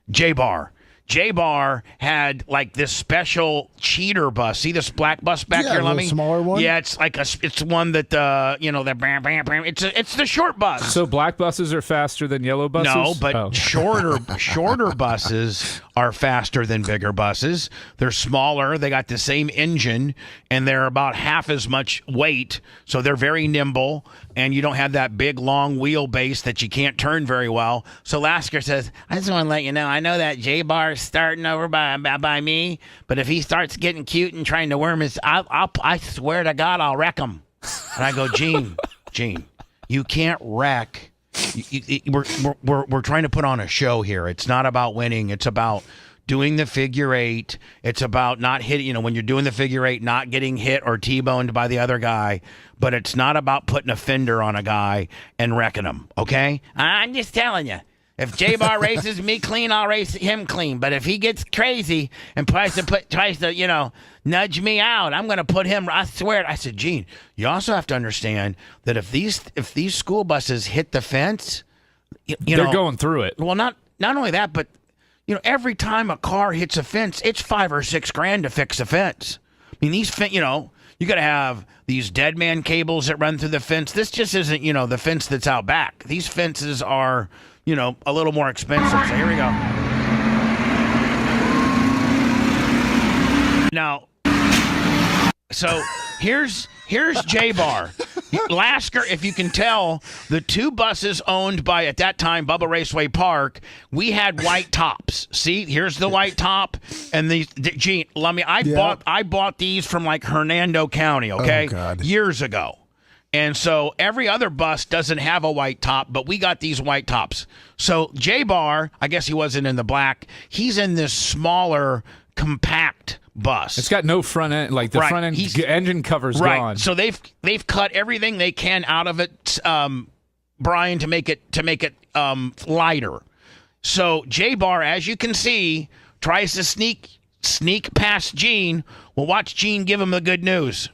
J-Bar. J-Bar had like this special cheater bus. See this black bus back here, Lummy? Smaller one? Yeah, it's like it's one that the bam bam bam. It's the short bus. So black buses are faster than yellow buses? No, but shorter buses are faster than bigger buses. They're smaller. They got the same engine, and they're about half as much weight. So they're very nimble, and you don't have that big, long wheelbase that you can't turn very well. So Lasker says, I just want to let you know, I know that J-Bar is starting over by me, but if he starts getting cute and trying to worm his, I swear to God, I'll wreck him. And I go, Gene, you can't wreck. We're trying to put on a show here. It's not about winning. It's about doing the figure 8. It's about not hitting, when you're doing the figure 8, not getting hit or T-boned by the other guy. But it's not about putting a fender on a guy and wrecking him, okay? I'm just telling you. If J-Bar races me clean, I'll race him clean. But if he gets crazy and tries to nudge me out, I'm going to put him. I swear. I said, Gene, you also have to understand that if these school buses hit the fence, they're going through it. Well, not only that, but every time a car hits a fence, it's $5 or $6 grand to fix a fence. I mean, these you got to have these dead man cables that run through the fence. This just isn't the fence that's out back. These fences are a little more expensive. So here we go. Now, so here's J-Bar. Lasker, if you can tell, the 2 buses owned by, at that time, Bubba Raceway Park, we had white tops. See, here's the white top. And Gene, I bought these from like Hernando County, okay? Oh, God. Years ago. And so every other bus doesn't have a white top, but we got these white tops. So J-Bar, I guess he wasn't in the black. He's in this smaller, compact bus. It's got no front end, like the front end engine cover's right. gone. So they've cut everything they can out of it, Brian, to make it lighter. So J-Bar, as you can see, tries to sneak past Gene. Well, watch Gene give him the good news.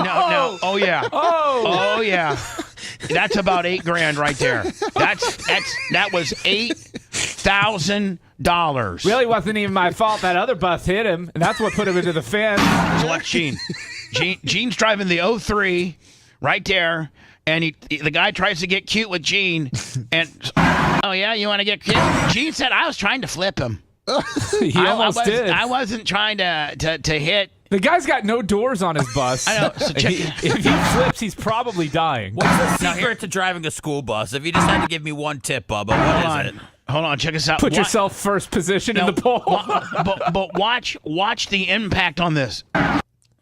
No. Oh yeah. Oh yeah. That's about $8 grand right there. That was $8,000. Really wasn't even my fault that other bus hit him, and that's what put him into the fence. So watch Gene. Gene's driving the 03 right there, and the guy tries to get cute with Gene, and oh yeah, you want to get cute? Gene said, I was trying to flip him. He almost did. I wasn't trying to hit. The guy's got no doors on his bus. I know. So if he flips, he's probably dying. What's the secret to driving a school bus? If you just had to give me one tip, Bubba, what is it? Hold on, check us out. Put yourself first position in the pole. But watch the impact on this.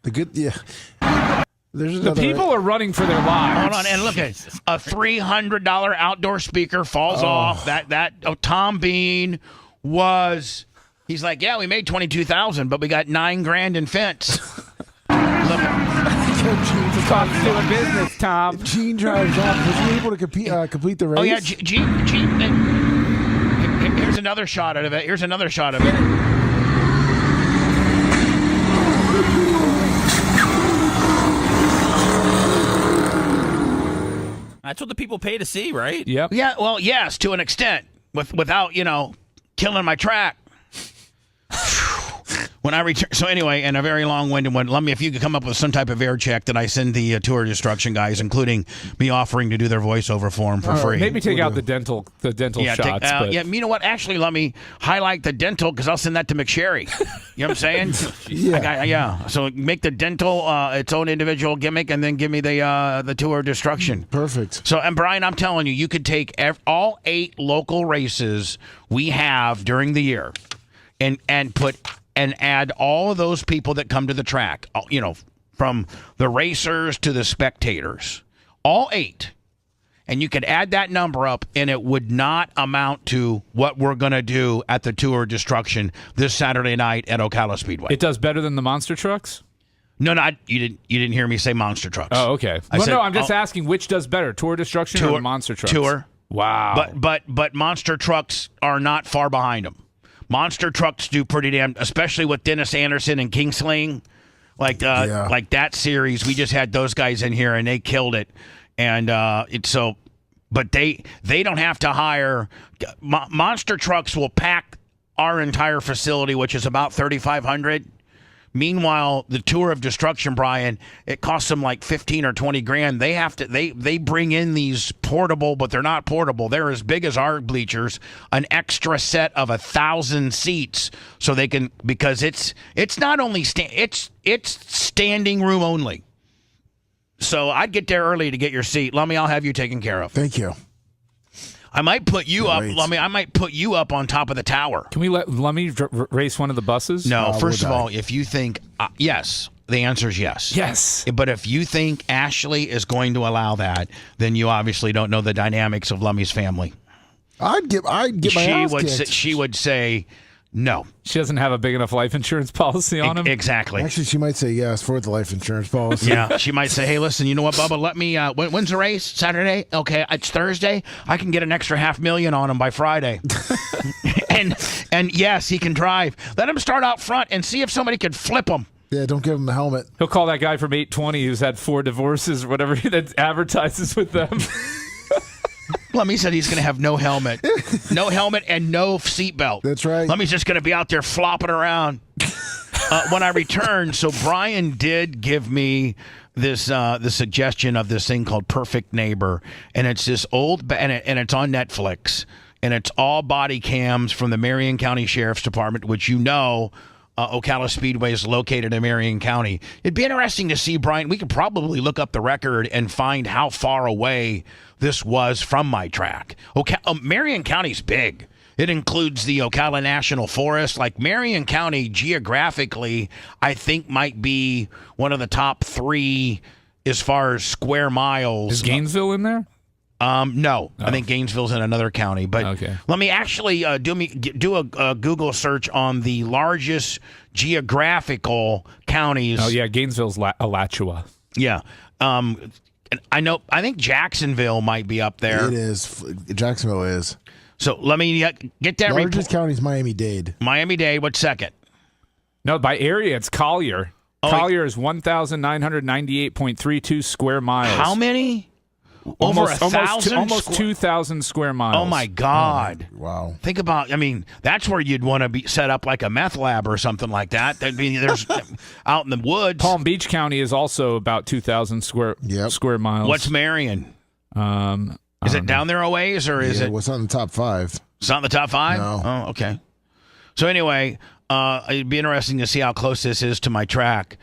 The people are running for their lives. Hold on, and look at it. A $300 outdoor speaker falls off. That Tom Bean was. He's like, yeah, we made $22,000, but we got $9 grand in fence. Look. Gene's doing business, Tom. Gene drives off. Was he able to complete the race? Oh yeah, Gene. Here's another shot of it. That's what the people pay to see, right? Yep. Yeah. Well, yes, to an extent, without killing my track. When I return, so anyway, and a very long-winded one. Let me, if you could come up with some type of air check that I send the tour destruction guys, including me offering to do their voiceover for them for free. Maybe take out the dental shots. But... Yeah, you know what? Actually, let me highlight the dental because I'll send that to McSherry. You know what I'm saying? Yeah. So make the dental its own individual gimmick, and then give me the tour destruction. Perfect. So, and Brian, I'm telling you, you could take all 8 local races we have during the year, and add all of those people that come to the track, from the racers to the spectators, all 8. And you could add that number up, and it would not amount to what we're going to do at the Tour Destruction this Saturday night at Ocala Speedway. It does better than the monster trucks? No, you didn't hear me say monster trucks. Oh, okay. I'm just asking which does better, Tour Destruction or the monster trucks? Tour. Wow. But monster trucks are not far behind them. Monster trucks do pretty damn, especially with Dennis Anderson and Kingsling, like that series. We just had those guys in here and they killed it, and but they don't have to hire. Monster trucks will pack our entire facility, which is about 3,500. Meanwhile, the Tour of Destruction, Brian, it costs them like 15 or 20 grand. They have to they bring in these portable, but they're not portable. They're as big as our bleachers, an extra set of 1,000 seats, so they can, because it's not only it's standing room only. So I'd get there early to get your seat. Lummy, I'll have you taken care of. Thank you. I might put you up, Lummy. I might put you up on top of the tower. Can we let Lummy race one of the buses? No. First of all, if you think yes, the answer is yes. Yes. But if you think Ashley is going to allow that, then you obviously don't know the dynamics of Lummy's family. I'd get my ass kicked. She would say no. She doesn't have a big enough life insurance policy on him? Exactly. Actually, she might say yes for the life insurance policy. Yeah, she might say, hey, listen, you know what, Bubba, let me, when's the race? Saturday? Okay, it's Thursday. I can get an extra $500,000 on him by Friday. and yes, he can drive. Let him start out front and see if somebody could flip him. Yeah, don't give him the helmet. He'll call that guy from 820 who's had 4 divorces or whatever that advertises with them. Lummy said he's going to have no helmet. No helmet and no seatbelt. That's right. Lummy's just going to be out there flopping around. When I return, so Brian did give me this the suggestion of this thing called Perfect Neighbor, and it's this old, and it's on Netflix, and it's all body cams from the Marion County Sheriff's Department, which Ocala Speedway is located in Marion County. It'd be interesting to see, Brian. We could probably look up the record and find how far away this was from my track. Marion County's big. It includes the Ocala National Forest. Like Marion County, geographically, I think might be one of the top 3 as far as square miles. Is Gainesville in there? No. I think Gainesville's in another county. But okay. Let me actually do a Google search on the largest geographical counties. Oh, yeah, Gainesville's Alachua. Yeah. I think Jacksonville might be up there. It is. Jacksonville is. So let me get that. Largest county is Miami-Dade. Miami-Dade, what's second? No, by area, it's Collier. Collier is 1,998.32 square miles. How many? Over 1,000? Almost 2,000 square miles. Oh, my God. Wow. Think about, that's where you'd want to be set up like a meth lab or something like that. There's out in the woods. Palm Beach County is also about 2,000 square miles. What's Marion? Is it down there a ways, or is it? Well, it's not in the top 5. It's not in the top 5? No. Oh, okay. So anyway, it'd be interesting to see how close this is to my track.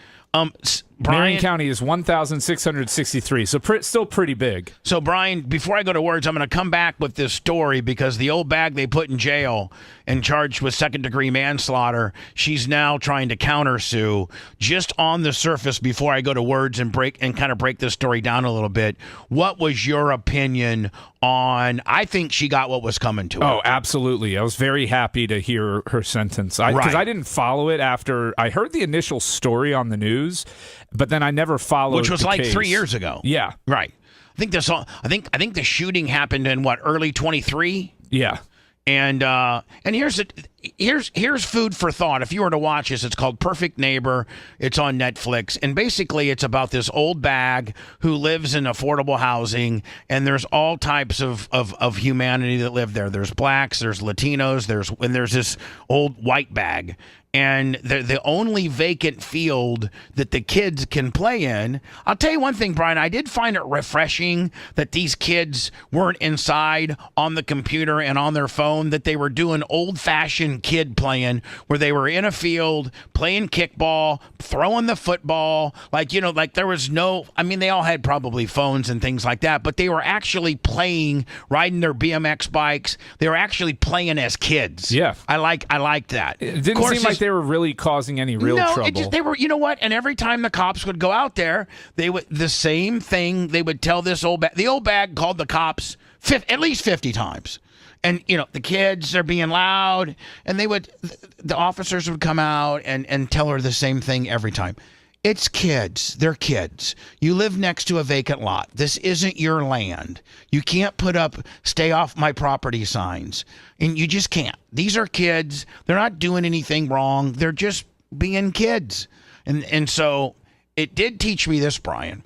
Brian, Marion County is 1,663, so still pretty big. So, Brian, before I go to words, I'm going to come back with this story because the old bag they put in jail and charged with second-degree manslaughter, she's now trying to countersue. Just on the surface, before I go to words and kind of break this story down a little bit, what was your opinion on? I think she got what was coming to her. Oh, absolutely. I was very happy to hear her sentence because I didn't follow it after I heard the initial story on the news. But then I never followed, which was like 3 years ago. Yeah, right. I think the shooting happened in early 23. Yeah, and here's it. here's food for thought. If you were to watch this, it's called Perfect Neighbor. It's on Netflix, and basically it's about this old bag who lives in affordable housing, and there's all types of humanity that live there. There's blacks, there's Latinos, there's this old white bag. And the only vacant field that the kids can play in. I'll tell you one thing, Brian, I did find it refreshing that these kids weren't inside on the computer and on their phone, that they were doing old-fashioned kid playing where they were in a field playing kickball, throwing the football. Like there was no, I mean, they all had probably phones and things like that, but they were actually playing, riding their BMX bikes. They were actually playing as kids. Yeah. I liked that. It didn't seem like they were really causing any real trouble. They were, you know what? And every time the cops would go out there, they would the same thing. They would tell this old bag. The old bag called the cops at least 50 times. And, the kids are being loud. And the officers would come out and tell her the same thing every time. It's kids. They're kids. You live next to a vacant lot. This isn't your land. You can't put up stay off my property signs. And you just can't. These are kids. They're not doing anything wrong. They're just being kids. And so it did teach me this, Brian.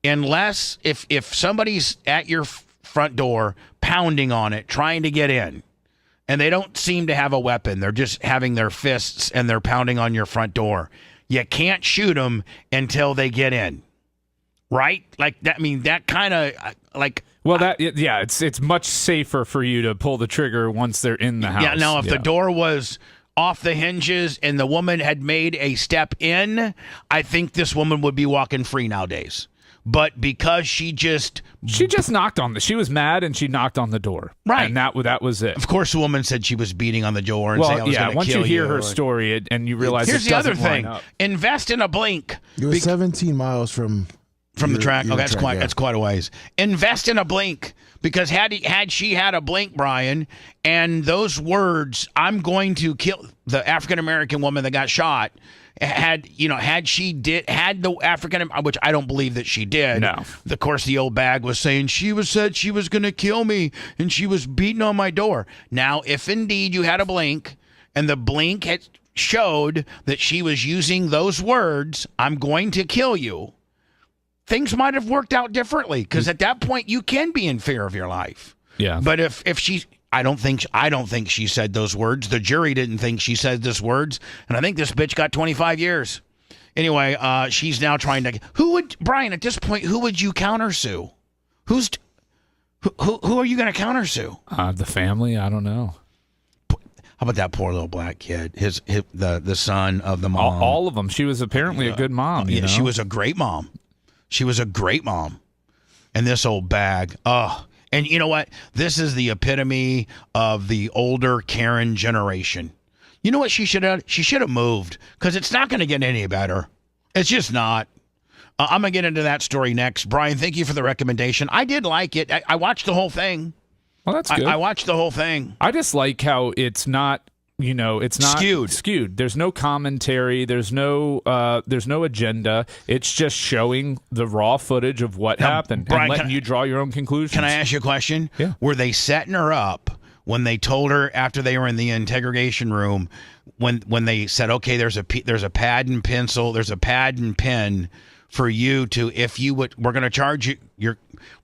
Unless if somebody's at your front door pounding on it, trying to get in, and they don't seem to have a weapon, they're just having their fists and they're pounding on your front door, you can't shoot them until they get in, right? Like that. I mean, that kind of like. Well, it's much safer for you to pull the trigger once they're in the house. Yeah. Now, if the door was off the hinges and the woman had made a step in, I think this woman would be walking free nowadays. But because she just knocked on she was mad and she knocked on the door. Right. And that was it. Of course, the woman said she was beating on the door and saying I was going to kill you. Once you hear her story and you realize here's it doesn't the other thing. line up. Invest in a blink. It was 17 miles from the track. Oh, that's track, that's quite a ways. Invest in a blink, because had she had a blink, Brian, and those words, I'm going to kill the African American woman that got shot, had the African, which I don't believe that she did. No. Of course, the old bag was saying said she was going to kill me and she was beating on my door. Now, if indeed you had a blink and the blink had showed that she was using those words, I'm going to kill you, things might have worked out differently, because at that point you can be in fear of your life. Yeah. But if she, I don't think she said those words. The jury didn't think she said those words, and I think this bitch got 25 years. Anyway, she's now trying to. Brian? At this point, who would you countersue? Who are you going to countersue? The family. I don't know. How about that poor little black kid? The son of the mom. All of them. She was apparently a good mom. Yeah, she was a great mom. She was a great mom. And this old bag. Oh. And you know what? This is the epitome of the older Karen generation. You know what she should have? She should have moved, because it's not going to get any better. It's just not. I'm going to get into that story next. Brian, thank you for the recommendation. I did like it. I watched the whole thing. Well, that's good. I watched the whole thing. I just like how it's not, it's not skewed. There's no commentary. There's no agenda. It's just showing the raw footage of what happened, Brian, and letting you draw your own conclusions. Can I ask you a question? Yeah. Were they setting her up when they told her after they were in the interrogation room, when they said, okay, there's a pad and pencil, there's a pad and pen for you to, we're going to charge you,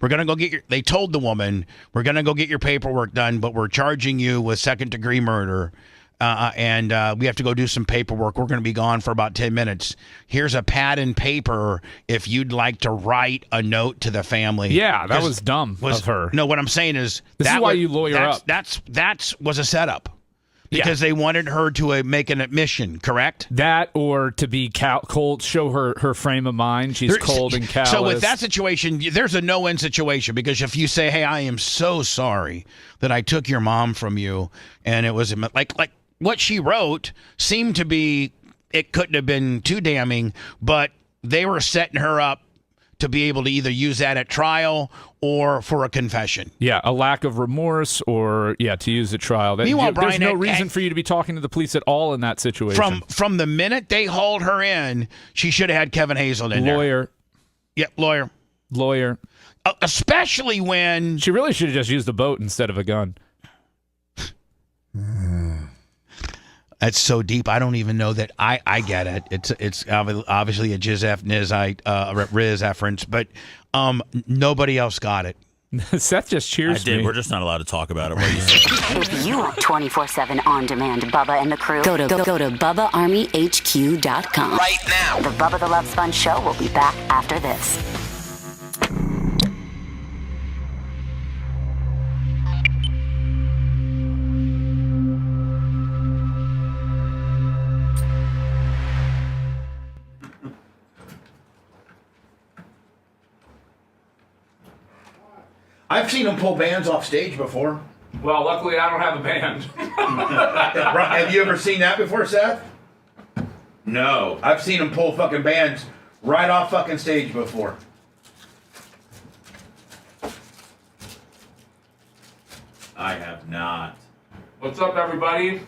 we're going to go get they told the woman, we're going to go get your paperwork done, but we're charging you with second-degree murder. And we have to go do some paperwork. We're going to be gone for about 10 minutes. Here's a pad and paper if you'd like to write a note to the family. Yeah, that was dumb of her. No, what I'm saying is this is why you lawyer up. That was a setup. Because they wanted her to make an admission, correct? That, or to be cold, show her frame of mind. She's cold and callous. So with that situation, there's a no-win situation, because if you say, hey, I am so sorry that I took your mom from you, and it was like what she wrote seemed to be, it couldn't have been too damning, but they were setting her up to be able to either use that at trial or for a confession. Yeah, a lack of remorse, or to use at trial. Meanwhile, there's Brian, no reason for you to be talking to the police at all in that situation. From the minute they hauled her in, she should have had Kevin Hazel in there. Lawyer. Yep, lawyer. Especially when... She really should have just used a boat instead of a gun. That's so deep. I don't even know that I get it. It's obviously a Riz reference, but nobody else got it. Seth just cheers I did. me. We're just not allowed to talk about it. What you said. If you want 24/7 on-demand Bubba and the crew, go to BubbaArmyHQ.com. Right now. The Bubba the Love Sponge Show will be back after this. I've seen him pull bands off stage before. Well, luckily I don't have a band. Have you ever seen that before, Seth? No. I've seen him pull fucking bands right off fucking stage before. I have not. What's up, everybody?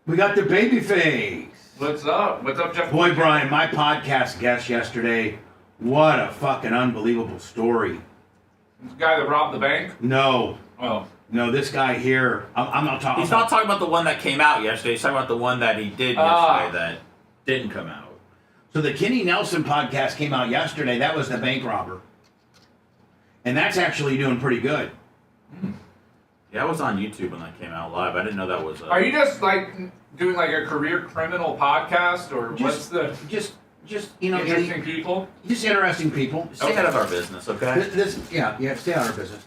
We got the baby face. What's up? What's up, Jeff? Boy, Brian, my podcast guest yesterday, what a fucking unbelievable story. The guy that robbed the bank? No. Oh. No, this guy here, I'm not talking He's not talking about the one that came out yesterday. He's talking about the one that he did yesterday that didn't come out. So the Kenny Nelson podcast came out yesterday. That was the bank robber. And that's actually doing pretty good. Yeah, I was on YouTube when that came out live. I didn't know that was. Are you just like doing like a career criminal podcast, or what's the just interesting people? Just interesting people. Stay out of our business, okay? Stay out of our business.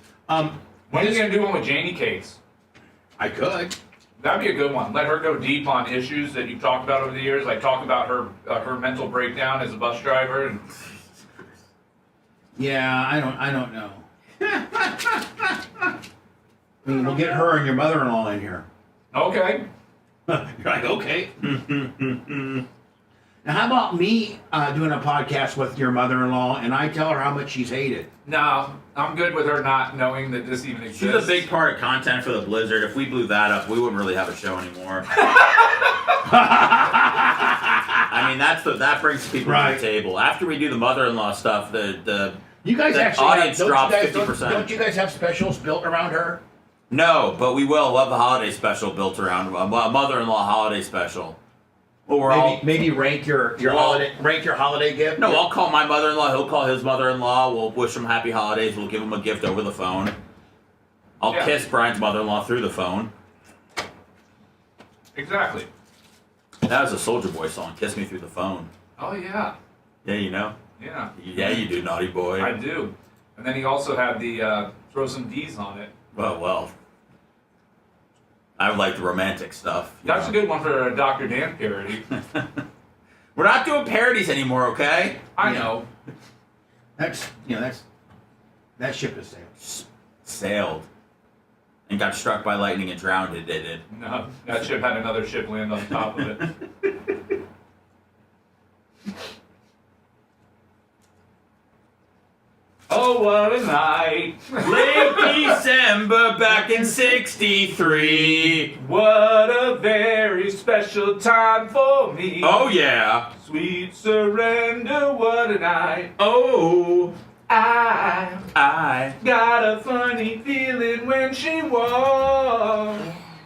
When are you gonna do one with Janie Cates? I could. That'd be a good one. Let her go deep on issues that you've talked about over the years. Like talk about her mental breakdown as a bus driver. And yeah, I don't know. I mean, we'll get her and your mother-in-law in here. Okay. You're like, okay. Now, how about me doing a podcast with your mother-in-law and I tell her how much she's hated? No, I'm good with her not knowing that this even exists. She's a big part of content for the Blizzard. If we blew that up, we wouldn't really have a show anymore. I mean, that brings people to the table. After we do the mother-in-law stuff, the audience drops 50%. Don't you guys have specials built around her? No, but we will. We'll have the holiday special built around a mother-in-law holiday special. Well, maybe rank your holiday gift. No, I'll call my mother-in-law. He'll call his mother-in-law. We'll wish him happy holidays. We'll give him a gift over the phone. I'll kiss Brian's mother-in-law through the phone. Exactly. That was a Soulja Boy song. Kiss me through the phone. Oh yeah. Yeah, you know. Yeah. Yeah, you do, naughty boy. I do. And then he also had the throw some D's on it. Well. I like the romantic stuff. That's a good one for a Dr. Dan parody. We're not doing parodies anymore, okay? I know. That ship has sailed. Sailed. And got struck by lightning and drowned, it did. No, that ship had another ship land on top of it. Oh, what a night. Late December back in 63. What a very special time for me. Oh, yeah. Sweet surrender, what a night. Oh. I got a funny feeling when she walked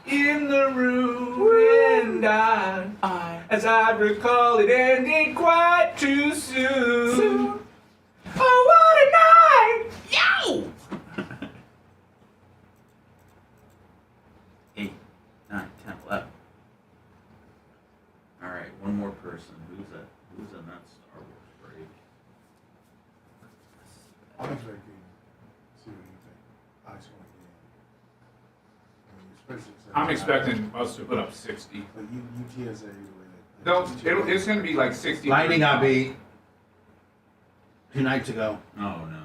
in the room, and I, as I recall, it ended quite too soon. Oh, what a night! Yo! 8, 9, 10, 11. All right, one more person. Who's in that Star Wars break? I'm expecting to see what you think. I just want to get in. I'm expecting us to put up 60. But UTSA, No, it's going to be like 60. Lightning got beat 2 nights ago. Oh, no.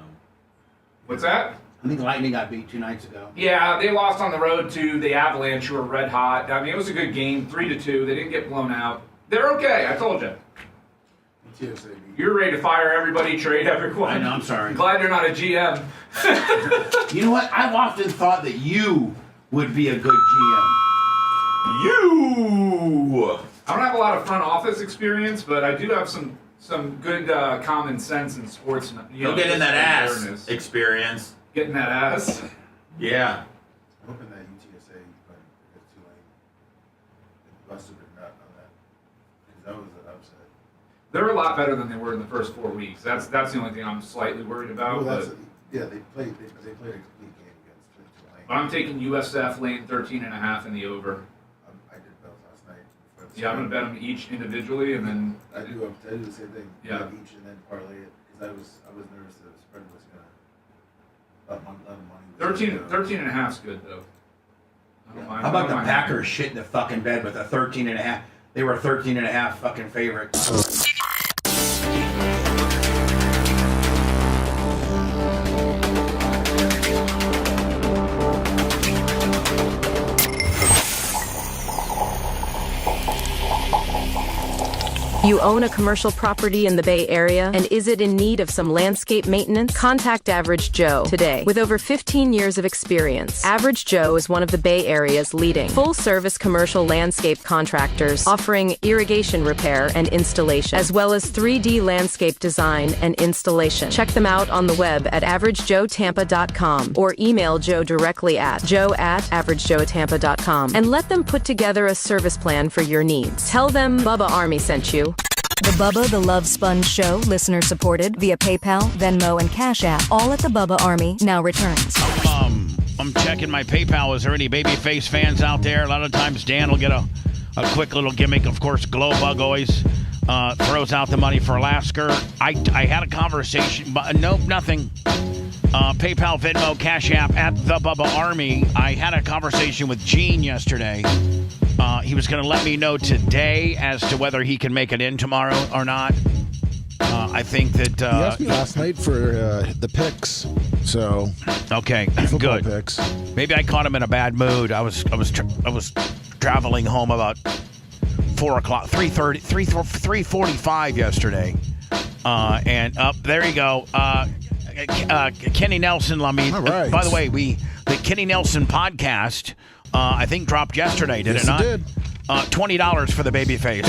What's that? I think Lightning got beat 2 nights ago. Yeah, they lost on the road to the Avalanche, who were red hot. I mean, it was a good game, 3-2. They didn't get blown out. They're okay, I told you. UTSA. You're ready to fire everybody, trade everyone. I know, I'm sorry. Glad you're not a GM. You know what? I've often thought that you would be a good GM. You! I don't have a lot of front office experience, but I do have some good common sense in sports. You'll get in that ass experience. Getting that ass? Yeah. I'm hoping that UTSA, but it's too late. must have been nut on that. Because that was an upset. They're a lot better than they were in the first 4 weeks. That's the only thing I'm slightly worried about. Well, but they played a complete game against Tulane. I'm taking USF lane 13.5 in the over. I did those last night. Yeah, I'm gonna bet them each individually, and then I do the same thing. Yeah. Bet each and then parlay it because I was nervous that the spread was gonna money. 13.5 is good though. How about the Packers shit in the fucking bed with a 13.5? They were 13.5 fucking favorites. You own a commercial property in the Bay Area, and is it in need of some landscape maintenance? Contact Average Joe today. With over 15 years of experience, Average Joe is one of the Bay Area's leading full-service commercial landscape contractors, offering irrigation repair and installation, as well as 3D landscape design and installation. Check them out on the web at averagejoetampa.com or email Joe directly at joe@averagejoetampa.com and let them put together a service plan for your needs. Tell them Bubba Army sent you. The Bubba the Love Sponge Show, listener supported via PayPal, Venmo, and Cash App, all at the Bubba Army, now returns. I'm checking my PayPal. Is there any Babyface fans out there? A lot of times Dan will get a quick little gimmick. Of course, Glowbug always throws out the money for Lasker. I had a conversation, but nope, nothing. PayPal, Venmo, Cash App at the Bubba Army. I had a conversation with Gene yesterday. He was going to let me know today as to whether he can make it in tomorrow or not. I think that he asked me last night for the picks. So okay, good. Picks. Maybe I caught him in a bad mood. I was traveling home about 3:45 yesterday, and up there you go. Kenny Nelson. I mean, by the way, the Kenny Nelson podcast. I think dropped yesterday, did it not? It did. $20 for the Babyface.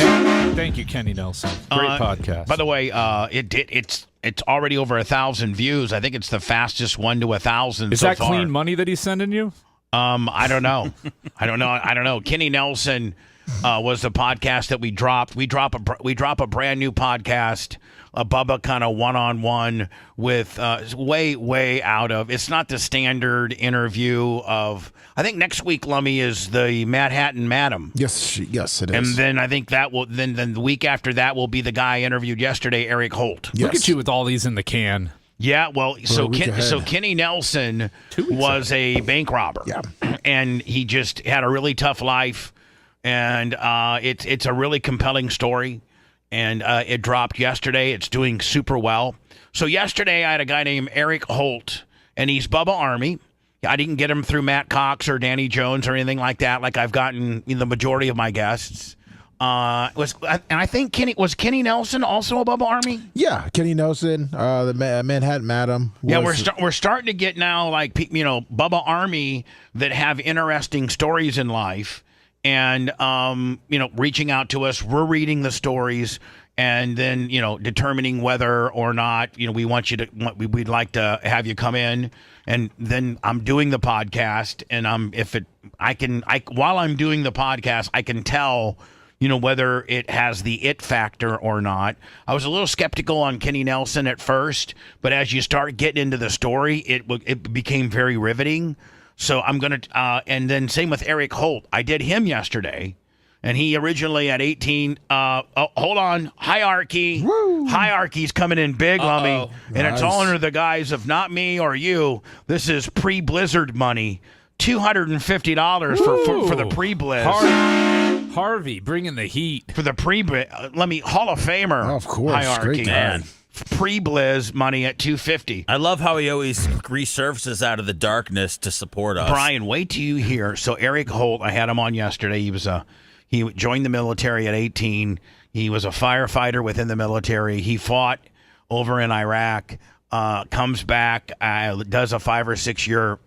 Thank you, Kenny Nelson. Great podcast. By the way, it's already over 1,000 views. I think it's the fastest one to 1,000. Is so that far. clean money that he's sending you? I don't know. I don't know. Kenny Nelson was the podcast that we dropped. We drop a brand new podcast. A Bubba kind of one-on-one with way out of. It's not the standard interview of. I think next week, Lummy, is the Manhattan Madam. Yes, it is. And then I think that will then the week after that will be the guy interviewed yesterday, Eric Holt. Look at you with all these in the can. Yeah, well, so Kenny Nelson was a bank robber. Yeah, and he just had a really tough life, and it's a really compelling story. And it dropped yesterday. It's doing super well. So yesterday I had a guy named Eric Holt, and he's Bubba Army. I didn't get him through Matt Cox or Danny Jones or anything like that, like I've gotten the majority of my guests. And I think Kenny Nelson also a Bubba Army? Yeah, Kenny Nelson, the Manhattan Madam. Yeah, we're starting to get now like Bubba Army that have interesting stories in life. And, reaching out to us, we're reading the stories and then, determining whether or not, we want you to, we'd like to have you come in. And then I'm doing the podcast and while I'm doing the podcast, I can tell, whether it has the it factor or not. I was a little skeptical on Kenny Nelson at first, but as you start getting into the story, it became very riveting. So I'm going to, and then same with Eric Holt. I did him yesterday, and he originally at 18, hold on, Hierarchy. Woo. Hierarchy's coming in big, Lummy. And it's all under the guise of not me or you. This is pre-Blizzard money. $250 for the pre-Blizz. Harvey bringing the heat. For the pre-Blizz. Hall of Famer. Oh, of course. Hierarchy. Great man. Pre-Blizz money at $250. I love how he always resurfaces out of the darkness to support us. Brian, wait till you hear. So Eric Holt, I had him on yesterday. He joined the military at 18. He was a firefighter within the military. He fought over in Iraq. Comes back, does a 5 or 6 year,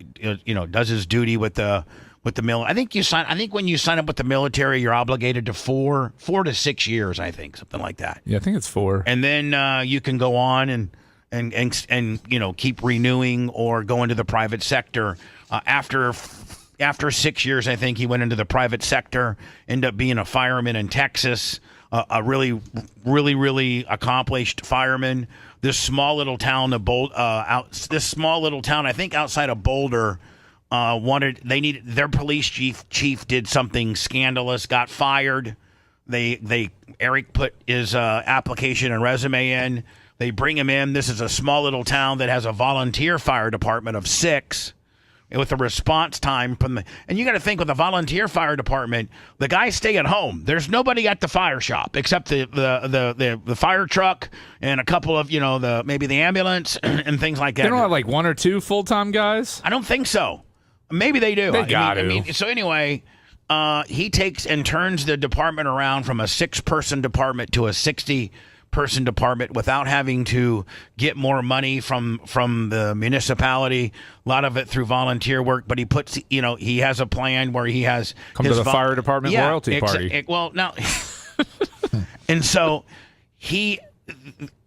does his duty with the military. I think when you sign up with the military, you're obligated to 4 to 6 years. I think something like that. Yeah, I think it's 4. And then you can go on and keep renewing or go into the private sector after after 6 years, I think he went into the private sector, ended up being a fireman in Texas, a really, really, really accomplished fireman. This small little town of I think outside of Boulder, their police chief did something scandalous, got fired. Eric put his application and resume in. They bring him in. This is a small little town that has a volunteer fire department of 6 with a response time and you got to think, with a volunteer fire department, the guys stay at home. There's nobody at the fire shop except the fire truck and a couple of, maybe the ambulance and things like that. They don't have like 1 or 2 full-time guys? I don't think so. Maybe they do. They got to. So anyway, he takes and turns the department around from a 6-person department to a 60-person department without having to get more money from the municipality. A lot of it through volunteer work, but he puts, he has a plan where he has come to the fire department royalty party. Well, no, and so he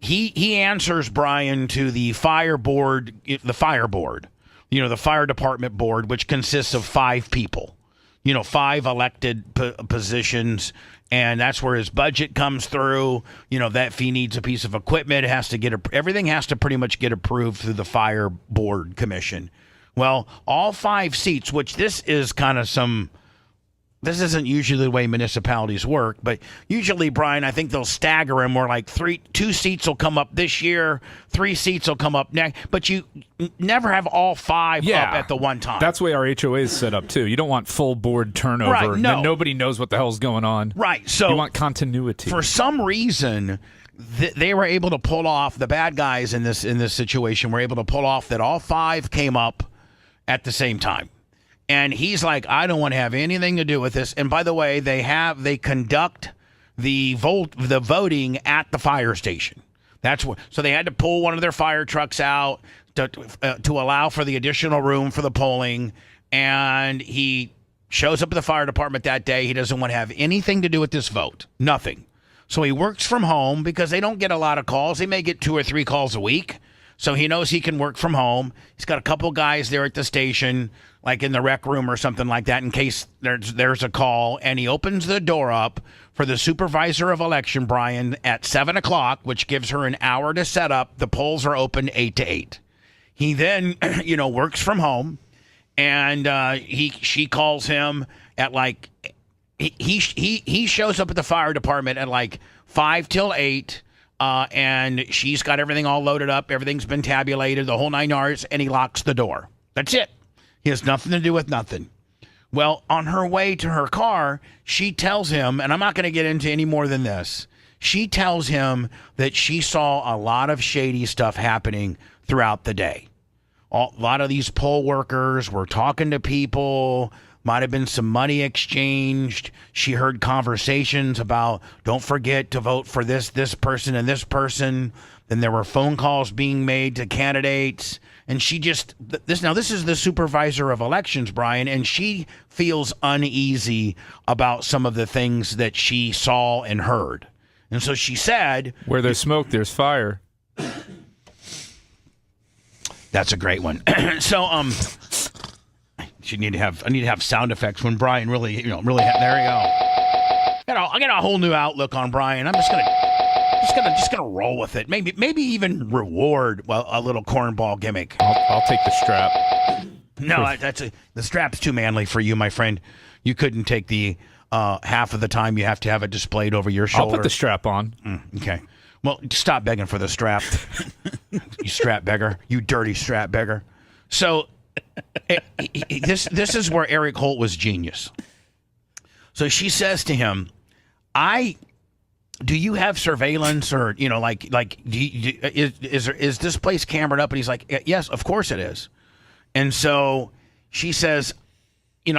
answers Brian to the fire board, the fire department board, which consists of 5 people. 5 elected positions, and that's where his budget comes through. That if he needs a piece of equipment, it has to everything has to pretty much get approved through the fire board commission. Well, all 5 seats, which this isn't usually the way municipalities work, but usually, Brian, I think they'll stagger them where like 2 seats will come up this year, 3 seats will come up next, but you never have all 5 up at the one time. That's the way our HOA is set up too. You don't want full board turnover. Right, no. Then nobody knows what the hell's going on. Right. So you want continuity. For some reason, they were able to pull off, the bad guys in this situation were able to pull off that all 5 came up at the same time. And he's like, I don't want to have anything to do with this. And by the way, they conduct the voting at the fire station. So they had to pull one of their fire trucks out to allow for the additional room for the polling. And he shows up at the fire department that day. He doesn't want to have anything to do with this vote. Nothing. So he works from home because they don't get a lot of calls. They may get 2 or 3 calls a week. So he knows he can work from home. He's got a couple guys there at the station, like in the rec room or something like that, in case there's a call. And he opens the door up for the supervisor of election, Brian, at 7 o'clock, which gives her an hour to set up. The polls are open 8 to 8. He then, works from home, and she calls him at like he shows up at the fire department at like 5 till 8. And she's got everything all loaded up. Everything's been tabulated, the whole 9 yards, and he locks the door. That's it. He has nothing to do with nothing. Well, on her way to her car, she tells him, and I'm not going to get into any more than this. She tells him that she saw a lot of shady stuff happening throughout the day. A lot of these poll workers were talking to people. Might have been some money exchanged. She heard conversations about, don't forget to vote for this person and this person. Then there were phone calls being made to candidates. And she this is the supervisor of elections, Brian, and she feels uneasy about some of the things that she saw and heard. And so she said, where there's smoke, there's fire. That's a great one. So, I need to have sound effects when Brian really, there you go. I got a whole new outlook on Brian. I'm just gonna roll with it. Maybe even reward a little cornball gimmick. I'll take the strap. No, the strap's too manly for you, my friend. You couldn't take the half of the time you have to have it displayed over your shoulder. I'll put the strap on. Okay. Well, stop begging for the strap. You strap beggar. You dirty strap beggar. So. This is where Eric Holt was genius. So she says to him, do you have surveillance or, is this place cambered up? And he's like, yes, of course it is. And so she says,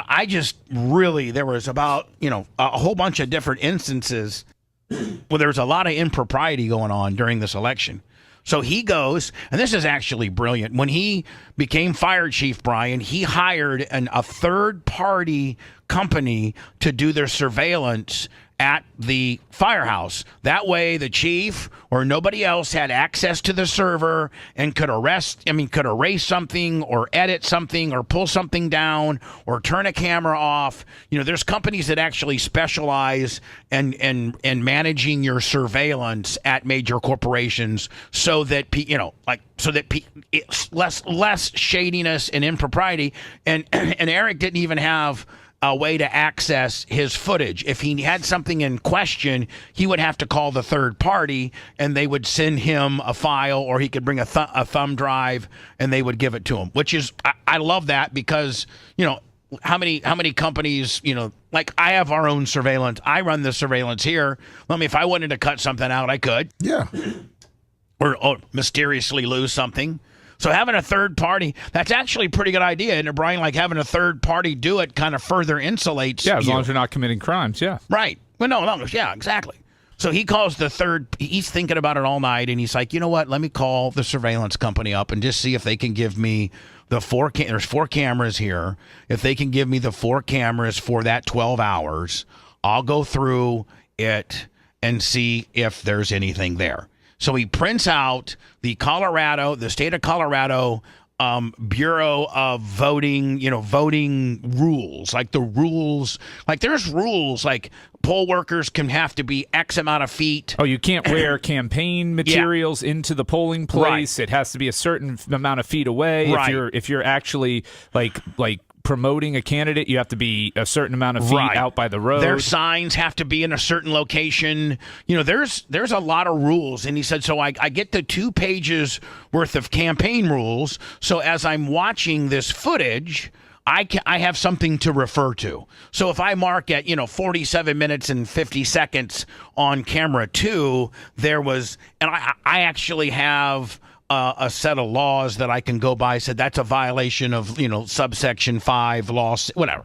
I just really, there was about, a whole bunch of different instances where there was a lot of impropriety going on during this election. So he goes, and this is actually brilliant. When he became fire chief, Brian, he hired a third-party company to do their surveillance at the firehouse. That way the chief or nobody else had access to the server and could erase something or edit something or pull something down or turn a camera off. There's companies that actually specialize in managing your surveillance at major corporations so that it's less shadiness and impropriety. And Eric didn't even have a way to access his footage. If he had something in question, he would have to call the third party, and they would send him a file, or he could bring a thumb drive, and they would give it to him. Which is, I love that because how many companies, like I have our own surveillance. I run the surveillance here. If I wanted to cut something out, I could. Yeah. Or mysteriously lose something. So having a third party, that's actually a pretty good idea, isn't it, Brian? Like having a third party do it kind of further insulates Yeah, as long as you're not committing crimes, yeah. Right. Well, no, yeah, exactly. So he calls the third, he's thinking about it all night, and he's like, you know what, let me call the surveillance company up and just see if they can give me there's 4 cameras here. If they can give me the 4 cameras for that 12 hours, I'll go through it and see if there's anything there. So he prints out the state of Colorado Bureau of Voting, voting rules. Like the rules, like there's rules like poll workers can have to be X amount of feet. Oh, you can't wear campaign materials into the polling place. Right. It has to be a certain amount of feet away. Right. If you're actually like promoting a candidate, you have to be a certain amount of feet out by the road. Their signs have to be in a certain location. There's a lot of rules. And he said, so I get the 2 pages worth of campaign rules. So as I'm watching this footage, I have something to refer to. So if I mark at 47 minutes and 50 seconds on camera 2, there was, and I actually have a set of laws that I can go by. Said that's a violation of subsection 5 laws, whatever.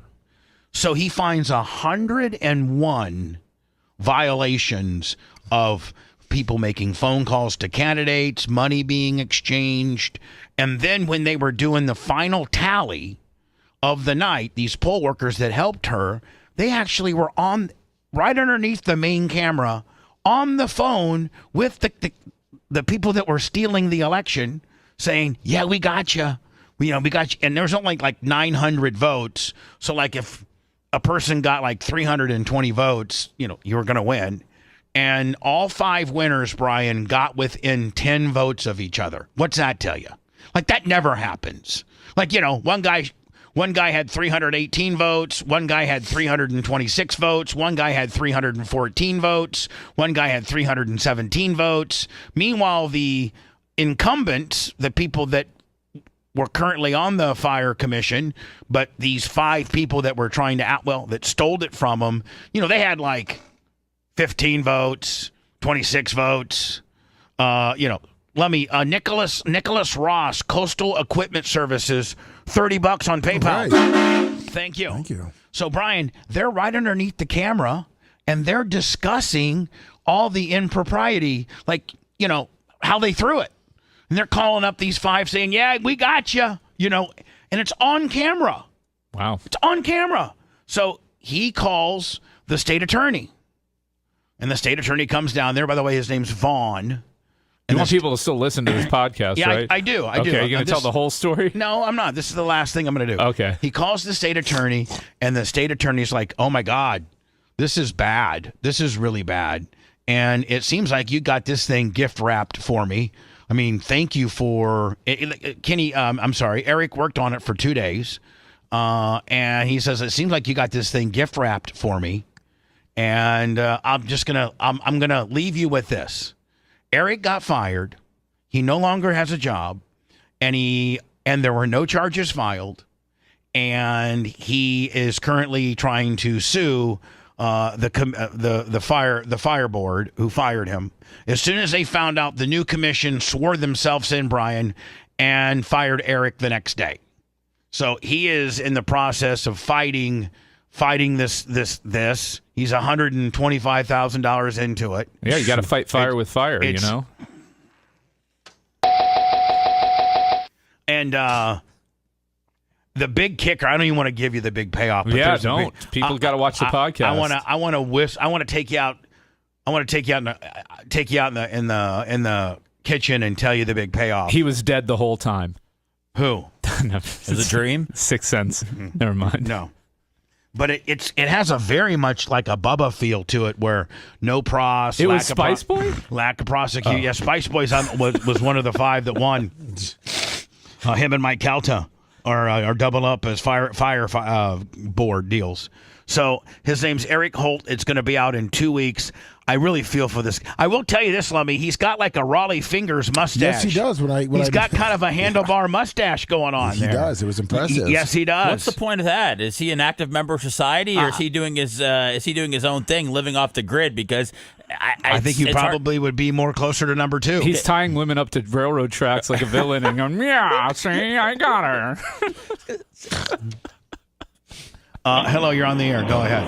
So he finds 101 violations of people making phone calls to candidates, money being exchanged, and then when they were doing the final tally of the night, these poll workers that helped her, they actually were on right underneath the main camera on the phone with the people that were stealing the election, saying, "Yeah, we got you. We got you." And there's only like 900 votes. So like if a person got like 320 votes, you were going to win. And all 5 winners, Brian, got within 10 votes of each other. What's that tell you? Like that never happens. Like, one guy had 318 votes. One guy had 326 votes. One guy had 314 votes. One guy had 317 votes. Meanwhile, the incumbents, the people that were currently on the fire commission, but these 5 people that were trying to that stole it from them, they had like 15 votes, 26 votes. Nicholas Ross, Coastal Equipment Services, $30 on PayPal. Right. Thank you. So, Brian, they're right underneath the camera, and they're discussing all the impropriety, like, how they threw it. And they're calling up these 5 saying, "Yeah, we got you," and it's on camera. Wow. It's on camera. So he calls the state attorney, and the state attorney comes down there. By the way, his name's Vaughn. You want people to still listen to this podcast, yeah, right? I do. Okay, are you going to tell the whole story? No, I'm not. This is the last thing I'm going to do. Okay. He calls the state attorney, and the state attorney's like, "Oh, my God, this is bad. This is really bad. And it seems like you got this thing gift wrapped for me. I mean, thank you for Kenny. I'm sorry. Eric worked on it for 2 days. And he says, it seems like you got this thing gift wrapped for me. And I'm going to leave you with this. Eric got fired. He no longer has a job, and there were no charges filed. And he is currently trying to sue the fire board who fired him. As soon as they found out, the new commission swore themselves in, Brian, and fired Eric the next day. So he is in the process of fighting this. He's $125,000 into it. Yeah, you got to fight fire with fire, you know. And the big kicker. I don't even want to give you the big payoff. But Yeah, don't. People got to watch the podcast. I want to take you out. I want to take you out in the kitchen and tell you the big payoff. He was dead the whole time. Who? No, it's a dream. Sixth Sense. Never mind. No. But it has a very much like a Bubba feel to it, where no pros. It was Spice Boy? Lack of prosecution. Yeah, Spice Boy's was one of the 5 that won. Him and Mike Calta are double up as fire board deals. So his name's Eric Holt. It's going to be out in 2 weeks. I really feel for this. I will tell you this, Lummy. He's got like a Raleigh Fingers mustache. Yes, he does. He's got kind of a handlebar mustache going on there. He does. It was impressive. Yes, he does. What's the point of that? Is he an active member of society, or is he doing his own thing, living off the grid? Because I think he probably would be more closer to number 2. He's tying women up to railroad tracks like a villain and going, yeah, see, I got her. Hello, you're on the air. Go ahead.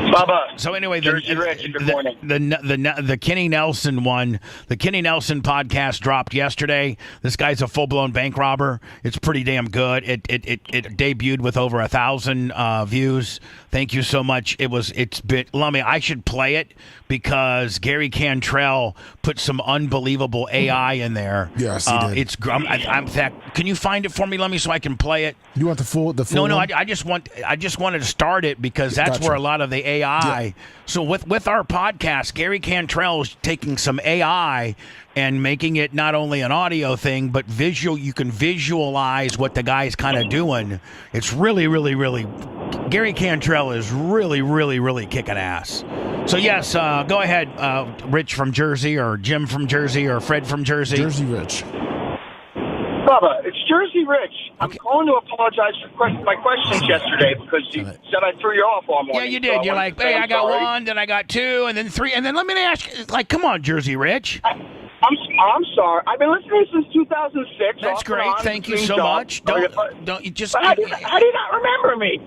Bubba. So anyway, Jersey Rich, good morning. The Kenny Nelson one, the Kenny Nelson podcast dropped yesterday. This guy's a full-blown bank robber. It's pretty damn good. It debuted with over 1,000 views. Thank you so much. It's been Lummy. I should play it because Gary Cantrell put some unbelievable AI in there. Yes, he did. It's can you find it for me, Lummy, so I can play it? You want the full? No. one? I just wanted to start it because that's Gotcha. where a lot of the AI. Yeah. So with our podcast, Gary Cantrell is taking some AI and making it not only an audio thing, but visual. You can visualize what the guy's kind of doing. It's really, really, really. Gary Cantrell is really, really, really kicking ass. So yes, go ahead, Rich from Jersey, or Jim from Jersey, or Fred from Jersey. Jersey Rich. Bubba, it's Jersey Rich. I'm calling to apologize for my questions yesterday because you said I threw you off all morning. Yeah, you did. So You're like, hey, I got 1, then I got 2, and then 3, and then let me ask you, like, come on, Jersey Rich. I'm sorry. I've been listening since 2006. That's great. Thank you so much. Don't you just? How do you not remember me?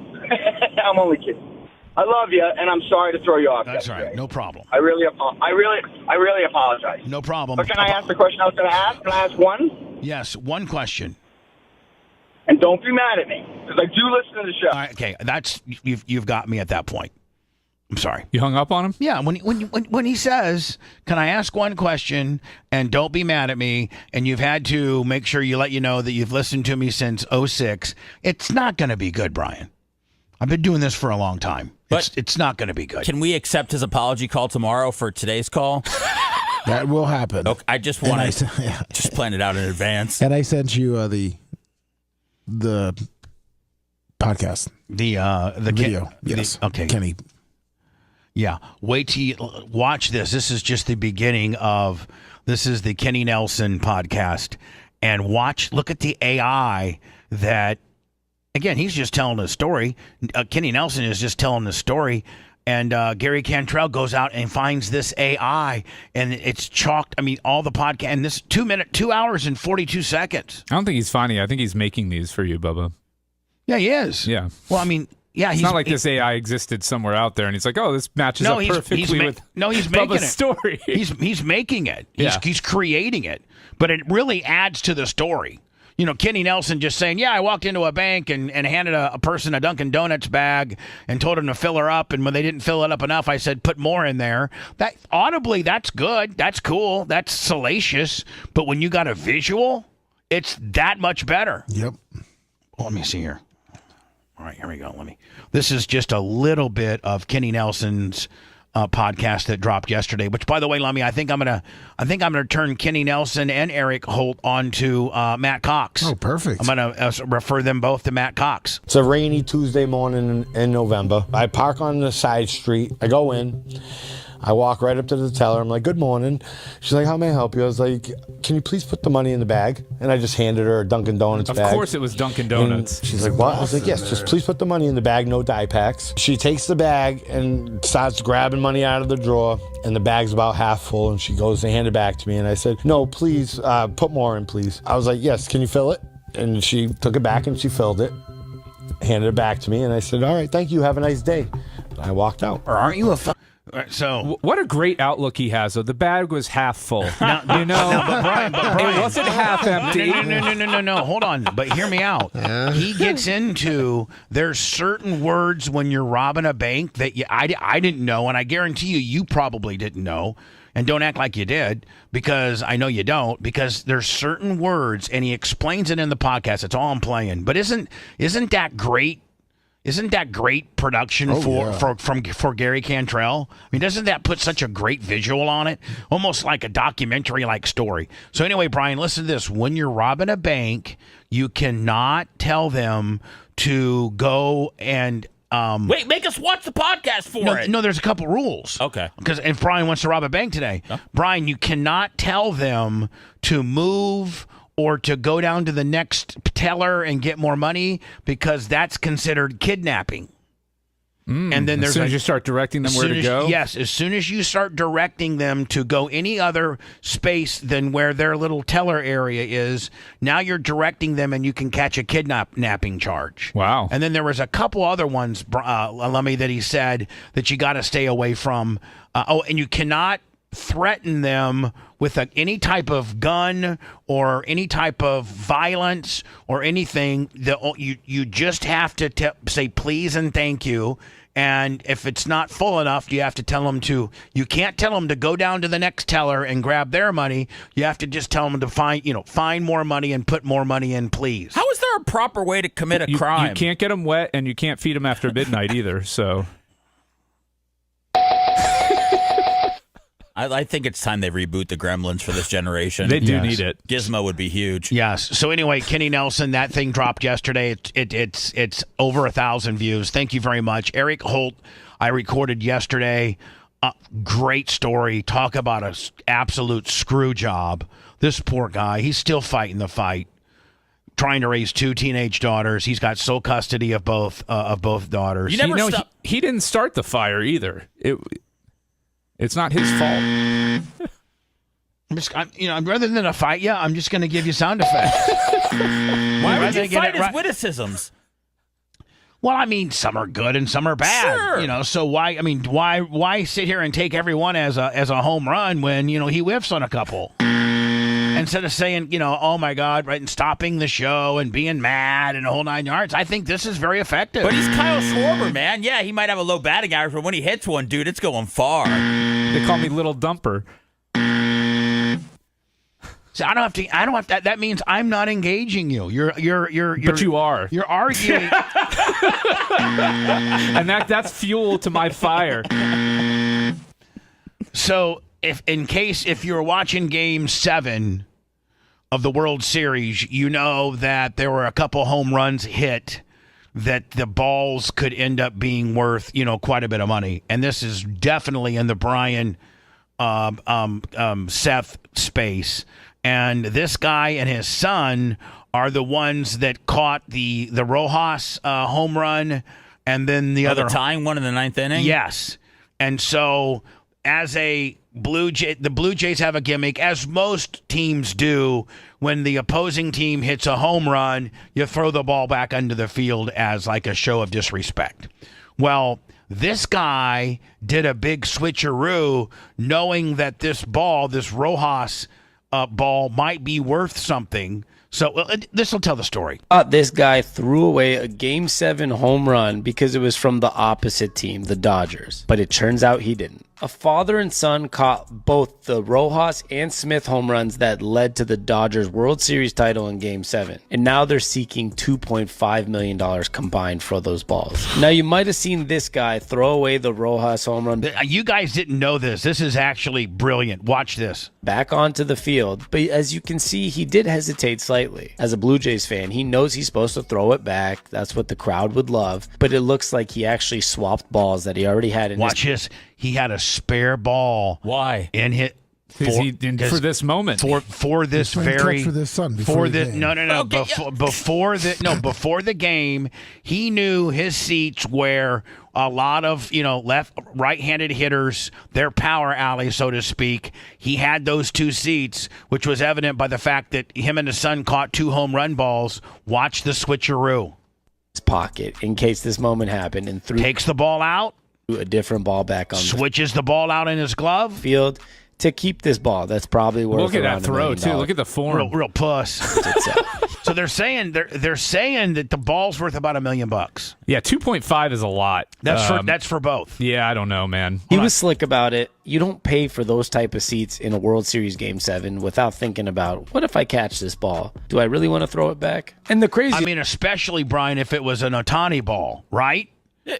I'm only kidding. I love you, and I'm sorry to throw you off. That's right. No problem. I really apologize. No problem. But can I ask the question I was going to ask? Can I ask one? Yes, one question. And don't be mad at me, because I do listen to the show. All right, okay, that's you've got me at that point. I'm sorry. You hung up on him? Yeah, when he says, "Can I ask one question?" and don't be mad at me, and you've had to make sure you let you know that you've listened to me since 2006, it's not going to be good, Brian. I've been doing this for a long time. But it's not going to be good. Can we accept his apology call tomorrow for today's call? That will happen. Okay, I just want to just plan it out in advance. And I sent you the podcast. The video. Yes. Okay. Kenny. Yeah. Wait till you watch this. This is just the beginning of this is the Kenny Nelson podcast. And look at the AI that, again, he's just telling a story. Kenny Nelson is just telling the story. And Gary Cantrell goes out and finds this AI, and it's chalked. I mean, all the podcast, and this 2 hours and 42 seconds. I don't think he's finding. I think he's making these for you, Bubba. Yeah, he is. Yeah. Well, I mean, yeah, it's not like this AI existed somewhere out there, and he's like, "Oh, this matches up perfectly with." He's making Bubba's it. Story. He's making it. Yeah. He's creating it, but it really adds to the story. You know, Kenny Nelson just saying, yeah, I walked into a bank and handed a person a Dunkin' Donuts bag and told him to fill her up. And when they didn't fill it up enough, I said, put more in there. That audibly, that's good. That's cool. That's salacious. But when you got a visual, it's that much better. Yep. Well, let me see here. All right, here we go. This is just a little bit of Kenny Nelson's podcast that dropped yesterday. Which, by the way, Lummy, I think I'm gonna turn Kenny Nelson and Eric Holt onto Matt Cox. Oh, perfect. I'm gonna refer them both to Matt Cox. It's a rainy Tuesday morning in November. I park on the side street. I go in. I walk right up to the teller. I'm like, good morning. She's like, how may I help you? I was like, can you please put the money in the bag? And I just handed her a Dunkin' Donuts bag. Of course it was Dunkin' Donuts. And she's like, what? I was like, yes, just please put the money in the bag, no die packs. She takes the bag and starts grabbing money out of the drawer, and the bag's about half full, and she goes to hand it back to me. And I said, no, please, put more in, please. I was like, yes, can you fill it? And she took it back and she filled it, handed it back to me, and I said, all right, thank you, have a nice day. And I walked out. Or aren't you So what a great outlook he has, though. The bag was half full. but Brian, it wasn't half empty. No. Hold on, but hear me out. He gets into there's certain words when you're robbing a bank that I didn't know, and I guarantee you probably didn't know. And don't act like you did, because I know you don't, because there's certain words, and he explains it in the podcast. It's all I'm playing. But isn't that great? Isn't that great production for Gary Cantrell? I mean, doesn't that put such a great visual on it? Almost like a documentary-like story. So anyway, Brian, listen to this. When you're robbing a bank, you cannot tell them to go and wait, make us watch the podcast for it. No, there's a couple rules. Okay. Because if Brian wants to rob a bank today, Brian, you cannot tell them to move or to go down to the next teller and get more money, because that's considered kidnapping. And then as soon as you start directing them where to go? Yes, as soon as you start directing them to go any other space than where their little teller area is, now you're directing them and you can catch a kidnapping charge. Wow. And then there was a couple other ones, Lummy, that he said that you got to stay away from. And you cannot threaten them with any type of gun or any type of violence or anything. You just have to say please and thank you. And if it's not full enough, you have to tell them you can't tell them to go down to the next teller and grab their money. You have to just tell them to find more money and put more money in, please. How is there a proper way to commit a crime? You can't get them wet, and you can't feed them after midnight either, so... I think it's time they reboot the Gremlins for this generation. They do need it. Gizmo would be huge. Yes. So anyway, Kenny Nelson, that thing dropped yesterday. It's over 1,000 views. Thank you very much. Eric Holt, I recorded yesterday. Great story. Talk about an absolute screw job. This poor guy, he's still fighting the fight, trying to raise 2 teenage daughters. He's got sole custody of both daughters. He didn't start the fire either. It's not his fault. Rather than a fight, I'm just going to give you sound effects. Why would you fight his witticisms? Well, I mean, some are good and some are bad. Sure. So why sit here and take everyone as a home run when he whiffs on a couple? Instead of saying, oh my God, right, and stopping the show and being mad and the whole 9 yards, I think this is very effective. But he's Kyle Schwarber, man. Yeah, he might have a low batting average, but when he hits one, dude, it's going far. They call me Little Dumper. So I don't have to. That means I'm not engaging you. But you are. You're arguing. And that's fuel to my fire. So if you're watching Game 7 of the World Series, you know that there were a couple home runs hit that the balls could end up being worth, quite a bit of money. And this is definitely in the Brian Seth space. And this guy and his son are the ones that caught the Rojas home run, and then the other tying one in the 9th inning. Yes, and so as a the Blue Jays have a gimmick, as most teams do. When the opposing team hits a home run, you throw the ball back under the field as like a show of disrespect. Well, this guy did a big switcheroo, knowing that this Rojas ball might be worth something. So this will tell the story. This guy threw away a Game 7 home run because it was from the opposite team, the Dodgers. But it turns out he didn't. A father and son caught both the Rojas and Smith home runs that led to the Dodgers World Series title in Game 7. And now they're seeking $2.5 million combined for those balls. Now, you might have seen this guy throw away the Rojas home run. You guys didn't know this. This is actually brilliant. Watch this. Back onto the field. But as you can see, he did hesitate slightly. As a Blue Jays fan, he knows he's supposed to throw it back. That's what the crowd would love. But it looks like he actually swapped balls that he already had in Watch this. He had a spare ball. Why? And hit for this moment. For this very for this son before the game. no. Okay, before the game, he knew his seats where a lot of right-handed hitters, their power alley, so to speak. He had those 2 seats, which was evident by the fact that him and his son caught 2 home run balls. Watch the switcheroo. Pocket in case this moment happened and threw. Takes the ball out. a different ball back on switches the ball out in his glove field to keep this ball. That's probably worth. Look at around that throw $1 too. million. Look at the form. real puss. So they're saying that the ball's worth about $1 million. Yeah, 2.5 is a lot. That's for both. Yeah, I don't know, man. He was slick about it. You don't pay for those type of seats in a World Series Game 7 without thinking about, what if I catch this ball? Do I really want to throw it back? And the crazy... I mean, especially, Brian, if it was an Ohtani ball, right?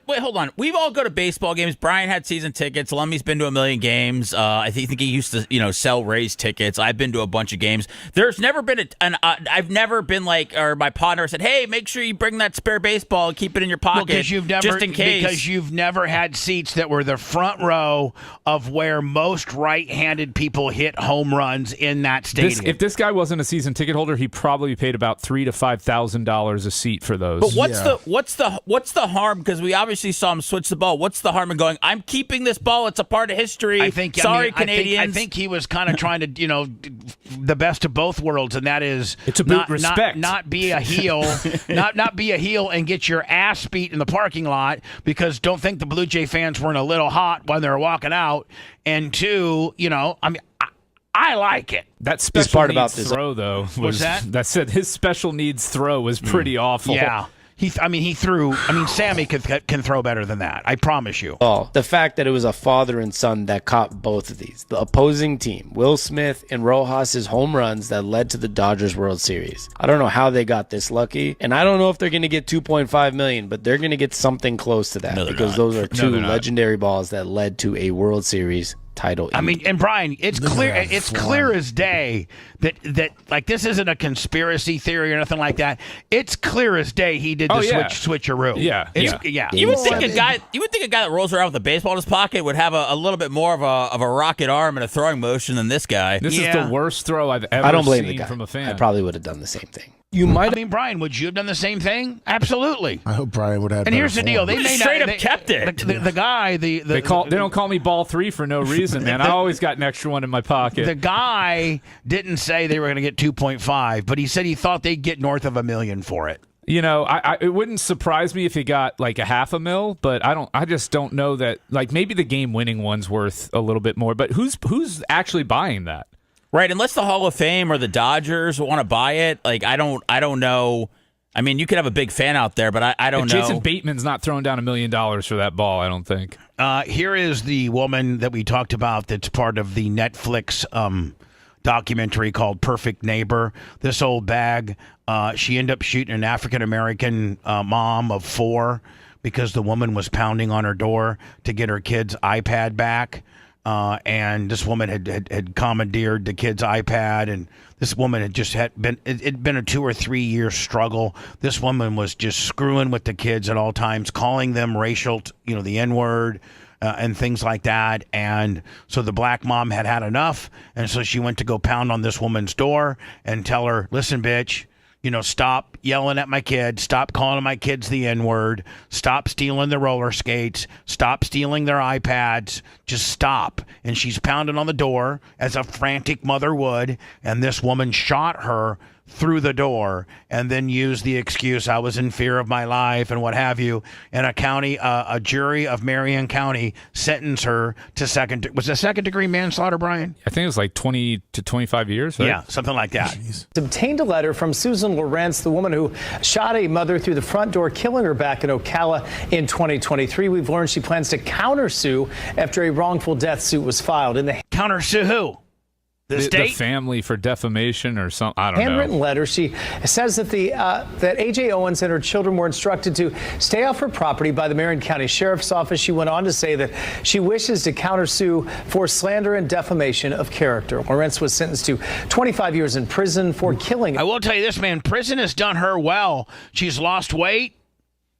Wait, hold on. We've all go to baseball games. Brian had season tickets. Lummy's been to 1 million games. I think he used to, sell Rays tickets. I've been to a bunch of games. There's never been I've never been like, or my partner said, "Hey, make sure you bring that spare baseball and keep it in your pocket, just in case." Because you've never had seats that were the front row of where most right-handed people hit home runs in that stadium. If this guy wasn't a season ticket holder, he probably paid about $3,000 to $5,000 a seat for those. But what's the harm? Because we obviously saw him switch the ball. What's the harm in going, I'm keeping this ball, it's a part of history. Canadians. I think he was kind of trying to, the best of both worlds, and that is it's about respect. Not be a heel, not be a heel and get your ass beat in the parking lot, because don't think the Blue Jay fans weren't a little hot when they were walking out. And two, I like it. That special needs throw, though, was that said his special needs throw was pretty awful. Yeah. He threw. Sammy can throw better than that. I promise you. Oh, the fact that it was a father and son that caught both of these. The opposing team, Will Smith and Rojas' home runs that led to the Dodgers World Series. I don't know how they got this lucky, and I don't know if they're going to get $2.5 million, but they're going to get something close to that because those are two legendary balls that led to a World Series title. And Brian, it's clear. It's clear as day that like this isn't a conspiracy theory or nothing like that. It's clear as day he did the switcheroo. Yeah. You would think a guy that rolls around with a baseball in his pocket would have a little bit more of a rocket arm and a throwing motion than this guy. This is the worst throw I've ever seen from a fan. I probably would have done the same thing. Brian, would you have done the same thing? Absolutely. I hope Brian would have. And here's the deal: they straight up kept it. The guy, they don't call me ball 3 for no reason, man. I always got an extra one in my pocket. The guy didn't say they were going to get 2.5, but he said he thought they'd get north of $1 million for it. It wouldn't surprise me if he got like $500,000, but I just don't know that. Like maybe the game-winning one's worth a little bit more, but who's actually buying that? Right, unless the Hall of Fame or the Dodgers want to buy it, like I don't know. I mean, you could have a big fan out there, but I don't know. Jason Bateman's not throwing down $1 million for that ball, I don't think. Here is the woman that we talked about that's part of the Netflix documentary called Perfect Neighbor. This old bag, she ended up shooting an African-American mom of 4 because the woman was pounding on her door to get her kid's iPad back. And this woman had commandeered the kid's iPad, and this woman had been a 2 or 3 year struggle. This woman was just screwing with the kids at all times, calling them racial, the N-word, and things like that. And so the black mom had enough, and so she went to go pound on this woman's door and tell her, "Listen, bitch, stop yelling at my kids. Stop calling my kids the N-word. Stop stealing their roller skates. Stop stealing their iPads. Just stop." And she's pounding on the door as a frantic mother would. And this woman shot her through the door and then used the excuse, "I was in fear of my life," and what have you. And a jury of Marion County sentenced her to second-degree manslaughter, Brian? I think it was like 20 to 25 years. Right? Yeah, something like that. Obtained a letter from Susan Lawrence, the woman who shot a mother through the front door, killing her back in Ocala in 2023. We've learned she plans to countersue after a wrongful death suit was filed. Countersue who? The family for defamation or something. I don't know. Handwritten letter. She says that that A.J. Owens and her children were instructed to stay off her property by the Marion County Sheriff's Office. She went on to say that she wishes to countersue for slander and defamation of character. Lawrence was sentenced to 25 years in prison for killing. I will tell you this, man. Prison has done her well. She's lost weight.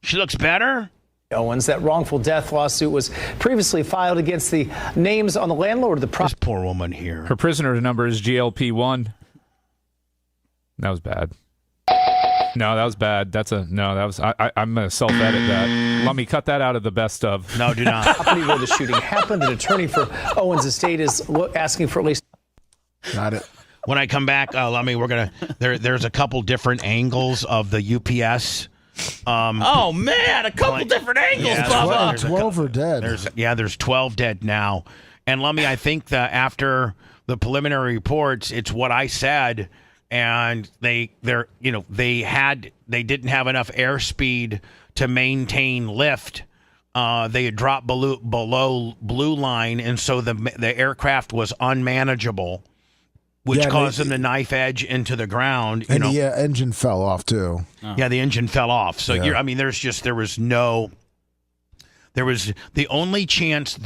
She looks better. Owens. That wrongful death lawsuit was previously filed against the names on the landlord of the property. This poor woman here. Her prisoner number is GLP1. That was bad. No, that was bad. I'm going to self-edit that. Let me cut that out of the best of. No, do not. Property where the shooting happened. An attorney for Owens' estate is asking for at least. Got it. When I come back, there's a couple different angles of the UPS Oh man, a couple different angles, Bubba. 12 are dead. There's 12 dead now. And Lummy, I think that after the preliminary reports, it's what I said, and they didn't have enough airspeed to maintain lift. They had dropped below blue line, and so the aircraft was unmanageable, which caused them to knife edge into the ground. The engine fell off too. Yeah, the engine fell off. So Yeah. there was the only chance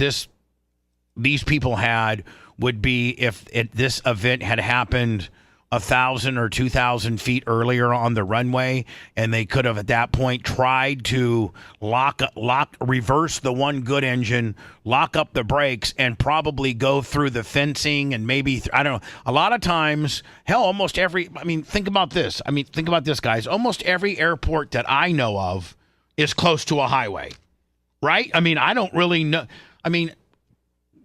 these people had would be if this event had happened 1,000 or 2,000 feet earlier on the runway, and they could have at that point tried to reverse the one good engine, lock up the brakes, and probably go through the fencing and maybe I don't know. A lot of times, think about this. Think about this, guys. Almost every airport that I know of is close to a highway, right? I don't really know.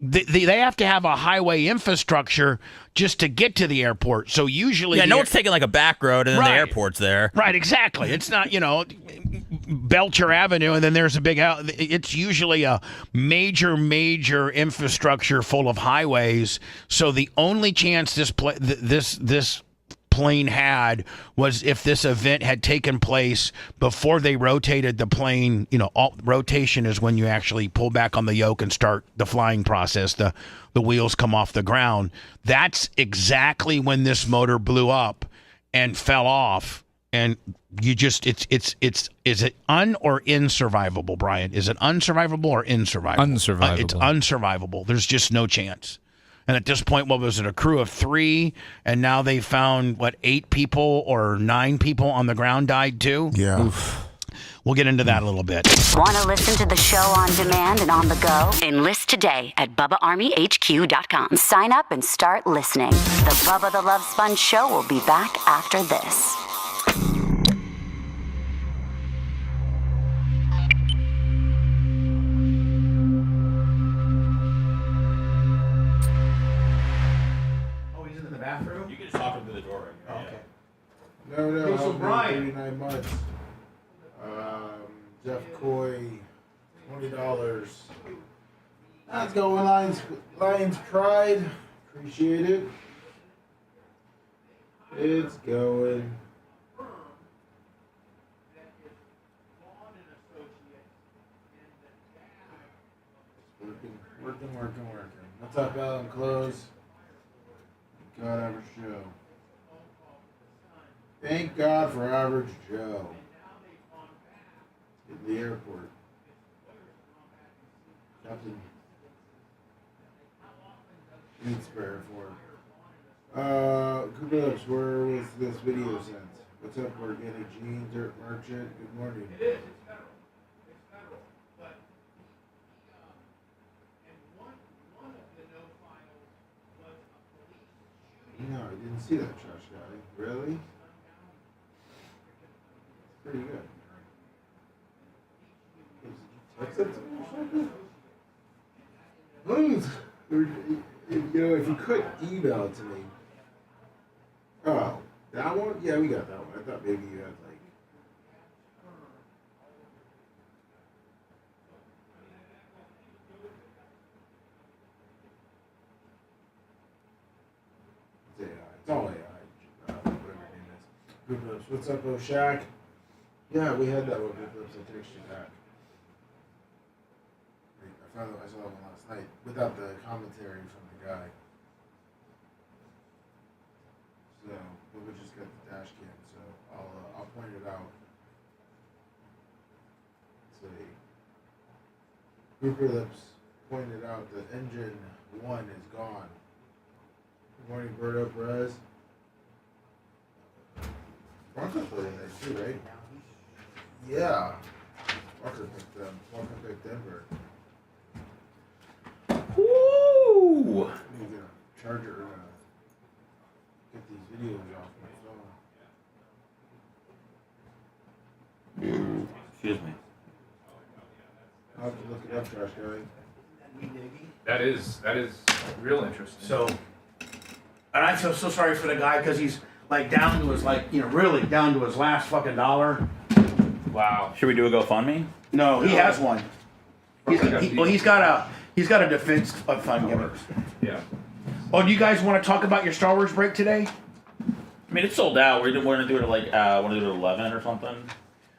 They have to have a highway infrastructure just to get to the airport. So usually, no one's taking like a back road and then the airport's there. Right, exactly. It's not Belcher Avenue and then there's a big house. It's usually a major infrastructure full of highways. So the only chance this plane had was if this event had taken place before they rotated the plane. Rotation is when you actually pull back on the yoke and start the flying process. The wheels come off the ground. That's exactly when this motor blew up and fell off. And you just is it or insurvivable, Brian? Is it unsurvivable or insurvivable? Unsurvivable. It's unsurvivable. There's just no chance. And at this point, what was it, a crew of 3? And now they found, 8 people or 9 people on the ground died too? Yeah. Oof. We'll get into that a little bit. Want to listen to the show on demand and on the go? Enlist today at BubbaArmyHQ.com. Sign up and start listening. The Bubba the Love Sponge Show will be back after this. You can just talk him through the door right here. No, So I'll Brian. 39 months. Jeff Coy, $20. That's going Lions Pride. Appreciate it. It's going. Working. What's up, Ellen? Close. God, Average Joe. Thank God for Average Joe. In the airport. Captain. Need spare for. Kudos, where was this video sent? What's up, Organic Gene, Dirt Merchant? Good morning. No, I didn't see that trash guy. Really? Pretty good. Text it to me or something? If you could email it to me. Oh, that one? Yeah, we got that one. I thought maybe you had it's all AI. Whatever your name is. Good Lips. What's up, O'Shaq? Yeah, we had that one. Good Lips. I texted you back. I saw that one last night without the commentary from the guy. So, but we just got the dash cam, so I'll point it out. Let's see. Grouper Lips pointed out that engine 1 is gone. Good morning, Birdo Perez. Bronco played in there too, right? Yeah. Walker picked them. Walker picked Denver. Woo! Let me get a charger. Get these videos off my phone. Excuse me. I'll have to look it up, trash guy. That is real interesting. So, and I feel so sorry for the guy because he's down to his really down to his last fucking dollar. Wow. Should we do a GoFundMe? No, he has one. He's got a defense fund given. Yeah. Oh, do you guys want to talk about your Star Wars break today? I mean, it's sold out. We're gonna do it at like want to do it at 11 or something.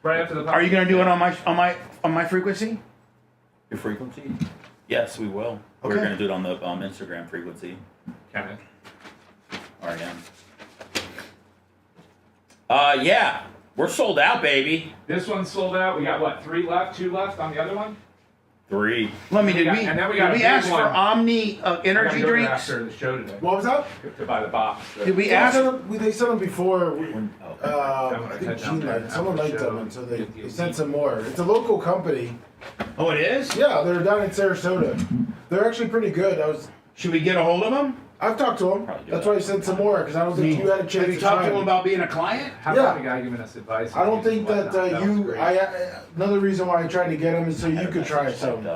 Right after the. Are you gonna do it on my frequency? Your frequency? Yes, we will. Okay. We're gonna do it on the Instagram frequency. Okay. REM. Yeah, we're sold out, baby. This one's sold out. We got what? 3 left? 2 left on the other one? 3. Let me. Did we ask for I Omni energy gotta go drinks? after the show today. What was that? To buy the box. Did we ask? They sent them before. I think Gene liked. Someone liked them, and so they sent some more. It's a local company. Oh, it is? Yeah, they're down in Sarasota. They're actually pretty good. Should we get a hold of them? I've talked to them. That's why I sent some more, because I don't think you had a chance Have you to talked try to them about being a client? How about the guy giving us advice? I don't think that another reason why I tried to get them is so you could try some.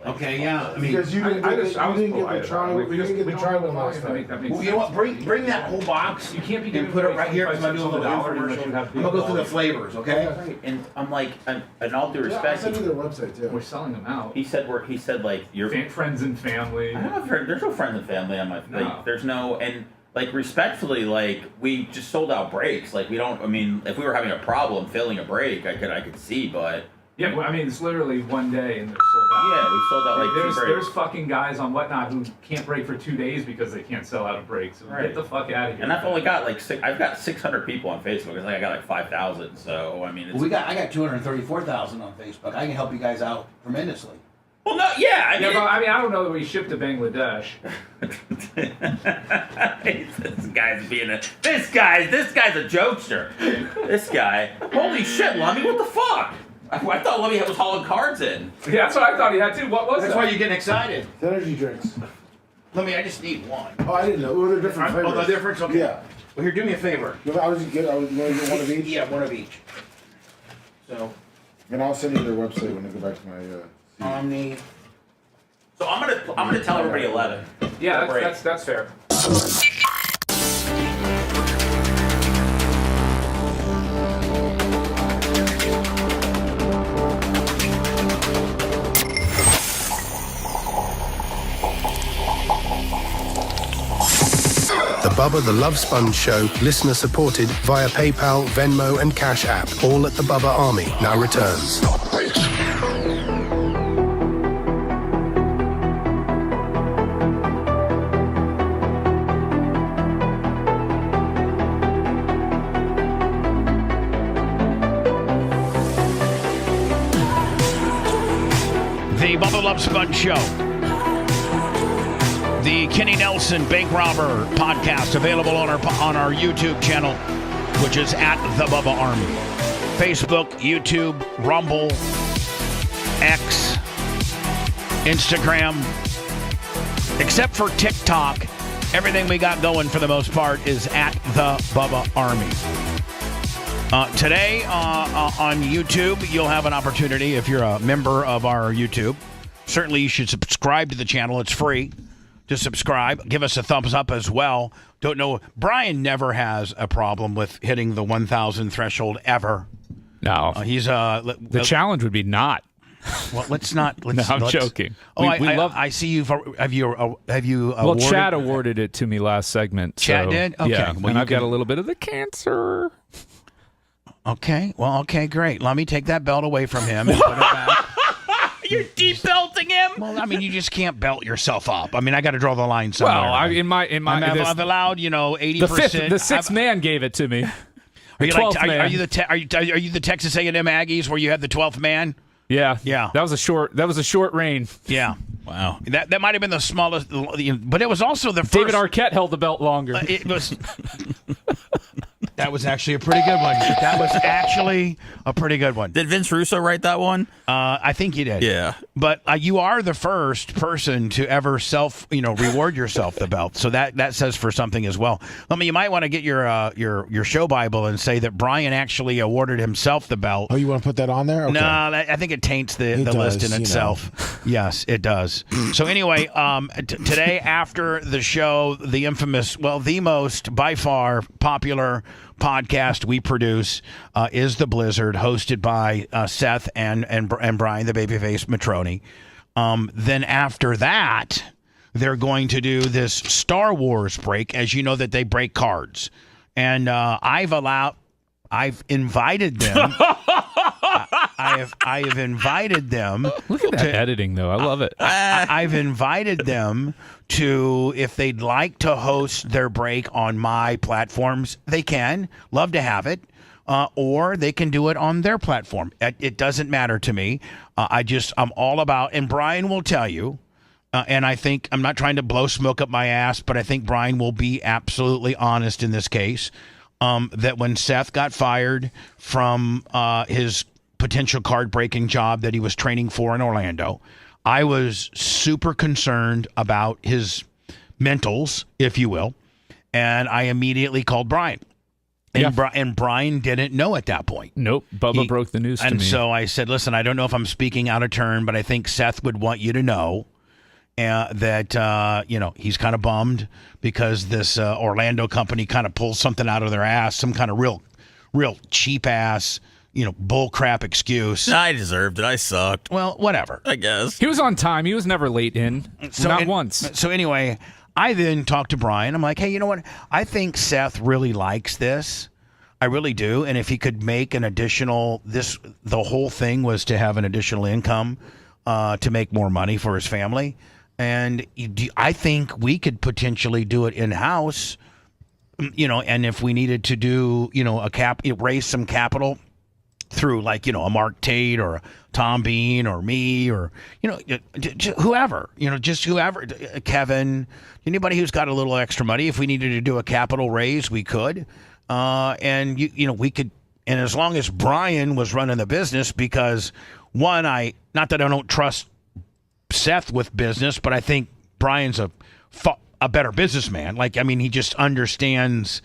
Okay, yeah. I mean, because you didn't get the try. You didn't get the try one last time. Well, you know what? Bring that whole box. You can't be and put it right here because I'm doing a little infomercial. I'm gonna go through the flavors, okay? And I'm like, and all due respect, I'll send you their website too. We're selling them out. He said like your friends and family. I don't know, there's no friends and family on my like. There's no and like respectfully, like we just sold out breaks. Like we don't. I mean, if we were having a problem filling a break, I could see, but. Yeah, well, I mean, it's literally one day and they're sold out. Yeah, we sold out like there's fucking guys on Whatnot who can't break for 2 days because they can't sell out a break. So get the fuck out of here. And I've only got I've got 600 people on Facebook. It's like I got like 5,000. So I mean, it's, I got 234,000 on Facebook. I can help you guys out tremendously. Well, no, yeah. I mean, I don't know that we ship to Bangladesh. This guy's a jokester. This guy, holy shit, Lummy, what the fuck? I thought Lummy was hauling cards in. Yeah, that's what I thought he had too. What was That's that? why you're getting excited. It's energy drinks. I just need one. Oh, I didn't know. Well, they're different flavors. Oh, the difference? Okay. Yeah. Well, here, do me a favor. I was going to get one of each. Yeah, one of each. So. And I'll send you their website when I go back to my. Omni. So I'm gonna tell everybody 11. Yeah, that's fair. The Bubba the Love Sponge Show, listener supported via PayPal, Venmo, and Cash App. All at the Bubba Army now returns. The Bubba Love Sponge Show. The Kenny Nelson Bank Robber podcast available on our YouTube channel, which is at the Bubba Army. Facebook, YouTube, Rumble, X, Instagram. Except for TikTok, everything we got going for the most part is at the Bubba Army. Today on YouTube, you'll have an opportunity if you're a member of our YouTube. Certainly you should subscribe to the channel. It's free to subscribe. Give us a thumbs up as well. Don't know. Brian never has a problem with hitting the 1,000 threshold ever. No. He's the challenge would be not. Well, let's not. No, I'm joking. Oh, I see you've. Have you? Well, awarded, Chad awarded it to me last segment. Chad did? Okay. Yeah, Well, and I've got a little bit of the cancer. Okay. Well, okay, great. Let me take that belt away from him and put it back. You're deep belting him. Well, I mean, you just can't belt yourself up. I mean, I got to draw the line somewhere. Well, I've allowed 80%. The sixth man gave it to me. Are you are you the Texas A&M Aggies where you had the 12th man? Yeah. That was a short reign. Yeah. Wow. That might have been the smallest, but it was also the first. David Arquette held the belt longer. It was. That was actually a pretty good one. That was actually a pretty good one. Did Vince Russo write that one? I think he did. Yeah. But you are the first person to ever reward yourself the belt. So that says for something as well. I mean, you might want to get your show Bible and say that Brian actually awarded himself the belt. Oh, you want to put that on there? Okay. No, I think it taints the list in itself. Yes, it does. So anyway, today after the show, the infamous, the most by far popular podcast we produce is The Blizzard, hosted by Seth and Brian, the babyface Matroni. Then after that, they're going to do this Star Wars break, as you know that they break cards. And I've invited them. I have invited them. Look at that editing, though. I love it. I've invited them to, if they'd like to host their break on my platforms, they can. Love to have it. Or they can do it on their platform. It doesn't matter to me. I'm all about, and Brian will tell you, and I think, I'm not trying to blow smoke up my ass, but I think Brian will be absolutely honest in this case, that when Seth got fired from his potential card-breaking job that he was training for in Orlando, I was super concerned about his mentals, if you will, and I immediately called Brian. And Brian didn't know at that point. Nope. Bubba broke the news to me. And so I said, listen, I don't know if I'm speaking out of turn, but I think Seth would want you to know that, he's kind of bummed because this Orlando company kind of pulls something out of their ass, some kind of real cheap-ass, bull crap excuse. I deserved it. I sucked. Well, whatever. I guess. He was on time. He was never late in. Not once. So anyway, I then talked to Brian. I'm like, hey, you know what? I think Seth really likes this. I really do. And if he could make an additional, the whole thing was to have an additional income to make more money for his family. And I think we could potentially do it in-house, and if we needed to do, raise some capital through a Mark Tate or a Tom Bean or me or, whoever, just whoever, Kevin, anybody who's got a little extra money. If we needed to do a capital raise, we could. And, we could, and as long as Brian was running the business, because one, not that I don't trust Seth with business, but I think Brian's a better businessman. He just understands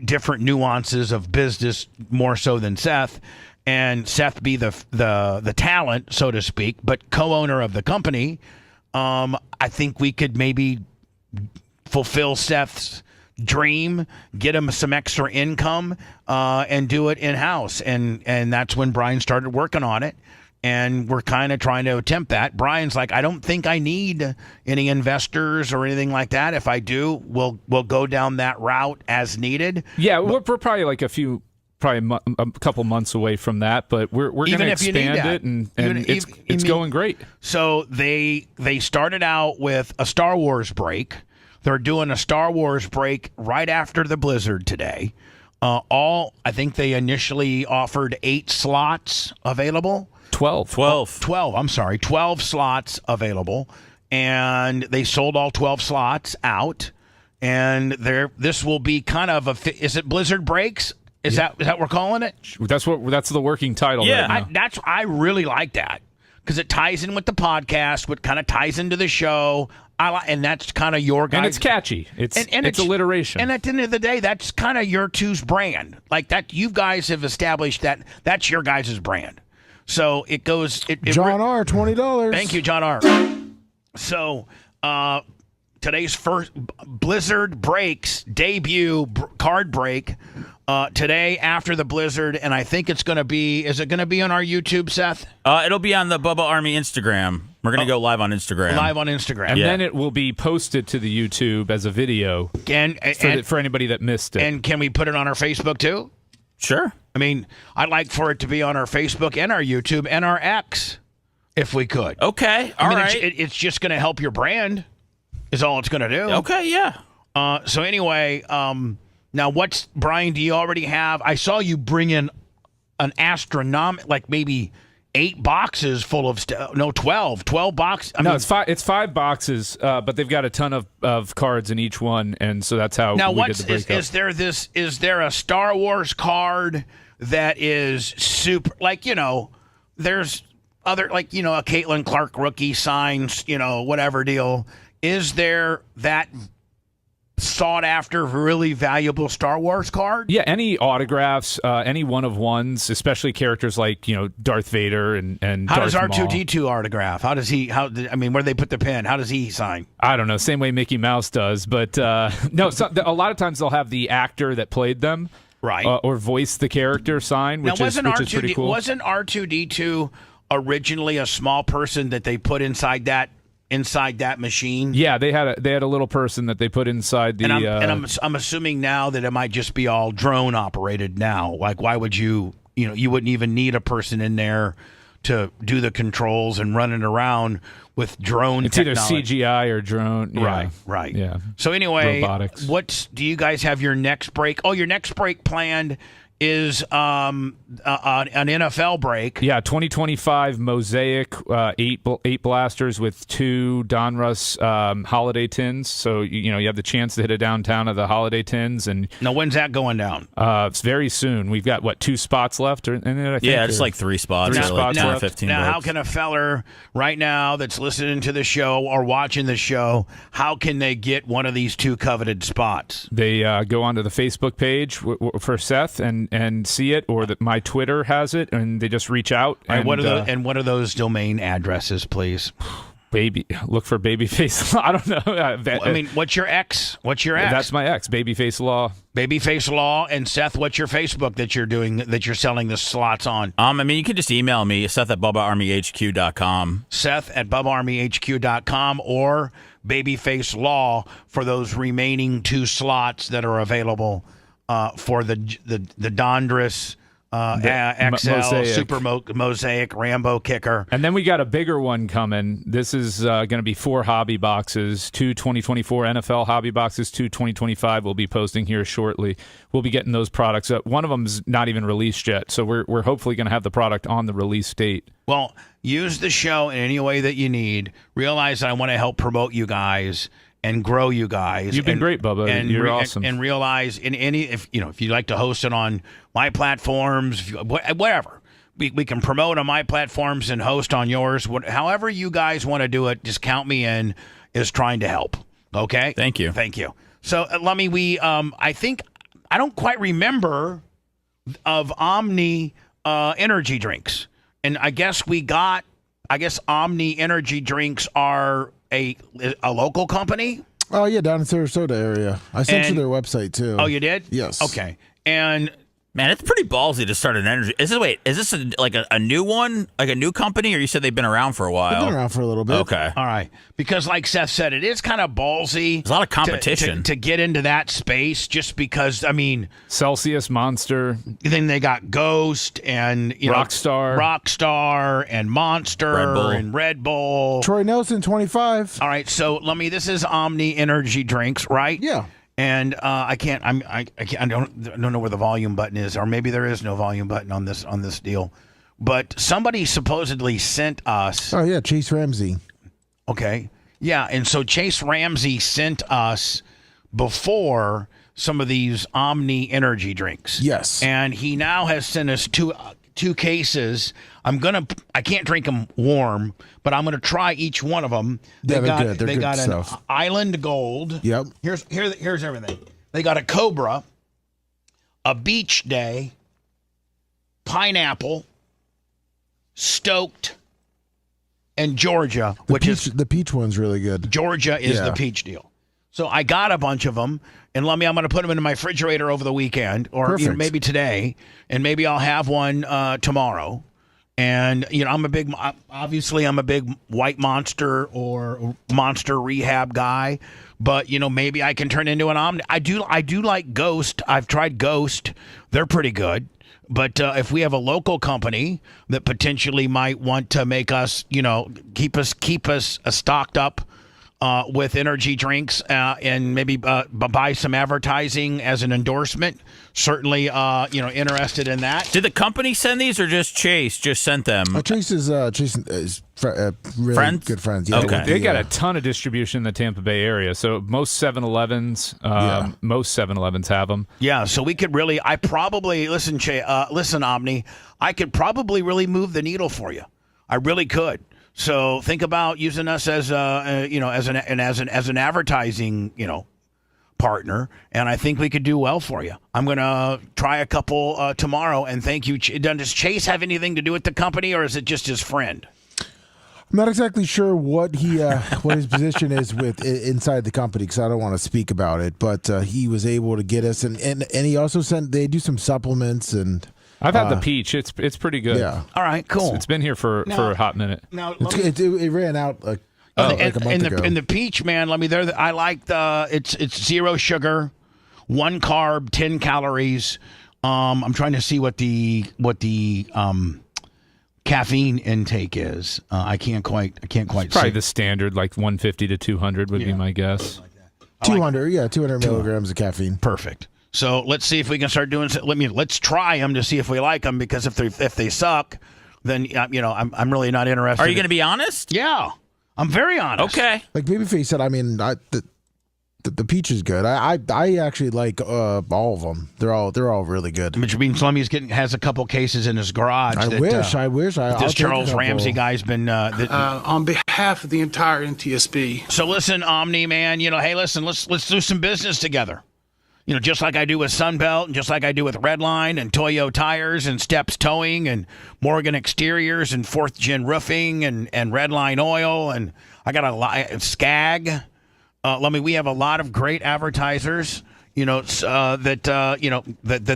different nuances of business more so than Seth. And Seth be the talent, so to speak, but co-owner of the company. I think we could maybe fulfill Seth's dream, get him some extra income, and do it in-house. And that's when Brian started working on it. And we're kind of trying to attempt that. Brian's like, I don't think I need any investors or anything like that. If I do, we'll go down that route as needed. Yeah, we're probably a couple months away from that, but we're going to expand it, and it's going great. So they started out with a Star Wars break. They're doing a Star Wars break right after the Blizzard today. I think they initially offered 8 slots available. 12. I'm sorry. 12 slots available. And they sold all 12 slots out. And this will be kind of is it Blizzard Breaks? Is that what we're calling it? That's the working title. Yeah, right now. I really like that because it ties in with the podcast, what kind of ties into the show. And that's kind of your guys. And it's catchy. It's alliteration. And at the end of the day, that's kind of your two's brand. Like that, you guys have established that's your guys' brand. So it goes. John R. $20. Thank you, John R. So today's first Blizzard Breaks debut card break today after the Blizzard, and I think it's going to be. Is it going to be on our YouTube, Seth? It'll be on the Bubba Army Instagram. We're going to go live on Instagram. And then it will be posted to the YouTube as a video for anybody that missed it. And can we put it on our Facebook too? Sure. I mean, I'd like for it to be on our Facebook and our YouTube and our X, if we could. Okay. All right. It's just going to help your brand, is all it's going to do. Okay, yeah. So anyway, now Brian, do you already have, I saw you bring in an astronomical, maybe 8 boxes full of stuff. No, 12 boxes. It's 5 boxes, but they've got a ton of cards in each one, and so that's how we did the breakup. Is there a Star Wars card that is super, there's other, a Caitlin Clark rookie signs, whatever deal. Is there that sought after, really valuable Star Wars card? Yeah, any autographs, any one-of-ones, especially characters like Darth Vader and how Darth does R2D2 autograph? Where do they put the pen? How does he sign? I don't know. Same way Mickey Mouse does, but no. A lot of times they'll have the actor that played them, Right. Or voice the character sign, which is pretty cool. Wasn't R2D2 originally a small person that they put inside that machine? Yeah, they had a little person that they put inside the. And I'm assuming now that it might just be all drone operated now. Like, why would you wouldn't even need a person in there to do the controls and running around with drone technology. Either CGI or drone. Yeah. Right. Yeah. So anyway, robotics. do you guys have your next break? Oh, your next break planned is an NFL break. Yeah, 2025 Mosaic 8 blasters with 2 Donruss holiday tins. So you have the chance to hit a downtown of the holiday tins. And now, when's that going down? It's very soon. We've got 2 spots left, it's like 3 spots. 3 spots now, left. 15 now breaks. how can a feller right now that's listening to the show or watching the show, how can they get one of these 2 coveted spots? They go onto the Facebook page for Seth and see it, or that my Twitter has it, and they just reach out. All right, and what are those domain addresses, please? Look for Babyface. I don't know. I mean, what's your X? That's my X, Babyface Law. Babyface Law. And Seth, what's your Facebook that you're selling the slots on? You can just email me, Seth at BubbaArmyHQ.com. Seth at BubbaArmyHQ.com or Babyface Law for those remaining 2 slots that are available for the Donruss XL Mosaic. Super Mosaic Rambo kicker. And then we got a bigger one coming. This is going to be 4 hobby boxes, 2 2024 NFL hobby boxes, 2 2025 we'll be posting here shortly. We'll be getting those products. One of them's not even released yet, so we're hopefully going to have the product on the release date. Well, use the show in any way that you need. Realize that I want to help promote you guys and grow you guys. You've been great, Bubba. And you're awesome. And realize if you like to host it on my platforms, whatever, we can promote on my platforms and host on yours. However you guys want to do it, just count me in as trying to help. Okay. Thank you. So Lummy, I think I don't quite remember of Omni energy drinks, and I guess Omni energy drinks are a local company? Oh, yeah, down in Sarasota area. I sent you their website, too. Oh, you did? Yes. Okay. And man, it's pretty ballsy to start an energy. Is this a new one, like a new company, or you said they've been around for a while? They've been around for a little bit. Okay. All right. Because like Seth said, it is kind of ballsy. There's a lot of competition to get into that space, just because, Celsius, Monster. Then they got Ghost and Rockstar and Monster and Red Bull. Troy Nelson, 25. All right. So this is Omni Energy Drinks, right? Yeah. And I don't know where the volume button is, or maybe there is no volume button on this deal. But somebody supposedly sent us. Oh yeah, Chase Ramsey. Okay, yeah, and so Chase Ramsey sent us before some of these Omni energy drinks. Yes, and he now has sent us two cases. I can't drink them warm, but I'm gonna try each one of them. They're good. They got an stuff. Island Gold. Yep. Here's everything. They got a Cobra, a Beach Day, Pineapple, Stoked, and Georgia. The peach one's really good. Georgia is the peach deal. So I got a bunch of them, and I'm going to put them in my refrigerator over the weekend, or maybe today, and maybe I'll have one tomorrow. And I'm a big White Monster or Monster Rehab guy, but maybe I can turn into an Omni. I do like Ghost. I've tried Ghost; they're pretty good. But if we have a local company that potentially might want to make us, keep us stocked up with energy drinks and maybe buy some advertising as an endorsement, certainly interested in that. Did the company send these, or just Chase just sent them? Chase is really friends? Good friends. Yeah, Okay. They got a ton of distribution in the Tampa Bay area, so most 7-Elevens have them. Yeah, so we could really. I probably listen, Omni. I could probably really move the needle for you. I really could. So think about using us as an advertising partner, and I think we could do well for you. I'm gonna try a couple tomorrow, and thank you. Does Chase have anything to do with the company, or is it just his friend? I'm not exactly sure what what his position is with inside the company because I don't want to speak about it. But he was able to get us, and he also they do some supplements and. I've had the peach. It's pretty good. Yeah. All right. Cool. It's been here for a hot minute. Now it ran out like a month ago. And the peach, man. I like it's 0 sugar, 1 carb, 10 calories. I'm trying to see what the caffeine intake is. I can't quite Probably see. the standard, like 150 to 200 would be my guess. 200 milligrams of caffeine. Perfect. So let's see if we can start doing. Let's try them to see if we like them. Because if they suck, then I'm really not interested. Are you going to be honest? Yeah, I'm very honest. Okay. Like Babyface said, I mean, the peach is good. I actually like all of them. They're all really good. Which means Slummy's has a couple cases in his garage. I wish. This Charles Ramsey guy's been on behalf of the entire NTSB. So listen, Omni man. Hey, listen. Let's do some business together. Just like I do with Sunbelt and just like I do with Redline and Toyo Tires and Steps Towing and Morgan Exteriors and 4th Gen Roofing and Redline Oil. And I got a lot, Skag. We have a lot of great advertisers, that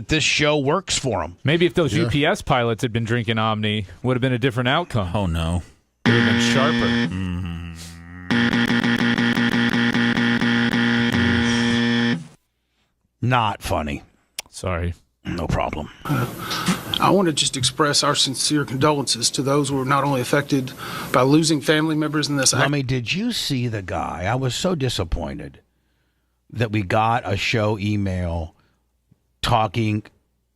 this show works for them. Maybe if those UPS pilots had been drinking Omni, would have been a different outcome. Oh, no. It would have been sharper. Mm-hmm. Not funny. Sorry. No problem. I want to just express our sincere condolences to those who were not only affected by losing family members in this accident. Did you see the guy? I was so disappointed that we got a show email talking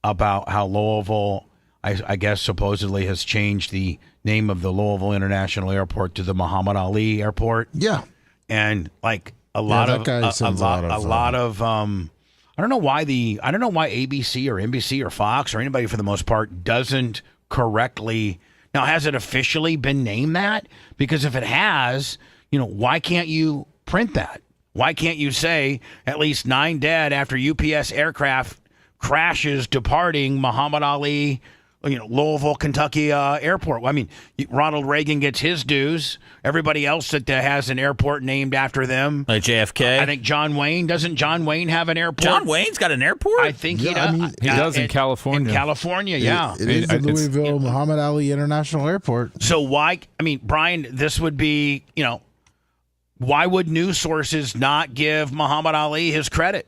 about how Louisville, I guess supposedly has changed the name of the Louisville International Airport to the Muhammad Ali Airport. Yeah. And like a lot of I don't know why ABC or NBC or Fox or anybody for the most part doesn't correctly. Now, has it officially been named that? Because if it has, why can't you print that? Why can't you say at least 9 dead after UPS aircraft crashes departing Muhammad Ali, Louisville, Kentucky airport? I mean, Ronald Reagan gets his dues. Everybody else that has an airport named after them. Like JFK? I think John Wayne. Doesn't John Wayne have an airport? John Wayne's got an airport? I think he does. He does in California. In California, yeah. It is the Louisville Muhammad Ali International Airport. So why, Brian, this would be, why would news sources not give Muhammad Ali his credit?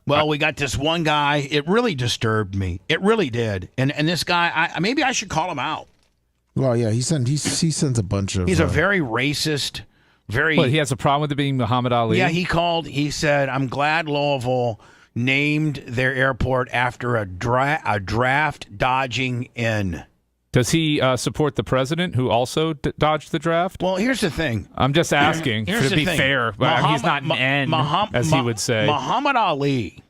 We got this one guy. It really disturbed me. It really did. And this guy, maybe I should call him out. Well, yeah, he sends a bunch of. He's a very racist. He has a problem with it being Muhammad Ali. Yeah, he said, "I'm glad Louisville named their airport after a draft dodging in." Does he support the president who also dodged the draft? Well, here's the thing. I'm just asking to be fair, but he's not an N, as he would say. Muhammad Ali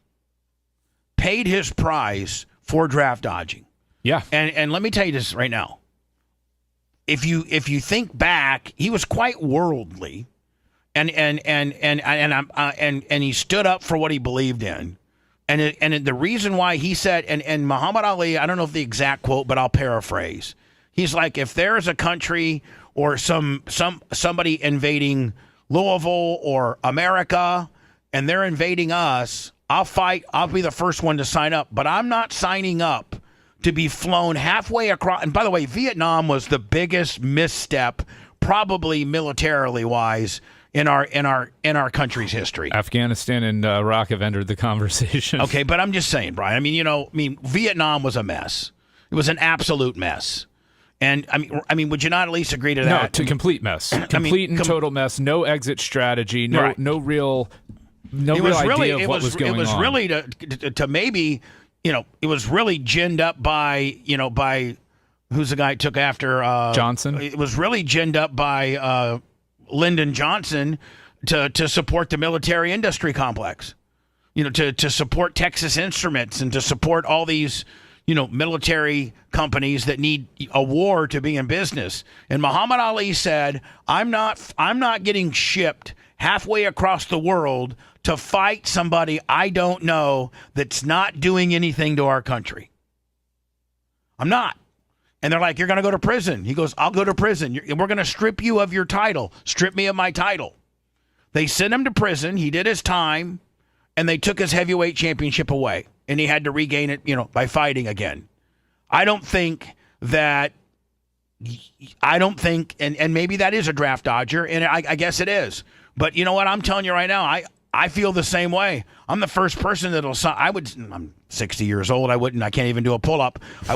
paid his price for draft dodging. Yeah. And let me tell you this right now. If you think back, he was quite worldly, and he stood up for what he believed in. And the reason why he said, and Muhammad Ali, I don't know if the exact quote, but I'll paraphrase. He's like, if there is a country or somebody invading Louisville or America, and they're invading us, I'll fight. I'll be the first one to sign up. But I'm not signing up to be flown halfway across. And by the way, Vietnam was the biggest misstep, probably militarily wise, in our country's history. Afghanistan and Iraq have entered the conversation. Okay, but I'm just saying, Brian. Vietnam was a mess. It was an absolute mess. And would you not at least agree to that? No, complete mess. Complete and total mess. No exit strategy. No real idea of what was going on. It was really to maybe, it was really ginned up by who's the guy who took after Johnson. It was really ginned up by Lyndon Johnson to support the military industry complex, to support Texas Instruments and to support all these, military companies that need a war to be in business. And Muhammad Ali said, I'm not getting shipped halfway across the world to fight somebody I don't know that's not doing anything to our country. I'm not. And they're like, you're going to go to prison. He goes, I'll go to prison. We're going to strip you of your title. Strip me of my title. They sent him to prison. He did his time, and they took his heavyweight championship away. And he had to regain it, by fighting again. I don't think, and maybe that is a draft dodger, and I guess it is. But you know what? I'm telling you right now, I feel the same way. I'm the first person I'm 60 years old. I can't even do a pull-up. I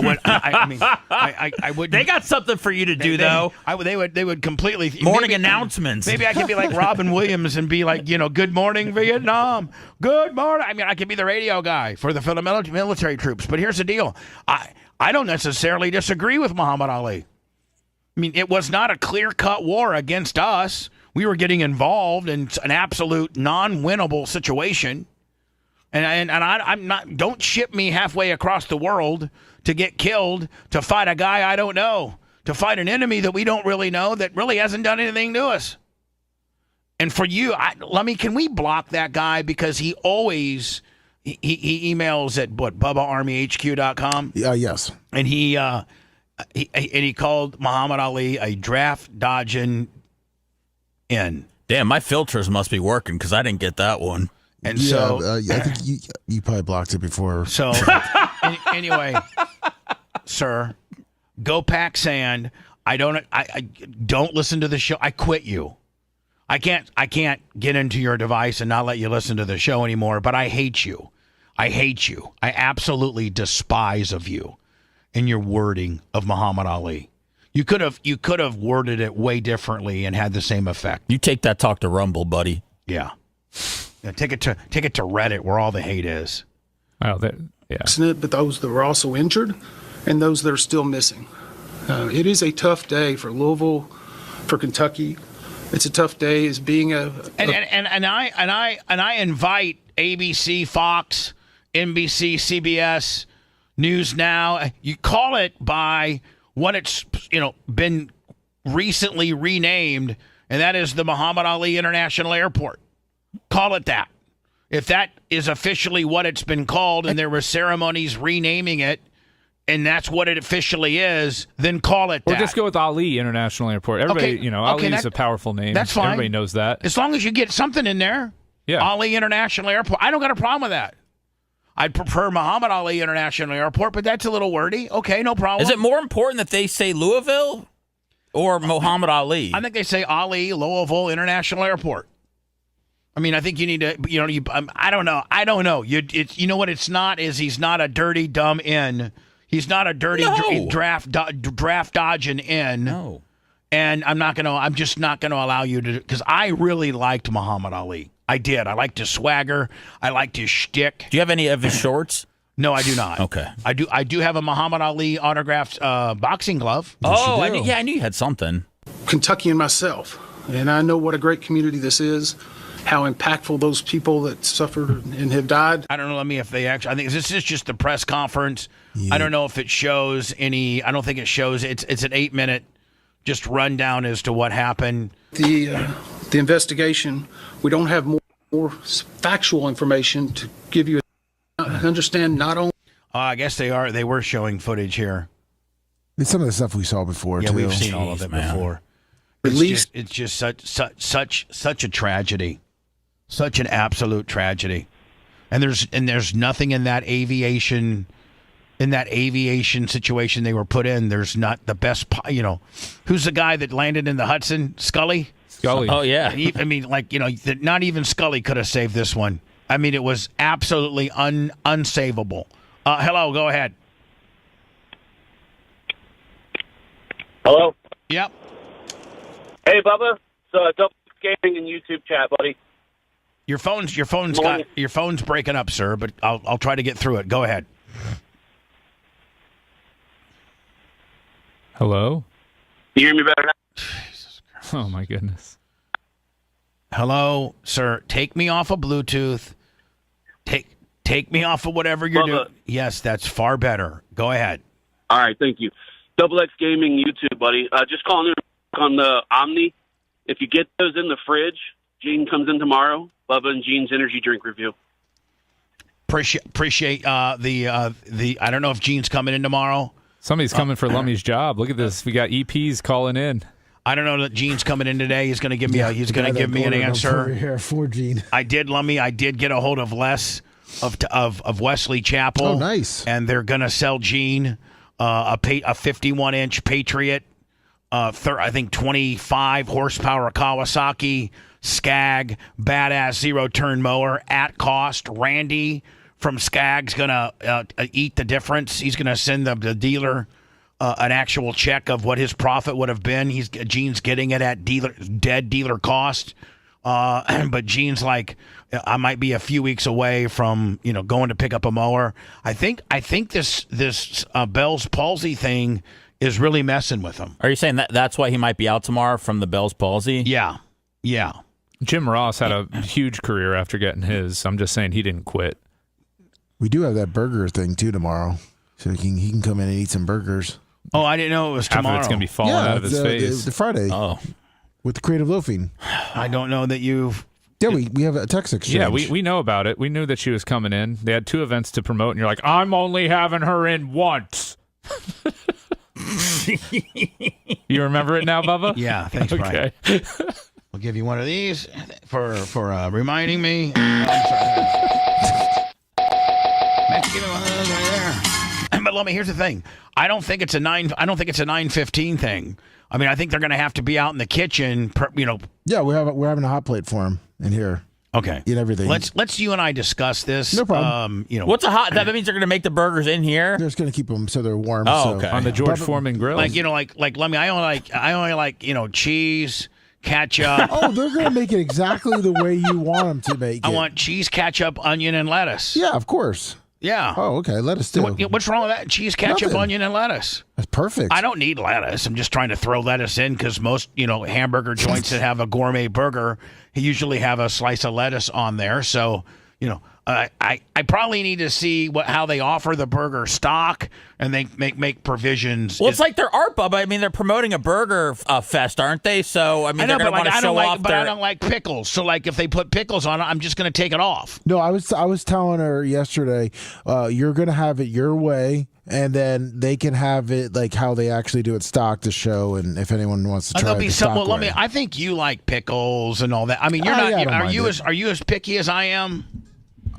would. They got something for you to do, though. They would completely. Morning announcements. Maybe I could be like Robin Williams and be like, good morning, Vietnam. Good morning. I could be the radio guy for the military troops. But here's the deal. I don't necessarily disagree with Muhammad Ali. It was not a clear-cut war against us. We were getting involved in an absolute non-winnable situation. And I'm not, don't ship me halfway across the world to get killed, to fight a guy I don't know, to fight an enemy that we don't really know, that really hasn't done anything to us. And for you, can we block that guy? Because he always, he emails at BubbaArmyHQ.com? Yes. And he called Muhammad Ali a draft dodging in. Damn, my filters must be working because I didn't get that one. And so I think you probably blocked it before. So anyway, sir, go pack sand. I don't listen to the show. I quit you. I can't get into your device and not let you listen to the show anymore. But I hate you. I absolutely despise of you and your wording of Muhammad Ali. You could have worded it way differently and had the same effect. You take that talk to Rumble, buddy. Yeah. Take it to Reddit where all the hate is. Oh, yeah. But those that were also injured and those that are still missing. It is a tough day for Louisville, for Kentucky. It's a tough day as being and I invite ABC, Fox, NBC, CBS, News Now. You call it by what it's been recently renamed, and that is the Muhammad Ali International Airport. Call it that. If that is officially what it's been called, and there were ceremonies renaming it, and that's what it officially is, then call it that. Or just go with Ali International Airport. Everybody, Ali is a powerful name. That's fine. Everybody knows that. As long as you get something in there. Yeah. Ali International Airport. I don't got a problem with that. I'd prefer Muhammad Ali International Airport, but that's a little wordy. Okay, no problem. Is it more important that they say Louisville or Muhammad Ali? I think they say Ali Louisville International Airport. I think you need to, I don't know. You know what it's not is he's not a dirty, dumb in. He's not a dirty draft dodging in. No. And I'm just not going to allow you to, because I really liked Muhammad Ali. I did. I liked his swagger. I liked his shtick. Do you have any of his shorts? No, I do not. Okay. I do have a Muhammad Ali autographed boxing glove. Oh, I knew you had something. Kentucky and myself. And I know what a great community this is, how impactful those people that suffered and have died. I don't know, I think this is just the press conference. Yeah. I don't know if it shows any, I don't think it shows, it's an 8-minute just rundown as to what happened. The investigation, we don't have more factual information to give you understand not only. I guess they were showing footage here. It's some of the stuff we saw before. Yeah, too. we've seen all of it before. It's just such a tragedy, such an absolute tragedy, and there's nothing in that aviation situation they were put in. There's not the best. Who's the guy that landed in the Hudson? Scully. Oh yeah. Not even Scully could have saved this one. It was absolutely unsavable. Hello, go ahead. Hello? Yep. Hey, Bubba. It's Double Gaming and YouTube chat, buddy. Your phone's breaking up, sir, but I'll try to get through it. Go ahead. Hello? You hear me better now? Jesus Christ. Oh, my goodness. Hello, sir. Take me off of Bluetooth. Take me off of whatever you're doing. Yes, that's far better. Go ahead. All right, thank you. Double X Gaming YouTube, buddy. Just calling in on the Omni. If you get those in the fridge, Gene comes in tomorrow. Bubba and Gene's energy drink review. Appreciate the I don't know if Gene's coming in tomorrow. Somebody's coming for Lummy's job. Look at this. We got EPs calling in. I don't know that Gene's coming in today. He's going to give me an answer. For Gene. I did, Lummy. I did get a hold of Les of Wesley Chapel. Oh, nice. And they're going to sell Gene a 51-inch Patriot, I think 25 horsepower Kawasaki Skag badass zero-turn mower at cost. Randy from Skag's going to eat the difference. He's going to send the dealer an actual check of what his profit would have been. Gene's getting it at dead dealer cost. But Gene's like, I might be a few weeks away from going to pick up a mower. I think this Bell's palsy thing is really messing with him. Are you saying that's why he might be out tomorrow from the Bell's palsy? Yeah. Jim Ross had a huge career after getting his. I'm just saying he didn't quit. We do have that burger thing too tomorrow, so he can come in and eat some burgers. Oh, I didn't know it was tomorrow. It's going to be falling out of his face. The Friday. Oh. With the creative loafing. I don't know that you've... Yeah, we have a text exchange. Yeah, we know about it. We knew that she was coming in. They had 2 events to promote, and you're like, I'm only having her in once. You remember it now, Bubba? Yeah, thanks, okay. Brian. We'll give you one of these for reminding me. I'm sorry. Meant to give me one of those right there. But let me. Here's the thing. I don't think it's a 9:15 thing. I mean, I think they're going to have to be out in the kitchen. Yeah, we're having a hot plate for him in here. Okay. Eat everything. Let's you and I discuss this. No problem. What's a hot? That means they're going to make the burgers in here. They're just going to keep them so they're warm. Oh, okay. On the George Foreman grill. Like let me. I only like cheese, ketchup. Oh, they're going to make it exactly the way you want them to make it. I want cheese, ketchup, onion, and lettuce. Yeah, of course. Yeah. Oh, okay. Lettuce too. What's wrong with that? Cheese, ketchup, Nothing. onion, and lettuce. That's perfect. I don't need lettuce. I'm just trying to throw lettuce in because most, hamburger joints that have a gourmet burger usually have a slice of lettuce on there. So, I probably need to see how they offer the burger stock and they make provisions. Well, it's like their art, Bubba. I mean, they're promoting a burger fest, aren't they? So, I mean, they're going to want to show off But I don't like pickles. So, if they put pickles on it, I'm just going to take it off. No, I was telling her yesterday, you're going to have it your way, and then they can have it like how they actually do it stock to show, and if anyone wants to try it the stock way. I think you like pickles and all that. I mean, you're not. Are you as picky as I am?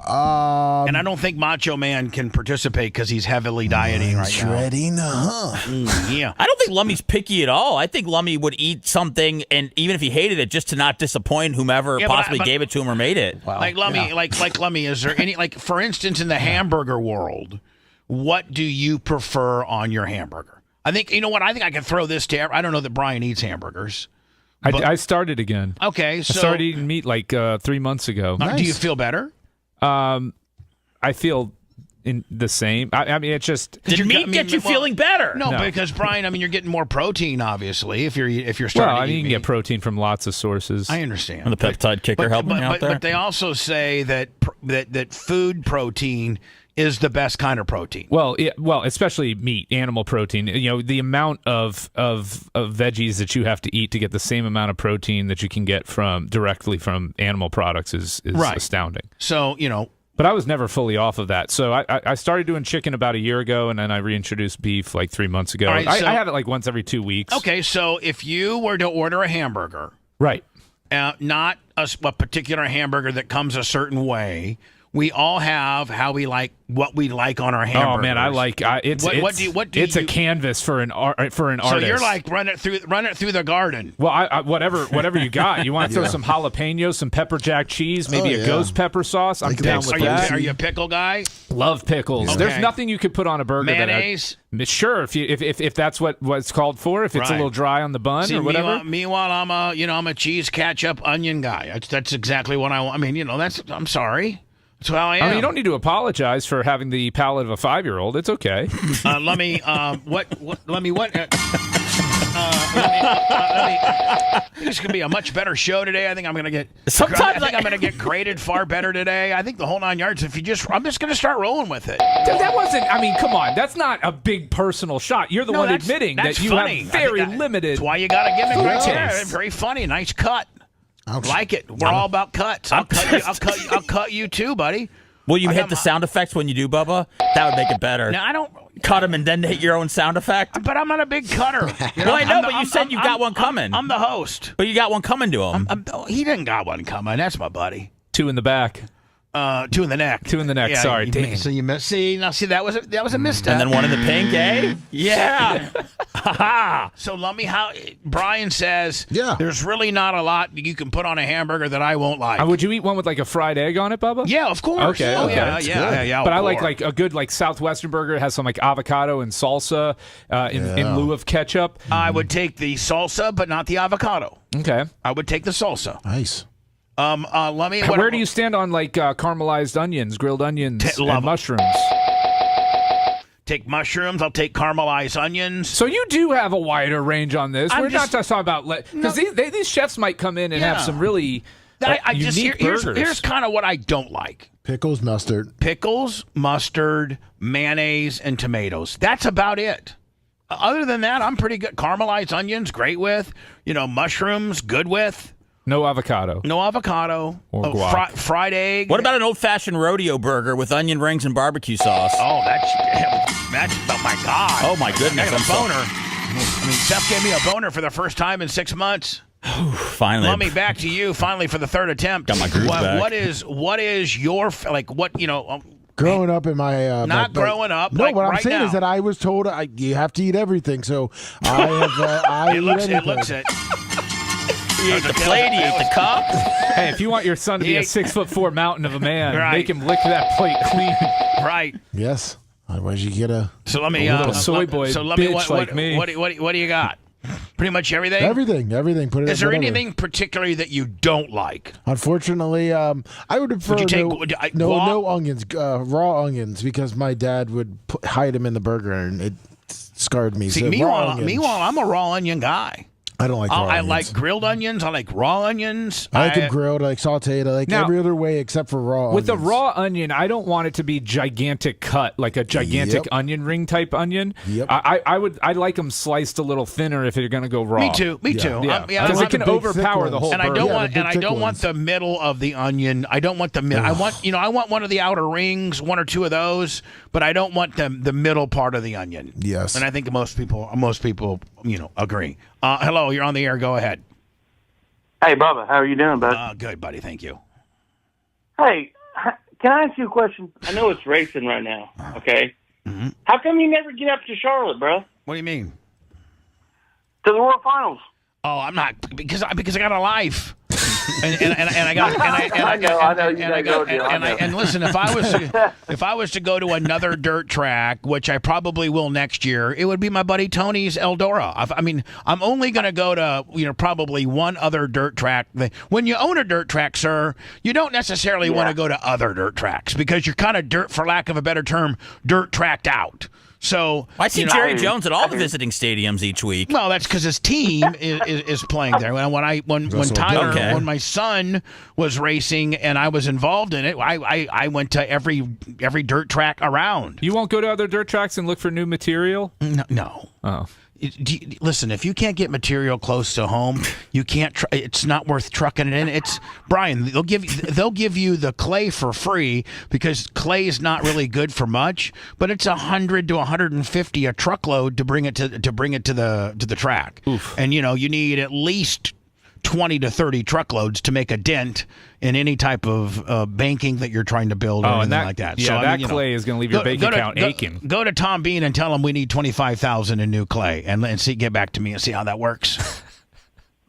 And I don't think Macho Man can participate because he's heavily dieting right now. Shredding, yeah. I don't think Lummy's picky at all. I think Lummy would eat something, and even if he hated it, just to not disappoint whomever possibly gave it to him or made it. Wow. Like Lummy, is there any for instance, in the hamburger world, what do you prefer on your hamburger? I think I think I can throw this to. I don't know that Brian eats hamburgers. I started again. Okay, so I started eating meat like 3 months ago. Do you feel better? I feel in the same. I mean, it's just. Did meat get you feeling better? No, because Brian, you're getting more protein, obviously, if you're starting. Well, to eat you can get protein from lots of sources. I understand. And the peptide kicker helping out there. But they also say that food protein is the best kind of protein. Well, especially meat, animal protein. The amount of veggies that you have to eat to get the same amount of protein that you can get directly from animal products is astounding. So, But I was never fully off of that. So I started doing chicken about a year ago, and then I reintroduced beef like 3 months ago. Right, I have it like once every 2 weeks. Okay, so if you were to order a hamburger, right, not a particular hamburger that comes a certain way. We all have what we like on our hamburgers. Oh man, I like it's a canvas for an artist. So you're like run it through the garden. Well, whatever you got. You want to throw some jalapenos, some pepper jack cheese, maybe a ghost pepper sauce. I'm down with that. Are you a pickle guy? Love pickles. Okay. There's nothing you could put on a burger. Mayonnaise. Sure, if that's what's called for. If it's a little dry on the bun or whatever. Meanwhile, I'm a cheese, ketchup, onion guy. That's exactly what I want. I mean, I'm sorry. That's how I am. I mean, you don't need to apologize for having the palate of a 5-year-old. It's okay. Let me. This is gonna be a much better show today. I think I'm gonna get. I'm gonna get graded far better today. I think the whole 9 yards. I'm just gonna start rolling with it. That wasn't. I mean, come on. That's not a big personal shot. You're the one admitting that you have very limited. That's why you gotta give me right there. Very funny, nice cut. Like it. We're all about cuts. I'll cut you too, buddy. Will you hit the sound effects when you do, Bubba? That would make it better. No, I don't cut them and then hit your own sound effect. But I'm not a big cutter. Well, I know, but you said you got one coming. I'm the host. But you got one coming to him. He didn't got one coming. That's my buddy. 2 in the back. 2 in the neck. 2 in the neck. Yeah, Sorry, dang. So you missed. See, that was a misstep. And then one in the pink, eh? Yeah. So let me Brian says. Yeah. There's really not a lot you can put on a hamburger that I won't like. Would you eat one with like a fried egg on it, Bubba? Yeah, of course. Okay. Oh, okay. Yeah. But I like a good like Southwestern burger. It has some like avocado and salsa in lieu of ketchup. I would take the salsa, but not the avocado. Okay. I would take the salsa. Nice. Let me. Where do you stand on like caramelized onions, grilled onions, and mushrooms? Take mushrooms. I'll take caramelized onions. So you do have a wider range on this. We're not just talking about because these chefs might come in and have some really unique burgers. Here's kind of what I don't like: pickles, mustard, mayonnaise, and tomatoes. That's about it. Other than that, I'm pretty good. Caramelized onions, great with. Mushrooms, good with. No avocado. Or guac. Fried egg. What about an old-fashioned rodeo burger with onion rings and barbecue sauce? Oh, that's oh my God. Oh my goodness. I got a boner. Seth gave me a boner for the first time in 6 months. Finally. Let me back to you. Finally, for the third attempt. Got my groove back. What is your growing up in my not growing up. No, like what I'm right saying now. is that I was told you have to eat everything. So I have. It looks it. You ate the plate, you ate the cup. Hey, if you want your son to be a 6'4" mountain of a man, make him lick that plate clean. Right. Yes. Otherwise, you get a little soy boy bitch like me. What do you got? Pretty much everything. Everything. Put it. Is there anything particularly that you don't like? Unfortunately, I would prefer no onions, raw onions, because my dad would hide them in the burger and it scarred me. See, so meanwhile, I'm a raw onion guy. I don't like raw onions. I like grilled onions. I like raw onions. I like them grilled. I like sauteed. I like every other way except for raw With onions. the raw onion, I don't want it to be gigantic cut, like a gigantic onion ring type onion. Yep. I like them sliced a little thinner if you're going to go raw. Me too. Yeah. Because it can overpower the whole and burger. I don't want the middle of the onion. I don't want the middle. I want one of the outer rings, one or two of those, but I don't want the middle part of the onion. Yes. And I think most people agree. Hello, you're on the air. Go ahead. Hey, Bubba, how are you doing, bud? Good, buddy. Thank you. Hey, can I ask you a question? I know it's racing right now, okay? Mm-hmm. How come you never get up to Charlotte, bro? What do you mean? To the World Finals. Oh, I'm not because I got a life. And listen, if I was to go to another dirt track, which I probably will next year, it would be my buddy Tony's Eldora. I'm only going to go to probably one other dirt track. When you own a dirt track, sir, you don't necessarily want to go to other dirt tracks because you're kind of for lack of a better term, dirt tracked out. So I see Jerry Jones at all the visiting stadiums each week. Well, that's because his team is playing there. When my son was racing and I was involved in it, I went to every dirt track around. You won't go to other dirt tracks and look for new material? No. Oh. Listen, if you can't get material close to home, you can't. It's not worth trucking it in. It's Brian. They'll give you the clay for free because clay is not really good for much, but it's $100 to $150 a truckload to bring it to the track. Oof. And you need at least 20 to 30 truckloads to make a dent in any type of banking that you're trying to build or anything like that. Yeah, so, clay is going to leave your bank account aching. Go to Tom Bean and tell him we need $25,000 in new clay and get back to me and see how that works.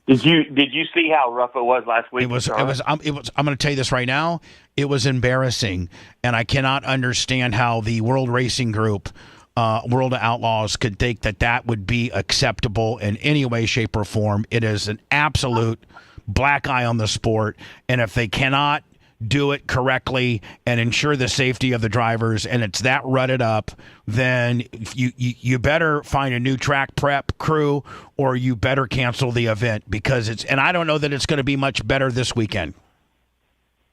Did you see how rough it was last week? It was. I'm going to tell you this right now. It was embarrassing, and I cannot understand how the World Racing Group, World of Outlaws, could think that would be acceptable in any way, shape, or form. It is an absolute black eye on the sport, and if they cannot do it correctly and ensure the safety of the drivers, and it's that rutted up, then you better find a new track prep crew, or you better cancel the event because and I don't know that it's going to be much better this weekend.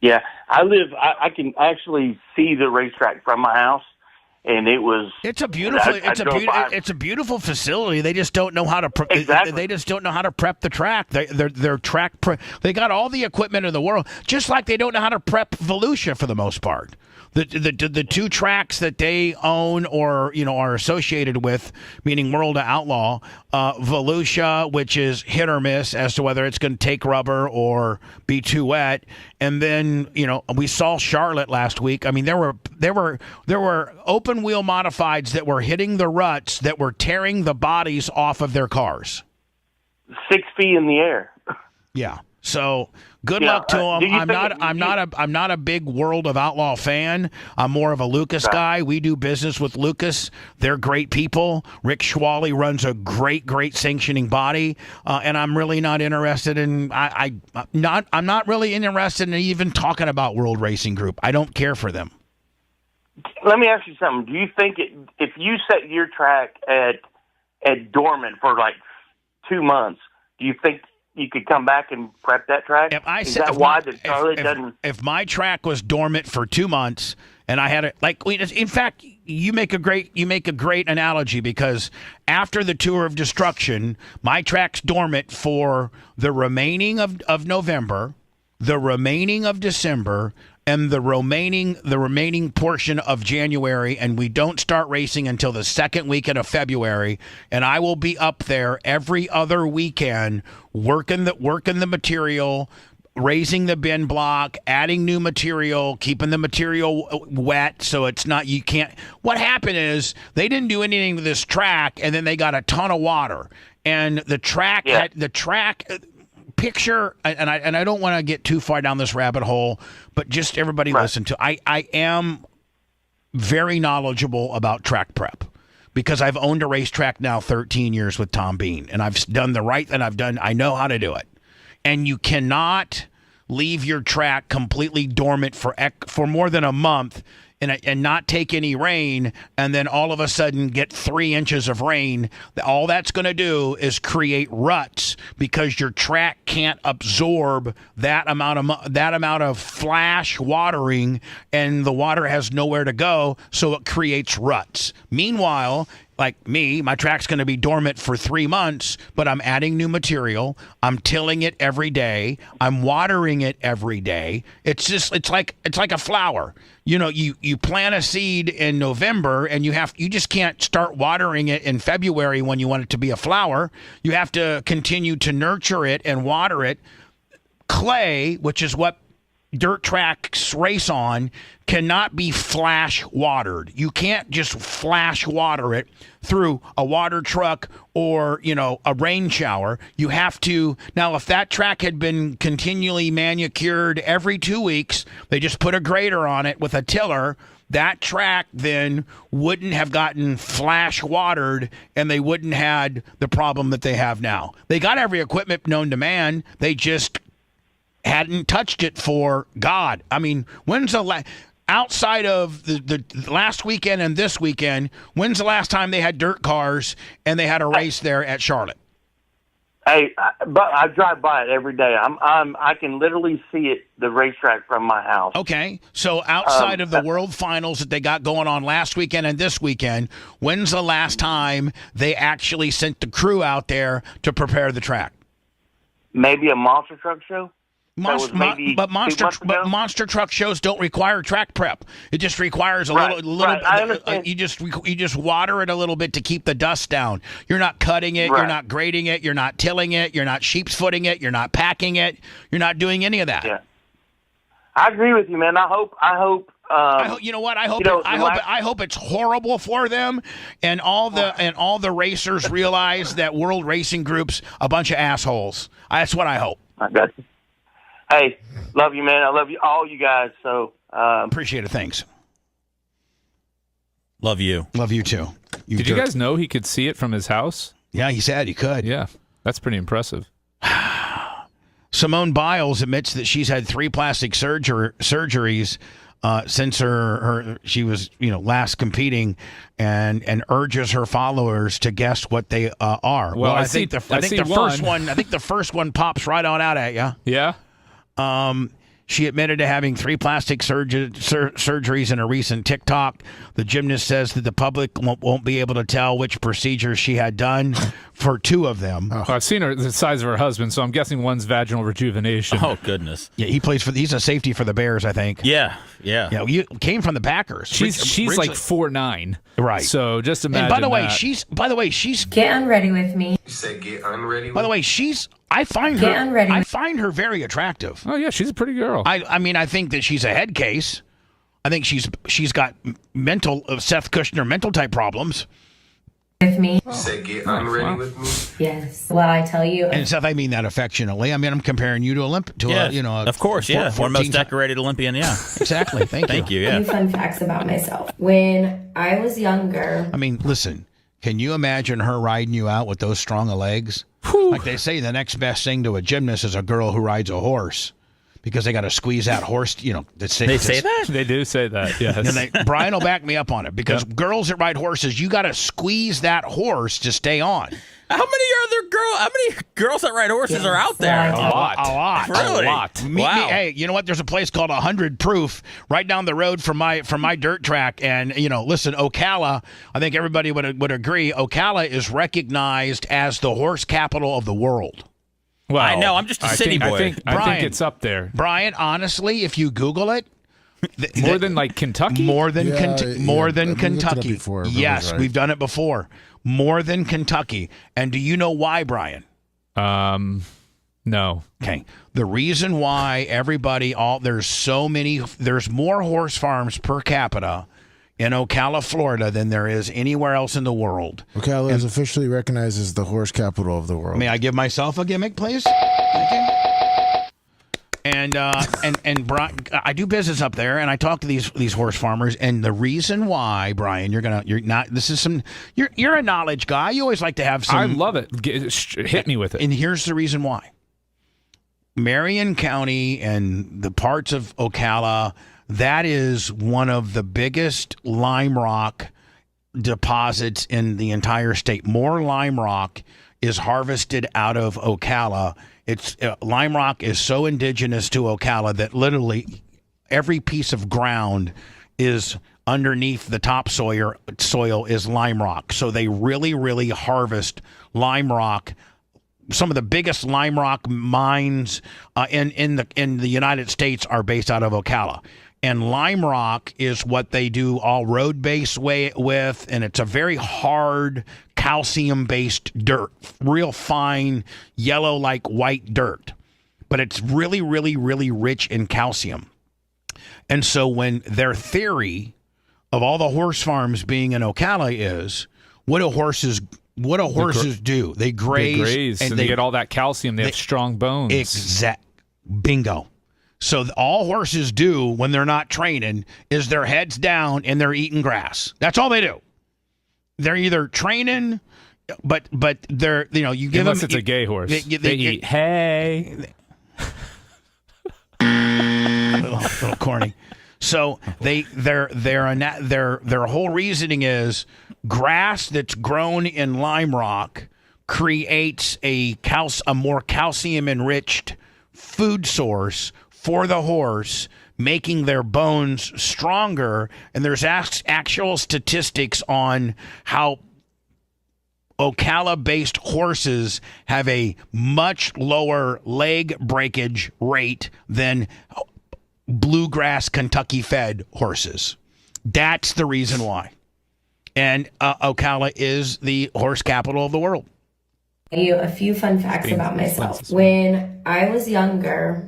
Yeah, I can actually see the racetrack from my house, and it was. It's a beautiful. It's a beautiful facility. They just don't know how to. They just don't know how to prep the track. Their track. They got all the equipment in the world, just like they don't know how to prep Volusia for the most part. The two tracks that they own or are associated with, meaning World of Outlaw, Volusia, which is hit or miss as to whether it's going to take rubber or be too wet, and then we saw Charlotte last week. I mean, there were open wheel modifieds that were hitting the ruts that were tearing the bodies off of their cars. 6 feet in the air. Yeah. So good luck to them. I'm not a big World of Outlaw fan. I'm more of a Lucas guy. We do business with Lucas. They're great people. Rick Schwally runs a great sanctioning body, and I'm really not interested in. I'm not really interested in even talking about World Racing Group. I don't care for them. Let me ask you something. Do you think if you set your track at dormant for like 2 months, do you think you could come back and prep that track? If my track was dormant for 2 months and I had it, in fact, you make a great analogy, because after the Tour of Destruction, my track's dormant for the remaining of November, the remaining of December, and the remaining portion of January, and we don't start racing until the second weekend of February. And I will be up there every other weekend working the material, raising the bin block, adding new material, keeping the material wet so it's not, you can't. What happened is they didn't do anything with this track, and then they got a ton of water, and the track picture, and I don't want to get too far down this rabbit hole, but just everybody listen to. I am very knowledgeable about track prep, because I've owned a racetrack now 13 years with Tom Bean, and I've done I know how to do it. And you cannot leave your track completely dormant for more than a month and not take any rain, and then all of a sudden get 3 inches of rain. All that's going to do is create ruts, because your track can't absorb that amount of flash watering, and the water has nowhere to go, so it creates ruts. Meanwhile, like me, my track's going to be dormant for 3 months, but I'm adding new material. I'm tilling it every day. I'm watering it every day. It's like a flower. You plant a seed in November, and you just can't start watering it in February when you want it to be a flower. You have to continue to nurture it and water it. Clay, which is what dirt tracks race on, cannot be flash watered. You can't just flash water it through a water truck or a rain shower. You have to. Now, if that track had been continually manicured every 2 weeks, they just put a grader on it with a tiller, that track then wouldn't have gotten flash watered, and they wouldn't had the problem that they have now. They got every equipment known to man. They just hadn't touched it for God. I mean, when's the outside of the last weekend and this weekend, when's the last time they had dirt cars and they had a race there at Charlotte? Hey, but I drive by it every day. I can literally see it, the racetrack, from my house. Okay, so outside of the World Finals that they got going on last weekend and this weekend, when's the last time they actually sent the crew out there to prepare the track? Maybe a monster truck show. Monster truck shows don't require track prep. It just requires a little. I understand. You just water it a little bit to keep the dust down. You're not cutting it. Right. You're not grading it. You're not tilling it. You're not sheep's footing it. You're not packing it. You're not doing any of that. Yeah, I agree with you, man. I hope. You know what? I hope it's horrible for them, and all the racers realize that World Racing Group's a bunch of assholes. That's what I hope. I got you. Hey, love you, man. I love you, all you guys. So appreciate it. Thanks. Love you. Love you too. Did you guys know he could see it from his house? Yeah, he said he could. Yeah, that's pretty impressive. Simone Biles admits that she's had 3 plastic surgeries since she was last competing, and urges her followers to guess what they are. Well, I think the first one pops right on out at you. Yeah. She admitted to having 3 plastic surgeries in a recent TikTok. The gymnast says that the public won't be able to tell which procedures she had done for 2 of them. Well, I've seen her the size of her husband, so I'm guessing one's vaginal rejuvenation. Oh, goodness. Yeah, he's a safety for the Bears, I think. Yeah. Yeah, you came from the Packers. She's like 4'9". Right. So just imagine. And by the way, that. she's Get unready with me. You said get unready. By the way, I find her very attractive. Oh yeah, she's a pretty girl. I mean, I think that she's a head case. I think she's got Seth Kushner mental type problems. With me. You said get unready with me. Yes. Well, I tell you. And Seth, I mean that affectionately. I mean, I'm comparing you to of course, one most decorated Olympian. Yeah, exactly. Thank you. A few fun facts about myself. When I was younger. I mean, listen. Can you imagine her riding you out with those strong of legs? Whew. Like they say, the next best thing to a gymnast is a girl who rides a horse, because they got to squeeze that horse. They say that? They do say that, yes. And Brian will back me up on it, because girls that ride horses, you got to squeeze that horse to stay on. How many girls that ride horses are out there? A lot. Really? A lot. Wow. Hey, you know what? There's a place called 100 Proof right down the road from my dirt track. And, listen, Ocala, I think everybody would agree, Ocala is recognized as the horse capital of the world. Well, I know. I'm just a city boy. I think it's up there. Brian, honestly, if you Google it, more than like Kentucky? More than Kentucky. Yes, right. We've done it before. More than Kentucky. And do you know why, Brian? No. Okay. The reason why there's more horse farms per capita in Ocala, Florida than there is anywhere else in the world. Ocala is officially recognized as the horse capital of the world. May I give myself a gimmick, please? Thank you. And Brian, I do business up there, and I talk to these horse farmers. And the reason why, Brian, you're a knowledge guy. You always like to have some. I love it. Hit me with it. And here's the reason why. Marion County and the parts of Ocala, that is one of the biggest lime rock deposits in the entire state. More lime rock is harvested out of Ocala. Lime rock is so indigenous to Ocala that literally every piece of ground is underneath the topsoil is lime rock. So they really, really harvest lime rock. Some of the biggest lime rock mines in the United States are based out of Ocala. And lime rock is what they do all road-based with, and it's a very hard calcium-based dirt, real fine yellow like white dirt. But it's really, really, really rich in calcium. And so when their theory of all the horse farms being in Ocala is, what do horses do? They graze and they get all that calcium. They have strong bones. Bingo. So all horses do when they're not training is their heads down and they're eating grass. That's all they do. They're either training, but they're you give unless them. It's a gay horse. They eat hay. A little corny. So their whole reasoning is grass that's grown in lime rock creates a more calcium enriched food source for the horse, making their bones stronger. And there's actual statistics on how Ocala-based horses have a much lower leg breakage rate than bluegrass Kentucky-fed horses. That's the reason why. And Ocala is the horse capital of the world. A few fun facts about myself. When I was younger,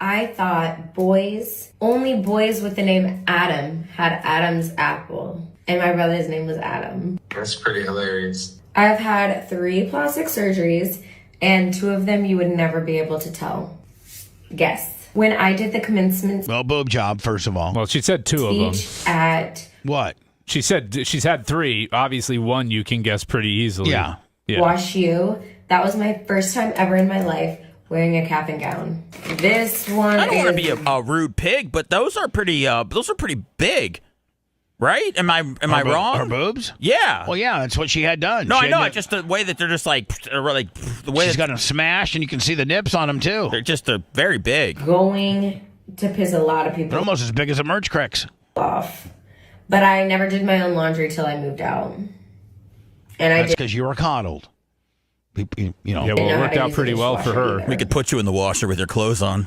I thought only boys with the name Adam had Adam's apple. And my brother's name was Adam. That's pretty hilarious. I've had 3 plastic surgeries, and 2 of them you would never be able to tell. Guess. When I did the commencement... Well, boob job, first of all. Well, she said 2 of them. At... What? She said she's had 3. Obviously, 1 you can guess pretty easily. Yeah. Wash U. That was my first time ever in my life wearing a cap and gown. This one I don't want to be a rude pig, but those are pretty big. Right? Am I wrong? Her boobs? Yeah. Well, yeah, that's what she had done. No, She I know. had It's just the way that they're just like the way she's got them smashed, and you can see the nips on them too. They're just very big. Going to piss a lot of people They're almost as big as a merch cricks. off. But I never did my own laundry till I moved out. And I That's did. because you were coddled. You know. Yeah, well, it worked out pretty well for her. We could put you in the washer with your clothes on.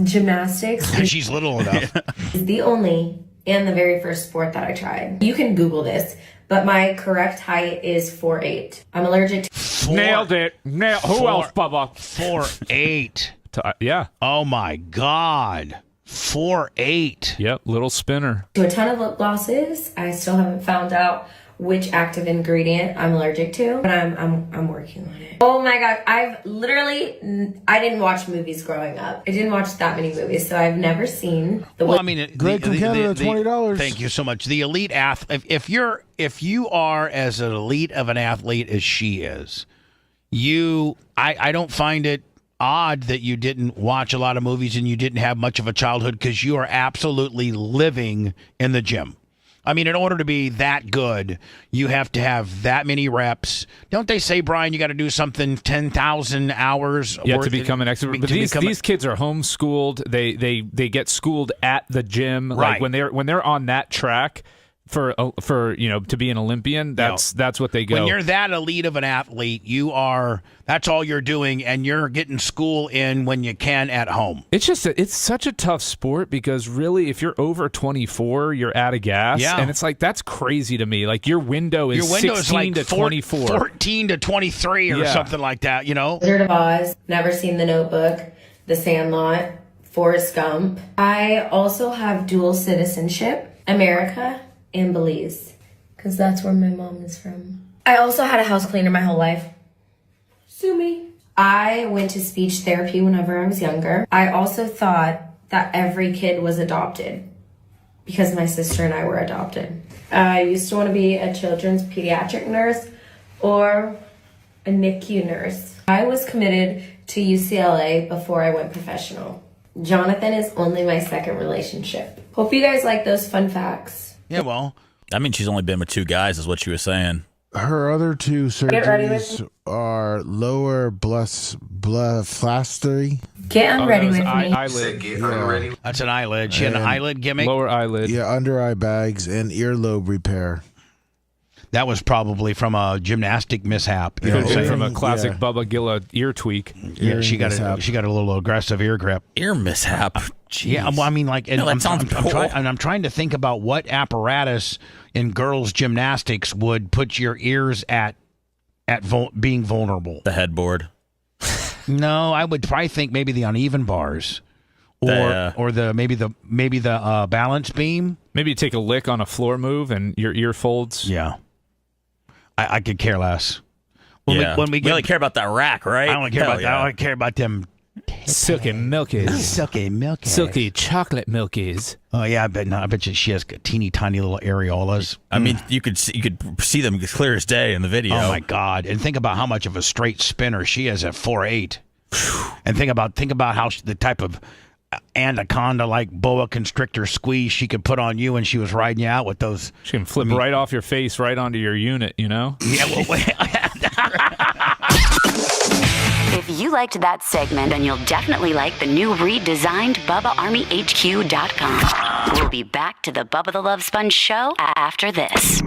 Gymnastics She's little enough. is the only and the very first sport that I tried. You can Google this, but my correct height is 4'8". I'm allergic to... Nailed it. Who else, Bubba? 4'8". Yeah. Oh, my God. 4'8". Yep, little spinner. To a ton of lip glosses. I still haven't found out which active ingredient I'm allergic to, but I'm working on it. Oh my God, I didn't watch movies growing up. I didn't watch that many movies, so I've never seen the. Well, I mean, Greg from Canada, $20. Thank you so much. The elite athlete. If you are as an elite of an athlete as she is, I don't find it odd that you didn't watch a lot of movies and you didn't have much of a childhood, because you are absolutely living in the gym. I mean, in order to be that good, you have to have that many reps. Don't they say, Brian, you got to do something 10,000 hours? Yeah, to become an expert. But these kids are homeschooled. They get schooled at the gym. Right. Like when they're on that track for to be an Olympian, that's what they go. When you're that elite of an athlete, that's all you're doing, and you're getting school in when you can at home. It's just it's such a tough sport, because really, if you're over 24, you're out of gas. Yeah. And it's like, that's crazy to me. Like, your window is 16 like to 24. 14 to 23 or something like that, Wizard of Oz, never seen The Notebook, The Sandlot, Forrest Gump. I also have dual citizenship, America and Belize, because that's where my mom is from. I also had a house cleaner my whole life. Sue me. I went to speech therapy whenever I was younger. I also thought that every kid was adopted, because my sister and I were adopted. I used to want to be a children's pediatric nurse or a NICU nurse. I was committed to UCLA before I went professional. Jonathan is only my second relationship. Hope you guys like those fun facts. Yeah, well, I mean, she's only been with 2 guys, is what she was saying. Her other 2 Get ready with surgeries are lower blephastomy. Get unready with me. Eyelid. That's an eyelid. She had an eyelid gimmick. Lower eyelid. Yeah, under eye bags and earlobe repair. That was probably from a gymnastic mishap. Could have been from a classic Bubba Gilla ear tweak. Yeah, she got a little aggressive ear grip. Ear mishap. Jeez. Yeah, well, I mean, like, and No, that sounds cool. I'm trying to think about what apparatus in girls' gymnastics would put your ears at being vulnerable. The headboard. No, I would probably think maybe the uneven bars, or maybe the balance beam. Maybe you take a lick on a floor move and your ear folds. Yeah, I could care less. We only care about that rack, right? I don't care about that. I don't care about them. Silky milkies. Silky milkies. Silky chocolate milkies. Oh yeah, I bet you she has teeny tiny little areolas. I mean, you could see them clear as day in the video. Oh my God! And think about how much of a straight spinner she is at 4'8". And think about how the type of anaconda like boa constrictor squeeze she could put on you when she was riding you out with those. She can flip right off your face right onto your unit. Yeah. Well, If you liked that segment, then you'll definitely like the new redesigned BubbaArmyHQ.com. We'll be back to the Bubba the Love Sponge show after this.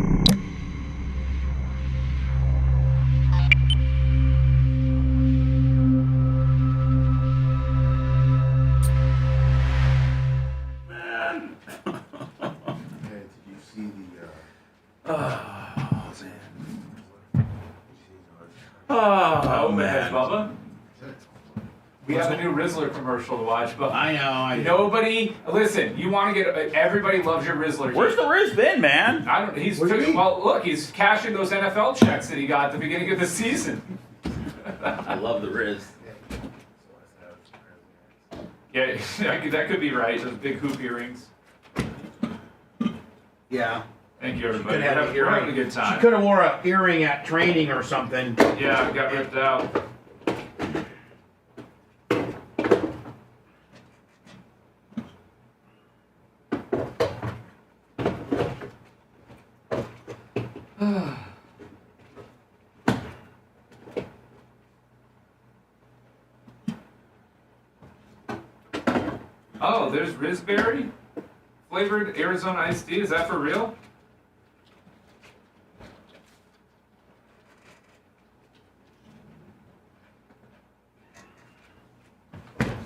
Oh man, Bubba. We have a new Rizzler commercial to watch, but I know. Nobody listen. You want to get everybody loves your Rizzler. Where's the Riz been, man? I don't. He's look. He's cashing those NFL checks that he got at the beginning of the season. I love the Riz. Yeah, that could be right. Those big hoop earrings. Yeah. Thank you, everybody. We're having a good time. She could have wore an earring at training or something. Yeah, got ripped out. Oh, there's Raspberry flavored Arizona iced tea. Is that for real?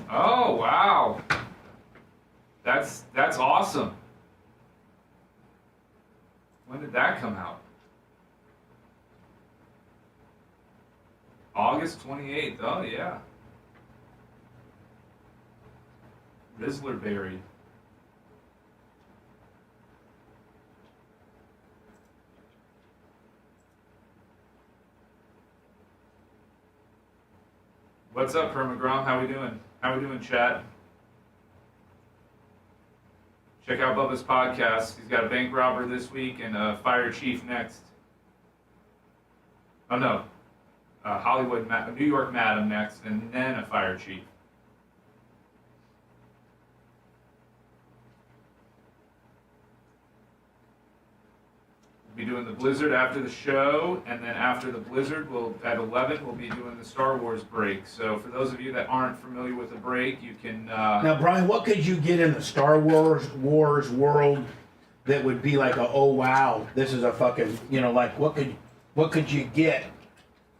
Oh, wow. That's awesome. When did that come out? August 28th. Oh, yeah. Rizzler Berry. What's up, Permagrom? How we doing? How we doing, chat? Check out Bubba's podcast. He's got a bank robber this week and a fire chief next. Oh no, New York Madam next, and then a fire chief. We'll be doing the Blizzard after the show, and then after the Blizzard, at 11, we'll be doing the Star Wars break. So for those of you that aren't familiar with the break, you can... Now, Brian, what could you get in the Star Wars world that would be like oh wow, this is a fucking, like what could you get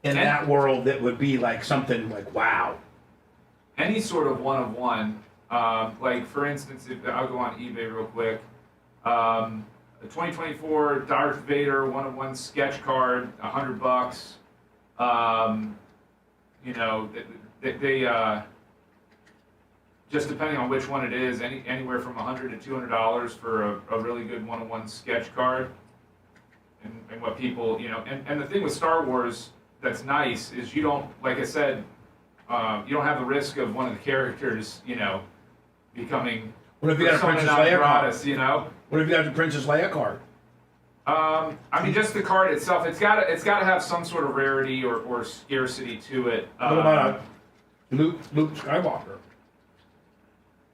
in that world that would be like something like wow? Any sort of one-of-one. Like, for instance, I'll go on eBay real quick. The 2024 Darth Vader one-of-one sketch card, $100. They just depending on which one it is, anywhere from $100 to $200 for a really good one-of-one sketch card. And what people, and the thing with Star Wars that's nice is you don't, like I said, you don't have the risk of one of the characters, becoming. What if you got a Princess Leia card? What if you got the Princess Leia card? I mean, just the card itself. It's got to have some sort of rarity or scarcity to it. What about a Luke Skywalker?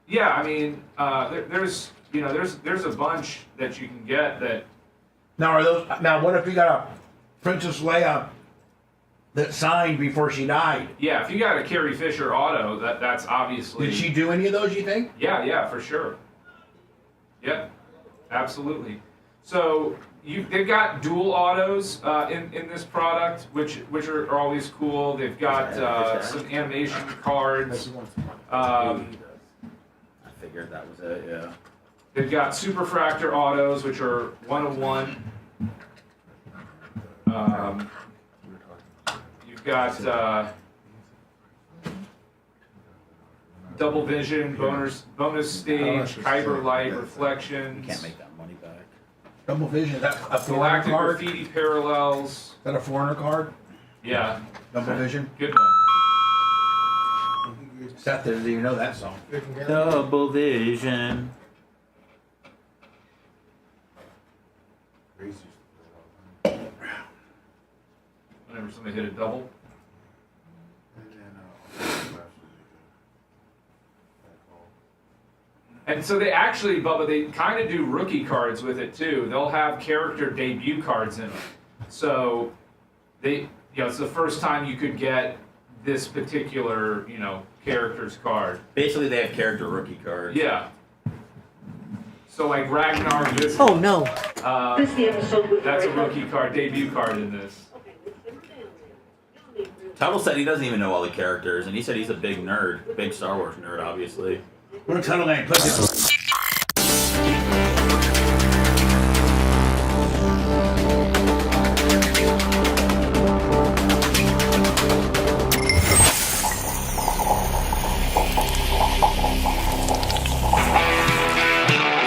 Yeah, I mean, there's a bunch that you can get that. Now what if you got a Princess Leia that signed before she died? Yeah, if you got a Carrie Fisher auto, that's obviously. Did she do any of those, you think? Yeah, for sure. Yep, absolutely. So they've got dual autos in this product, which are always cool. They've got some animation cards. I figured that was it. Yeah. They've got Superfractor autos, which are one-of-one. You've got Double Vision, bonus stage, Kyber Light, Reflections. You can't make that money back. Double Vision, that a foreigner Galactic card? Graffiti Parallels. Is that a foreigner card? Yeah. Double Vision? Good one. Seth doesn't even know that song. Double Vision. Whenever somebody hit a double. And so they actually, Bubba, they kind of do rookie cards with it too. They'll have character debut cards in them. So it's the first time you could get this particular, character's card. Basically, they have character rookie cards. Yeah. So like Ragnar. Oh no. That's a rookie card, debut card in this. Tuttle said he doesn't even know all the characters, and he said he's a big nerd, big Star Wars nerd, obviously. What a Tuttle name? Put this.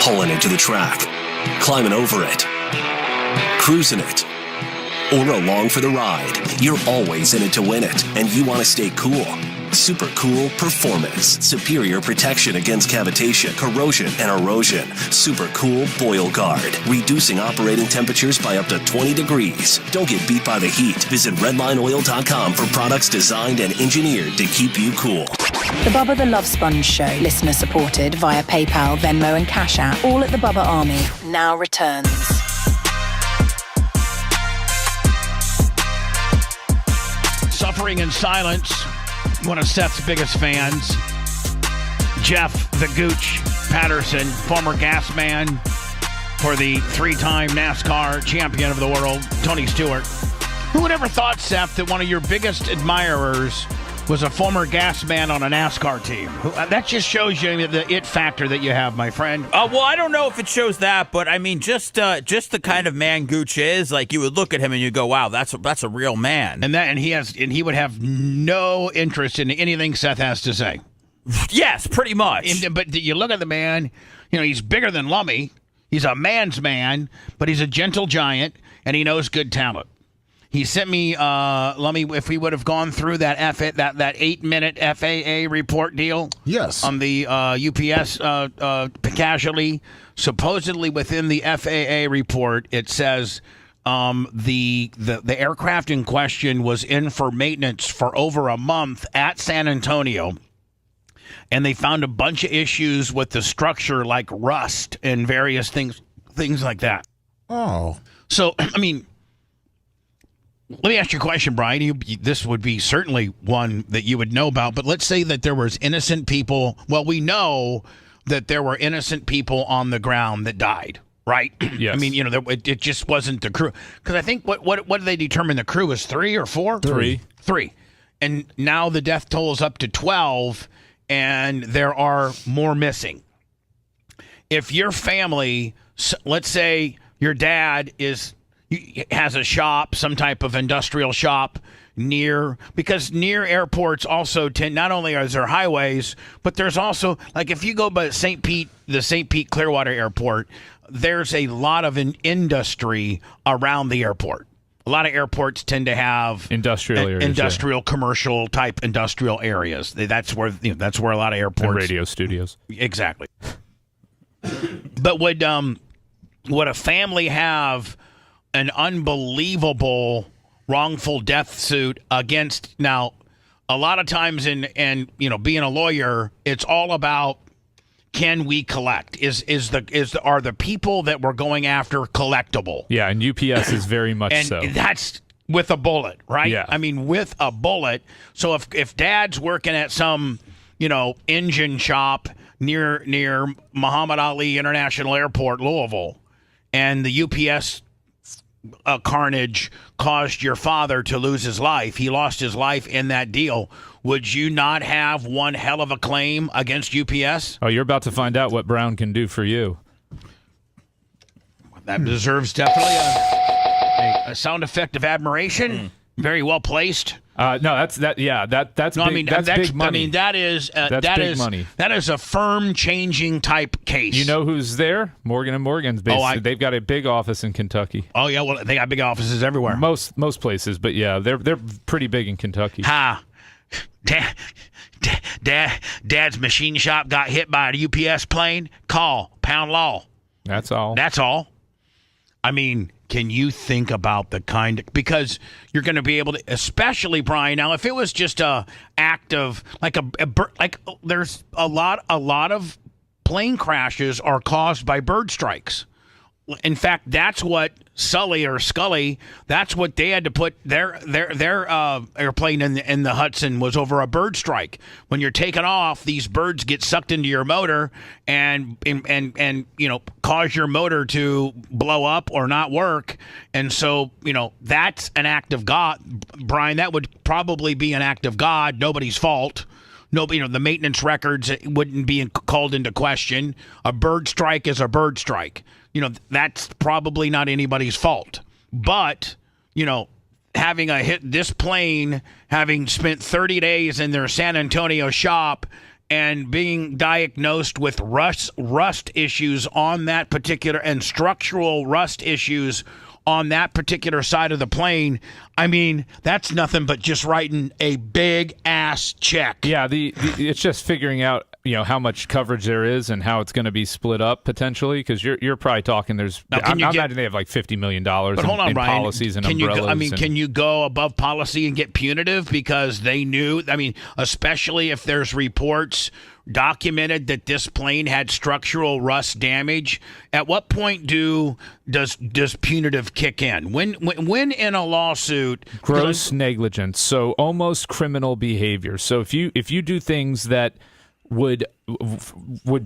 Pulling into the track, climbing over it, cruising it, or along for the ride. You're always in it to win it, and you want to stay cool. Super Cool Performance. Superior protection against cavitation, corrosion, and erosion. Super Cool Boil Guard. Reducing operating temperatures by up to 20 degrees. Don't get beat by the heat. Visit redlineoil.com for products designed and engineered to keep you cool. The Bubba the Love Sponge Show, listener supported via PayPal, Venmo, and Cash App, all at the Bubba Army, now returns. suffering in silence. One of Seth's biggest fans, Jeff the Gooch Patterson, former gas man for the 3-time NASCAR champion of the world, Tony Stewart. Who would ever thought, Seth, that one of your biggest admirers was a former gas man on a NASCAR team? That just shows you the it factor that you have, my friend. Well, I don't know if it shows that, but I mean, just the kind of man Gooch is, like, you would look at him and you go, "Wow, that's a real man." And he would have no interest in anything Seth has to say. Yes, pretty much. But you look at the man, he's bigger than Lummy. He's a man's man, but he's a gentle giant, and he knows good talent. He sent me, Lummy, if we would have gone through that 8-minute FAA report deal. Yes. On the UPS casualty. Supposedly within the FAA report, it says the aircraft in question was in for maintenance for over a month at San Antonio. And they found a bunch of issues with the structure, like rust and various things like that. Oh. So, I mean, let me ask you a question, Brian. This would be certainly one that you would know about, but let's say that there was innocent people. Well, we know that there were innocent people on the ground that died, right? Yes. I mean, it just wasn't the crew. Because I think, what did they determine the crew was 3 or 4? 3. 3. And now the death toll is up to 12, and there are more missing. If your family, let's say your dad has a shop, some type of industrial shop because near airports also tend, not only are there highways, but there's also, like if you go by the St. Pete Clearwater Airport, there's a lot of an industry around the airport. A lot of airports tend to have industrial commercial type industrial areas. That's where a lot of airports and radio studios. Exactly. But would a family have an unbelievable wrongful death suit against? Now, a lot of times in being a lawyer, it's all about, can we collect? Are the people that we're going after collectible? Yeah, and UPS is very much and so. That's with a bullet, right? Yeah. I mean, with a bullet. So if Dad's working at some engine shop near Muhammad Ali International Airport, Louisville, and the UPS carnage caused your father to lose his life, he lost his life in that deal, would you not have one hell of a claim against UPS? Oh, you're about to find out what Brown can do for you. That deserves definitely a sound effect of admiration. Very well placed. No, that's no, big, that's big money. I mean, that is big money. That is a firm changing type case. You know who's there? Morgan & Morgan's. Basically, they've got a big office in Kentucky. Oh yeah, well they got big offices everywhere. Most places, but yeah, they're pretty big in Kentucky. Dad's machine shop got hit by a UPS plane. Call pound law. That's all. That's all. I mean, can you think about because you're going to be able to, especially Brian. Now, if it was just a act of like there's a lot of plane crashes are caused by bird strikes. In fact, that's what Scully, that's what they had to put their airplane in the Hudson was over a bird strike. When you're taking off, these birds get sucked into your motor and cause your motor to blow up or not work. And so, that's an act of God. Brian, that would probably be an act of God, nobody's fault. Nobody, the maintenance records wouldn't be called into question. A bird strike is a bird strike. That's probably not anybody's fault. But, having this plane, having spent 30 days in their San Antonio shop and being diagnosed with rust issues on that particular, and structural rust issues on that particular side of the plane, I mean, that's nothing but just writing a big ass check. Yeah, it's just figuring out how much coverage there is and how it's going to be split up potentially? Because you're probably talking. I imagine they have like $50 million But hold on, in Brian. policies and can umbrellas. Can you go above policy and get punitive because they knew? I mean, especially if there's reports documented that this plane had structural rust damage. At what point does punitive kick in? When in a lawsuit? Gross negligence, so almost criminal behavior. So if you do things that would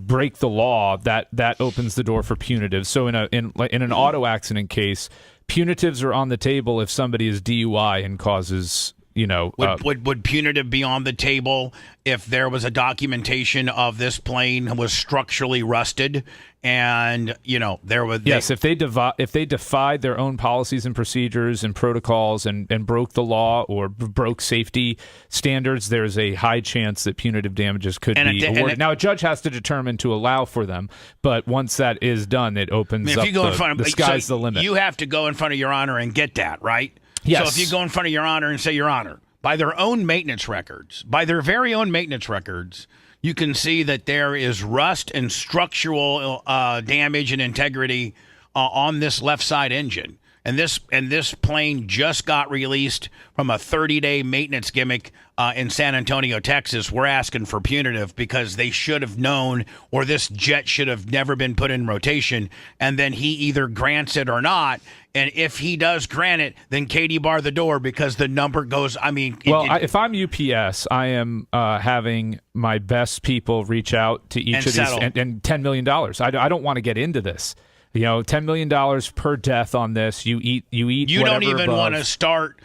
break the law, that opens the door for punitive. So in an auto accident case, punitives are on the table if somebody is DUI and causes. Would punitive be on the table if there was a documentation of this plane was structurally rusted and there was if they defied their own policies and procedures and protocols and broke the law or broke safety standards, there's a high chance that punitive damages could be awarded. Now a judge has to determine to allow for them, but once that is done, it opens up the sky's the limit. You have to go in front of Your Honor and get that, right? Yes. So if you go in front of Your Honor and say, Your Honor, by their own maintenance records, by their very own maintenance records, you can see that there is rust and structural damage and integrity on this left side engine. And this plane just got released from a 30-day maintenance gimmick in San Antonio, Texas. We're asking for punitive because they should have known, or this jet should have never been put in rotation. And then he either grants it or not. And if he does grant it, then Katie bar the door because the number goes. I mean, if I'm UPS, I am having my best people reach out to each of these and $10 million. I don't want to get into this. $10 million per death on this. You eat. You don't even want to start.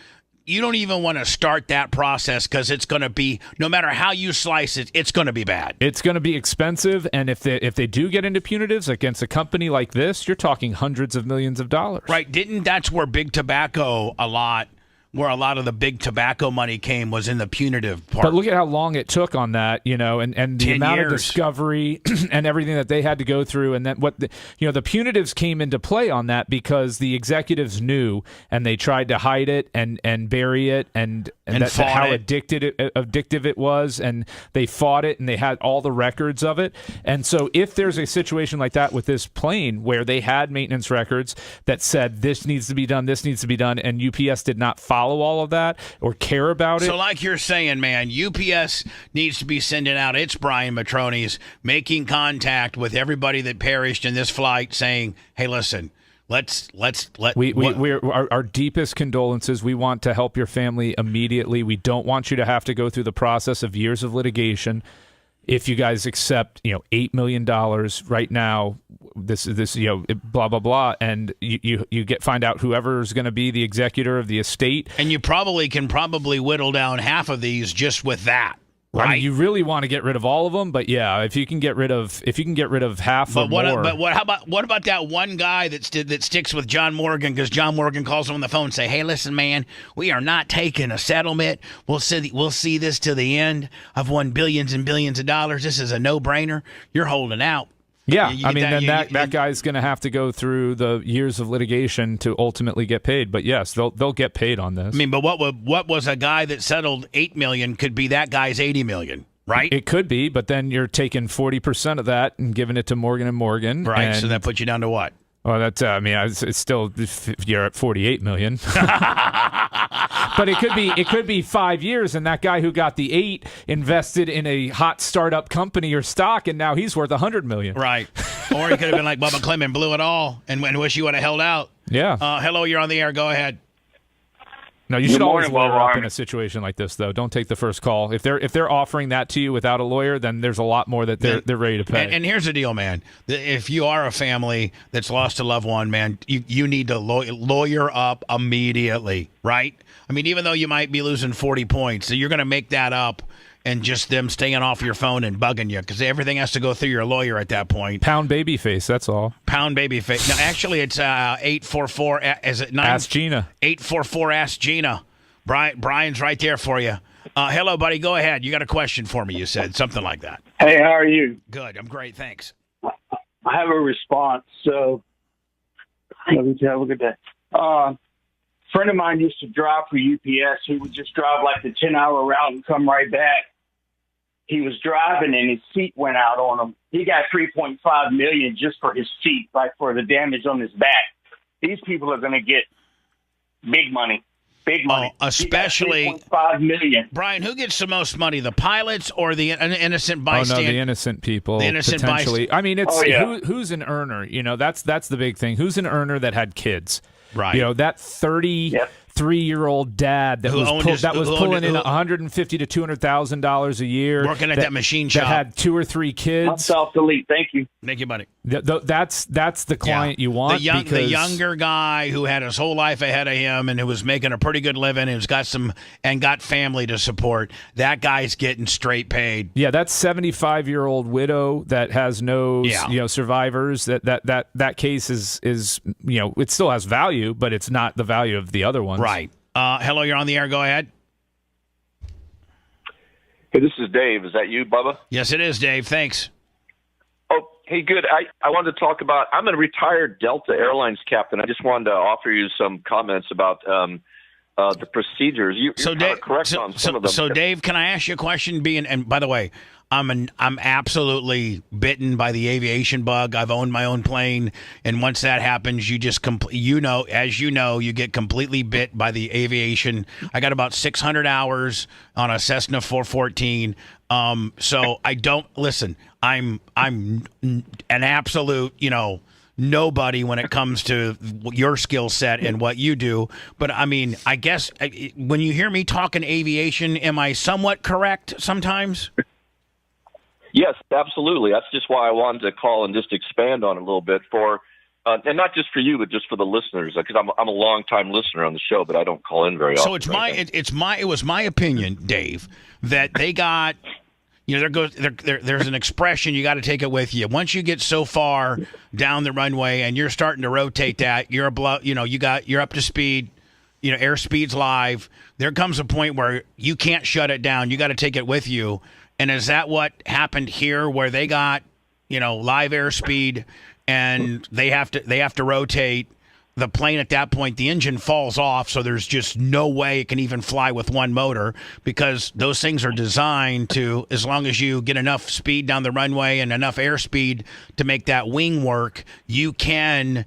You don't even want to start that process because it's going to be, no matter how you slice it, it's going to be bad. It's going to be expensive, and if they do get into punitives against a company like this, you're talking hundreds of millions of dollars. Right? That's where big tobacco where a lot of the big tobacco money came was in the punitive part. But look at how long it took on that, and the amount of discovery and everything that they had to go through, and then the punitives came into play on that because the executives knew and they tried to hide it and bury it and how addictive it was, and they fought it and they had all the records of it. And so if there's a situation like that with this plane where they had maintenance records that said this needs to be done, and UPS did not follow all of that or care about it. So like you're saying, man, UPS needs to be sending out its Brian Matronis, making contact with everybody that perished in this flight, saying, hey, listen, our deepest condolences. We want to help your family immediately. We don't want you to have to go through the process of years of litigation. If you guys accept, $8 million right now, this blah blah blah, and you find out whoever's going to be the executor of the estate, and you can probably whittle down half of these just with that. Right? I mean, you really want to get rid of all of them, but yeah, if you can get rid of half or more. But what about that one guy that sticks with John Morgan because John Morgan calls him on the phone and say, "Hey, listen, man, we are not taking a settlement. We'll see this to the end. I've won billions and billions of dollars. This is a no-brainer. You're holding out." Yeah, that guy's going to have to go through the years of litigation to ultimately get paid. But yes, they'll get paid on this. I mean, but what was a guy that settled $8 million could be that guy's $80 million, right? It could be, but then you're taking 40% of that and giving it to Morgan & Morgan. Right, so that puts you down to what? Well, that's it's still, you're at $48 million. But it could be 5 years, and that guy who got the 8 invested in a hot startup company or stock, and now he's worth $100 million. Right. Or he could have been like Bubba Clement, blew it all, and wish he would have held out. Yeah. Hello, you're on the air. Go ahead. No, you should always lawyer up in a situation like this, though. Don't take the first call. If they're offering that to you without a lawyer, then there's a lot more that they're ready to pay. And here's the deal, man. If you are a family that's lost a loved one, man, you need to lawyer up immediately, right? I mean, even though you might be losing 40 points, so you're going to make that up. And just them staying off your phone and bugging you because everything has to go through your lawyer at that point. Pound baby face, that's all. Pound baby face. No, actually, it's 844. Is it 9? Ask Gina. 844. Ask Gina. Brian's right there for you. Hello, buddy. Go ahead. You got a question for me? You said something like that. Hey, how are you? Good. I'm great. Thanks. I have a response. So, let me have a good day. Friend of mine used to drive for UPS. He would just drive like the 10-hour route and come right back. he was driving and his seat went out on him. He got $3.5 million just for his seat, like for the damage on his back. These people are going to get big money. Big money. Oh, especially $3.5 million. Brian, who gets the most money, the pilots or the innocent bystander? Oh no, the innocent people. The innocent potentially. I mean, it's who's an earner. That's the big thing. Who's an earner that had kids? Right. That 33-year-old dad that was pulling in $150,000 to $200,000 a year, working at that machine shop, that had 2 or 3 kids. I'm self-delete. Thank you. Thank you, buddy. That's the client you want. The younger guy who had his whole life ahead of him and who was making a pretty good living and who's got got family to support. That guy's getting straight paid. Yeah, that 75-year-old widow that has no survivors. That case is it still has value, but it's not the value of the other ones. Right. Hello, you're on the air. Go ahead. Hey, this is Dave. Is that you, Bubba? Yes, it is, Dave. Thanks. Oh, hey, good. I wanted to talk about, I'm a retired Delta Airlines captain. I just wanted to offer you some comments about the procedures. You're correct on some of them. So, Dave, can I ask you a question? And by the way, I'm absolutely bitten by the aviation bug. I've owned my own plane, and once that happens, you just you get completely bit by the aviation. I got about 600 hours on a Cessna 414. So I don't listen. I'm an absolute, nobody when it comes to your skill set and what you do. But I mean, I guess when you hear me talking aviation, am I somewhat correct sometimes? Yes, absolutely. That's just why I wanted to call and just expand on it a little bit and not just for you, but just for the listeners, because I'm a long-time listener on the show, but I don't call in very often. So it was my opinion, Dave, that they got. There's an expression, you got to take it with you. Once you get so far down the runway and you're starting to rotate that, you're up to speed, airspeed's live. There comes a point where you can't shut it down. You got to take it with you. And is that what happened here, where they got, live airspeed and they have to rotate the plane at that point? The engine falls off, so there's just no way it can even fly with one motor, because those things are designed to, as long as you get enough speed down the runway and enough airspeed to make that wing work, you can,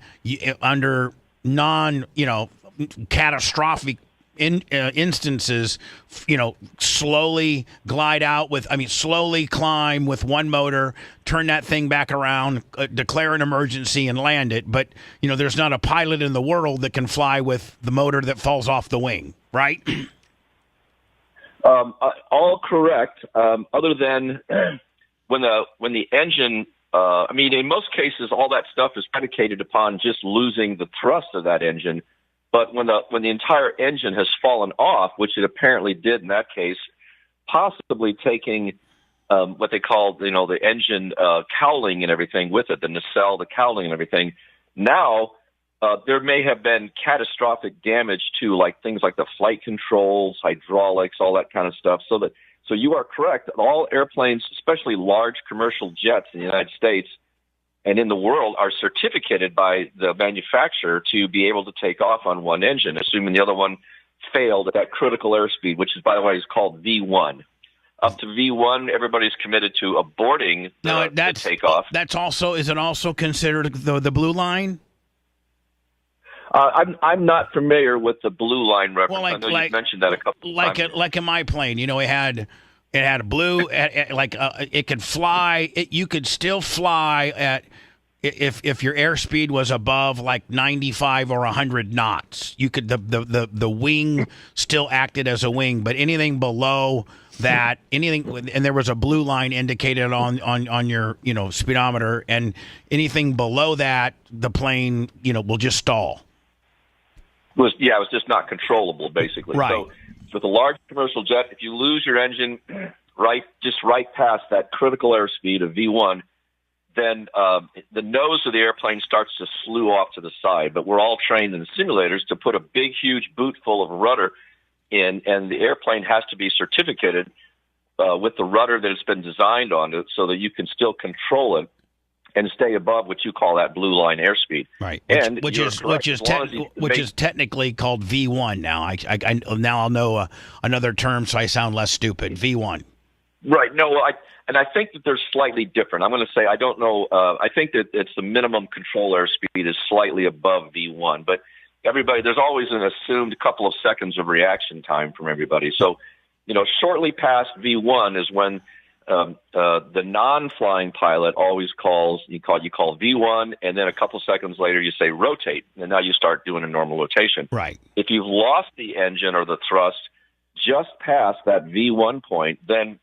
under catastrophic instances, slowly slowly climb with one motor, turn that thing back around, declare an emergency and land it. But, there's not a pilot in the world that can fly with the motor that falls off the wing, right? All correct. Other than when the engine, in most cases, all that stuff is predicated upon just losing the thrust of that engine. But when the entire engine has fallen off, which it apparently did in that case, possibly taking what they call, the engine cowling and everything with it, the nacelle, the cowling and everything. Now, there may have been catastrophic damage to things like the flight controls, hydraulics, all that kind of stuff. So you are correct. All airplanes, especially large commercial jets in the United States and in the world, are certificated by the manufacturer to be able to take off on one engine, assuming the other one failed at that critical airspeed, which is, by the way, is called V1. Up to V1, everybody's committed to aborting the takeoff. Is it also considered the blue line? I'm not familiar with the blue line reference. I know you've mentioned that a couple of times. Like in my plane, it had a blue, it could fly. You could still fly at, if your airspeed was above 95 or 100 knots. You could, the wing still acted as a wing, but anything below that, and there was a blue line indicated on your speedometer, and anything below that, the plane will just stall. It was just not controllable, basically. Right. So with a large commercial jet, if you lose your engine right past that critical airspeed of V1, then the nose of the airplane starts to slew off to the side. But we're all trained in the simulators to put a big, huge boot full of rudder in, and the airplane has to be certificated with the rudder that it's been designed on it, so that you can still control it and stay above what you call that blue line airspeed. Right. And which is technically called V1 now. Now I'll know another term, so I sound less stupid. V1. Right. No, I think that they're slightly different. I'm going to say I don't know. I think that it's the minimum control airspeed is slightly above V1, but there's always an assumed couple of seconds of reaction time from everybody. So, shortly past V1 is when the non-flying pilot always calls. You call V1, and then a couple seconds later you say rotate, and now you start doing a normal rotation. Right. If you've lost the engine or the thrust just past that V1 point, then,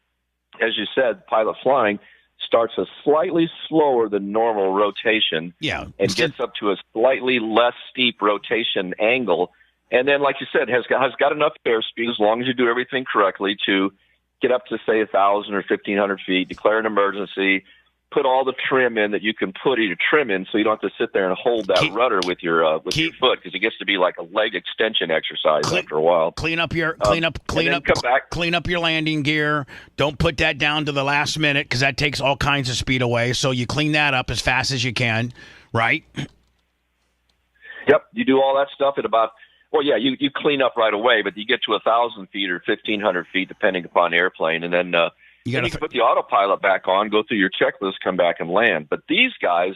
as you said, pilot flying starts a slightly slower than normal rotation, and gets up to a slightly less steep rotation angle, and then, like you said, has got enough airspeed as long as you do everything correctly to get up to, say, 1,000 or 1,500 feet, declare an emergency, put all the trim in that you can put your trim in, so you don't have to sit there and hold that rudder with your foot, because it gets to be like a leg extension exercise after a while. Clean up your landing gear. Don't put that down to the last minute, because that takes all kinds of speed away. So you clean that up as fast as you can, right? Yep, you do all that stuff at about. Well, yeah, you clean up right away, but you get to 1,000 feet or 1,500 feet, depending upon the airplane, and then you can put the autopilot back on, go through your checklist, come back and land. But these guys,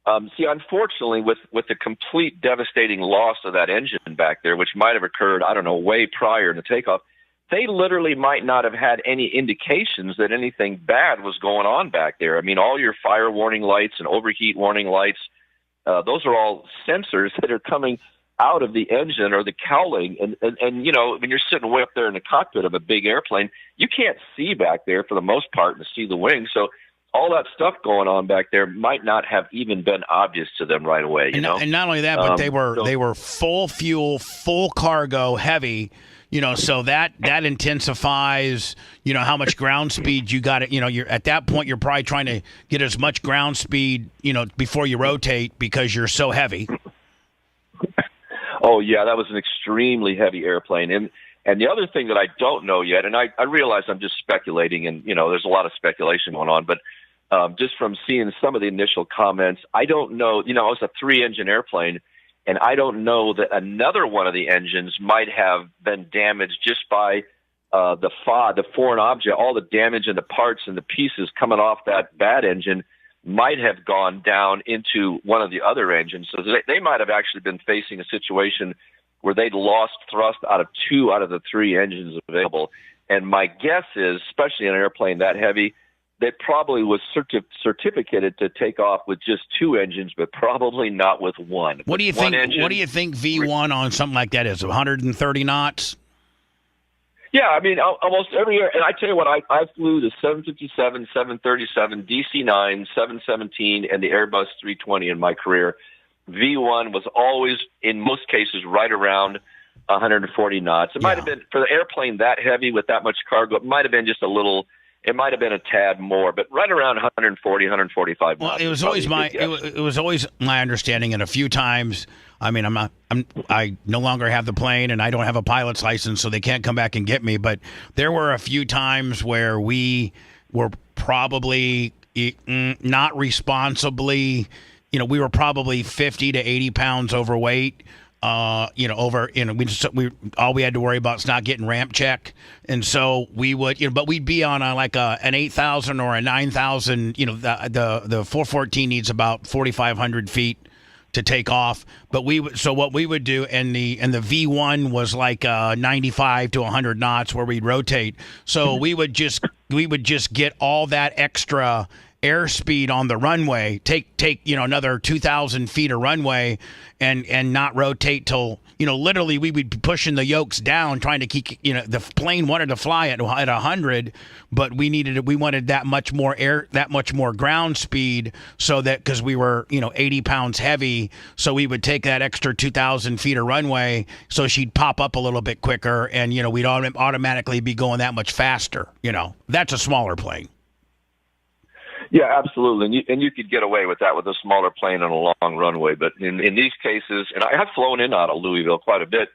unfortunately, with the complete devastating loss of that engine back there, which might have occurred, I don't know, way prior to takeoff, they literally might not have had any indications that anything bad was going on back there. I mean, all your fire warning lights and overheat warning lights, those are all sensors that are coming out of the engine or the cowling, and when you're sitting way up there in the cockpit of a big airplane, you can't see back there for the most part and see the wings. So all that stuff going on back there might not have even been obvious to them right away. And not only that, but they were full fuel, full cargo, heavy. So that intensifies, how much ground speed you got. You're at that point, you're probably trying to get as much ground speed, before you rotate, because you're so heavy. Oh, yeah, that was an extremely heavy airplane. And the other thing that I don't know yet, and I realize I'm just speculating, and, there's a lot of speculation going on, but just from seeing some of the initial comments, I don't know, it was a 3-engine airplane, and I don't know that another one of the engines might have been damaged just by the foreign object, all the damage and the parts and the pieces coming off that bad engine might have gone down into one of the other engines. So they might have actually been facing a situation where they'd lost thrust out of 2 out of the 3 engines available. And my guess is, especially in an airplane that heavy, they probably was certificated to take off with just 2 engines, but probably not with one. What do you think? What do you think V1 on something like that is? 130 knots? Yeah, I mean, almost every year. And I tell you what, I flew the 757, 737, DC-9, 717, and the Airbus 320 in my career. V1 was always, in most cases, right around 140 knots. It might have been, for the airplane that heavy with that much cargo, it might have been just a little, it might have been a tad more, but right around 140, 145 knots. Well, it was always it was always my understanding, and a few times, I mean, I no longer have the plane, and I don't have a pilot's license, so they can't come back and get me. But there were a few times where we were probably not responsibly, we were probably 50 to 80 pounds overweight. We all we had to worry about is not getting ramp check, and so we would, but we'd be on an 8,000 or a 9,000. The 414 needs about 4,500 feet to take off, but what we would do, and the V1 was like 95 to 100 knots where we'd rotate. So we would just get all that extra airspeed on the runway, take another 2,000 feet of runway, and not rotate till literally we would be pushing the yokes down, trying to keep the plane wanted to fly at 100, but we wanted that much more ground speed, so that because we were 80 pounds heavy, so we would take that extra 2,000 feet of runway, so she'd pop up a little bit quicker, and we'd automatically be going that much faster. That's a smaller plane. Yeah, absolutely, and you could get away with that with a smaller plane on a long runway. But in these cases, and I have flown in out of Louisville quite a bit.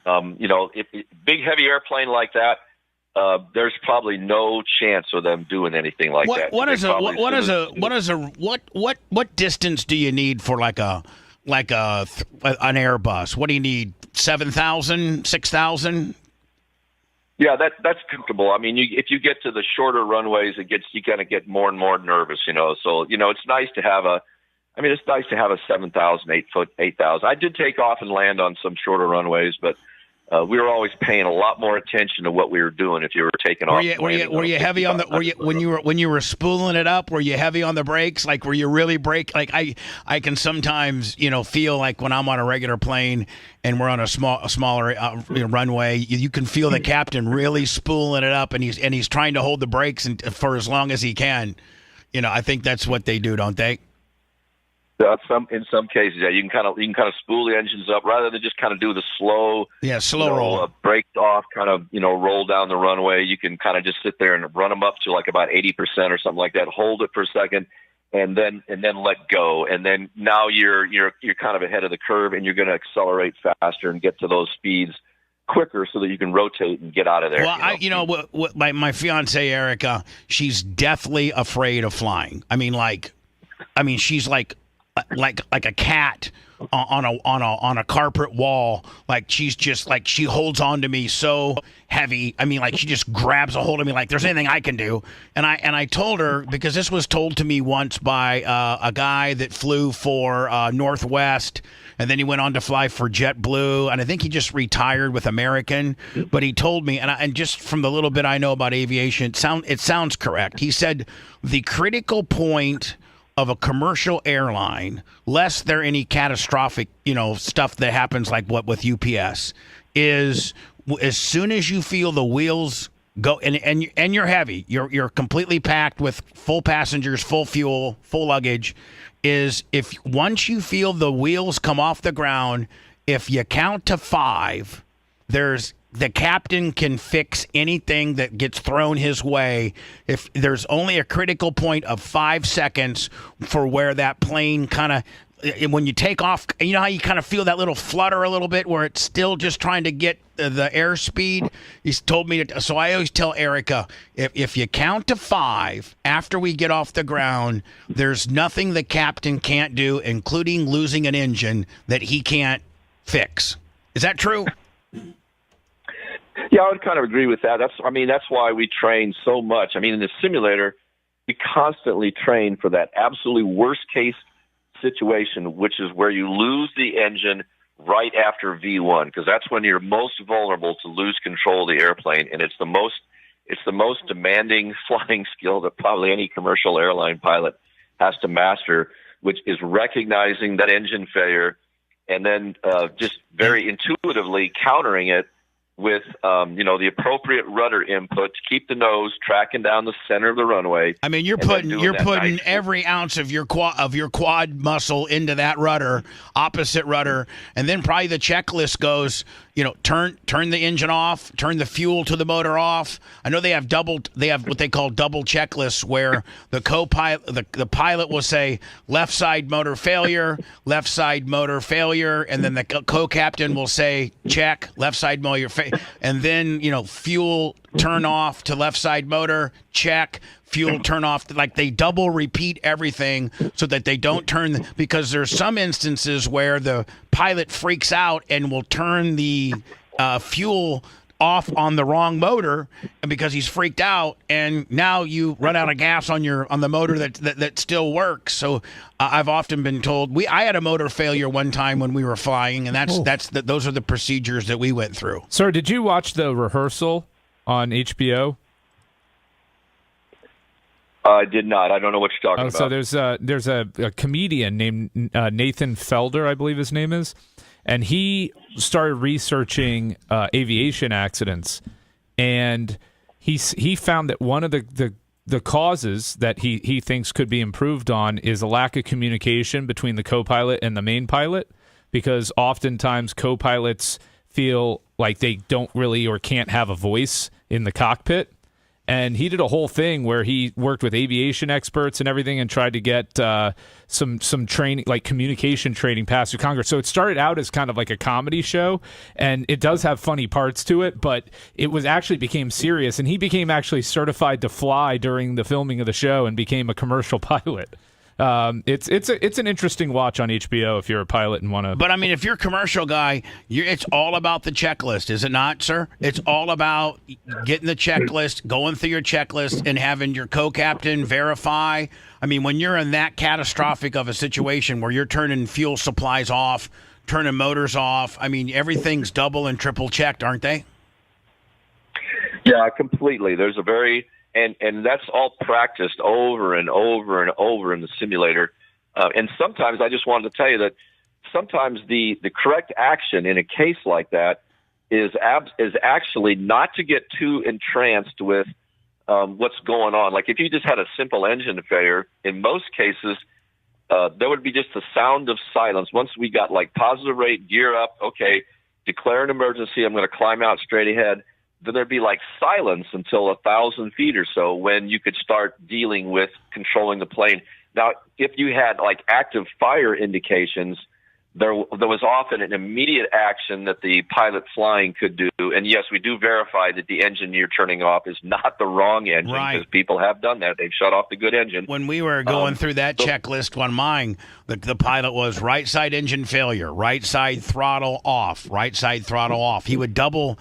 If big heavy airplane like that, there's probably no chance of them doing anything like that. What distance do you need for an Airbus? What do you need? 7,000, 6,000? Yeah, that's comfortable. I mean, if you get to the shorter runways, you kind of get more and more nervous, So, it's nice to have a 7,000, 8,000. I did take off and land on some shorter runways, but we were always paying a lot more attention to what we were doing. If you were taking off, were you heavy on the? When you were spooling it up? Were you heavy on the brakes? Like, were you really brake? Like, I can sometimes feel like when I'm on a regular plane and we're on a smaller runway, you can feel the captain really spooling it up, and he's trying to hold the brakes for as long as he can. I think that's what they do, don't they? In some cases, yeah, you can kind of spool the engines up rather than just kind of do the slow roll, break off, kind of roll down the runway. You can kind of just sit there and run them up to like about 80% or something like that. Hold it for a second, and then let go. And then now you're kind of ahead of the curve, and you're going to accelerate faster and get to those speeds quicker so that you can rotate and get out of there. Well, my fiance Erica, she's deathly afraid of flying. I mean, she's like a cat on a carpet wall. Like, she's just like, she holds on to me so heavy. I mean, like, she just grabs a hold of me like there's anything I can do. And I told her, because this was told to me once by a guy that flew for Northwest, and then he went on to fly for JetBlue, and I think he just retired with American. But he told me, and just from the little bit I know about aviation, it sounds correct. He said the critical point of a commercial airline, lest there any catastrophic, stuff that happens like what with UPS, is as soon as you feel the wheels go, and you're heavy, you're completely packed with full passengers, full fuel, full luggage, is if once you feel the wheels come off the ground, if you count to 5, the captain can fix anything that gets thrown his way. If there's only a critical point of 5 seconds for where that plane kind of, when you take off, you know how you kind of feel that little flutter a little bit where it's still just trying to get the airspeed? He's told me to, so I always tell Erica, if you count to 5 after we get off the ground, there's nothing the captain can't do, including losing an engine, that he can't fix. Is that true? Yeah, I would kind of agree with that. That's why we train so much. I mean, in the simulator, we constantly train for that absolutely worst case situation, which is where you lose the engine right after V1, because that's when you're most vulnerable to lose control of the airplane, and it's the most demanding flying skill that probably any commercial airline pilot has to master, which is recognizing that engine failure and then just very intuitively countering it with the appropriate rudder input to keep the nose tracking down the center of the runway. I mean, you're putting every ounce of your quad muscle into that rudder, opposite rudder, and then probably the checklist goes, turn the engine off, turn the fuel to the motor off. I know they have what they call double checklists, where the co-pilot, the pilot will say left side motor failure, and then the co-captain will say check, left side motor and then fuel turn off to left side motor, check, fuel turn off. Like, they double repeat everything so that they don't turn, because there's some instances where the pilot freaks out and will turn the fuel off on the wrong motor, and because he's freaked out, and now you run out of gas on the motor that still works. So I've often been told, I had a motor failure one time when we were flying, and those are the procedures that we went through. Sir, did you watch the rehearsal on HBO? I did not. I don't know what you're talking about. So there's a comedian named Nathan Felder, I believe his name is, and he started researching aviation accidents, and he found that one of the causes that he thinks could be improved on is a lack of communication between the co-pilot and the main pilot, because oftentimes co-pilots feel like they don't really or can't have a voice in the cockpit. And he did a whole thing where he worked with aviation experts and everything and tried to get some training, like communication training, passed through Congress. So it started out as kind of like a comedy show, and it does have funny parts to it, but it was actually became serious. And he became actually certified to fly during the filming of the show and became a commercial pilot. It's an interesting watch on HBO if you're a pilot and want to. But I mean, if you're a commercial guy, it's all about the checklist, is it not, sir? It's all about getting the checklist, going through your checklist, and having your co-captain verify. I mean, when you're in that catastrophic of a situation where you're turning fuel supplies off, turning motors off, I mean, everything's double and triple checked, aren't they? Yeah, completely. There's a very and that's all practiced over and over and over in the simulator. And sometimes I just wanted to tell you that sometimes the correct action in a case like that is actually not to get too entranced with what's going on. Like if you just had a simple engine failure, in most cases, there would be just the sound of silence. Once we got like positive rate, gear up, okay, declare an emergency, I'm going to climb out straight ahead. Then there'd be like silence until 1,000 feet or so when you could start dealing with controlling the plane. Now, if you had like active fire indications, there was often an immediate action that the pilot flying could do. And yes, we do verify that the engine you're turning off is not the wrong engine, because people have done that. They've shut off the good engine. When we were going through that checklist on mine, the pilot was right side engine failure, right side throttle off, right side throttle off. He would double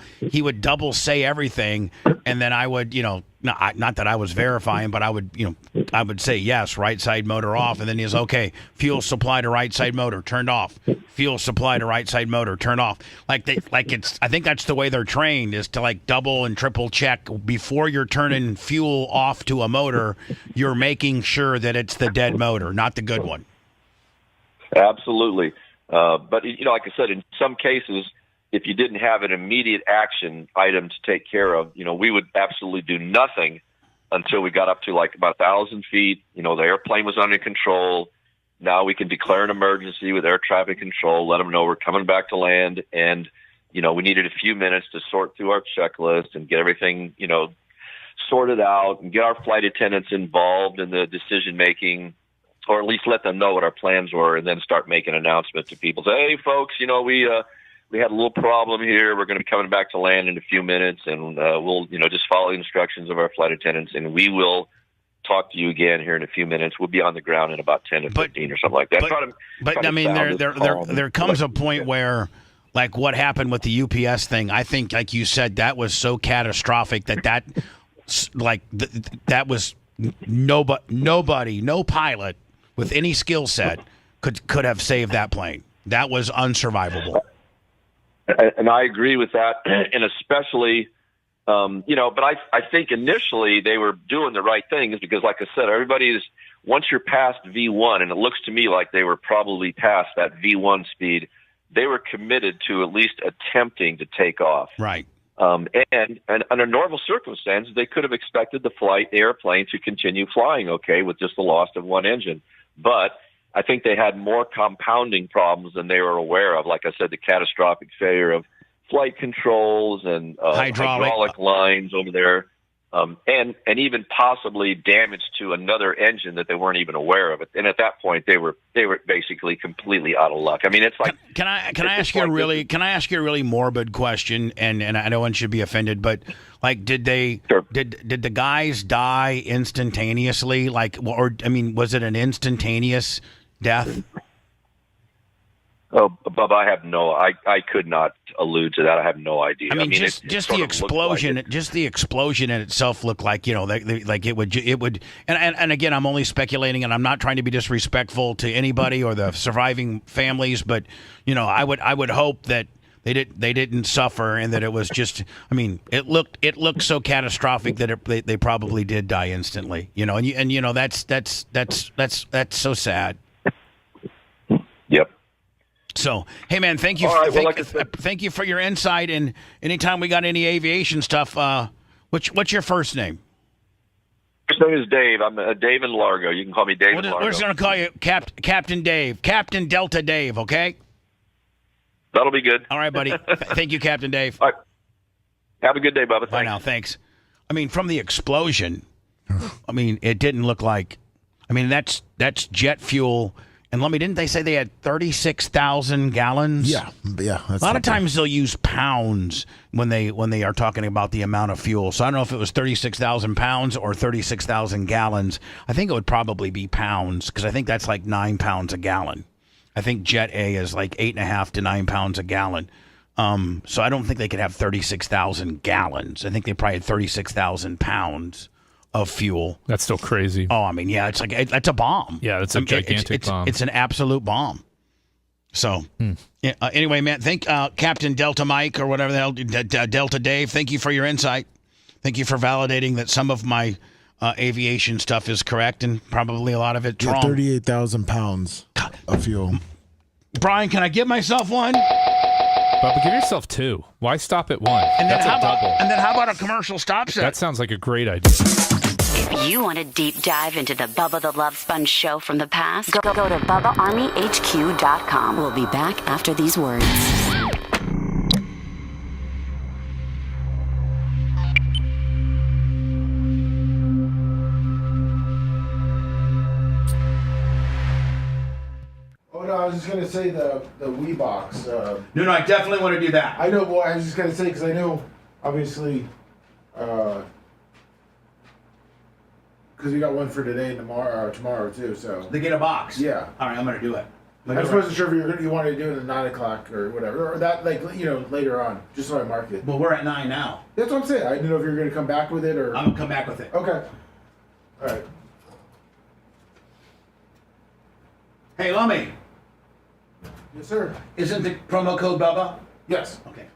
say everything, and then I would, not that I was verifying, but I would say yes, right side motor off, and then he was okay. Fuel supply to right side motor turned off. Fuel supply to right side motor turned off. I think that's the way they're trained, is to like double and triple check before you're turning fuel off to a motor. You're making sure that it's the dead motor, not the good one. Absolutely, but like I said, in some cases, if you didn't have an immediate action item to take care of, we would absolutely do nothing until we got up to like about 1,000 feet. The airplane was under control. Now we can declare an emergency with air traffic control, let them know we're coming back to land. And, we needed a few minutes to sort through our checklist and get everything, sorted out and get our flight attendants involved in the decision making, or at least let them know what our plans were, and then start making announcements to people. Say, hey, folks, we had a little problem here. We're going to be coming back to land in a few minutes, and we'll, just follow the instructions of our flight attendants, and we will talk to you again here in a few minutes. We'll be on the ground in about 10 to 15 or something like that. But I mean, there comes a point where, like what happened with the UPS thing, I think, like you said, that was so catastrophic that was nobody, no pilot with any skill set could have saved that plane. That was unsurvivable. And I agree with that, and especially, but I think initially they were doing the right things, because, like I said, once you're past V1, and it looks to me like they were probably past that V1 speed, they were committed to at least attempting to take off. Right. And under normal circumstances, they could have expected the airplane to continue flying okay with just the loss of one engine. But I think they had more compounding problems than they were aware of. Like I said, the catastrophic failure of flight controls and hydraulic lines over there, and even possibly damage to another engine that they weren't even aware of. And at that point, they were basically completely out of luck. I mean, it's like, can I ask you a really morbid question? And I know one should be offended, but like, did the guys die instantaneously? Was it an instantaneous death? Oh, Bubba, I could not allude to that. I have no idea. I mean just the explosion, the explosion in itself looked like, like it would. And again, I'm only speculating, and I'm not trying to be disrespectful to anybody or the surviving families, but I would hope that they didn't suffer, and that it was just. I mean, it looked so catastrophic that they probably did die instantly. That's so sad. Yep. So, hey man, thank you. Thank you for your insight. And anytime we got any aviation stuff, what's your first name? First name is Dave. I'm Dave in Largo. You can call me Dave in Largo. We're just going to call you Captain Dave, Captain Delta Dave. Okay. That'll be good. All right, buddy. Thank you, Captain Dave. All right. Have a good day, Bubba. Bye now. Thanks. I mean, from the explosion, it didn't look like. I mean, that's jet fuel And let me, didn't they say they had 36,000 gallons? Yeah. A lot of times they'll use pounds when they are talking about the amount of fuel. So I don't know if it was 36,000 pounds or 36,000 gallons. I think it would probably be pounds because I think that's like 9 pounds a gallon. I think Jet A is like 8.5 to 9 pounds a gallon. So I don't think they could have 36,000 gallons. I think they probably had 36,000 pounds of fuel. That's still crazy. Oh, I mean, yeah, it's like that's a bomb. Yeah, that's a gigantic bomb. It's an absolute bomb. So, anyway, man, thank Captain Delta Mike or whatever the hell, Delta Dave. Thank you for your insight. Thank you for validating that some of my aviation stuff is correct and probably a lot of it's wrong. 38,000 pounds of fuel. Brian, can I give myself one? Bubba, give yourself 2. Why stop at 1? And then That's how a double. And then how about a commercial stop set? That sounds like a great idea. If you want a deep dive into the Bubba the Love Sponge show from the past, go to BubbaArmyHQ.com. We'll be back after these words. Oh no, I was just gonna say the Wii box. No, I definitely want to do that. I know. Well, I was just gonna say because I know, obviously, because we got one for today and tomorrow too. So they get a box. Yeah. All right, I'm gonna do it. I just wasn't sure if you wanted to do it at 9 o'clock or whatever, or that later on, just so I mark it. Well, we're at 9 now. That's what I'm saying. I didn't know if you were gonna come back with it or. I'm gonna come back with it. Okay. All right. Hey, Lummy. Yes, sir. Isn't the promo code Bubba? Yes. Okay.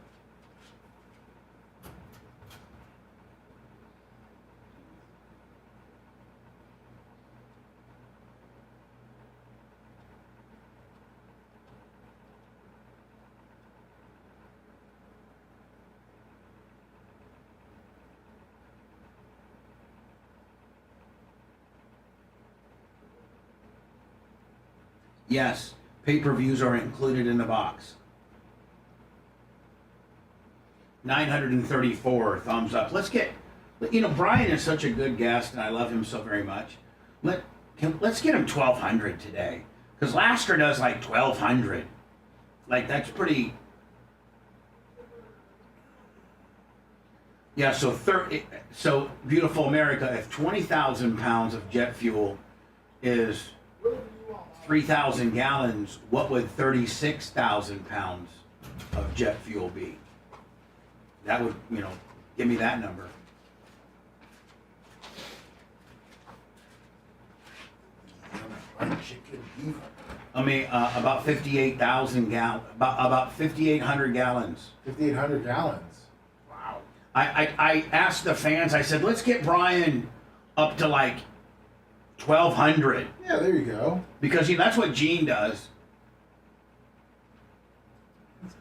Yes, pay-per-views are included in the box. 934 thumbs up. Let's get, Brian is such a good guest, and I love him so very much. Let's get him 1,200 today, because Lasker does like 1,200. Like that's pretty. Yeah. So beautiful America. If 20,000 pounds of jet fuel is 3,000 gallons, what would 36,000 pounds of jet fuel be? That would, give me that number. I mean, about 58,000 gallons, about 5,800 gallons. 5,800 gallons. Wow. I asked the fans, I said, let's get Brian up to like 1,200. Yeah, there you go. Because that's what Gene does.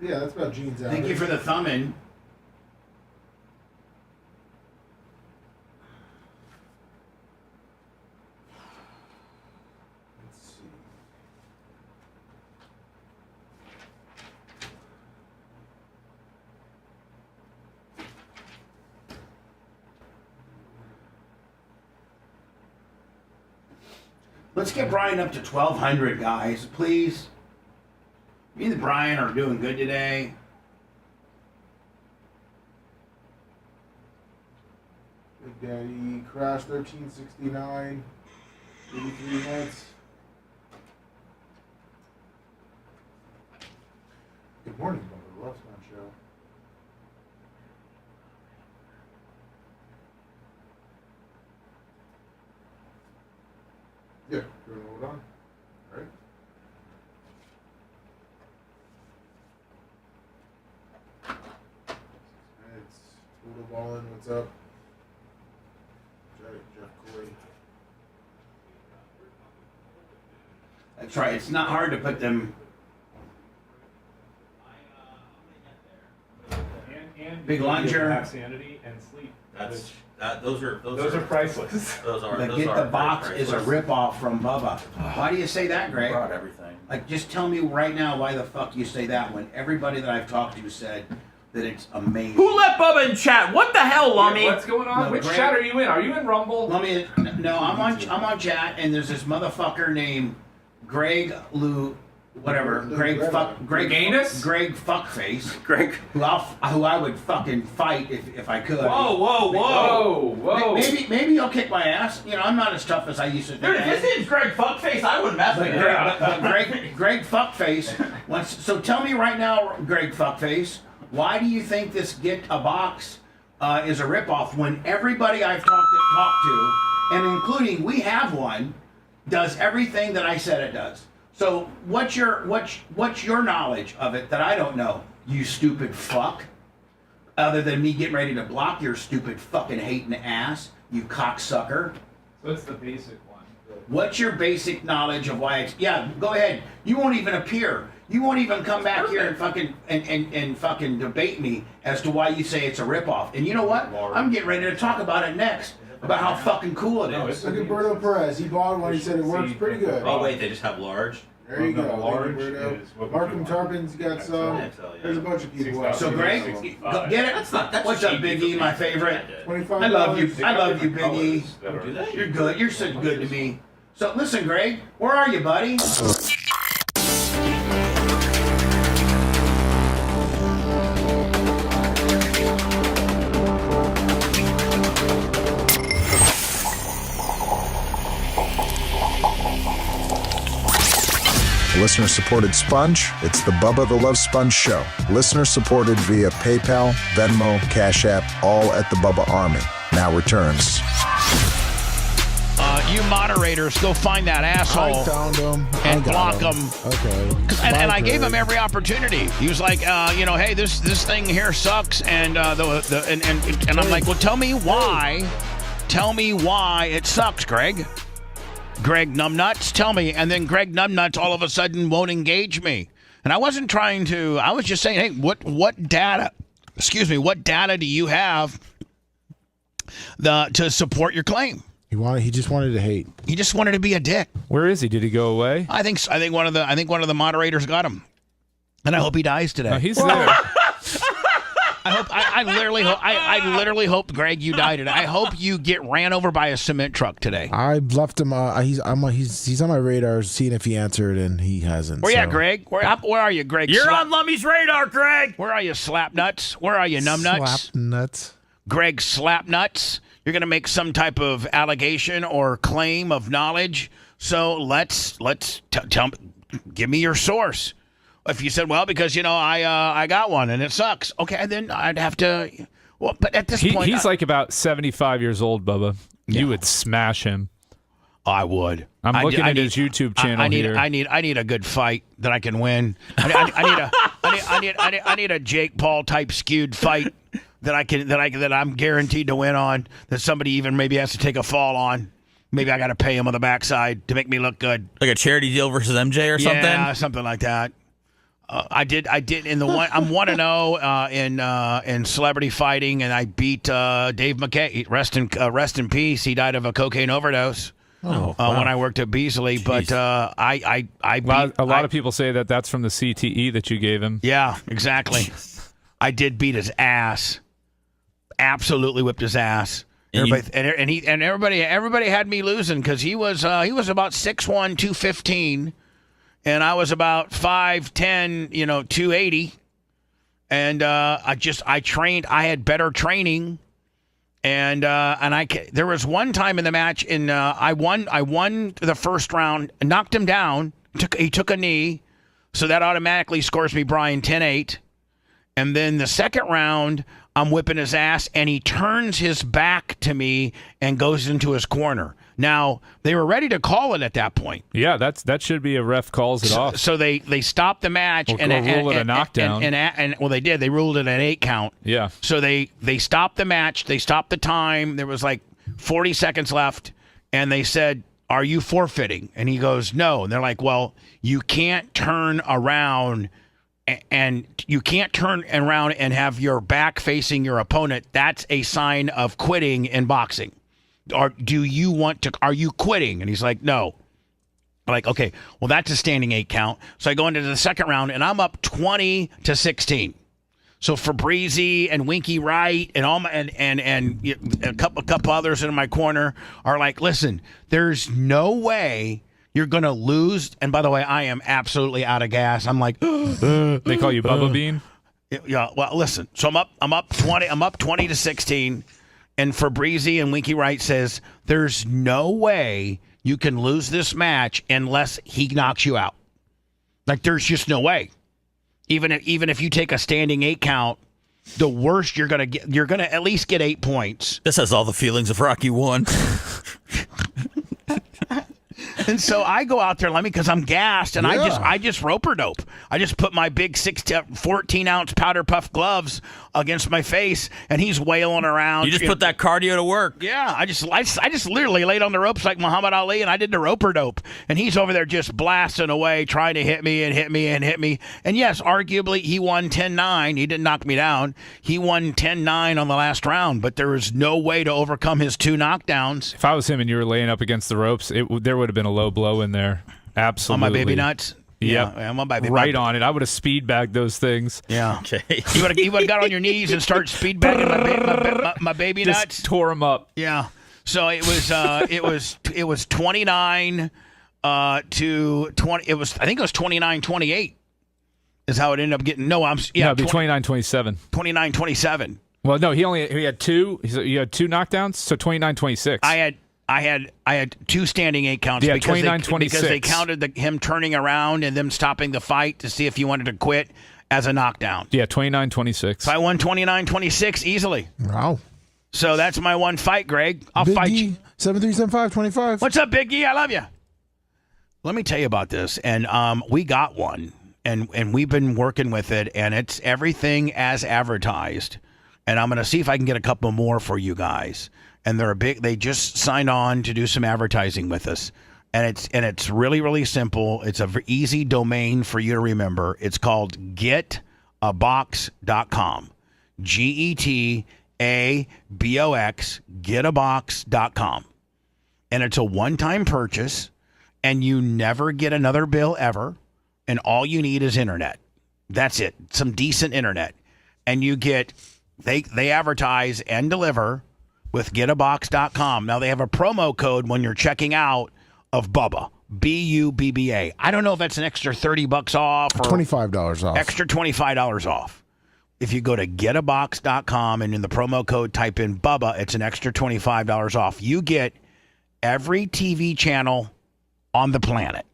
Yeah, that's about Gene's average. Thank you for the thumb in. Let's see. Let's get Brian up to 1,200, guys, please. Me and Brian are doing good today. Big Daddy Crash 1369. 83 minutes. Good morning, Bubba the Love Sponge Show. Yeah, you want to hold on? All right. It's Total Ballin', what's up? Jeff Coy. That's right. It's not hard to put them. And Big Lunger. Have sanity and sleep. Those are priceless. Those are. The those Get are the Box very is a priceless. ripoff from Bubba. Why do you say that, Greg? Brought everything. Like, just tell me right now why the fuck you say that when everybody that I've talked to said that it's amazing. Who let Bubba in chat? What the hell, Lummy? Yeah, what's going on? No, Which Greg- chat are you in? Are you in Rumble? Lummy, no, I'm on chat, and there's this motherfucker named Greg Lou, whatever, Greg Fuckface, who I would fucking fight if I could. Whoa. Maybe you'll kick my ass. You know, I'm not as tough as I used to think. Dude, if his name's Greg Fuckface, I wouldn't mess with him. Greg Fuckface. So tell me right now, Greg Fuckface, why do you think this Get a Box is a ripoff when everybody I've talked to, and including we have one, does everything that I said it does? So what's your knowledge of it that I don't know, you stupid fuck? Other than me getting ready to block your stupid fucking hating ass, you cocksucker. So it's the basic one. What's your basic knowledge of why it's... Yeah, go ahead. You won't even appear. You won't even come back here and fucking debate me as to why you say it's a ripoff. And you know what? I'm getting ready to talk about it next. About how fucking cool it is. Look at Berto Perez. He bought one. He said it works pretty good. Oh wait, they just have large. There you go. Large. Markham Tarpin's got some. There's a bunch of people out there. So Greg, get it? What's up, Big E, my favorite? I love you. I love you, Big E. You're good. You're so good to me. So listen, Greg, where are you, buddy? Listener-supported sponge, it's the Bubba the Love Sponge Show. Listener-supported via PayPal, Venmo, Cash App, all at the Bubba Army. Now returns. You moderators, go find that asshole. I found him. And block him. Okay. And I gave him every opportunity. He was like, hey, this thing here sucks, and and I'm like, well, tell me why. Tell me why it sucks, Greg. Greg Numbnuts, tell me. And then Greg Numbnuts all of a sudden won't engage me. And I wasn't trying to. I was just saying, hey, what data? Excuse me. What data do you have to support your claim? He just wanted to hate. He just wanted to be a dick. Where is he? Did he go away? I think one of the moderators got him, and I hope he dies today. No, he's there. I literally hope, Greg, you die today. I hope you get ran over by a cement truck today. I left him. He's on my radar, seeing if he answered, and he hasn't. Where you at, Greg? Where are you, Greg? You're on Lummy's radar, Greg. Where are you, Slapnuts? Where are you, Numbnuts? Slapnuts. Greg Slapnuts. You're going to make some type of allegation or claim of knowledge. So give me your source. If you said, well, because I got one and it sucks, okay, then I'd have to. Well, but at this point, he's like about 75 years old, Bubba. Yeah. You would smash him. I would. I'm looking at his YouTube channel here. I need a good fight that I can win. I need a Jake Paul type skewed fight that I'm guaranteed to win on. That somebody even maybe has to take a fall on. Maybe I got to pay him on the backside to make me look good. Like a charity deal versus MJ or something? Yeah, something like that. I did in the one. I'm 1-0 in celebrity fighting, and I beat Dave McKay. Rest in peace. He died of a cocaine overdose. Wow. When I worked at Beasley, but I beat, a lot of people say that's from the CTE that you gave him. Yeah, exactly. I did beat his ass. Absolutely whipped his ass. Everybody had me losing because he was about 6'1", 215. And I was about 5'10", 280. And I trained. I had better training. And there was one time in the match I won the first round, knocked him down. He took a knee, so that automatically scores me Brian 10-8. And then the second round, I'm whipping his ass, and he turns his back to me and goes into his corner. Now, they were ready to call it at that point. Yeah, that should be a ref calls it off. So they stopped the match rule it a knockdown. And they did. They ruled it an 8 count. Yeah. So they stopped the match. They stopped the time. There was like 40 seconds left, and they said, "Are you forfeiting?" And he goes, "No." And they're like, "Well, you can't turn around." And you can't turn around and have your back facing your opponent. That's a sign of quitting in boxing. Or are you quitting? And he's like, "No." I'm like, okay, well, that's a standing 8 count. So I go into the second round, and I'm up 20-16. So Fabrizi and Winky Wright and a couple others in my corner are like, "Listen, there's no way You're going to lose. And by the way, I am absolutely out of gas. I'm like, they call you Bubba Bean? Yeah. Well, listen. So I'm up 20. I'm up 20-16. And Fabrizi and Winky Wright says there's no way you can lose this match unless he knocks you out. Like, there's just no way. Even if you take a standing 8 count, the worst you're gonna at least get 8 points. This has all the feelings of Rocky 1. And so I go out there, because I'm gassed, and I just roper dope. I just put my big 14-ounce powder puff gloves against my face, and he's wailing around. You just put that cardio to work. Yeah, I just literally laid on the ropes like Muhammad Ali, and I did the roper dope. And he's over there just blasting away, trying to hit me and hit me and hit me. And yes, arguably he won 10-9. He didn't knock me down. He won 10-9 on the last round, but there was no way to overcome his 2 knockdowns. If I was him and you were laying up against the ropes, there would have been a low blow in there. Absolutely. On my baby nuts? Yep. Yeah, I'm on my baby right nuts. on it. I would have speed bagged those things. Yeah. Okay. You would have got on your knees and started speed bagging my baby Just nuts. Tore them up. Yeah. So it was 29 to 20. I think it was 29-28 is how it ended up getting. No, it'd be 29-27. 29-27. Well, no, he had 2. You had 2 knockdowns, so 29-26. I had 2 standing 8 counts because they counted him turning around and them stopping the fight to see if he wanted to quit as a knockdown. Yeah, 29-26. So I won 29-26 easily. Wow. So that's my one fight, Greg. I'll Big fight E, you. 737525. What's up, Big E? I love you. Let me tell you about this. And we got one, and we've been working with it, and it's everything as advertised. And I'm going to see if I can get a couple more for you guys. And they just signed on to do some advertising with us. And it's really, really simple. It's an easy domain for you to remember. It's called getabox.com. GETABOX, getabox.com. And it's a one-time purchase, and you never get another bill ever. And all you need is internet. That's it. Some decent internet. And you get, they advertise and deliver with getabox.com. Now, they have a promo code when you're checking out of Bubba, BUBBA. I don't know if that's an extra $30 off or $25 off. Extra $25 off. If you go to getabox.com and in the promo code type in Bubba, it's an extra $25 off. You get every TV channel on the planet,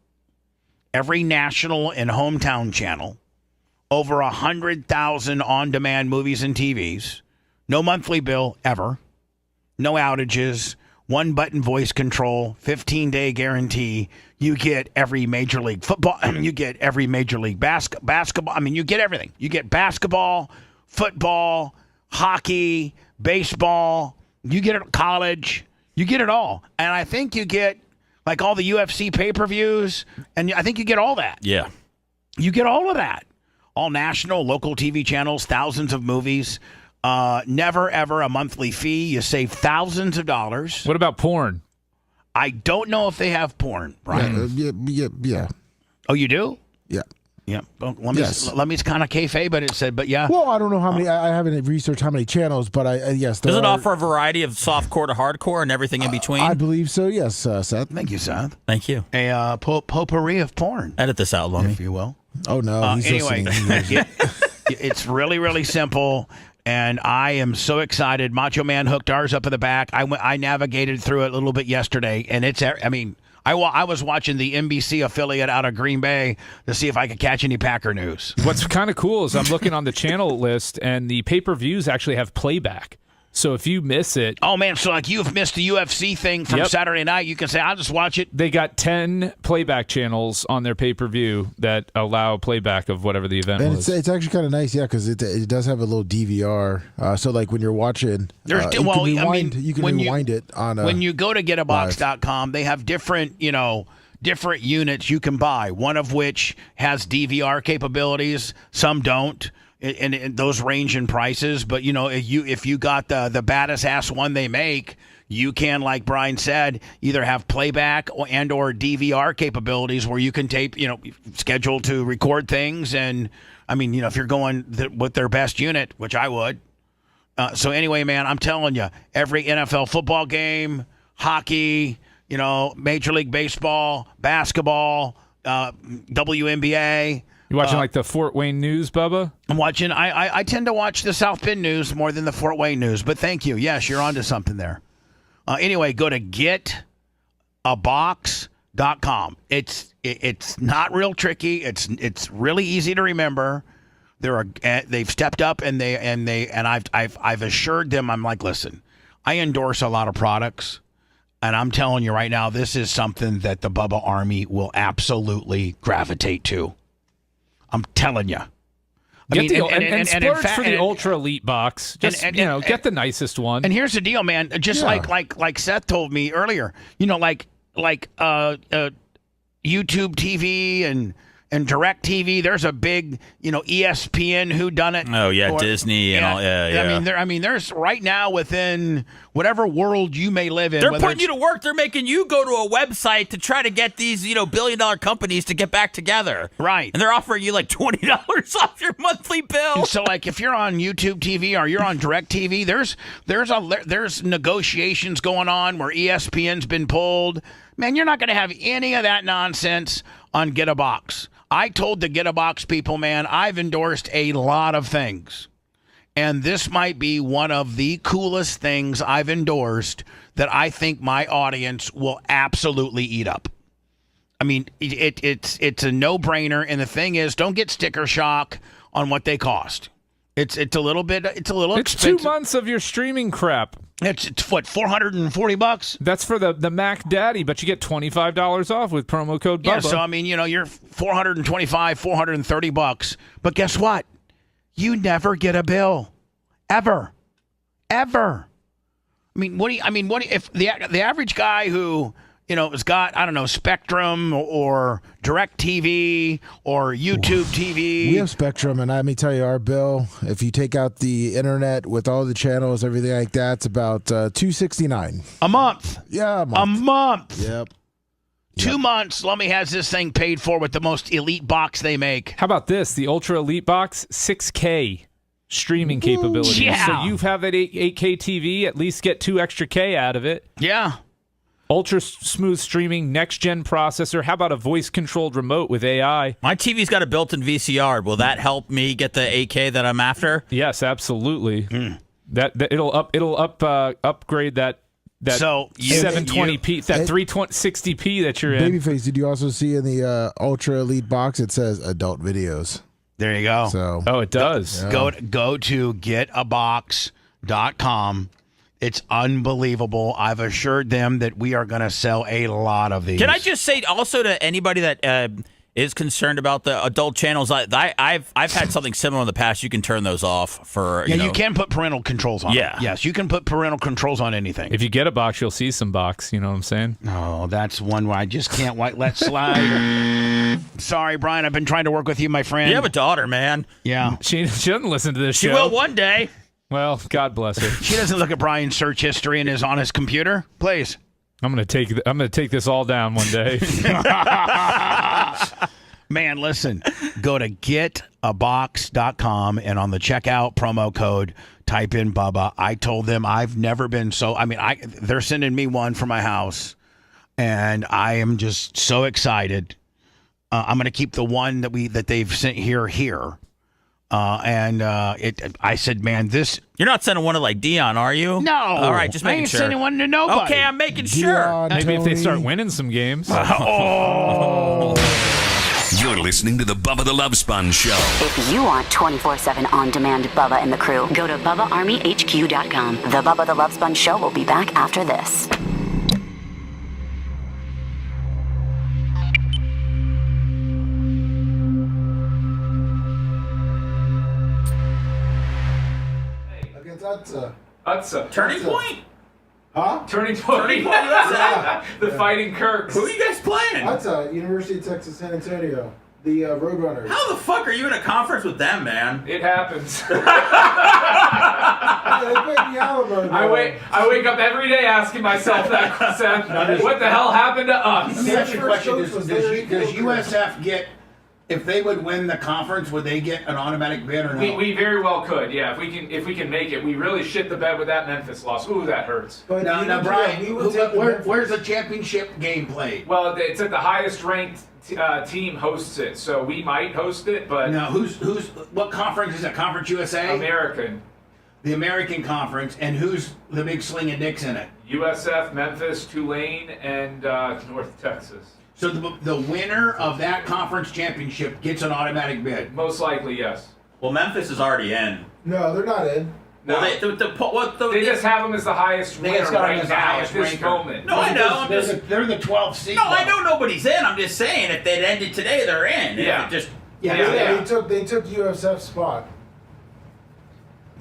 every national and hometown channel, over 100,000 on-demand movies and TVs, no monthly bill ever. No outages, 1-button voice control, 15-day guarantee. You get every Major League Football. You get every Major League basketball. I mean, you get everything. You get basketball, football, hockey, baseball. You get it college. You get it all. And I think you get like all the UFC pay-per-views. And I think you get all that. Yeah. You get all of that. All national, local TV channels, thousands of movies. Never, ever a monthly fee. You save thousands of dollars. What about porn? I don't know if they have porn, Brian. Yeah. Oh, you do? Yeah. Yeah. Well, let me kind of kayfabe, but it said, but yeah. Well, I don't know how many. I haven't researched how many channels, but yes. Does it offer a variety of softcore to hardcore and everything in between? I believe so. Yes, Seth. Thank you, Seth. Thank you. A potpourri of porn. Edit this out, Lummy, if you will. Oh no. He's anyway, listening. It's really, really simple. And I am so excited. Macho Man hooked ours up in the back. I navigated through it a little bit yesterday, and I was watching the NBC affiliate out of Green Bay to see if I could catch any Packer news. What's kind of cool is I'm looking on the channel list, and the pay-per-views actually have playback. So if you miss it... Oh, man, so like you've missed the UFC thing from Saturday night, you can say, I'll just watch it. They got 10 playback channels on their pay-per-view that allow playback of whatever the event was. It's actually kind of nice, because it does have a little DVR. So like when you're watching, you can rewind it on when you go to getabox.com, they have different units you can buy, one of which has DVR capabilities, some don't. And those range in prices, but if you got the baddest ass one they make, you can, like Brian said, either have playback or DVR capabilities where you can tape, schedule to record things, and I mean, if you're going with their best unit, which I would. So anyway, man, I'm telling you, every NFL football game, hockey, Major League Baseball, basketball, WNBA. You watching like the Fort Wayne news, Bubba? I'm watching. I tend to watch the South Bend news more than the Fort Wayne news. But thank you. Yes, you're onto something there. Anyway, go to getabox.com. It's not real tricky. It's really easy to remember. They've stepped up and I've assured them. I'm like, listen, I endorse a lot of products, and I'm telling you right now, this is something that the Bubba Army will absolutely gravitate to. I'm telling you. Splurge for the Ultra Elite box. Just get the nicest one. And here's the deal, man. Just like Seth told me earlier. YouTube TV and Direct TV. There's a big ESPN whodunit. Oh yeah, Disney and all. Yeah. I mean, there's right now within whatever world you may live in. They're putting you to work. They're making you go to a website to try to get these billion-dollar companies to get back together. Right. And they're offering you like $20 off your monthly bill. And so like if you're on YouTube TV or you're on Direct TV, there's negotiations going on where ESPN's been pulled. Man, you're not going to have any of that nonsense on Get a Box. I told the Get a Box people, man, I've endorsed a lot of things. And this might be one of the coolest things I've endorsed that I think my audience will absolutely eat up. I mean, it's a no-brainer. And the thing is, don't get sticker shock on what they cost. It's a little expensive. It's 2 months of your streaming crap. It's what, $440? That's for the Mac Daddy, but you get $25 off with promo code Bubba. Yeah, so I mean, you're $425, $430. But guess what? You never get a bill. Ever. I mean, if the average guy who has got, I don't know, Spectrum or Direct TV or YouTube TV. We have Spectrum, and let me tell you, our bill, if you take out the internet with all the channels, everything like that, it's about $269 a month. Yeah, a month. Yep. 2 months, Lummy has this thing paid for with the most elite box they make. How about this? The Ultra Elite box, 6K streaming capability. Yeah. So you have that 8K TV, at least get 2 extra K out of it. Yeah. Ultra smooth streaming, next-gen processor. How about a voice-controlled remote with AI? My TV's got a built-in VCR. Will that help me get the 8K that I'm after? Yes, absolutely. That it'll upgrade that 720p, that 360p that you're in. Babyface, did you also see in the Ultra Elite box it says adult videos? There you go. So it does. Go to getabox.com. It's unbelievable. I've assured them that we are going to sell a lot of these. Can I just say also to anybody that is concerned about the adult channels, I've had something similar in the past. You can turn those off for you can put parental controls on. Yeah. It. Yes, you can put parental controls on anything. If you get a box, you'll see some box. You know what I'm saying? Oh, that's one where I just can't let slide. Sorry, Brian. I've been trying to work with you, my friend. You have a daughter, man. Yeah. She doesn't listen to this show. She will one day. Well, God bless her. She doesn't look at Brian's search history and is on his computer. Please. I'm gonna take this all down one day. Man, listen. Go to getabox.com and on the checkout promo code type in Bubba. I told them I've never been so. I mean, they're sending me one for my house, and I am just so excited. I'm gonna keep the one that they've sent here. I said, man, this... You're not sending one to like Dion, are you? No. All right, just making sure. I ain't sending one to nobody. Okay, I'm making sure. Maybe if they start winning some games. You're listening to the Bubba the Love Sponge Show. If you want 24/7 on-demand Bubba and the crew, go to BubbaArmyHQ.com. The Bubba the Love Sponge Show will be back after this. That's a Turning Point? Huh? Turning Point. The Fighting Kirks. Who are you guys playing? That's University of Texas San Antonio. The Roadrunners. How the fuck are you in a conference with them, man? It happens. They played the Alamo. I wake up every day asking myself that question. What the hell happened to us? Let me ask you a question. Does USF get if they would win the conference, would they get an automatic bid or no? We very well could, yeah. If we can make it, we really shit the bed with that Memphis loss. Ooh, that hurts. But now, Brian, where's the championship game played? Well, it's at the highest ranked team hosts it, so we might host it. But now, what conference is it? Conference USA? American. The American Conference, and who's the big slinging dicks in it? USF, Memphis, Tulane, and North Texas. So the winner of that conference championship gets an automatic bid? Most likely, yes. Well, Memphis is already in. No, they're not in. No. Well, they just have them as the highest winner right now at this moment. No, I know. They're the 12th seed. No, I know nobody's in. I'm just saying, if they'd ended today, they're in. Yeah. They took USF's spot.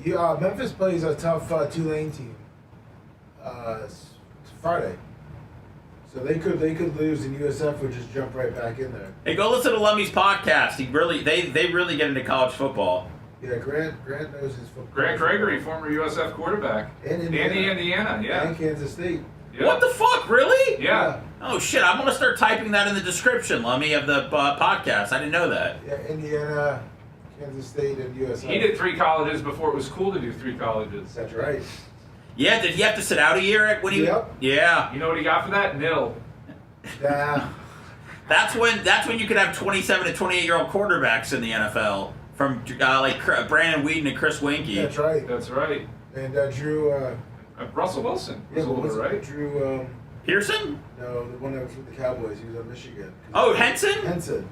Memphis plays a tough Tulane team Friday, so they could lose, and USF would just jump right back in there. Hey, go listen to Lummy's podcast. They really get into college football. Yeah, Grant knows his football. Grant Gregory, former USF quarterback, and Indiana, yeah, and Kansas State. Yeah. What the fuck, really? Yeah. Oh shit! I'm gonna start typing that in the description, Lummy, of the podcast. I didn't know that. Yeah, Indiana, Kansas State, and USF. He did 3 colleges before it was cool to do 3 colleges. That's right. Yeah, did he have to sit out a year when he? Yep. Yeah. You know what he got for that? Nil. Yeah. That's when you could have 27 to 28-year-old quarterbacks in the NFL, from like Brandon Whedon and Chris Winkie. That's right. That's right. And Drew. Russell Wilson. Yeah, was older, right? Drew. Pearson? No, the one that was with the Cowboys. He was at Michigan. Oh, Henson? Henson.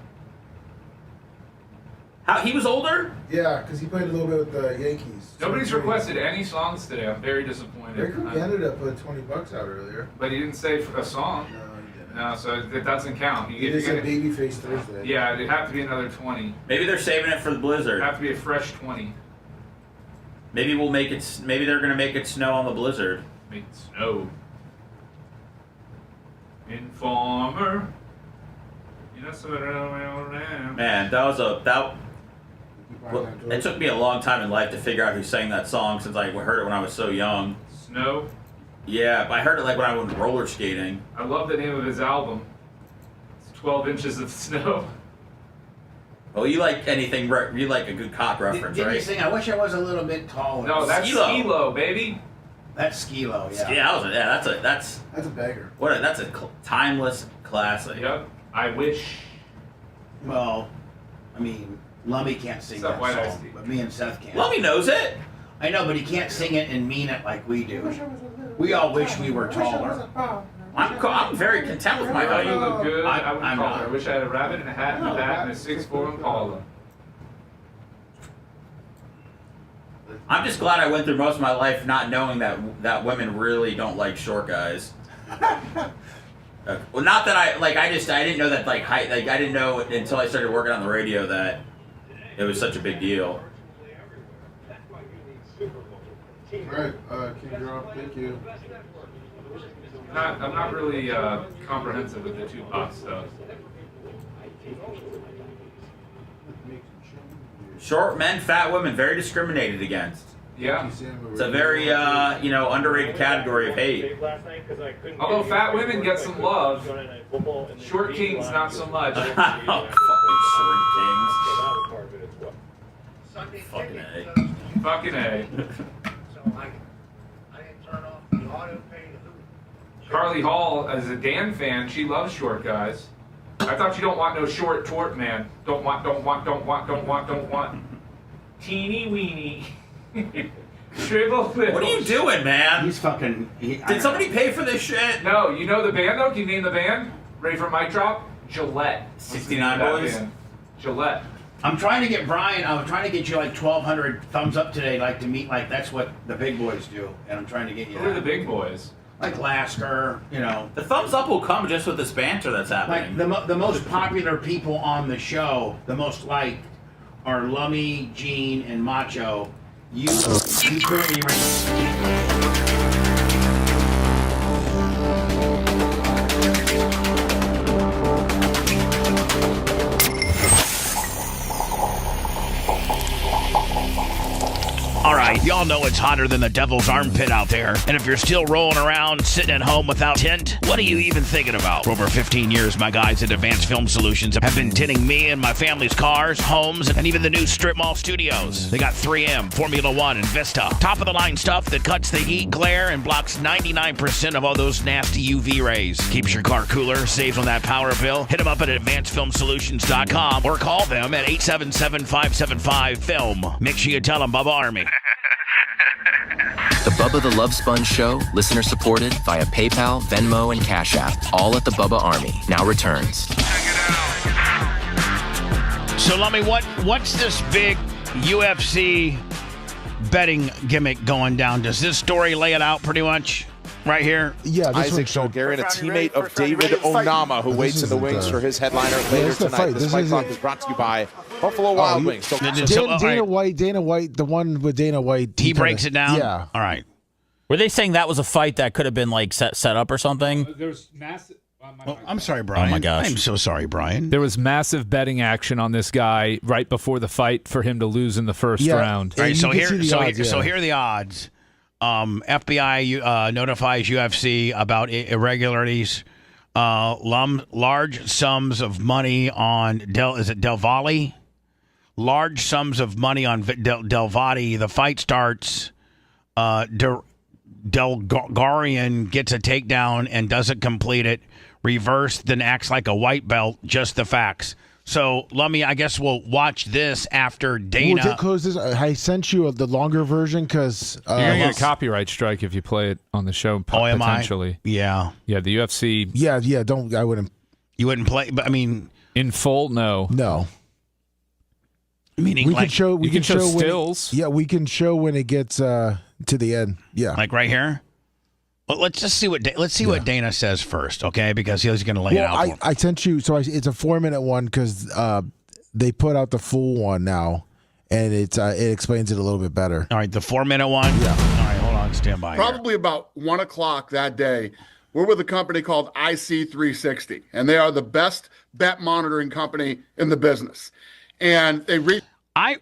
How he was older? Yeah, because he played a little bit with the Yankees. Nobody's requested any songs today. I'm very disappointed. Rick Canada put $20 out earlier. But he didn't say a song. No, he didn't. No, so it doesn't count. He just said Babyface Thursday. Yeah, it'd have to be another 20. Maybe they're saving it for the blizzard. It'd have to be a fresh 20. Maybe we'll make it. Maybe they're gonna make it snow on the blizzard. Make it snow. Informer. Man, it took me a long time in life to figure out who sang that song, since I heard it when I was so young. Snow? Yeah, but I heard it like when I went roller skating. I love the name of his album. It's 12 Inches of Snow. Oh, you like anything? You like a good cock reference, Didn't right? you sing, I wish I was a little bit taller? No, that's Skee-Lo, baby. That's Skee-Lo, yeah. That's a beggar. That's a timeless classic. Yep. I wish. Well, I mean, Lummy can't sing that song, but me and Seth can. Lummy knows it. I know, but he can't sing it and mean it like we do. We all wish we were taller. I'm very content with my height. You look good. I would I'm call not. her. I wish I had a rabbit and a hat and a bat and a 6'4" Impala. I'm just glad I went through most of my life not knowing that women really don't like short guys. Well, not that I didn't know that height. I didn't know until I started working on the radio that it was such a big deal. All right, King Drop, thank you. I'm not really comprehensive with the Tupac stuff. Short men, fat women, very discriminated against. Yeah. It's a very, underrated category of hate. Although fat women get some love, short kings not so much. Oh, fucking short kings. Fucking A. Carly Hall, as a Dan fan, she loves short guys. I thought you don't want no short tort man. Don't want. Teeny weeny. Shrivel lips. What are you doing, man? He's fucking... Did somebody pay for this shit? No, you know the band though? Can you name the band? Ready for a mic drop? Gillette. 69 Boys? Band. Gillette. I'm trying to get Brian, I was trying to get you 1,200 thumbs up today, to meet, that's what the big boys do. And I'm trying to get you Who are the big boys? Like Lasker, The thumbs up will come just with this banter that's happening. Like the most popular people on the show, the most liked, are Lummy, Gene, and Macho. You currently All right, y'all all know it's hotter than the devil's armpit out there. And if you're still rolling around sitting at home without tint, what are you even thinking about? For over 15 years, my guys at Advanced Film Solutions have been tinting me and my family's cars, homes, and even the new strip mall studios. They got 3M, Formula One, and Vista. Top of the line stuff that cuts the heat, glare, and blocks 99% of all those nasty UV rays. Keeps your car cooler, saves on that power bill. Hit them up at advancedfilmsolutions.com or call them at 877-575-FILM. Make sure you tell them Bubba Army. The Bubba the Love Sponge Show, listener supported via PayPal, Venmo, and Cash App, all at the Bubba Army, now returns. So, Lummy, what's this big UFC betting gimmick going down? Does this story lay it out pretty much right here? Yeah, Isaac Shulgarian, a teammate of David Onama, who waits in the wings for his headliner later tonight. This fight talk is brought to you by Buffalo Wild Wings. So, Dana White, the one with Dana White. He breaks it down? Yeah. All right. Were they saying that was a fight that could have been like set up or something? There's massive. I'm sorry, Brian. Oh my gosh. I'm so sorry, Brian. There was massive betting action on this guy right before the fight for him to lose in the first round. All right, so here are the odds. FBI notifies UFC about irregularities. Large sums of money on Del Valle? Large sums of money on Del Valle. The fight starts. Delgarian gets a takedown and doesn't complete it. Reverse, then acts like a white belt. Just the facts. So, Lummy, I guess we'll watch this after Dana. We'll close this. I sent you the longer version because you're gonna get a copyright strike if you play it on the show. Potentially, yeah. The UFC. Yeah. Don't. I wouldn't. You wouldn't play. But I mean, in full, no. Meaning, we like, can show. We can show when stills. we can show when it gets to the end. Yeah, like right here. Well, let's just see what what Dana says first, okay? Because he's going to lay it out. For him. I sent you. So it's a 4-minute one because they put out the full one now, and it explains it a little bit better. All right, the 4-minute one. Yeah. All right, hold on, stand by. Probably about 1 o'clock that day, we're with a company called IC360, and they are the best bet monitoring company in the business. And they I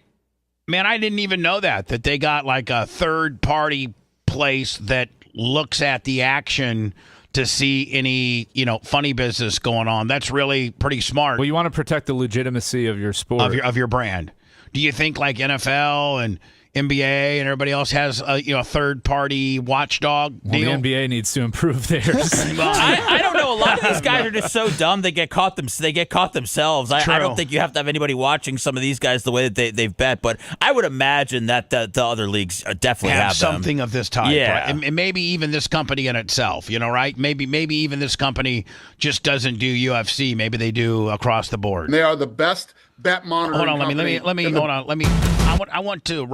didn't even know that they got like a third party place that looks at the action to see any, funny business going on. That's really pretty smart. Well, you want to protect the legitimacy of your sport. Of your brand. Do you think like NFL and NBA and everybody else has a third-party watchdog deal? Well, the NBA needs to improve theirs. I don't know. A lot of these guys are just so dumb they get caught themselves. I don't think you have to have anybody watching some of these guys the way that they've bet, but I would imagine that the other leagues definitely have something them. of this type. Yeah. Right? And maybe even this company in itself, right? Maybe even this company just doesn't do UFC. Maybe they do across the board. They are the best bet monitoring. Hold on, I want you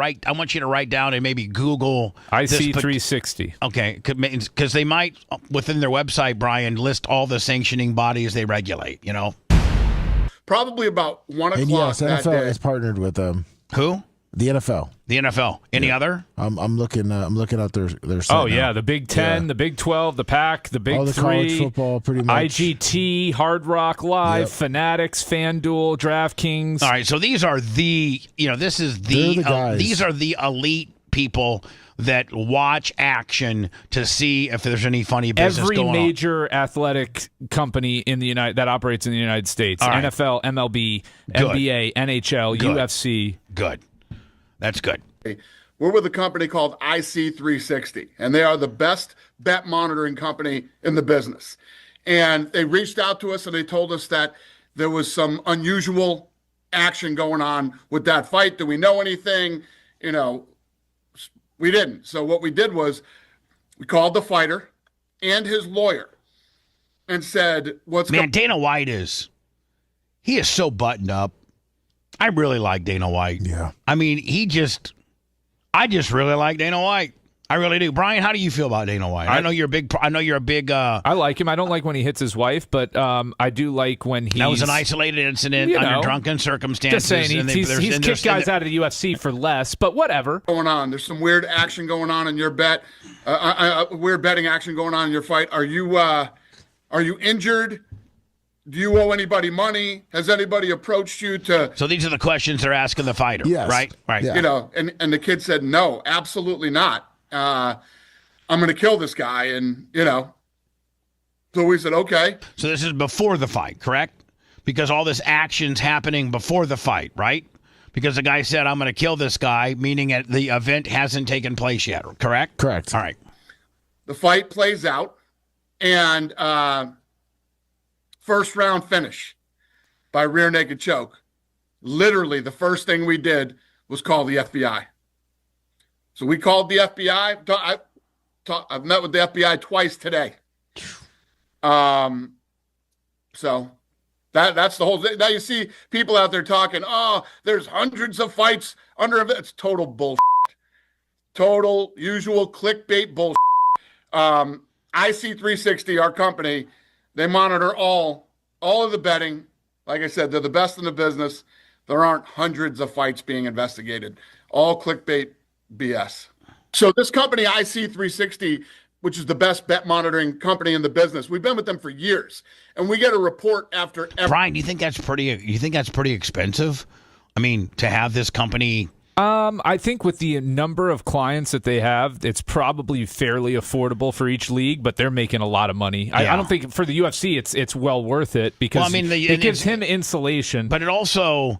to write down and maybe Google IC360. Okay, because they might within their website, Brian, list all the sanctioning bodies they regulate. Probably about 1 o'clock and yes, that NFL day. is partnered with who? The NFL. The NFL. Any other? I'm looking at their site. Oh now. yeah, the Big Ten, the Big 12, the Pac, the Big all the 3, college football, pretty much. IGT, Hard Rock Live, Fanatics, FanDuel, DraftKings. All right, so these are these are the elite people that watch action to see if there's any funny business Every going on. major athletic company in the that operates in the United States, right. NFL, MLB, NBA, NHL, UFC. Good. That's good. We're with a company called IC360, and they are the best bet monitoring company in the business. And they reached out to us and they told us that there was some unusual action going on with that fight. Do we know anything? We didn't. So what we did was we called the fighter and his lawyer and said, Dana White is so buttoned up. I really like Dana White. Yeah. I mean, I just really like Dana White. I really do. Brian, how do you feel about Dana White? I know you're a big. I like him. I don't like when he hits his wife, but I do like when he. That was an isolated incident under drunken circumstances. Just saying, he's kicked guys out of the UFC for less, but whatever. Going on. There's some weird action going on in your bet. Weird betting action going on in your fight. Are you injured? do you owe anybody money? Has anybody approached you to? So these are the questions they're asking the fighter, right? Right. You know, and the kid said, no, absolutely not. I'm going to kill this guy. And, you know, so we said, okay. So this is before the fight, correct? Because all this action's happening before the fight, right? Because the guy said, I'm going to kill this guy, meaning that the event hasn't taken place yet, correct? Correct. All right. The fight plays out, and first round finish by rear naked choke. Literally, the first thing we did was call the FBI. So we called the FBI. I've met with the FBI twice today. So that's the whole thing. Now you see people out there talking, oh, there's hundreds of fights under it. It's total bullshit. Total usual clickbait bullshit. IC360, our company, they monitor all of the betting. Like I said, they're the best in the business. There aren't hundreds of fights being investigated. All clickbait BS. So this company, IC360, which is the best bet monitoring company in the business, we've been with them for years, and we get a report after every. Brian, do you think that's pretty expensive? I mean, to have this company. I think with the number of clients that they have, it's probably fairly affordable for each league, but they're making a lot of money. Yeah. I don't think for the UFC it's well worth it because it gives him insulation. But you also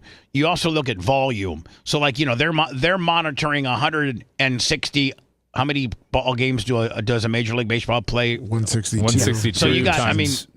look at volume. So like, you know, they're monitoring 160. How many ball games does a Major League Baseball play? 162. So you got, times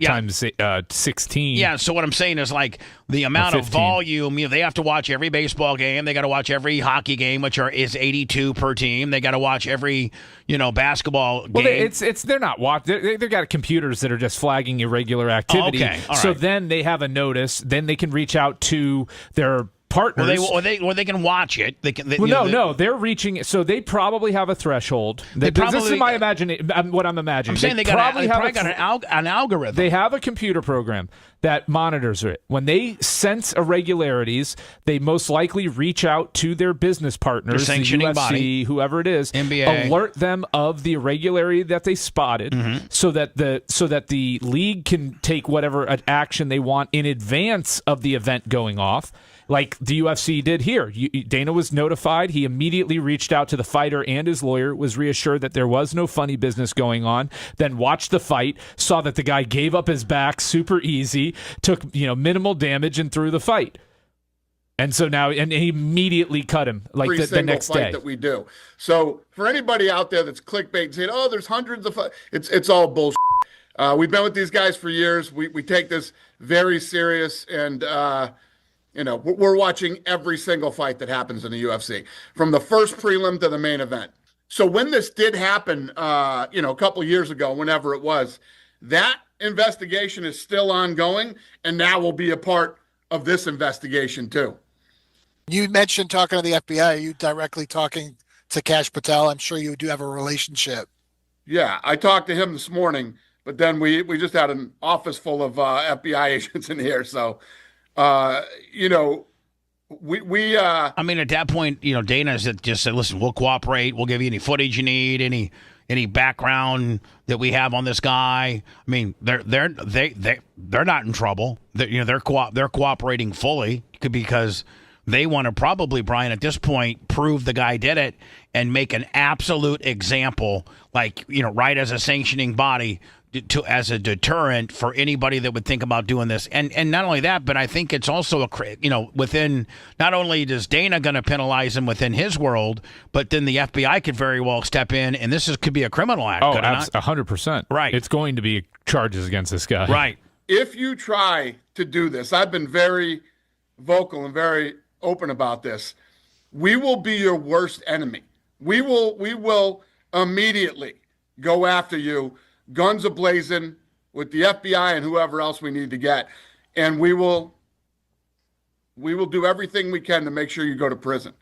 16. Yeah. So what I'm saying is like the amount of volume. You know, they have to watch every baseball game. They got to watch every hockey game, which is 82 per team. They got to watch every basketball game. Well, they're not watching. They've got computers that are just flagging irregular activity. Oh, okay. All so right. then they have a notice. Then they can reach out to their partners. Or they can watch it. They're reaching. So they probably have a threshold. This is my imagination. What I'm imagining. I'm saying they probably got an algorithm. They have a computer program that monitors it. When they sense irregularities, they most likely reach out to their business partners, their sanctioning the UFC, body, whoever it is, NBA, alert them of the irregularity that they spotted, so that the league can take whatever action they want in advance of the event going off. Like the UFC did here. Dana was notified. He immediately reached out to the fighter and his lawyer, was reassured that there was no funny business going on, then watched the fight, saw that the guy gave up his back super easy, took minimal damage, and threw the fight. And so now, and he immediately cut him like the next day. That we do. So for anybody out there that's clickbait saying, oh, there's hundreds of fights, it's all bullshit. We've been with these guys for years. We take this very serious, and we're watching every single fight that happens in the UFC, from the first prelim to the main event. So when this did happen, a couple of years ago, whenever it was, that investigation is still ongoing, and now will be a part of this investigation too. You mentioned talking to the FBI. Are you directly talking to Kash Patel? I'm sure you do have a relationship. Yeah, I talked to him this morning, but then we just had an office full of FBI agents in here, so. I mean, at that point, Dana just said, listen, we'll cooperate. We'll give you any footage you need, any background that we have on this guy. I mean, they're not in trouble. They're cooperating fully because they want to probably, Brian, at this point, prove the guy did it and make an absolute example, like, right as a sanctioning body, as a deterrent for anybody that would think about doing this. And not only that, but I think it's also within, not only does Dana going to penalize him within his world, but then the FBI could very well step in, and could be a criminal act. Oh, 100%. Right. It's going to be charges against this guy. Right. If you try to do this, I've been very vocal and very open about this. We will be your worst enemy. We will immediately go after you, guns a-blazing, with the FBI and whoever else we need to get. And we will do everything we can to make sure you go to prison.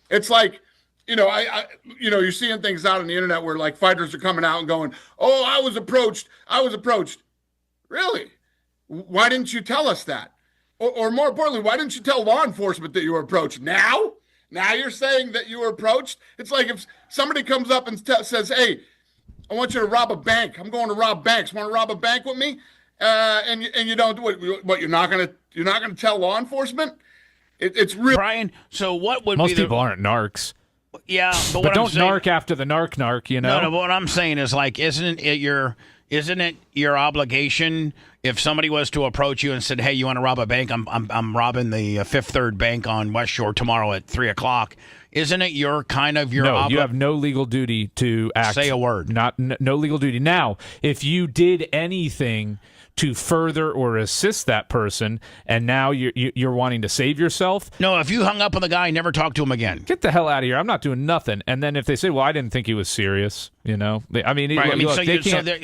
It's like, you're seeing things out on the internet where like fighters are coming out and going, oh, I was approached. Really? Why didn't you tell us that? Or more importantly, why didn't you tell law enforcement that you were approached? Now you're saying that you were approached? It's like if somebody comes up and says, hey, I want you to rob a bank. I'm going to rob banks. Want to rob a bank with me? and you don't do it. What you're not gonna tell law enforcement? It's real, Brian. So what would most be people aren't narcs? Yeah, but what don't narc after the narc. You know. No. But what I'm saying is like, isn't it your obligation if somebody was to approach you and said, "Hey, you want to rob a bank? I'm robbing the Fifth Third Bank on West Shore tomorrow at 3:00." Isn't it your No, you have no legal duty to act. Say a word. No legal duty. Now, if you did anything to further or assist that person, and now you're wanting to save yourself. No, if you hung up on the guy, never talk to him again. Get the hell out of here! I'm not doing nothing. And then if they say, "Well, I didn't think he was serious," you know,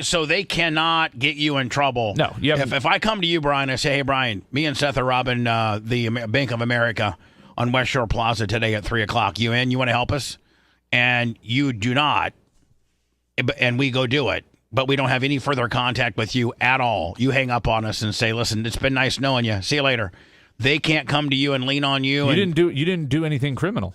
so they cannot get you in trouble. No, if I come to you, Brian, I say, "Hey, Brian, me and Seth are robbing the Bank of America on West Shore Plaza today at 3:00. You in? You want to help us?" And you do not, and we go do it. But we don't have any further contact with you at all. You hang up on us and say, "Listen, it's been nice knowing you. See you later." They can't come to you and lean on you. You didn't do anything criminal.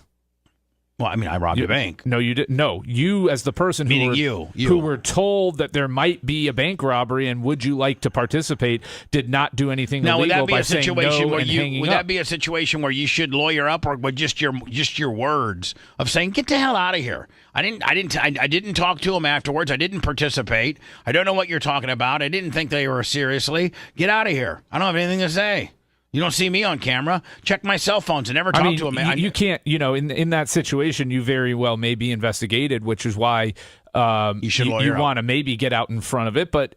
Well, I mean, I robbed a bank. No, you didn't. No, you as the person who were told that there might be a bank robbery and would you like to participate did not do anything illegal would that be by a situation saying no where and hanging would up. that be a situation where you should lawyer up, or with just your words of saying, "Get the hell out of here"? I didn't talk to him afterwards. I didn't participate. I don't know what you're talking about. I didn't think they were seriously. Get out of here. I don't have anything to say. You don't see me on camera. Check my cell phones and never talk to him. You can't, in that situation, you very well may be investigated, which is why you want to maybe get out in front of it. But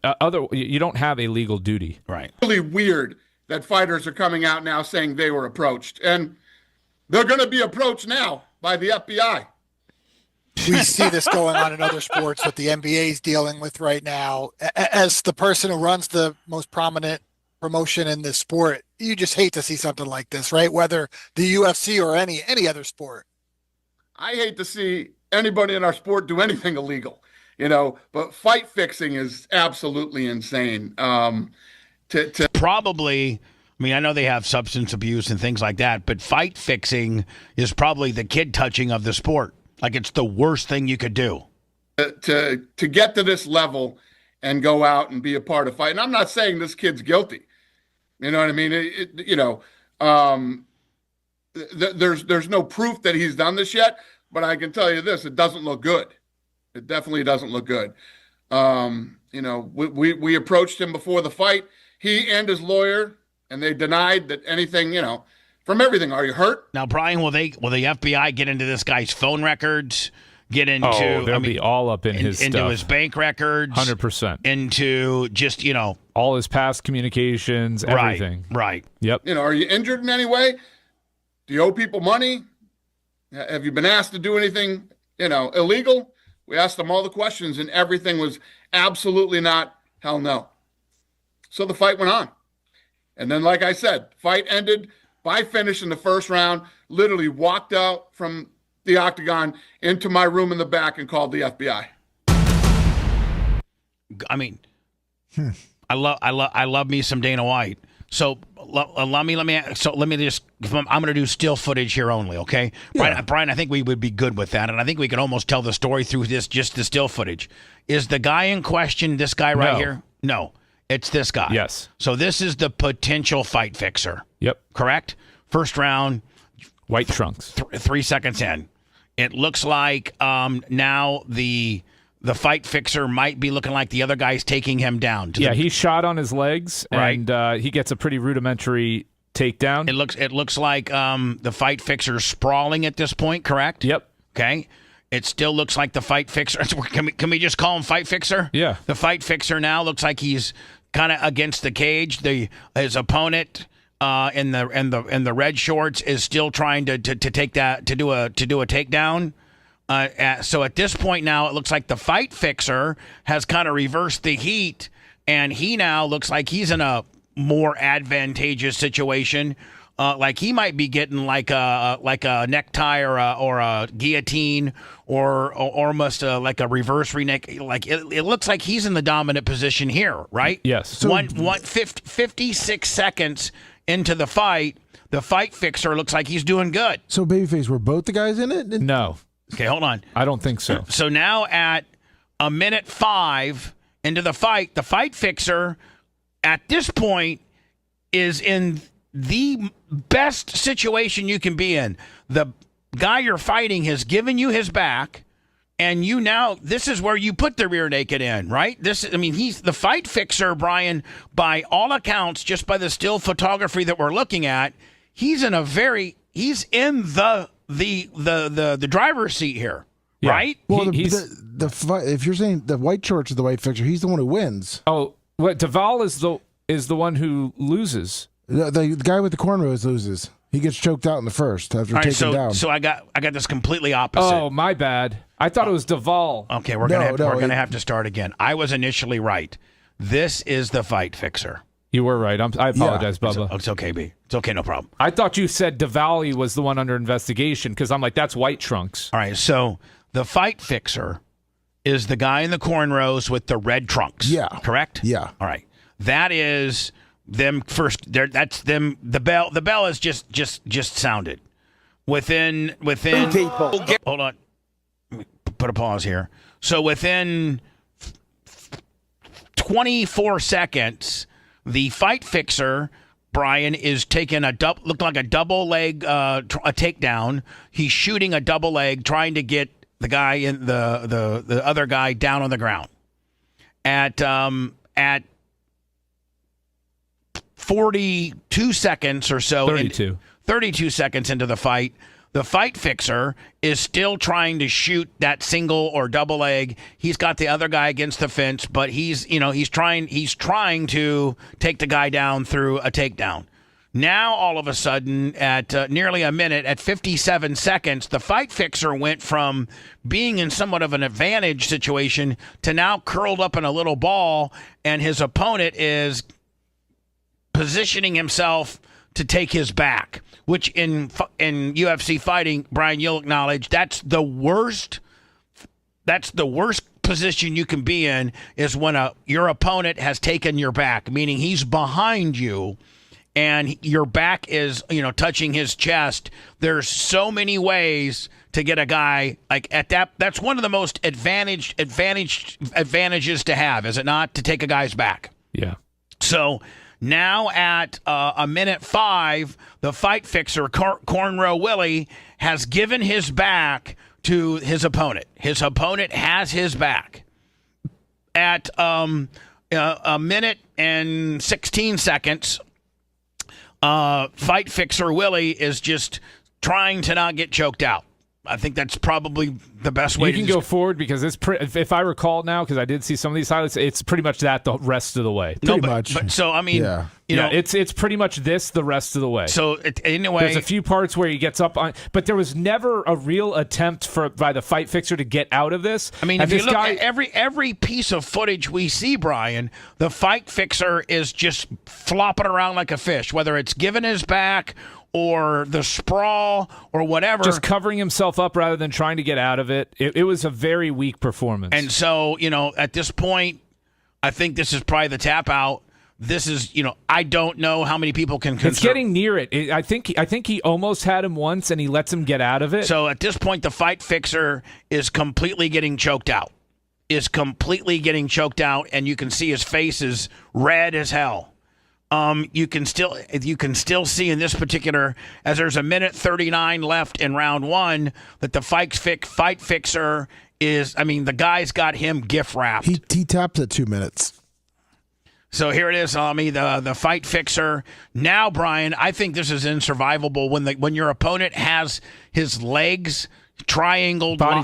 you don't have a legal duty. Right. Really weird that fighters are coming out now saying they were approached. And they're going to be approached now by the FBI. We see this going on in other sports, what the NBA is dealing with right now. As the person who runs the most prominent promotion in this sport, you just hate to see something like this, right? Whether the UFC or any other sport. I hate to see anybody in our sport do anything illegal, but fight fixing is absolutely insane. Probably, I mean, I know they have substance abuse and things like that, but fight fixing is probably the kid touching of the sport. Like, it's the worst thing you could do. To get to this level and go out and be a part of fight. And I'm not saying this kid's guilty. You know what I mean? There's no proof that he's done this yet, but I can tell you this: it doesn't look good. It definitely doesn't look good. We approached him before the fight, he and his lawyer, and they denied that anything. From everything. Are you hurt? Now, Brian, will the FBI get into this guy's phone records? Get into they'll be all up in his into stuff. His bank records, 100%. Into just all his past communications, everything. Right. Yep. Are you injured in any way? Do you owe people money? Have you been asked to do anything illegal? We asked them all the questions, and everything was absolutely not. Hell no. So the fight went on, and then, like I said, fight ended by finish in the first round. Literally walked out from the octagon into my room in the back and called the FBI. I mean, I love me some Dana White. So let me just, I'm going to do still footage here only, okay? Yeah. Brian, I think we would be good with that, and I think we can almost tell the story through just the still footage. Is the guy in question this guy right here? No, it's this guy. Yes. So this is the potential fight fixer. Yep. Correct? First round. White trunks. 3 seconds in. It looks like now the fight fixer might be looking like the other guy's taking him down. He's shot on his legs, right. And he gets a pretty rudimentary takedown. It looks like the fight fixer's sprawling at this point, correct? Yep. Okay. It still looks like the fight fixer. Can we just call him fight fixer? Yeah. The fight fixer now looks like he's kind of against the cage. His opponent in the red shorts is still trying to take that to do a takedown. So at this point now, it looks like the fight fixer has kind of reversed the heat, and he now looks like he's in a more advantageous situation. Like he might be getting like a necktie or a guillotine or almost like a reverse neck. Like it looks like he's in the dominant position here, right? Yes. So 56 seconds into the fight fixer looks like he's doing good. So babyface, were both the guys in it? No. Okay, hold on. I don't think so. So now at a minute 5 into the fight fixer at this point is in the best situation you can be in. The guy you're fighting has given you his back, and this is where you put the rear naked in, right? He's the fight fixer, Brian, by all accounts, just by the still photography that we're looking at, he's in the driver's seat here, right? Well, if you're saying the white shorts are the white fixer, he's the one who wins. Oh, what Duvall is the one who loses. The guy with the cornrows loses. He gets choked out in the first after taking down. So I got this completely opposite. Oh, my bad. I thought it was Duvall. Okay, we're gonna have to start again. I was initially right. This is the fight fixer. You were right. I apologize, Bubba. It's okay, B. It's okay, no problem. I thought you said Duvall was the one under investigation because I'm like, that's White Trunks. All right, so the fight fixer is the guy in the cornrows with the red trunks. Yeah. Correct? Yeah. All right. That is them first. That's them. The bell is just sounded. Within people. Hold on. Let me put a pause here. So within 24 seconds, the fight fixer, Brian, is taking looked like a double leg a takedown. He's shooting a double leg, trying to get the guy in the other guy down on the ground. At 42 seconds or so, 32 seconds into the fight, the fight fixer is still trying to shoot that single or double leg. He's got the other guy against the fence, but he's trying to take the guy down through a takedown. Now, all of a sudden, at nearly a minute, at 57 seconds, the fight fixer went from being in somewhat of an advantage situation to now curled up in a little ball, and his opponent is positioning himself to take his back, which in UFC fighting, Brian, you'll acknowledge that's the worst position you can be in, is when your opponent has taken your back, meaning he's behind you and your back is touching his chest. There's so many ways to get a guy like at that. That's one of the most advantages to have, is it not, to take a guy's back? Yeah. So now at a minute 5, the fight fixer, Cornrow Willie, has given his back to his opponent. His opponent has his back. At a minute and 16 seconds, fight fixer Willie is just trying to not get choked out. I think that's probably the best way. You can go forward because it's if I recall now, because I did see some of these highlights, it's pretty much that the rest of the way. Pretty much. But so I mean, it's pretty much this the rest of the way. So anyway, there's a few parts where he gets up on, but there was never a real attempt by the fight fixer to get out of this. I mean, if you look at every piece of footage we see, Brian, the fight fixer is just flopping around like a fish, whether it's giving his back or the sprawl or whatever. Just covering himself up rather than trying to get out of it. It was a very weak performance. And so, at this point, I think this is probably the tap out. This is, I don't know how many people can It's getting near it. I think he almost had him once and he lets him get out of it. So at this point, the fight fixer is completely getting choked out. And you can see his face is red as hell. You can still see in this particular, as there's a minute 39 left in round 1, that the fight fixer is, the guy's got him gift wrapped. He tapped at 2 minutes. So here it is, the fight fixer. Now, Brian, I think this is unsurvivable when your opponent has his legs body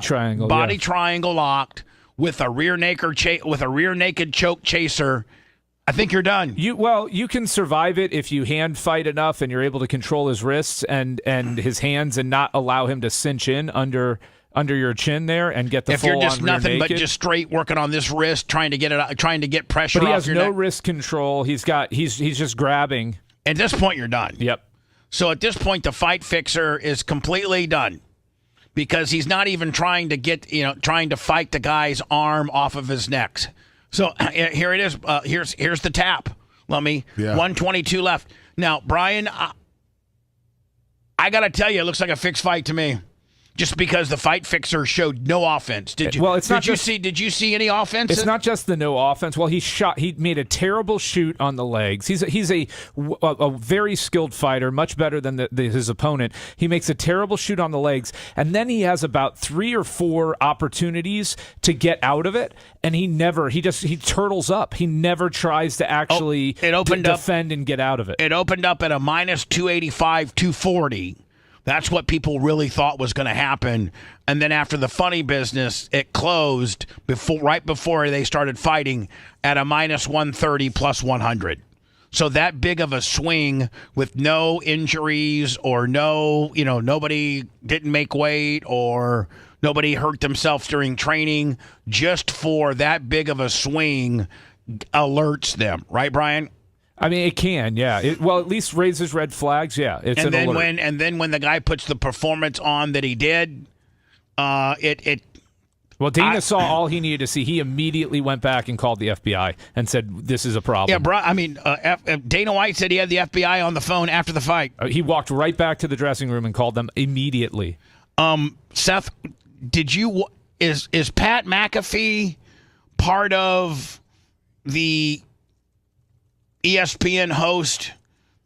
triangle locked with a rear naked choke chaser. I think you're done. You can survive it if you hand fight enough and you're able to control his wrists and his hands and not allow him to cinch in under your chin there and get the full on rear naked. If you're just nothing but just straight working on this wrist, trying to get it out, trying to get pressure off your neck. But he has no wrist control. He's just grabbing. At this point, you're done. Yep. So at this point, the fight fixer is completely done because he's not even trying to fight the guy's arm off of his neck. So here it is. Here's the tap. 122 left. Now, Brian, I got to tell you, it looks like a fixed fight to me. just because the Fight Fixer showed no offense. Did you? Well, it's not just, Did you see any offense? It's not just the no offense. Well, he made a terrible shoot on the legs. He's a very skilled fighter, much better than his opponent. He makes a terrible shoot on the legs, and then he has about 3 or 4 opportunities to get out of it, and he turtles up. He never tries to actually defend and get out of it. It opened up at a minus 285, 240. That's what people really thought was going to happen. And then after the funny business, it closed right before they started fighting at a minus 130 plus 100. So that big of a swing with no injuries or nobody didn't make weight or nobody hurt themselves during training, just for that big of a swing alerts them. Right, Brian? I mean, it can, yeah. At least raises red flags, yeah. It's an alert. When the guy puts the performance on that he did, Well, Dana saw all he needed to see. He immediately went back and called the FBI and said, "This is a problem." Yeah, bro. I mean, Dana White said he had the FBI on the phone after the fight. He walked right back to the dressing room and called them immediately. Seth, is Pat McAfee part of the ESPN host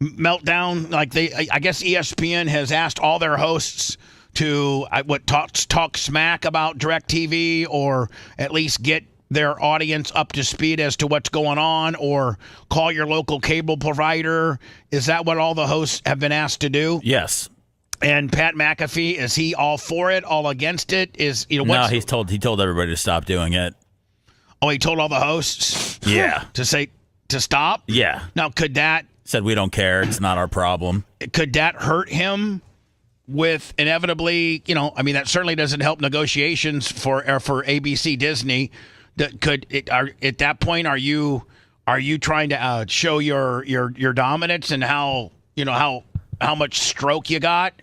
meltdown? I guess ESPN has asked all their hosts to talk smack about DirecTV, or at least get their audience up to speed as to what's going on, or call your local cable provider. Is that what all the hosts have been asked to do? Yes. And Pat McAfee, is he all for it, all against it? No, he told everybody to stop doing it. Oh, he told all the hosts? Yeah. To stop? Yeah. Now, could that... Said, we don't care. It's not our problem. Could that hurt him with inevitably, that certainly doesn't help negotiations for ABC Disney. At that point, are you trying to show your dominance and how much stroke you got?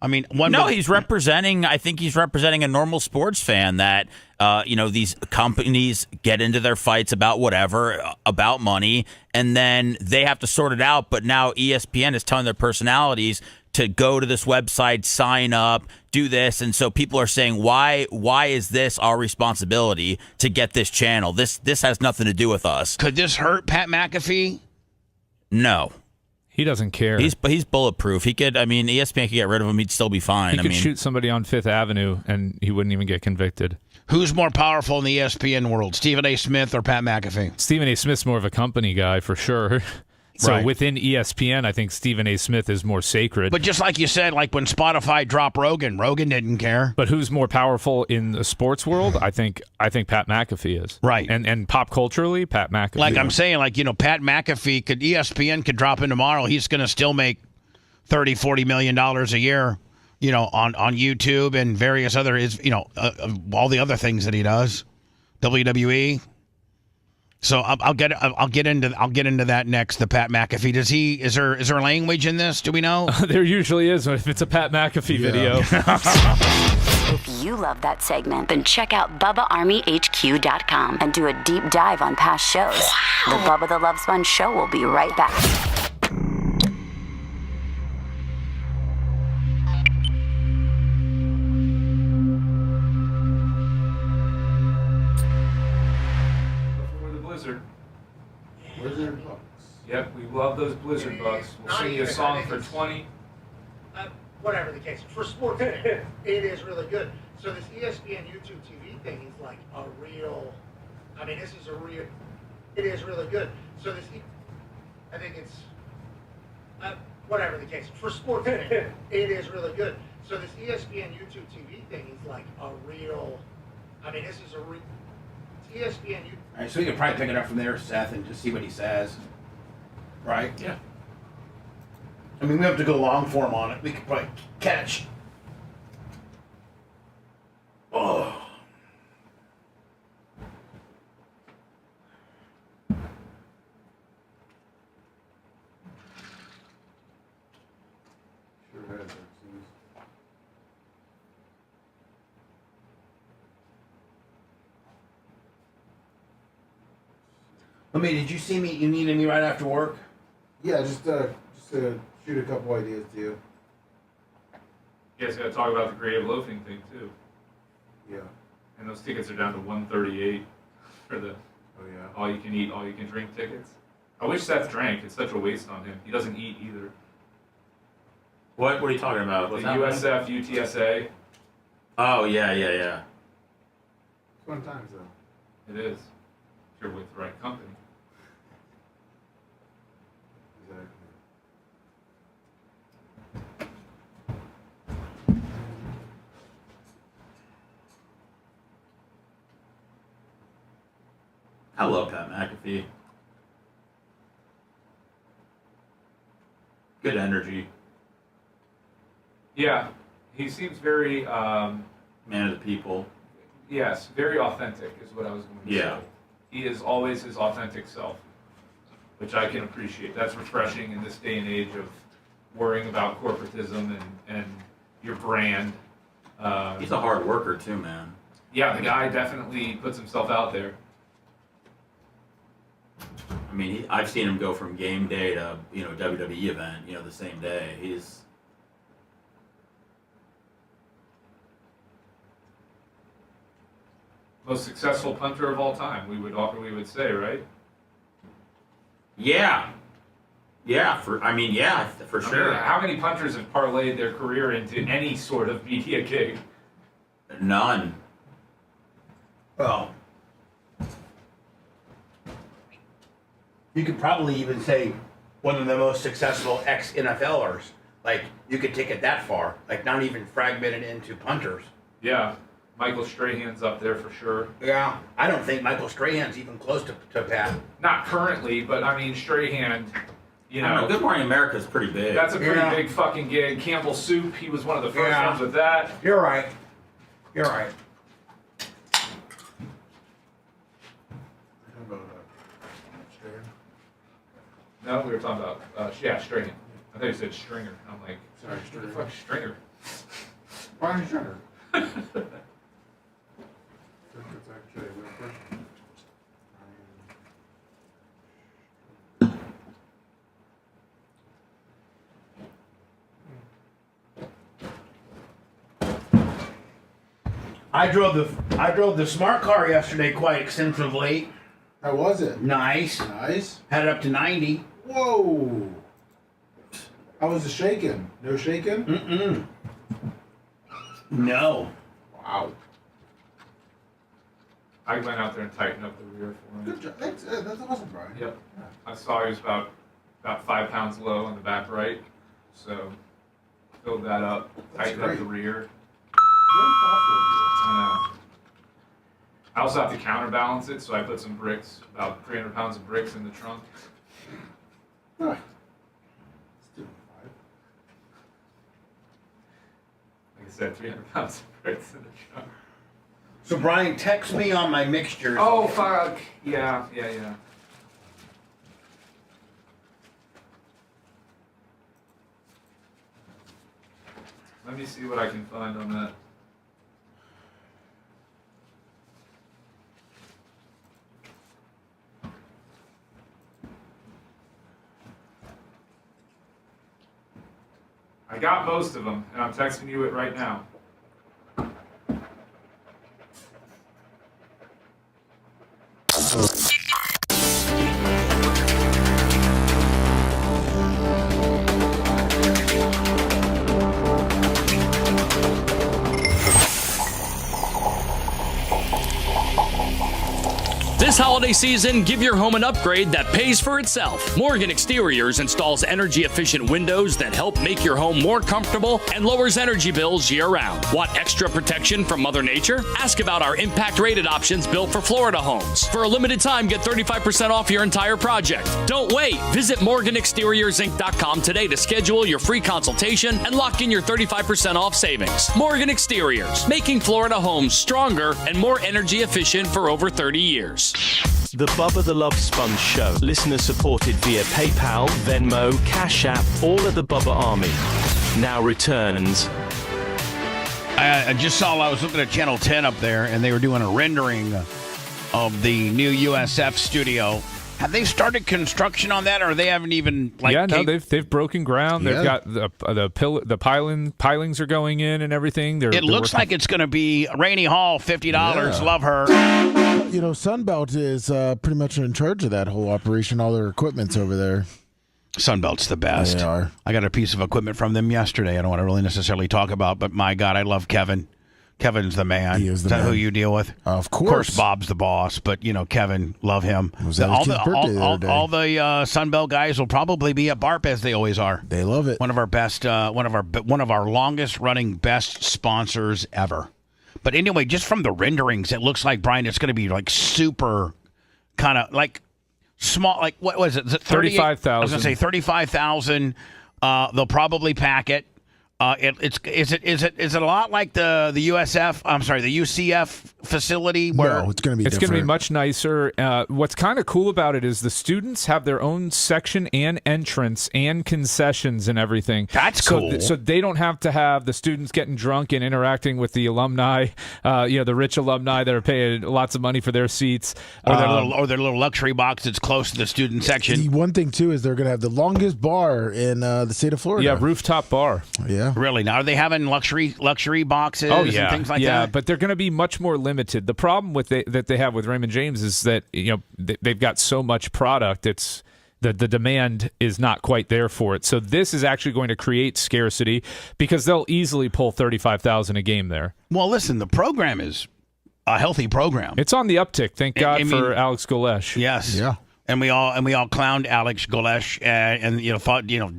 I mean, he's representing. I think he's representing a normal sports fan that these companies get into their fights about whatever, about money, and then they have to sort it out. But now ESPN is telling their personalities to go to this website, sign up, do this, and so people are saying, why is this our responsibility to get this channel? This has nothing to do with us. Could this hurt Pat McAfee? No. He doesn't care. He's bulletproof. He could. I mean, ESPN could get rid of him. He'd still be fine. He could shoot somebody on Fifth Avenue, and he wouldn't even get convicted. Who's more powerful in the ESPN world, Stephen A. Smith or Pat McAfee? Stephen A. Smith's more of a company guy for sure. So within ESPN, I think Stephen A. Smith is more sacred. But just like you said, like when Spotify dropped Rogan didn't care. But who's more powerful in the sports world? I think Pat McAfee is. Right. And pop culturally, Pat McAfee. Like I'm saying, Pat McAfee ESPN could drop in tomorrow. He's going to still make $30-40 million a year, on YouTube and various other all the other things that he does. WWE. So I'll get into that next. The Pat McAfee. Is there language in this? Do we know? There usually is if it's a Pat McAfee video. If you love that segment, then check out BubbaArmyHQ.com and do a deep dive on past shows. The Bubba the Love Sponge Show will be right back. Blizzard bucks. Yep, we love those Blizzard bucks. We'll sing you a song for 20. Whatever the case, for sport, it is really good. So this ESPN YouTube TV thing is like a real. I mean, it is really good. So this, I think it's. Whatever the case, for sport, it is really good. So this ESPN YouTube TV thing is like a real. I mean, this is ESPN. All right, so we could probably pick it up from there, Seth, and just see what he says. Right? Yeah. I mean, we have to go long form on it. We could probably catch. Oh. Sure has. Did you see me? You needed me right after work? Yeah, just to shoot a couple ideas to you. You guys got to talk about the creative loafing thing too. Yeah. And those tickets are down to $138 for the all you can eat, all you can drink tickets. I wish Seth drank. It's such a waste on him. He doesn't eat either. What are you talking about? The USF UTSA. Oh yeah. Fun times though. It is. If you're with the right company. Exactly. I love Pat McAfee. Good energy. Yeah, he seems very man of the people. Yes, very authentic is what I was going to say. He is always his authentic self, which I can appreciate. That's refreshing in this day and age of worrying about corporatism and your brand. He's a hard worker too, man. Yeah, the guy definitely puts himself out there. I mean, I've seen him go from game day to WWE event, the same day. He's most successful punter of all time. We would say, right? Yeah, for sure. How many punters have parlayed their career into any sort of media gig? None. Well, you could probably even say one of the most successful ex-NFLers. Like, you could take it that far. Like, not even fragmented into punters. Yeah. Michael Strahan's up there for sure. Yeah. I don't think Michael Strahan's even close to Pat. Not currently, but I mean, Strahan, Good Morning America is pretty big. That's a pretty big fucking gig. Campbell Soup, he was one of the first ones with that. You're right. No, we were talking about, Strahan. I thought you said Stringer. I'm like, sorry, Stringer. Fuck Stringer. Brian Stringer. That's actually a real person. I drove the smart car yesterday quite extensively. How was it? Nice. Had it up to 90. Whoa. How was the shaking? No shaking? Mm-mm. No. Wow. I went out there and tightened up the rear for him. Good job. That's awesome, Brian. Yep. Yeah. I saw he was about 5 pounds low on the back right, so filled that up, tightened up the rear. Very thoughtful of you. I know. I also have to counterbalance it, so I put some bricks, about 300 pounds of bricks in the trunk. Huh. Like I said, 300 pounds of bricks in the trunk. So Brian, text me on my mixtures. Oh, fuck. Yeah. Let me see what I can find on that. I got most of them, and I'm texting you it right now. This holiday season, give your home an upgrade that pays for itself. Morgan Exteriors installs energy-efficient windows that help make your home more comfortable and lowers energy bills year-round. Want extra protection from Mother Nature? Ask about our impact-rated options built for Florida homes. For a limited time, get 35% off your entire project. Don't wait. Visit MorganExteriorsInc.com today to schedule your free consultation and lock in your 35% off savings. Morgan Exteriors, making Florida homes stronger and more energy efficient for over 30 years. The Bubba the Love Sponge Show. Listener supported via PayPal, Venmo, Cash App, all of the Bubba Army. Now returns. I just saw, I was looking at Channel 10 up there, and they were doing a rendering of the new USF studio. Have they started construction on that, or they haven't even they've broken ground. They've got the pilings are going in and everything. It looks like it's going to be Rainey Hall, $50. Yeah. Love her. Sunbelt is pretty much in charge of that whole operation. All their equipment's over there. Sunbelt's the best. They are. I got a piece of equipment from them yesterday. I don't want to really necessarily talk about, but my God, I love Kevin. Kevin's the man. He is the that man. who you deal with? Of course. Of course, Bob's the boss, but Kevin, love him. All the Sunbelt guys will probably be at BARP as they always are. They love it. One of our best, one of our longest running best sponsors ever. But anyway, just from the renderings, it looks like, Brian, it's going to be like super, kind of like small. Like what was it? Is it 35,000? I was going to say 35,000. They'll probably pack it. Is it a lot like the USF? I'm sorry, the UCF facility? Where no, it's going to be. It's going to be much nicer. What's kind of cool about it is the students have their own section and entrance and concessions and everything. That's cool. So they don't have to have the students getting drunk and interacting with the alumni. The rich alumni that are paying lots of money for their seats, or their little luxury box that's close to the student section. The one thing too is they're going to have the longest bar in the state of Florida. Yeah, rooftop bar. Yeah. Really? Now, are they having luxury boxes and things like that? Yeah, but they're going to be much more limited. The problem that they have with Raymond James is that they've got so much product. It's the demand is not quite there for it. So this is actually going to create scarcity because they'll easily pull 35,000 a game there. Well, listen, the program is a healthy program. It's on the uptick. Thank God for Alex Golesh. Yes. Yeah. And we all clowned Alex Golesh and thought Dion.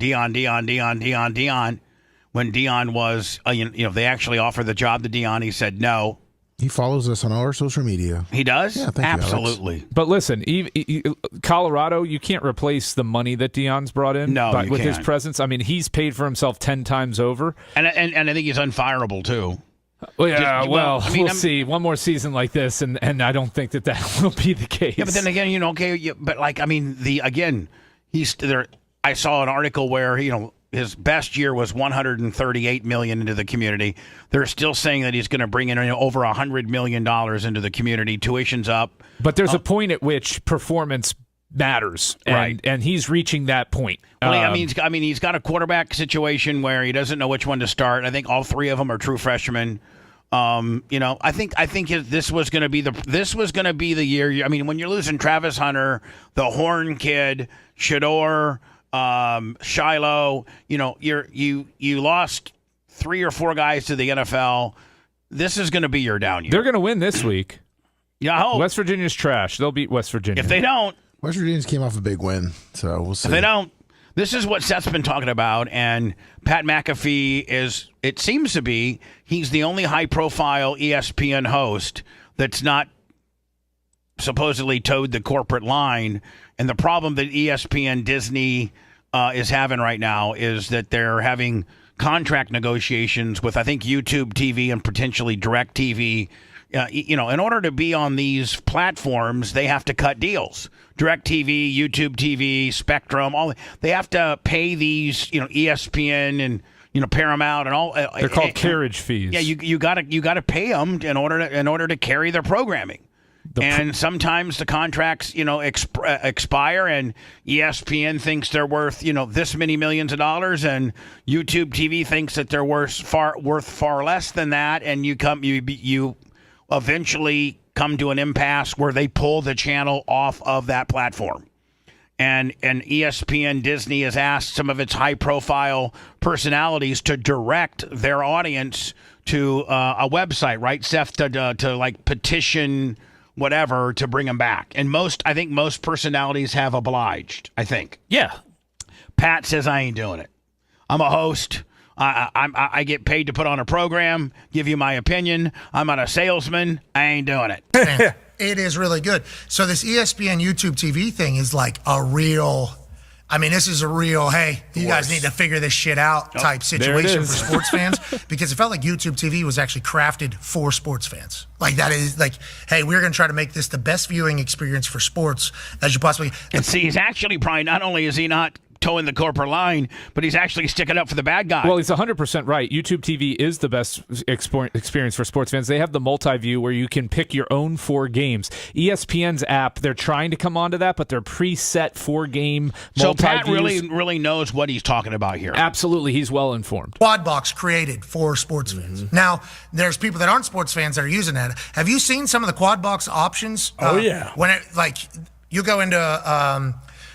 When Dion was, they actually offered the job to Dion. He said no. He follows us on all our social media. He does? Yeah, thank absolutely. You, Alex. But listen, Colorado, you can't replace the money that Dion's brought in. No, with his presence. I mean, he's paid for himself 10 times over. And I think he's unfireable, too. Well, yeah, we'll see. One more season like this, and I don't think that will be the case. Yeah, but then again, he's there. I saw an article where, his best year was $138 million into the community. They're still saying that he's going to bring in over $100 million into the community. Tuition's up. But there's a point at which performance matters, and he's reaching that point. Well, he's got a quarterback situation where he doesn't know which one to start. I think all three of them are true freshmen. I think this was going to be the year. I mean, when you're losing Travis Hunter, the Horn kid, Shador, Shiloh, you lost 3 or 4 guys to the NFL. This is going to be your down year. They're going to win this week. Yeah, I hope. West Virginia's trash. They'll beat West Virginia. If they don't, West Virginia's came off a big win, so we'll see. If they don't, this is what Seth's been talking about, and Pat McAfee it seems to be, he's the only high-profile ESPN host that's not supposedly towed the corporate line. And the problem that ESPN Disney is having right now is that they're having contract negotiations with, I think, YouTube TV and potentially DirecTV. In order to be on these platforms, they have to cut deals. DirecTV, YouTube TV, Spectrum, they have to pay these, ESPN and Paramount and all. They're called carriage fees. Yeah, you got to pay them in order to carry their programming. And sometimes the contracts, expire, and ESPN thinks they're worth, this many millions of dollars, and YouTube TV thinks that they're worth far less than that, and you eventually come to an impasse where they pull the channel off of that platform. And ESPN Disney has asked some of its high-profile personalities to direct their audience to a website, right, Seth, to like petition whatever to bring them back. And I think most personalities have obliged, I think. Yeah. Pat says, I ain't doing it. I'm a host. I get paid to put on a program, give you my opinion. I'm not a salesman. I ain't doing it. It is really good. So this ESPN YouTube TV thing is like a real... this is a real, hey, you guys need to figure this shit out type situation for sports fans, because it felt like YouTube TV was actually crafted for sports fans. Like, that is like, hey, we're going to try to make this the best viewing experience for sports as you possibly can. And see, he's actually probably, not only is he not towing the corporate line, but he's actually sticking up for the bad guy. Well, he's 100% right. YouTube TV is the best experience for sports fans. They have the multi-view where you can pick your own 4 games. ESPN's app, they're trying to come onto that, but they're preset 4-game multi-views. So Pat really knows what he's talking about here. Absolutely. He's well informed. Quad box created for sports fans. Now, there's people that aren't sports fans that are using that. Have you seen some of the quad box options? Yeah. When it, like, you go into,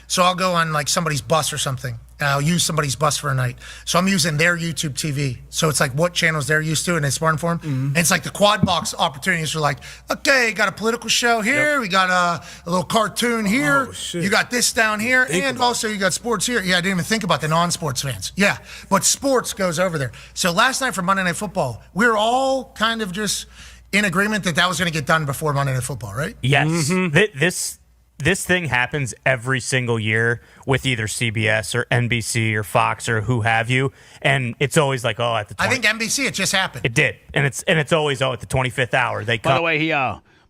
so I'll go on like somebody's bus or something, and I'll use somebody's bus for a night. So I'm using their YouTube TV. So it's like what channels they're used to, and it's smart informed. And it's like the quad box opportunities are like, okay, got a political show here. We got a little cartoon here. You got this down here. And also you got sports here. Yeah, I didn't even think about the non-sports fans. Yeah, but sports goes over there. So last night for Monday Night Football, we were all kind of just in agreement that was going to get done before Monday Night Football, right? Yes. This thing happens every single year with either CBS or NBC or Fox or who have you, and it's always like, at the 20- I think NBC, it just happened. It did, and it's always at the 25th hour. They come. By the way, he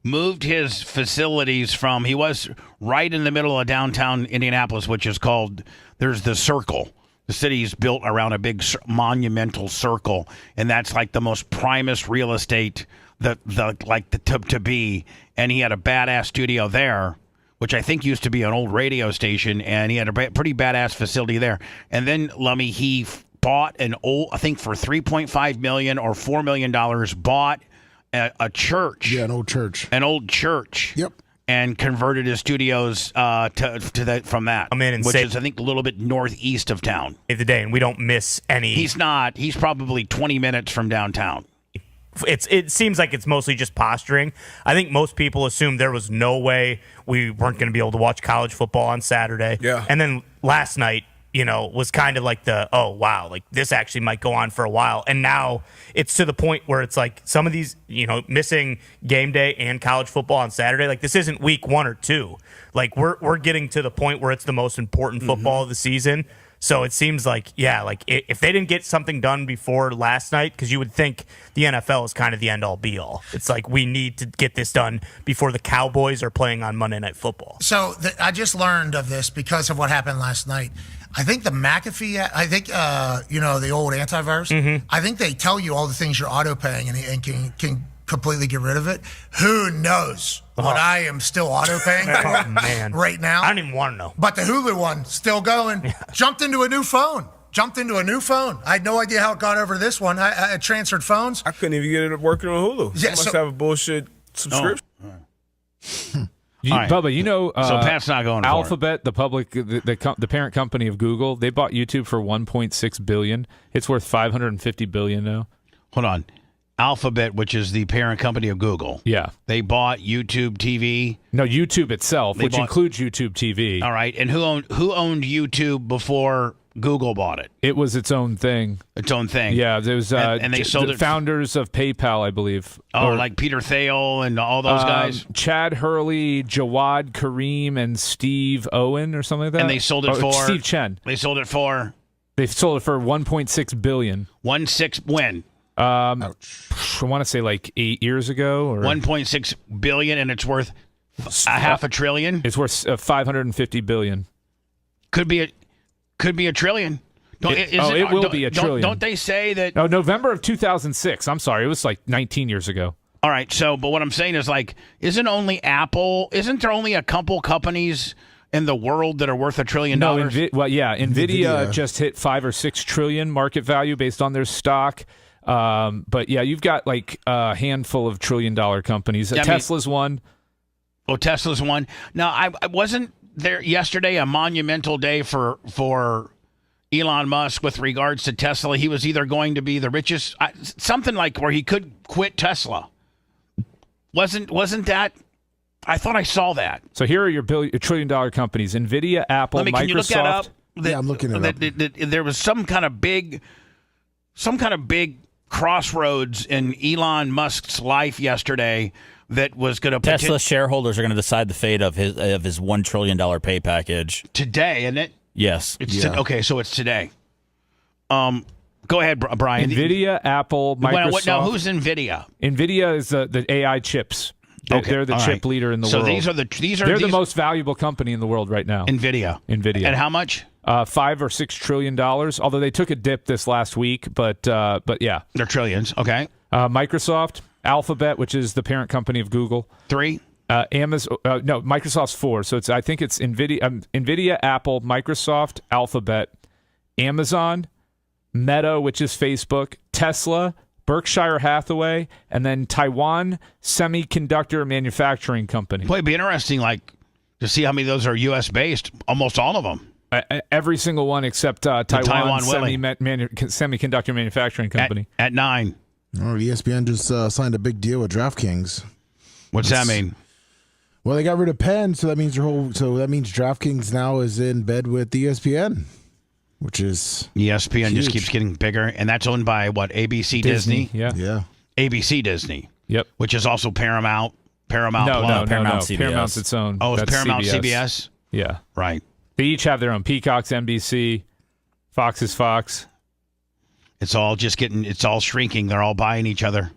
moved his facilities from, he was right in the middle of downtown Indianapolis, which is called, there's the Circle. The city's built around a big monumental circle, and that's like the most primest real estate to be. And he had a badass studio there, which I think used to be an old radio station, and he had a pretty badass facility there. And then, Lummy, he bought an old, I think for $3.5 million or $4 million, bought a church. Yeah, an old church. An old church. Yep. And converted his studios from that. I'm in and which is, I think, a little bit northeast of town. Save the day, and we don't miss any. He's not. He's probably 20 minutes from downtown. It seems like it's mostly just posturing. I think most people assumed there was no way we weren't going to be able to watch college football on Saturday. Yeah. And then last night, was kind of like like this actually might go on for a while. And now it's to the point where it's like some of these, missing game day and college football on Saturday, like this isn't week 1 or 2. Like we're getting to the point where it's the most important football of the season. So it seems like, if they didn't get something done before last night, because you would think the NFL is kind of the end-all, be-all. It's like we need to get this done before the Cowboys are playing on Monday Night Football. So I just learned of this because of what happened last night. I think the McAfee, the old antivirus, I think they tell you all the things you're auto-paying and can completely get rid of it. Who knows what I am still auto-paying for right now? I don't even want to know. But the Hulu one, still going. Jumped into a new phone. I had no idea how it got over to this one. I transferred phones. I couldn't even get it working on Hulu. Yeah, I must have a bullshit subscription. Bubba, so Pat's not going Alphabet, the parent company of Google, they bought YouTube for $1.6 billion. It's worth $550 billion now. Hold on. Alphabet, which is the parent company of Google. Yeah. They bought YouTube TV. No, YouTube itself, includes YouTube TV. All right. And who owned YouTube before Google bought it? It was its own thing. Yeah, there was and they sold the it. Founders of PayPal, I believe. Like Peter Thiel and all those guys? Chad Hurley, Jawad Karim, and Steve Owen or something like that. And they sold it for? Steve Chen. They sold it for? They sold it for $1.6 billion. When? I want to say like 8 years ago. Or 1.6 billion, and it's worth half a trillion. It's worth $550 billion. Could be a trillion. It will be a trillion. Don't they say that? No, November of 2006. I'm sorry, it was like 19 years ago. All right. But what I'm saying is isn't there only a couple companies in the world that are worth $1 trillion? No, Nvidia just hit 5 or 6 trillion market value based on their stock. But yeah, you've got like a handful of $1 trillion companies. Tesla's one. Oh, Tesla's one. Now, I wasn't there yesterday, a monumental day for Elon Musk with regards to Tesla. He was either going to be the richest, something like where he could quit Tesla. Wasn't that? I thought I saw that. So here are your $1 trillion companies: Nvidia, Apple, Microsoft. Can you look that up? I'm looking it up. There was some kind of big crossroads in Elon Musk's life yesterday that was going to Tesla shareholders are going to decide the fate of his $1 trillion pay package today, isn't it? Yes. Okay, so it's today. Go ahead, Brian. Nvidia, Apple, Microsoft. Now, who's Nvidia? Nvidia is the AI chips. They're the chip leader in the world. So they're the most valuable company in the world right now. Nvidia. And how much? $5 or $6 trillion. Although they took a dip this last week, but yeah, they're trillions. Okay. Microsoft, Alphabet, which is the parent company of Google, 3. Amazon. No, Microsoft's 4. So I think it's Nvidia, Apple, Microsoft, Alphabet, Amazon, Meta, which is Facebook, Tesla, Berkshire Hathaway, and then Taiwan Semiconductor Manufacturing Company. Boy, it'd be interesting, like, to see how many of those are U.S. based. Almost all of them. Every single one except Taiwan Semiconductor Manufacturing Company. At 9. Oh, ESPN just signed a big deal with DraftKings. What's that mean? Well, they got rid of Penn, so that means DraftKings now is in bed with ESPN, which is ESPN huge. just keeps getting bigger, and that's owned by what? ABC Disney? Yeah. ABC Disney. Yep. Which is also Paramount. No, Plus. CBS. Paramount's its own. Oh, it's That's Paramount CBS? Yeah. Right. They each have their own. Peacock's NBC, Fox is Fox. It's all shrinking. They're all buying each other.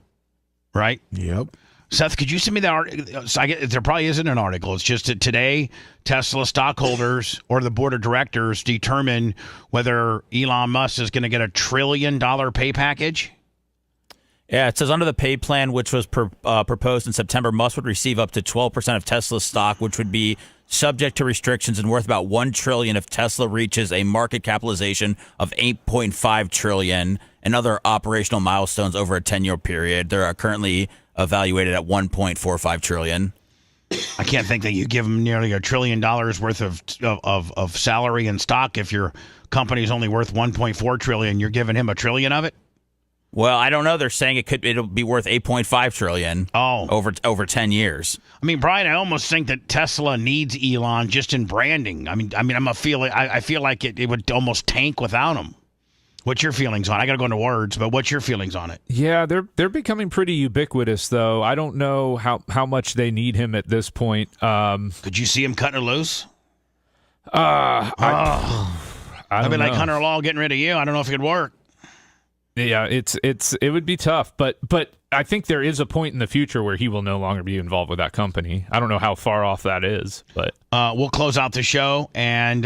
Right? Yep. Seth, could you send me that article? There probably isn't an article. It's just that today, Tesla stockholders or the board of directors determine whether Elon Musk is going to get a $1 trillion pay package. Yeah, it says under the pay plan, which was proposed in September, Musk would receive up to 12% of Tesla's stock, which would be subject to restrictions and worth about $1 trillion if Tesla reaches a market capitalization of $8.5 trillion and other operational milestones over a 10-year period. They're currently evaluated at $1.45 trillion. I can't think that you give them nearly $1 trillion worth of salary and stock if your company's only worth $1.4 trillion. You're giving him $1 trillion of it. Well, I don't know. They're saying it'll be worth $8.5 trillion. Over 10 years. I mean, Brian, I almost think that Tesla needs Elon just in branding. I feel like it would almost tank without him. What's your feelings on it? I got to go into words, but what's your feelings on it? Yeah, they're becoming pretty ubiquitous, though. I don't know how much they need him at this point. Could you see him cutting it loose? I mean, like Hunter Law getting rid of you. I don't know if it could work. Yeah, it would be tough, but I think there is a point in the future where he will no longer be involved with that company. I don't know how far off that is, but we'll close out the show and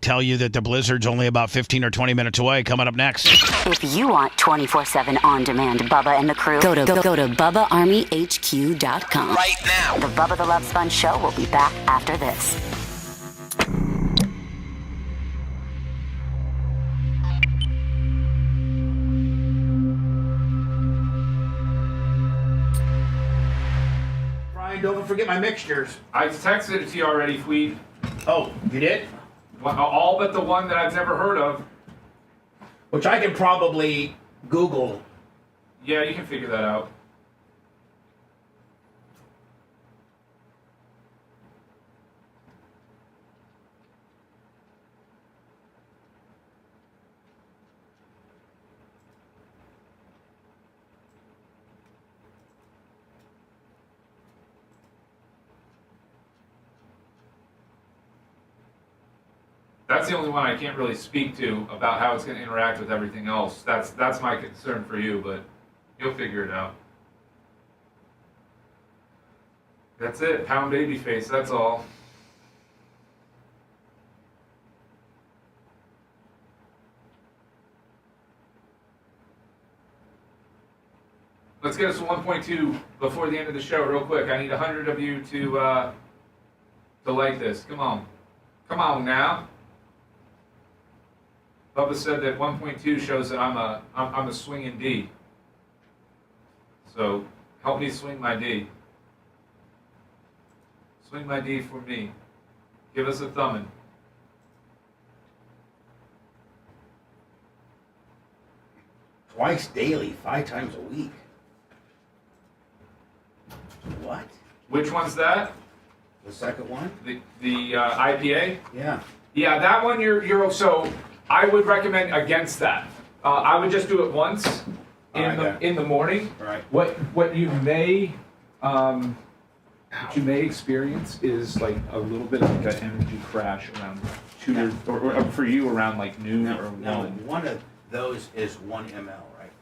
tell you that the blizzard's only about 15 or 20 minutes away. Coming up next. If you want 24/7 on-demand Bubba and the crew, go to BubbaArmyHQ.com right now. The Bubba the Love Sponge Show will be back after this. Don't forget my mixtures. I texted it to you already, Fleet. Oh, you did? All but the one that I've never heard of. Which I can probably Google. Yeah, you can figure that out. That's the only one I can't really speak to about how it's going to interact with everything else. That's my concern for you, but you'll figure it out. That's it. Pound babyface, that's all. Let's get us to 1.2 before the end of the show real quick. I need 100 of you to like this. Come on. Come on now. Bubba said that 1.2 shows that I'm a swinging D. So help me swing my D. Swing my D for me. Give us a thumbin'. Twice daily, 5 times a week. What? Which one's that? The second one? The IPA? Yeah. Yeah, that one you're so. I would recommend against that. I would just do it once in the morning. Right. What you may experience is like a little bit of like an energy crash around 2 or for you around like noon or 1. No, one of those is 1 ml, right?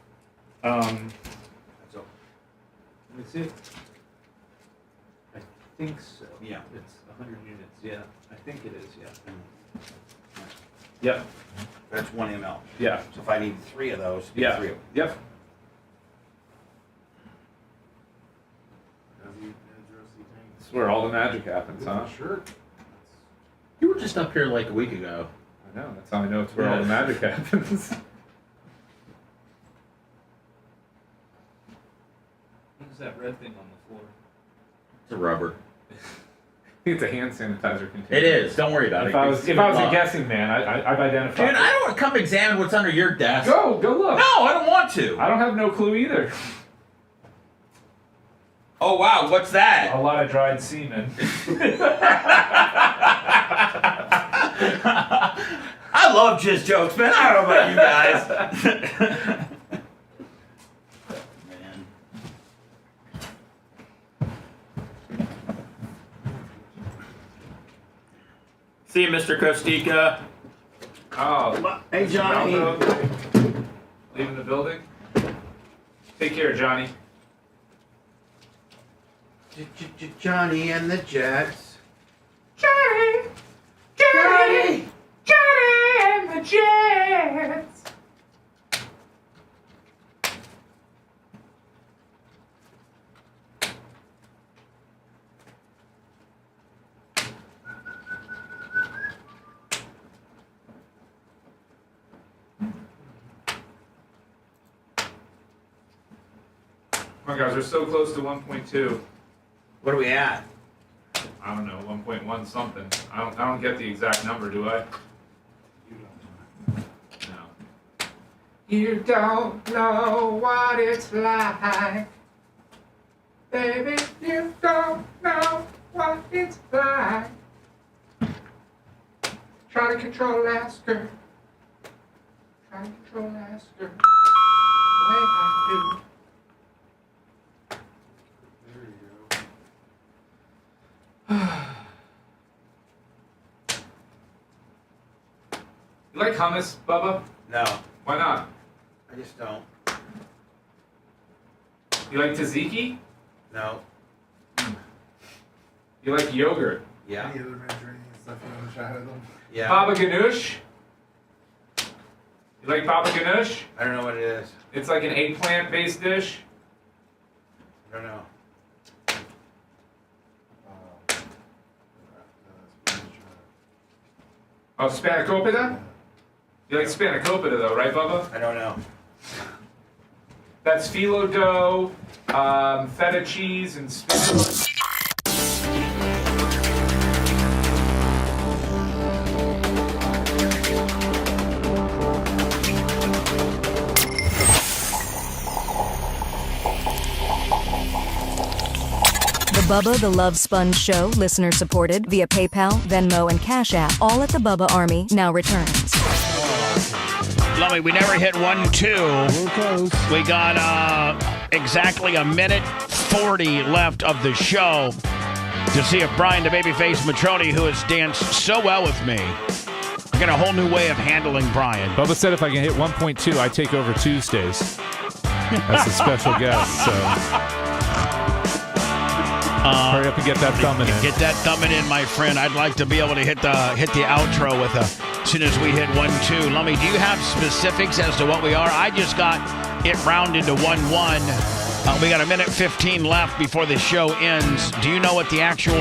So, let me see. I think so. Yeah. It's 100 units. Yeah, I think it is. Yeah. Yep. That's 1 ml. Yeah. So if I need 3 of those, get Yeah. 3 of them. Yep. That's where all the magic happens, huh? Sure. You were just up here like a week ago. I know. That's how I know it's where all the magic happens. What is that red thing on the floor? It's a rubber. I think it's a hand sanitizer container. It is. Don't worry about it. If I was a guessing man, I've identified. Dude, I don't want to come examine what's under your desk. Go look. No, I don't want to. I don't have no clue either. Oh wow, what's that? A lot of dried semen. I love jizz jokes, man. I don't know about you guys. See you, Mr. Kostika. Oh. Hey, Johnny. Leaving the building? Take care, Johnny. Johnny and the Jets. Johnny! Johnny! Johnny and the Jets! Come on, guys, we're so close to 1.2. What are we at? I don't know, 1.1 something. I don't get the exact number, do I? No. You don't know what it's like. Baby, you don't know what it's like. Try to control last girl. Try to control last girl. The way I do. You like hummus, Bubba? No. Why not? I just don't. You like tzatziki? No. You like yogurt? Yeah. Any other Mediterranean stuff you want to try with them? Yeah. Baba ganoush? You like baba ganoush? I don't know what it is. It's like an eggplant-based dish. I don't know. Oh, spanakopita? You like spanakopita though, right, Bubba? I don't know. That's phyllo dough, feta cheese, and spinach. The Bubba the Love Sponge Show, listener supported via PayPal, Venmo, and Cash App, all at the Bubba Army, now returns. Lummy, we never hit 1-2. We got exactly a minute 40 left of the show to see if Brian the Babyface Matroni, who has danced so well with me, I got a whole new way of handling Brian. Bubba said if I can hit 1.2, I take over Tuesdays. That's a special guest, so hurry up and get that thumbing in. Get that thumbing in, my friend. I'd like to be able to hit the outro with as soon as we hit 1-2. Lummy, do you have specifics as to what we are? I just got it rounded to 1-1. We got a minute 15 left before the show ends. Do you know what the actual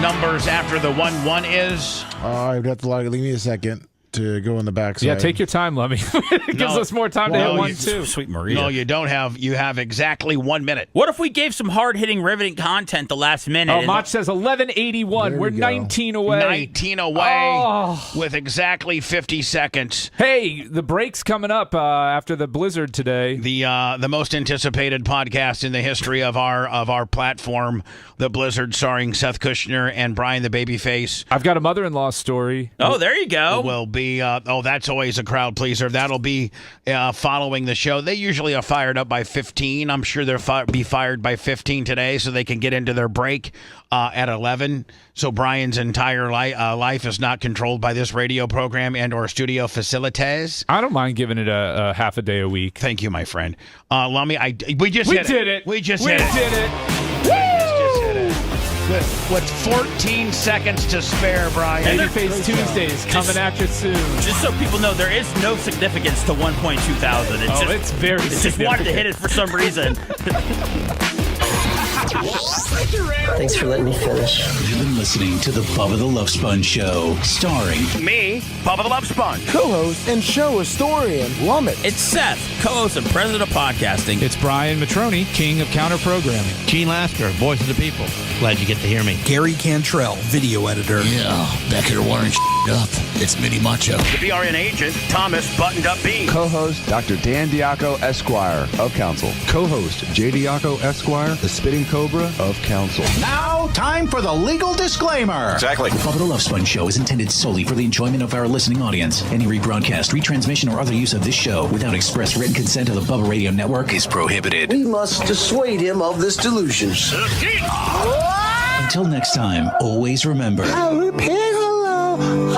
numbers after the 1-1 is? I'd have to leave me a second to go in the backside. Yeah, take your time, Lummy. It gives us more time to hit 1-2. Sweet Maria. No, you don't have. You have exactly 1 minute. What if we gave some hard-hitting, riveting content the last minute? Oh, Mach says 11:81. We're 19 away. 19 away with exactly 50 seconds. Hey, the break's coming up after the blizzard today. The most anticipated podcast in the history of our platform, The Blizzard, starring Seth Kushner and Brian the Babyface. I've got a mother-in-law story. Oh, there you go. Will be that's always a crowd pleaser. That'll be following the show. They usually are fired up by 15. I'm sure they'll be fired by 15 today so they can get into their break at 11. So Brian's entire life is not controlled by this radio program and or studio facilities. I don't mind giving it a half a day a week. Thank you, my friend. Lummy, we just we hit did it. it. We just we hit did it. it. We just hit it. with 14 seconds to spare, Brian. Babyface Tuesdays coming at you soon. Just so people know, there is no significance to 1.2 thousand. It's very It's just wanted to hit it for some reason. Thanks for letting me finish. You've been listening to the Bubba the Love Sponge Show, starring me, Bubba the Love Sponge, co-host and show historian, Lummit. It's Seth, co-host and president of podcasting. It's Brian Matroni, king of counter programming. Gene Lasker, voice of the people. Glad you get to hear me. Gary Cantrell, video editor. Yeah, back here wiring up. It's Mini Macho. The BRN agent, Thomas Buttoned Up Bean. Co-host, Dr. Dan Diaco, Esquire of Council. Co-host, J. Diaco, Esquire, the Spitting Cobra of Council. Now, time for the legal disclaimer. Exactly. The Bubba the Love Sponge Show is intended solely for the enjoyment of our listening audience. Any rebroadcast, retransmission, or other use of this show without express written consent of the Bubba Radio Network is prohibited. We must dissuade him of this delusion. Until next time, always remember. I'll repeat hello.